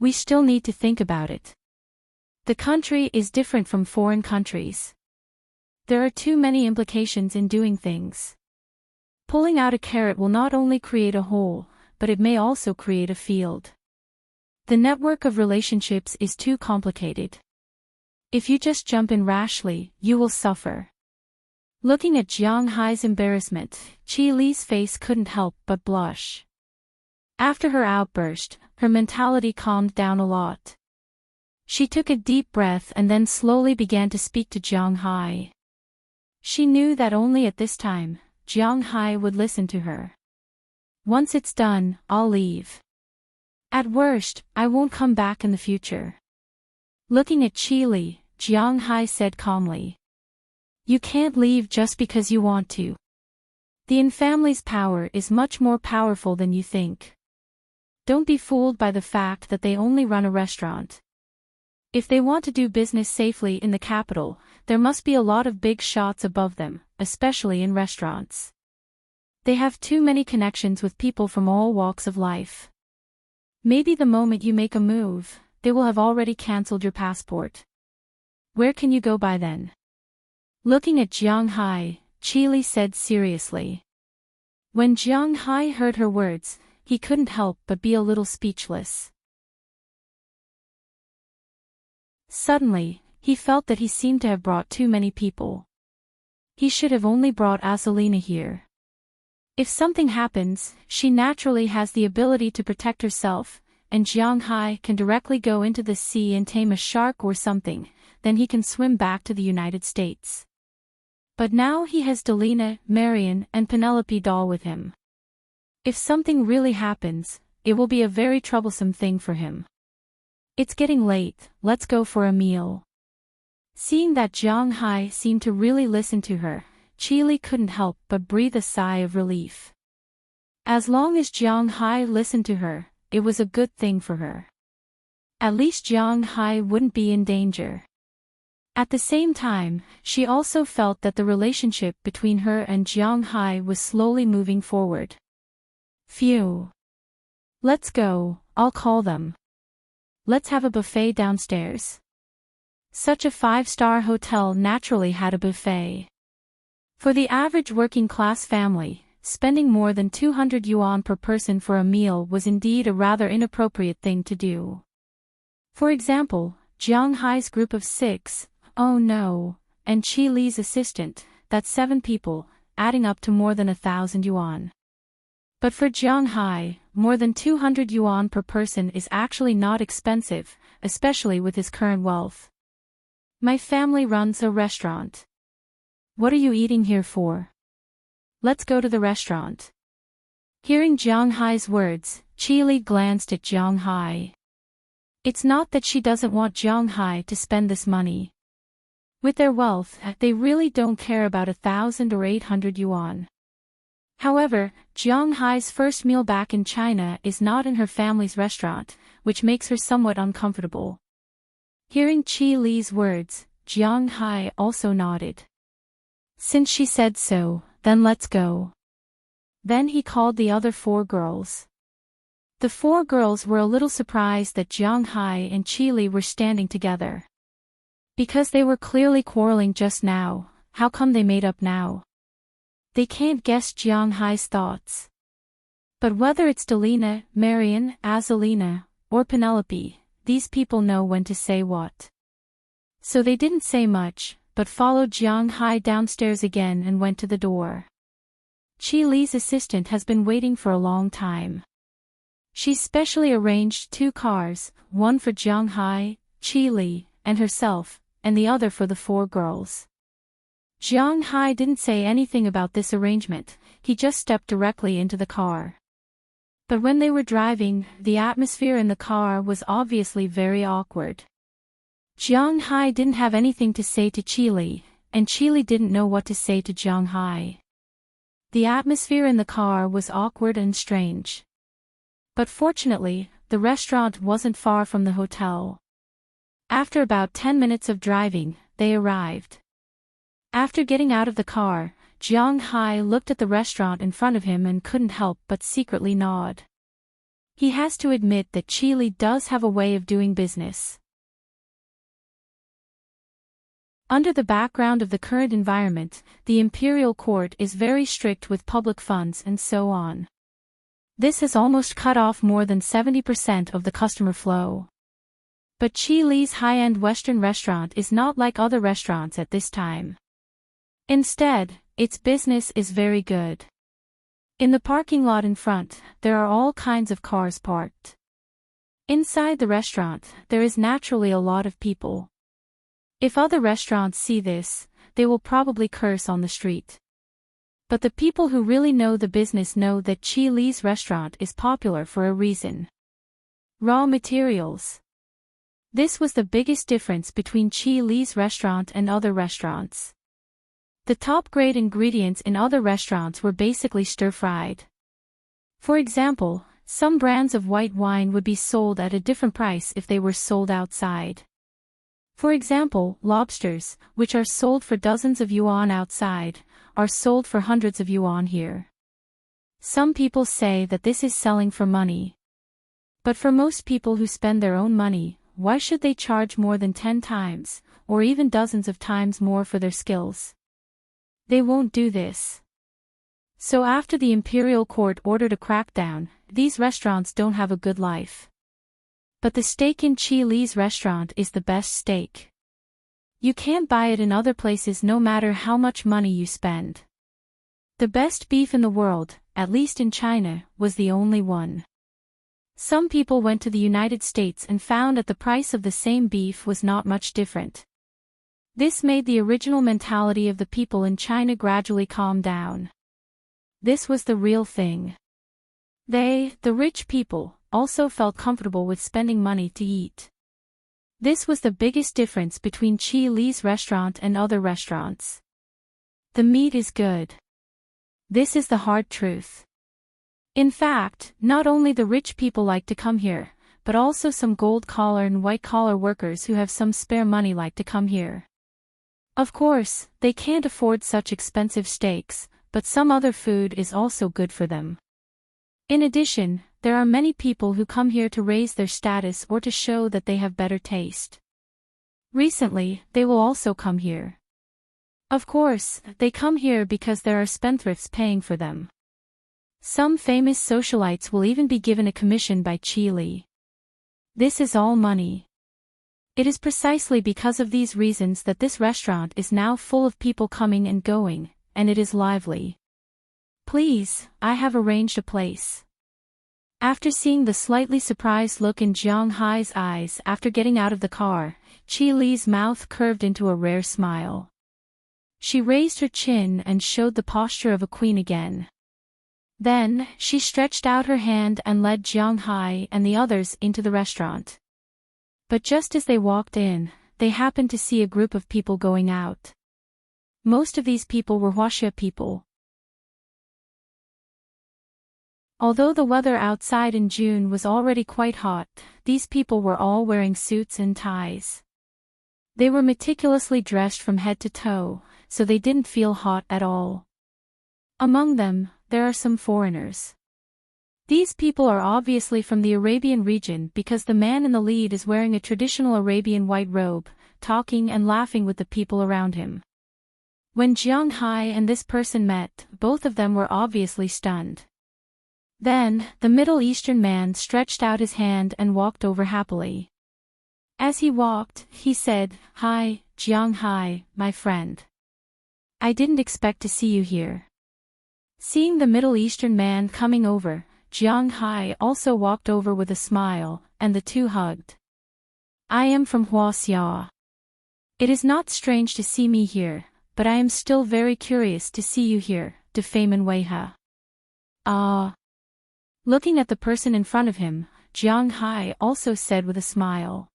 Speaker 1: We still need to think about it. The country is different from foreign countries. There are too many implications in doing things. Pulling out a carrot will not only create a hole, but it may also create a field. The network of relationships is too complicated. If you just jump in rashly, you will suffer. Looking at Jiang Hai's embarrassment, Qi Li's face couldn't help but blush. After her outburst, her mentality calmed down a lot. She took a deep breath and then slowly began to speak to Jiang Hai. She knew that only at this time, Jiang Hai would listen to her. Once it's done, I'll leave. At worst, I won't come back in the future. Looking at Qi Li, Jiang Hai said calmly. You can't leave just because you want to. The Yin family's power is much more powerful than you think. Don't be fooled by the fact that they only run a restaurant. If they want to do business safely in the capital, there must be a lot of big shots above them, especially in restaurants. They have too many connections with people from all walks of life. Maybe the moment you make a move, they will have already cancelled your passport. Where can you go by then? Looking at Jiang Hai, Qi Li said seriously. When Jiang Hai heard her words, he couldn't help but be a little speechless. Suddenly, he felt that he seemed to have brought too many people. He should have only brought Azelina here. If something happens, she naturally has the ability to protect herself, and Jiang Hai can directly go into the sea and tame a shark or something, then he can swim back to the United States. But now he has Delina, Marion, and Penelope Doll with him. If something really happens, it will be a very troublesome thing for him. It's getting late, let's go for a meal. Seeing that Jiang Hai seemed to really listen to her, Qi Li couldn't help but breathe a sigh of relief. As long as Jiang Hai listened to her, it was a good thing for her. At least Jiang Hai wouldn't be in danger. At the same time, she also felt that the relationship between her and Jiang Hai was slowly moving forward. Phew. Let's go, I'll call them. Let's have a buffet downstairs. Such a 5-star hotel naturally had a buffet. For the average working-class family, spending more than 200 yuan per person for a meal was indeed a rather inappropriate thing to do. For example, Jiang Hai's group of 6, oh no, and Qi Li's assistant, that's 7 people, adding up to more than 1,000 yuan. But for Jiang Hai, more than 200 yuan per person is actually not expensive, especially with his current wealth. My family runs a restaurant. What are you eating here for? Let's go to the restaurant. Hearing Jiang Hai's words, Qi Li glanced at Jiang Hai. It's not that she doesn't want Jiang Hai to spend this money. With their wealth, they really don't care about 1,000 or 800 yuan. However, Jiang Hai's first meal back in China is not in her family's restaurant, which makes her somewhat uncomfortable. Hearing Qi Li's words, Jiang Hai also nodded. Since she said so, then let's go. Then he called the other 4 girls. The 4 girls were a little surprised that Jiang Hai and Qi Li were standing together. Because they were clearly quarreling just now, how come they made up now? They can't guess Jiang Hai's thoughts. But whether it's Delina, Marion, Azelina, or Penelope, these people know when to say what. So they didn't say much, but followed Jiang Hai downstairs again and went to the door. Qi Li's assistant has been waiting for a long time. She specially arranged 2 cars, one for Jiang Hai, Qi Li, and herself, and the other for the 4 girls. Jiang Hai didn't say anything about this arrangement, he just stepped directly into the car. But when they were driving, the atmosphere in the car was obviously very awkward. Jiang Hai didn't have anything to say to Qi Li, and Qi Li didn't know what to say to Jiang Hai. The atmosphere in the car was awkward and strange. But fortunately, the restaurant wasn't far from the hotel. After about 10 minutes of driving, they arrived. After getting out of the car, Jiang Hai looked at the restaurant in front of him and couldn't help but secretly nod. He has to admit that Qi Li does have a way of doing business. Under the background of the current environment, the imperial court is very strict with public funds and so on. This has almost cut off more than 70% of the customer flow. But Qi Li's high-end Western restaurant is not like other restaurants at this time. Instead, its business is very good. In the parking lot in front, there are all kinds of cars parked. Inside the restaurant, there is naturally a lot of people. If other restaurants see this, they will probably curse on the street. But the people who really know the business know that Qi Li's restaurant is popular for a reason. Raw materials. This was the biggest difference between Qi Li's restaurant and other restaurants. The top-grade ingredients in other restaurants were basically stir-fried. For example, some brands of white wine would be sold at a different price if they were sold outside. For example, lobsters, which are sold for dozens of yuan outside, are sold for hundreds of yuan here. Some people say that this is selling for money. But for most people who spend their own money, why should they charge more than 10 times, or even dozens of times more for their skills? They won't do this. So after the imperial court ordered a crackdown, these restaurants don't have a good life. But the steak in Qi Li's restaurant is the best steak. You can't buy it in other places no matter how much money you spend. The best beef in the world, at least in China, was the only one. Some people went to the United States and found that the price of the same beef was not much different. This made the original mentality of the people in China gradually calm down. This was the real thing. They, the rich people, also felt comfortable with spending money to eat. This was the biggest difference between Qi Li's restaurant and other restaurants. The meat is good. This is the hard truth. In fact, not only the rich people like to come here, but also some gold-collar and white-collar workers who have some spare money like to come here. Of course, they can't afford such expensive steaks, but some other food is also good for them. In addition, there are many people who come here to raise their status or to show that they have better taste. Recently, they will also come here. Of course, they come here because there are spendthrifts paying for them. Some famous socialites will even be given a commission by Qi Li. This is all money. It is precisely because of these reasons that this restaurant is now full of people coming and going, and it is lively. Please, I have arranged a place. After seeing the slightly surprised look in Jiang Hai's eyes after getting out of the car, Qi Li's mouth curved into a rare smile. She raised her chin and showed the posture of a queen again. Then, she stretched out her hand and led Jiang Hai and the others into the restaurant. But just as they walked in, they happened to see a group of people going out. Most of these people were Huaxia people. Although the weather outside in June was already quite hot, these people were all wearing suits and ties. They were meticulously dressed from head to toe, so they didn't feel hot at all. Among them, there are some foreigners. These people are obviously from the Arabian region because the man in the lead is wearing a traditional Arabian white robe, talking and laughing with the people around him. When Jiang Hai and this person met, both of them were obviously stunned. Then, the Middle Eastern man stretched out his hand and walked over happily. As he walked, he said, "Hi, Jiang Hai, my friend. I didn't expect to see you here." Seeing the Middle Eastern man coming over, Jiang Hai also walked over with a smile, and the two hugged. I am from Huaxia. It is not strange to see me here, but I am still very curious to see you here, Du Feimin Weihe. Ah. Looking at the person in front of him, Jiang Hai also said with a smile.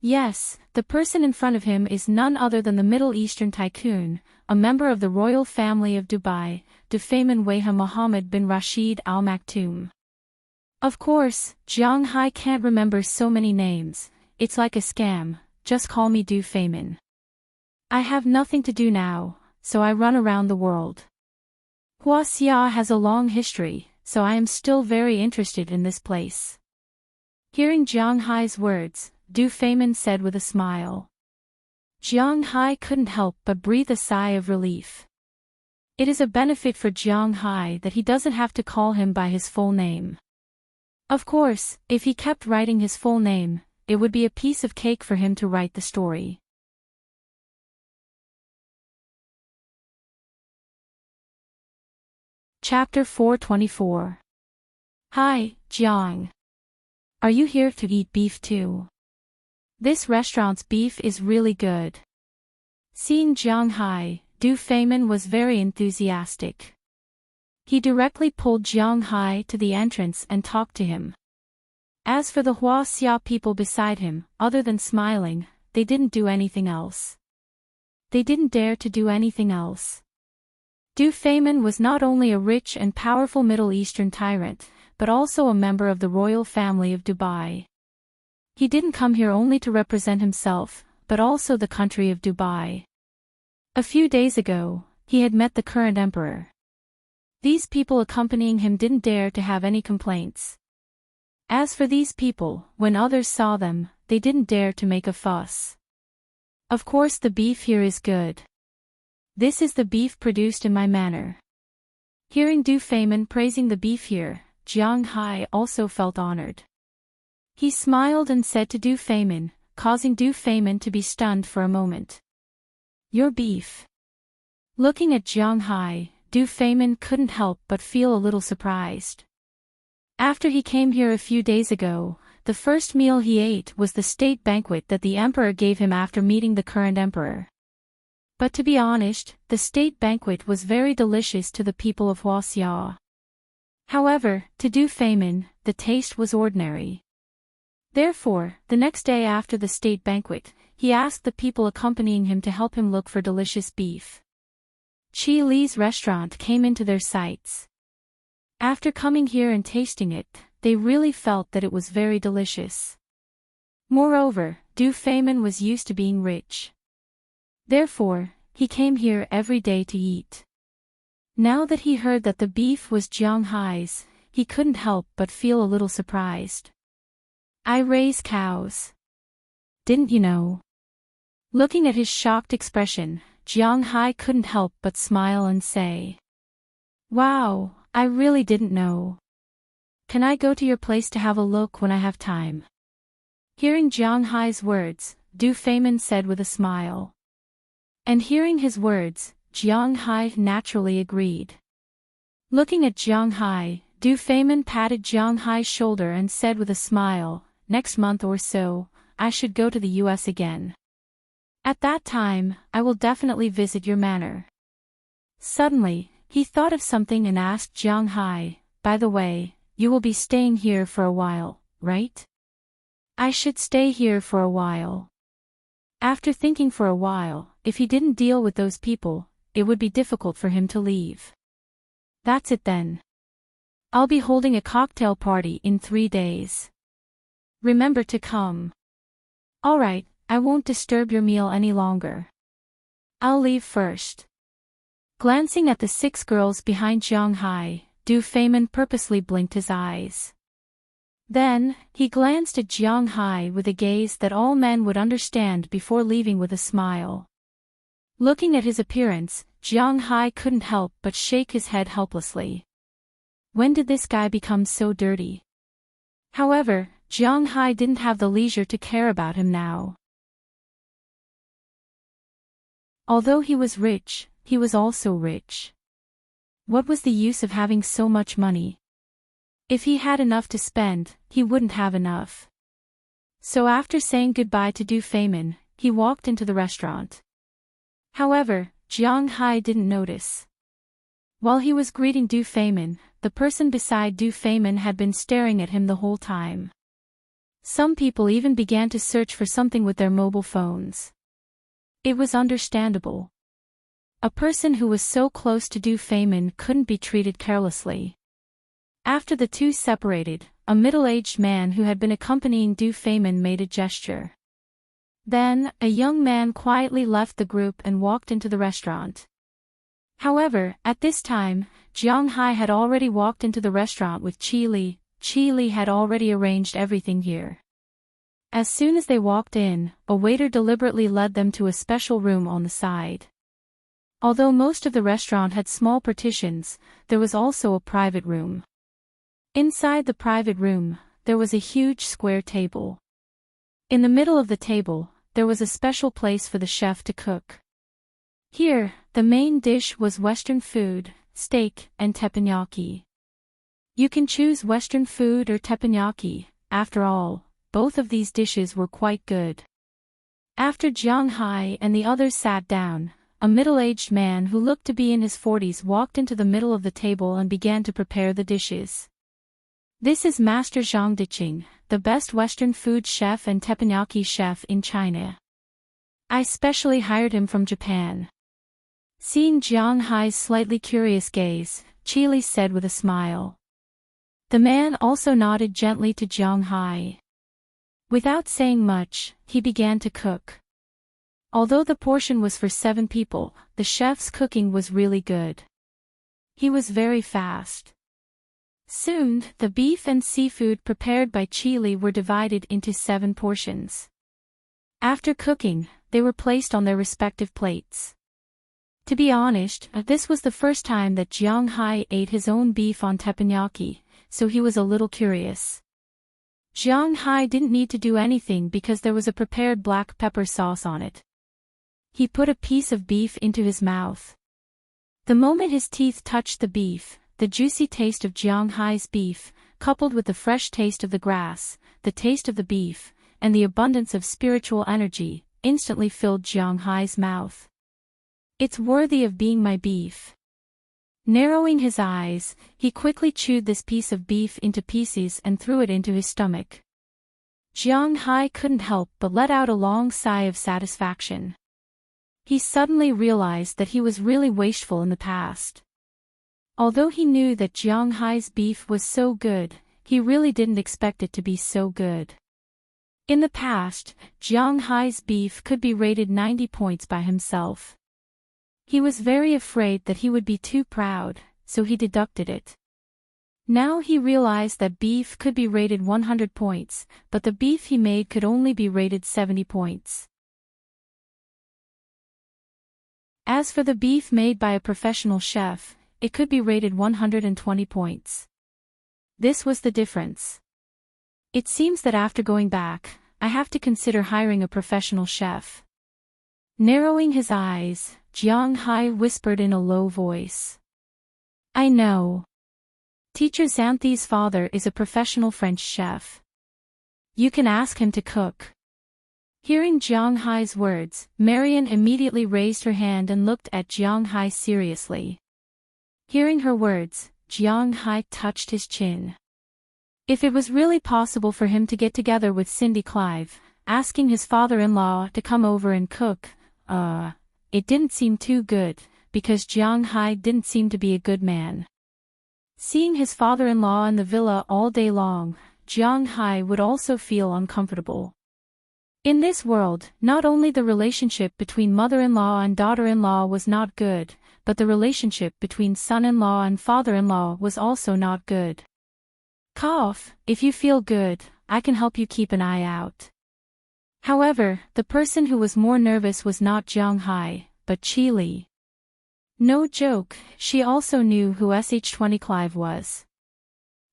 Speaker 1: Yes, the person in front of him is none other than the Middle Eastern tycoon, a member of the royal family of Dubai, Du Feimin Weihe Mohammed bin Rashid Al Maktoum. Of course, Jiang Hai can't remember so many names, it's like a scam, just call me Du Feimin. I have nothing to do now, so I run around the world. Huaxia has a long history, so I am still very interested in this place. Hearing Jiang Hai's words, Du Feimin said with a smile. Jiang Hai couldn't help but breathe a sigh of relief. It is a benefit for Jiang Hai that he doesn't have to call him by his full name. Of course, if he kept writing his full name, it would be a piece of cake for him to write the story. Chapter 424. Hi, Jiang. Are you here to eat beef too? This restaurant's beef is really good. Seeing Jiang Hai, Du Feimin was very enthusiastic. He directly pulled Jiang Hai to the entrance and talked to him. As for the Huaxia people beside him, other than smiling, they didn't do anything else. They didn't dare to do anything else. Du Feimin was not only a rich and powerful Middle Eastern tyrant, but also a member of the royal family of Dubai. He didn't come here only to represent himself, but also the country of Dubai. A few days ago, he had met the current emperor. These people accompanying him didn't dare to have any complaints. As for these people, when others saw them, they didn't dare to make a fuss. Of course the beef here is good. This is the beef produced in my manor. Hearing Du Feimin praising the beef here, Jiang Hai also felt honored. He smiled and said to Du Feimin, causing Du Feimin to be stunned for a moment. Your beef. Looking at Jiang Hai, Du Feimin couldn't help but feel a little surprised. After he came here a few days ago, the first meal he ate was the state banquet that the emperor gave him after meeting the current emperor. But to be honest, the state banquet was very delicious to the people of Huaxia. However, to Du Feimin, the taste was ordinary. Therefore, the next day after the state banquet, he asked the people accompanying him to help him look for delicious beef. Chi Li's restaurant came into their sights. After coming here and tasting it, they really felt that it was very delicious. Moreover, Du Feimin was used to being rich. Therefore, he came here every day to eat. Now that he heard that the beef was Jiang Hai's, he couldn't help but feel a little surprised. I raise cows. Didn't you know? Looking at his shocked expression, Jiang Hai couldn't help but smile and say. Wow, I really didn't know. Can I go to your place to have a look when I have time? Hearing Jiang Hai's words, Du Feimin said with a smile. And hearing his words, Jiang Hai naturally agreed. Looking at Jiang Hai, Du Feimin patted Jiang Hai's shoulder and said with a smile, next month or so, I should go to the US again. At that time, I will definitely visit your manor. Suddenly, he thought of something and asked Jiang Hai, by the way, you will be staying here for a while, right? I should stay here for a while. After thinking for a while, if he didn't deal with those people, it would be difficult for him to leave. That's it then. I'll be holding a cocktail party in 3 days. Remember to come. Alright, I won't disturb your meal any longer. I'll leave first. Glancing at the 6 girls behind Jiang Hai, Du Feimin purposely blinked his eyes. Then, he glanced at Jiang Hai with a gaze that all men would understand before leaving with a smile. Looking at his appearance, Jiang Hai couldn't help but shake his head helplessly. When did this guy become so dirty? However, Jiang Hai didn't have the leisure to care about him now. Although he was rich, he was also rich. What was the use of having so much money? If he had enough to spend, he wouldn't have enough. So after saying goodbye to Du Feimin, he walked into the restaurant. However, Jiang Hai didn't notice. While he was greeting Du Feimin, the person beside Du Feimin had been staring at him the whole time. Some people even began to search for something with their mobile phones. It was understandable. A person who was so close to Du Feimin couldn't be treated carelessly. After the two separated, a middle-aged man who had been accompanying Du Feimin made a gesture. Then, a young man quietly left the group and walked into the restaurant. However, at this time, Jiang Hai had already walked into the restaurant with Qi Li. Qi Li had already arranged everything here. As soon as they walked in, a waiter deliberately led them to a special room on the side. Although most of the restaurant had small partitions, there was also a private room. Inside the private room, there was a huge square table. In the middle of the table, there was a special place for the chef to cook. Here, the main dish was Western food, steak, and teppanyaki. You can choose Western food or teppanyaki. After all, both of these dishes were quite good. After Jiang Hai and the others sat down, a middle-aged man who looked to be in his 40s walked into the middle of the table and began to prepare the dishes. This is Master Zhang Diqing, the best Western food chef and teppanyaki chef in China. I specially hired him from Japan. Seeing Jiang Hai's slightly curious gaze, Qi Li said with a smile. The man also nodded gently to Jiang Hai. Without saying much, he began to cook. Although the portion was for 7 people, the chef's cooking was really good. He was very fast. Soon, the beef and seafood prepared by Qi Li were divided into 7 portions. After cooking, they were placed on their respective plates. To be honest, this was the first time that Jiang Hai ate his own beef on teppanyaki, so he was a little curious. Jiang Hai didn't need to do anything because there was a prepared black pepper sauce on it. He put a piece of beef into his mouth. The moment his teeth touched the beef, the juicy taste of Jiang Hai's beef, coupled with the fresh taste of the grass, the taste of the beef, and the abundance of spiritual energy, instantly filled Jiang Hai's mouth. It's worthy of being my beef. Narrowing his eyes, he quickly chewed this piece of beef into pieces and threw it into his stomach. Jiang Hai couldn't help but let out a long sigh of satisfaction. He suddenly realized that he was really wasteful in the past. Although he knew that Jiang Hai's beef was so good, he really didn't expect it to be so good. In the past, Jiang Hai's beef could be rated 90 points by himself. He was very afraid that he would be too proud, so he deducted it. Now he realized that beef could be rated 100 points, but the beef he made could only be rated 70 points. As for the beef made by a professional chef, it could be rated 120 points. This was the difference. It seems that after going back, I have to consider hiring a professional chef. Narrowing his eyes, Jiang Hai whispered in a low voice. I know. Teacher Xanthi's father is a professional French chef. You can ask him to cook. Hearing Jiang Hai's words, Marian immediately raised her hand and looked at Jiang Hai seriously. Hearing her words, Jiang Hai touched his chin. If it was really possible for him to get together with Cindy Clive, asking his father-in-law to come over and cook, it didn't seem too good, because Jiang Hai didn't seem to be a good man. Seeing his father-in-law in the villa all day long, Jiang Hai would also feel uncomfortable. In this world, not only the relationship between mother-in-law and daughter-in-law was not good, but the relationship between son-in-law and father-in-law was also not good. Cough, if you feel good, I can help you keep an eye out. However, the person who was more nervous was not Jiang Hai, but Qi Li. No joke, she also knew who Sh20 Clive was.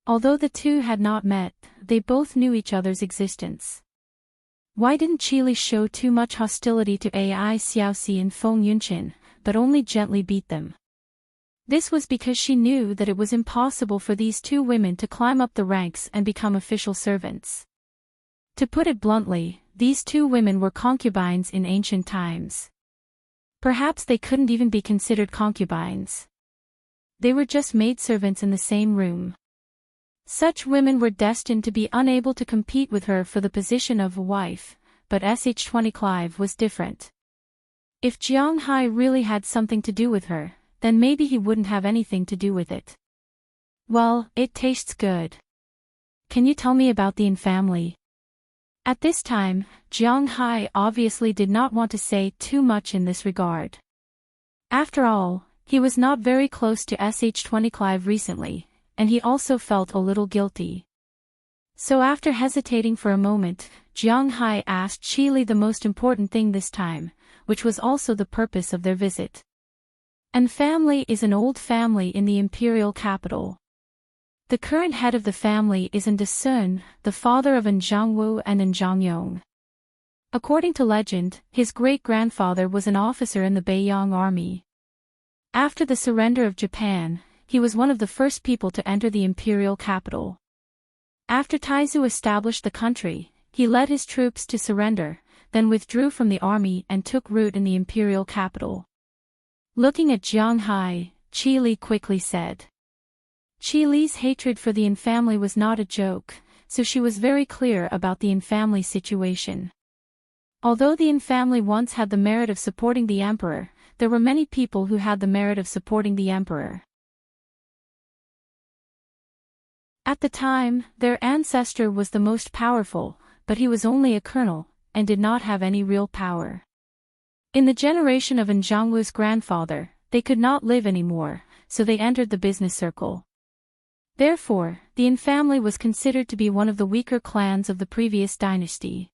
Speaker 1: Although the two had not met, they both knew each other's existence. Why didn't Qi Li show too much hostility to Ai Xiaoxi and Feng Yunqin, but only gently beat them? This was because she knew that it was impossible for these two women to climb up the ranks and become official servants. To put it bluntly, these two women were concubines in ancient times. Perhaps they couldn't even be considered concubines. They were just maidservants in the same room. Such women were destined to be unable to compete with her for the position of a wife, but Sh25 was different. If Jiang Hai really had something to do with her, then maybe he wouldn't have anything to do with it. Well, it tastes good. Can you tell me about the family? At this time, Jiang Hai obviously did not want to say too much in this regard. After all, he was not very close to Sh25 recently, and he also felt a little guilty. So after hesitating for a moment, Jiang Hai asked Qi Li the most important thing this time, which was also the purpose of their visit. An family is an old family in the imperial capital. The current head of the family is An Desun, the father of An Zhangwu and An Zhangyong. According to legend, his great-grandfather was an officer in the Beiyang army. After the surrender of Japan, he was one of the first people to enter the imperial capital. After Taizu established the country, he led his troops to surrender, then withdrew from the army and took root in the imperial capital. Looking at Jiang Hai, Qi Li quickly said. Qi Li's hatred for the An family was not a joke, so she was very clear about the An family situation. Although the An family once had the merit of supporting the emperor, there were many people who had the merit of supporting the emperor. At the time, their ancestor was the most powerful, but he was only a colonel, and did not have any real power. In the generation of An Zhangwu's grandfather, they could not live anymore, so they entered the business circle. Therefore, the An family was considered to be one of the weaker clans of the previous dynasty.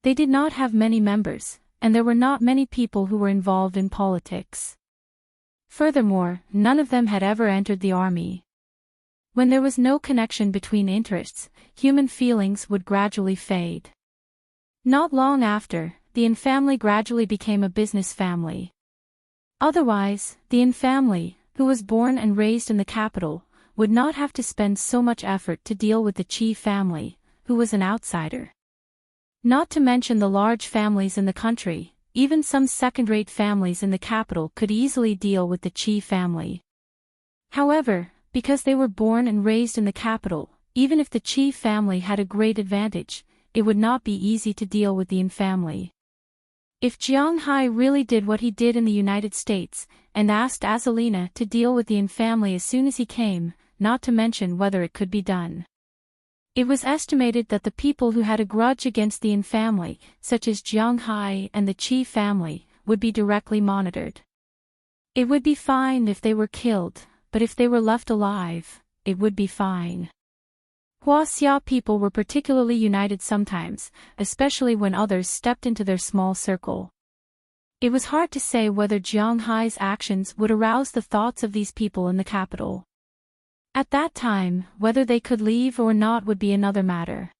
Speaker 1: They did not have many members, and there were not many people who were involved in politics. Furthermore, none of them had ever entered the army. When there was no connection between interests, human feelings would gradually fade. Not long after, the An family gradually became a business family. Otherwise, the An family, who was born and raised in the capital, would not have to spend so much effort to deal with the Qi family, who was an outsider. Not to mention the large families in the country, even some second-rate families in the capital could easily deal with the Qi family. However, because they were born and raised in the capital, even if the Qi family had a great advantage, it would not be easy to deal with the An family. If Jiang Hai really did what he did in the United States, and asked Azalina to deal with the An family as soon as he came, not to mention whether it could be done. It was estimated that the people who had a grudge against the An family, such as Jiang Hai and the Qi family, would be directly monitored. It would be fine if they were killed, but if they were left alive, it would be fine. Huaxia people were particularly united sometimes, especially when others stepped into their small circle. It was hard to say whether Jiang Hai's actions would arouse the thoughts of these people in the capital. At that time, whether they could leave or not would be another matter.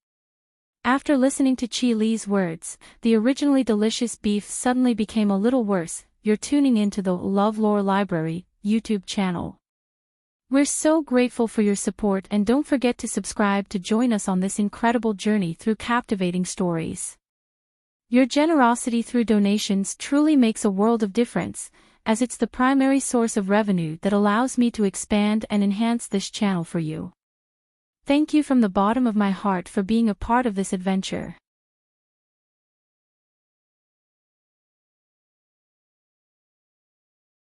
Speaker 1: After listening to Qi Li's words, the originally delicious beef suddenly became a little worse. You're tuning into the LoveLore Library YouTube channel. We're so grateful for your support, and don't forget to subscribe to join us on this incredible journey through captivating stories. Your generosity through donations truly makes a world of difference, as it's the primary source of revenue that allows me to expand and enhance this channel for you. Thank you from the bottom of my heart for being a part of this adventure.